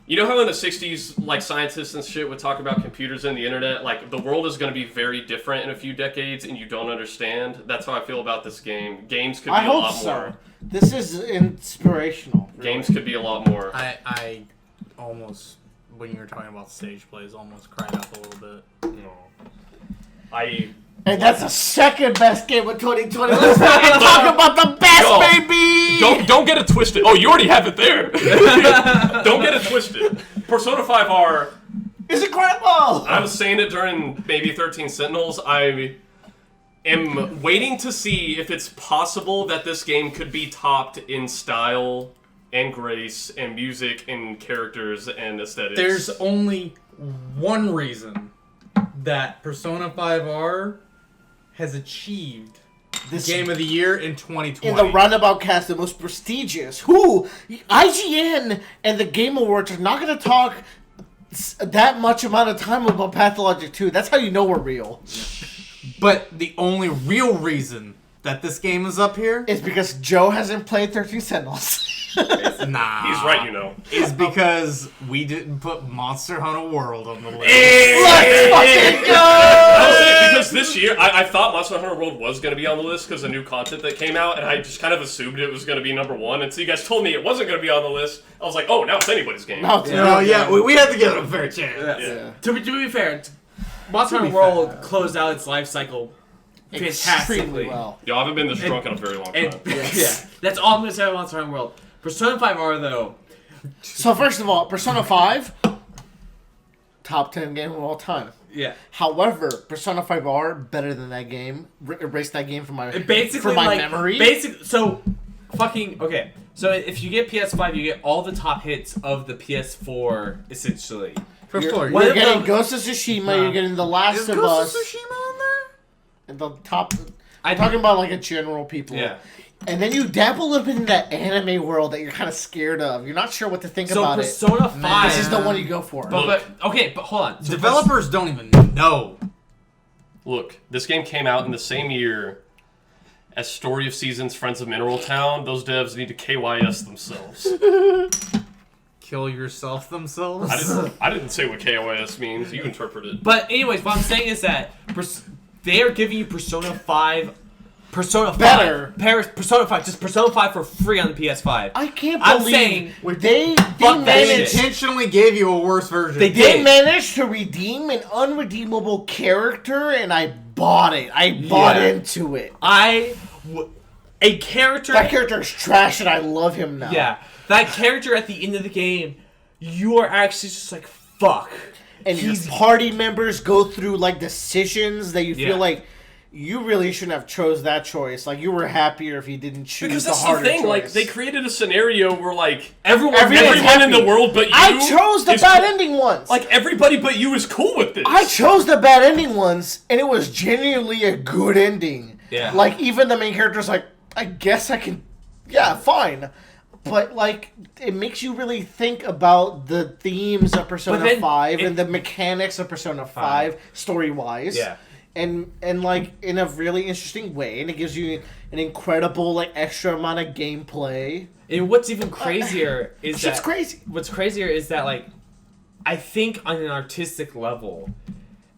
you know how in the 60s, like, scientists and shit would talk about computers and the internet? Like, the world is going to be very different in a few decades, and you don't understand. That's how I feel about this game. Games could be a lot more. This is inspirational. Really. Games could be a lot more. I almost, when you were talking about stage plays, almost cried up a little bit. No. And that's the second best game of 2020. Let's fucking talk about the best, baby! Don't get it twisted. Oh, you already have it there. Don't get it twisted. Persona 5R is incredible. I was saying it during maybe 13 Sentinels. I am waiting to see if it's possible that this game could be topped in style and grace and music and characters and aesthetics. There's only one reason that Persona 5R has achieved This Game of the Year in 2020. in the Roundabout cast, the most prestigious. Who IGN and the Game Awards are not going to talk that much amount of time about Pathologic 2. That's how you know we're real. But the only real reason that this game is up here It's because Joe hasn't played 13 Sentinels. nah, He's right, you know. is because we didn't put Monster Hunter World on the list. Let's fucking go! Honestly, because this year, I thought Monster Hunter World was going to be on the list because of new content that came out, and I just kind of assumed it was going to be number one. And so you guys told me it wasn't going to be on the list. I was like, oh, now it's anybody's game. No, it's Oh yeah, we had to give it a fair chance. Yeah. To be fair, Monster Hunter World closed out its life cycle extremely fantastically. well. Yo, I haven't been this drunk in a very long time. And yeah, that's all I'm gonna say about Monster Hunter World. Persona 5R though, So first of all, Persona 5, top 10 game of all time. yeah, However, Persona 5R better than that game. Erase that game from my it basically from my like memory. so fucking okay. So if you get PS5, you get all the top hits of the PS4 essentially. For You're, sure. you're What getting the- Ghost of Tsushima. Nah. You're getting The Last Is of Ghost Us. of Tsushima on there? And the top. I'm Talking about like a general people. Yeah. And then you dabble a little bit in that anime world that you're kind of scared of. You're not sure what to think So about Persona 5. it. This is the one you go for. But okay, but hold on. So Developers don't even know. Look, this game came out in the same year as Story of Seasons, Friends of Mineral Town. Those devs need to KYS themselves. Kill yourself themselves. I didn't say what KYS means. You interpret it. But anyways, what I'm saying is that they are giving you Persona 5. Persona 5. Better. Persona 5. Just Persona 5 for free on the PS5. I can't I'm believe saying, they fuck that managed. shit. Intentionally gave you a worse version. They They did. managed to redeem an unredeemable character, and I bought it. I bought Yeah. into it. A character. That character is trash, and I love him now. Yeah. That character at the end of the game, you are actually just like, fuck. And your party members go through like decisions that you Yeah. feel like you really shouldn't have chose that choice. Like you were happier if you didn't choose Because the that's the harder thing, choice. like, they created a scenario where, like, Everyone's Everyone's everyone in happy. the world but you I chose the is bad cool. ending ones. Like, everybody but you is cool with this. I chose the bad ending ones, and it was genuinely a good ending. Yeah. Like even the main character's like, I guess I can, yeah, fine. But like, it makes you really think about the themes of Persona But then 5 it- and the mechanics of Persona 5 story wise. Yeah. And like in a really interesting way, and it gives you an incredible like extra amount of gameplay. And what's even crazier is Shit's that crazy. What's crazier is that like, I think on an artistic level,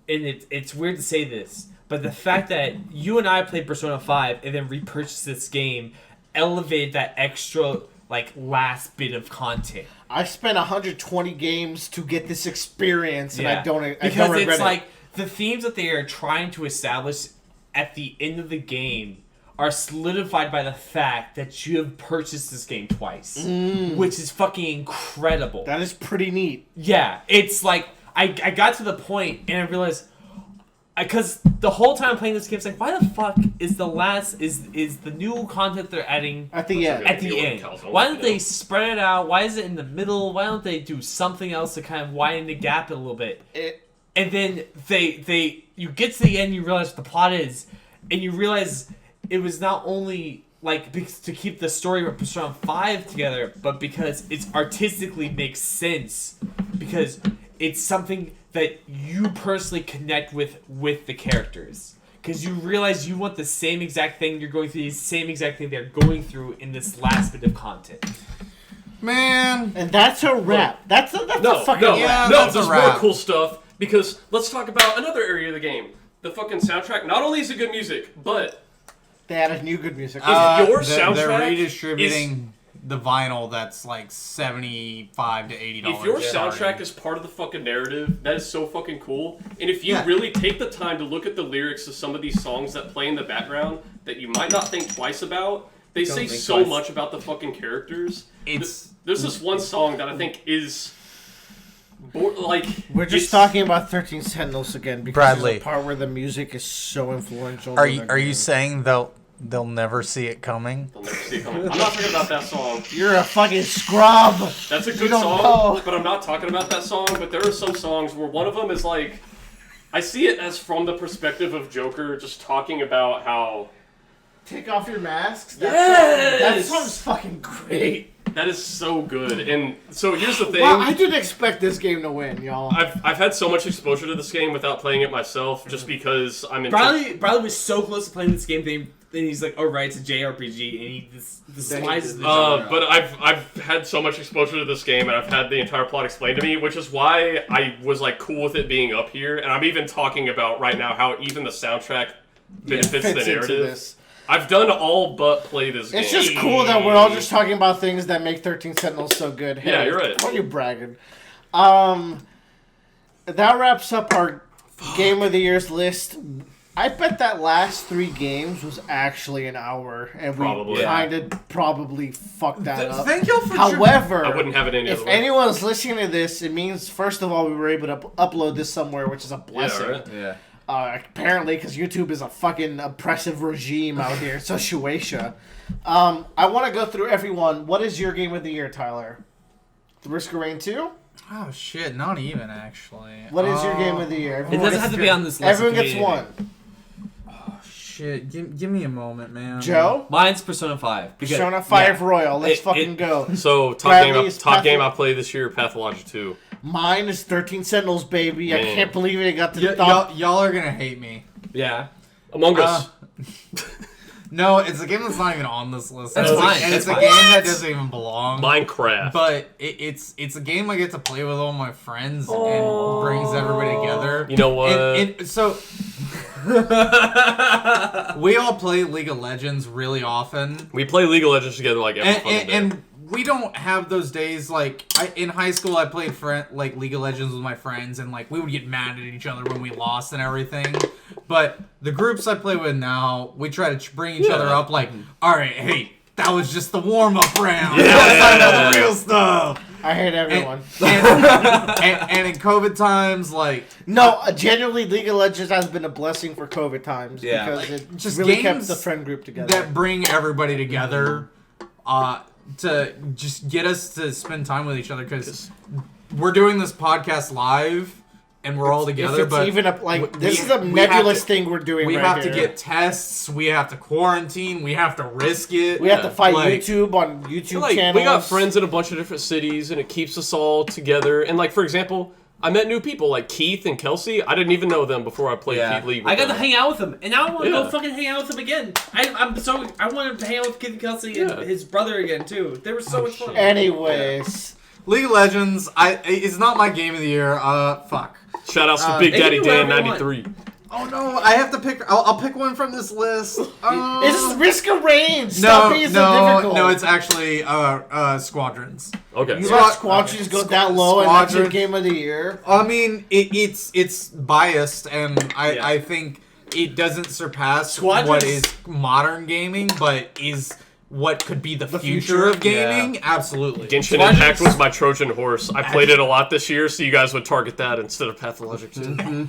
and it's weird to say this, but the fact that you and I played Persona 5 and then repurchased this game elevated that extra like last bit of content. I spent 120 games to get this experience, and Yeah. I don't because regret it's it. like the themes that they are trying to establish at the end of the game are solidified by the fact that you have purchased this game twice, which is fucking incredible. That is pretty neat. Yeah, it's like I got to the point and I realized because the whole time playing this game, it's like, why the fuck is the new content they're adding At the end. at the end? Why don't they spread it out? Why is it in the middle? Why don't they do something else to kind of widen the gap a little bit? And then you get to the end, you realize what the plot is, and you realize it was not only like to keep the story of Persona 5 together, but because it artistically makes sense, because it's something that you personally connect with the characters. Because you realize you want the same exact thing you're going through, the same exact thing they're going through in this last bit of content. Man. And that's a wrap. That's a fucking no, wrap. no. that's a There's wrap. more cool stuff because let's talk about another area of the game. The fucking soundtrack. Not only is it good music, but They added new good music. your they're soundtrack redistributing the vinyl that's like $75 to $80. if your starting. soundtrack is part of the fucking narrative, that is so fucking cool. And if you Yeah. really take the time to look at the lyrics of some of these songs that play in the background that you might not think twice about, they say think so twice. much about the fucking characters. It's There's this one song that I think is Like We're just talking about 13 Sentinels again because Bradley. there's a part where the music is so influential. Are in you the are you game. saying they'll never see it coming? I'll never see it coming. I'm not talking about that song. You're a fucking scrub. That's a You good don't song, know. but I'm not talking about that song. But there are some songs where one of them is like, I see it as from the perspective of Joker, just talking about how Take off your masks. Yes! That song's fucking great. that is so good. And so here's the thing. Well, I didn't expect this game to win, y'all. I've had so much exposure to this game without playing it myself, just because I'm in. Bradley was so close to playing this game, then he's like, "Oh right, it's a JRPG," and he despises the genre. But I've had so much exposure to this game, and I've had the entire plot explained to me, which is why I was like cool with it being up here. And I'm even talking about right now how even the soundtrack benefits the fits into narrative. this. I've done all but play this game. It's just cool that we're all just talking about things that make 13 Sentinels so good. Hey, Yeah, you're right. Why are you bragging? That wraps up our Game of the Year's list. I bet that last 3 games was actually an hour, and we Probably. kind of probably fucked that up. Thank y'all for However, I wouldn't have it any if other way. anyone's listening to this, it means, first of all, we were able to upload this somewhere, which is a blessing. right. Yeah. Apparently, because YouTube is a fucking oppressive regime out here. So, Shueisha. I want to go through everyone. What is your game of the year, Tyler? The Risk of Rain 2? Oh shit, not even actually. What is your game of the year? It Everyone doesn't gets have to your- be on this list. Everyone It gets can be one. Shit, give me a moment, man. Joe? Mine's Persona 5. because- Persona 5 yeah. Royal. Let's It- fucking it- go. So Bradley's top game I played this year, Pathologic 2. Mine is 13 Sentinels, baby. I Man. can't believe it got to the top. Y'all are gonna hate me. Yeah. Among Us. No, it's a game that's not even on this list. That's It's a- fine, and it's that's a fine. game that doesn't even belong. Minecraft. But it's a game I get to play with all my friends and brings everybody together. You know what? And so we all play League of Legends really often, We play League of Legends together like every fucking day. and we don't have those days. Like in high school, I played like League of Legends with my friends, and like we would get mad at each other when we lost and everything. But the groups I play with now, we try to bring each other up. Like, all right, hey, that was just the warm up round. Yeah. Now it's time about the real stuff. I hate everyone. And in COVID times, like No, genuinely, League of Legends has been a blessing for COVID times Yeah. because Like, it just really kept games the friend group together. that bring everybody together, to just get us to spend time with each other, because we're doing this podcast live and we're all If together. it's But even we- this is a we have nebulous to- thing we're doing. we right have to here. get tests. We have to quarantine. We have to risk it. We have to fight Like, YouTube on YouTube like, channels. we got friends in a bunch of different cities, and it keeps us all together. And like, for example, I met new people like Keith and Kelsey. I didn't even know them before I played Yeah. Keith League. With I got to them. hang out with him, and now I want to Yeah. go fucking hang out with him again. I wanted to hang out with Kid Kelsey and Yeah. his brother again too. They were so much fun. Anyways, League of Legends. It's not my game of the year. Fuck. Shout outs to Big they can Daddy do Dan whatever they want. 93. Oh no, I have to pick. I'll pick one from this list. it's Risk of Rain. Stop being so difficult. no, it's actually Squadrons. Okay. You let Squadrons go that low, and that's your Squadron. game of the year. I mean, it's biased, and Yeah. I think it doesn't surpass Squadrons- what is modern gaming, but is what could be the future of gaming. Absolutely. Genshin Impact was my Trojan horse. I played it a lot this year, so you guys would target that instead of Pathologic 2.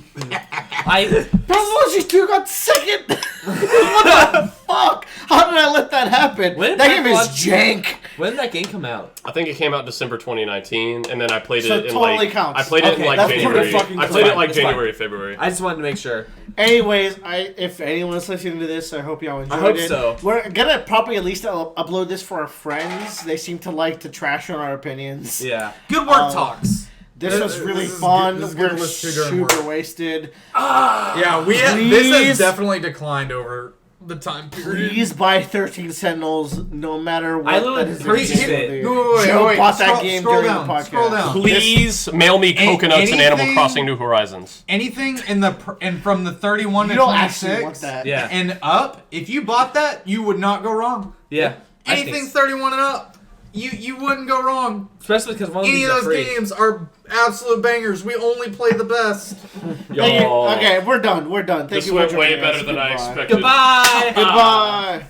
Pathology 2 got second. What the fuck? How did I let that happen? When That game is Pathology- jank. When did that game come out? I think it came out December 2019, and then I played So it it in totally like counts. I played it in Okay, like that's pretty January. fucking I played it fine. like That's fine. January, February. I just wanted to make sure. Anyways, if anyone's listening to this, I hope y'all enjoyed hope it. so. We're gonna probably at least upload this for our friends. They seem to like to trash on our opinions. Yeah. Good work, Talks. This was really this is fun. good- this is good We're list too during super work. wasted. Yeah, this Please. has definitely declined over the time period. Please buy 13 Sentinels, no matter what. I literally that is your purchased game of it. the year. No, Joe bought that Scroll- game scroll during down, the podcast. scroll down. Please mail me coconuts and Animal anything- Crossing New Horizons. Anything and from the 31 You to don't actually 26 want that. Yeah. and up, if you bought that, you would not go wrong. Yeah. I think Anything so. 31 and up, you wouldn't go wrong. Especially because one of Any these of are those free. games are absolute bangers. We only play the best. Thank you. Y'all. Okay, we're done. We're done. Thank This you for went way joining us. better than I Goodbye. expected. Goodbye. Goodbye.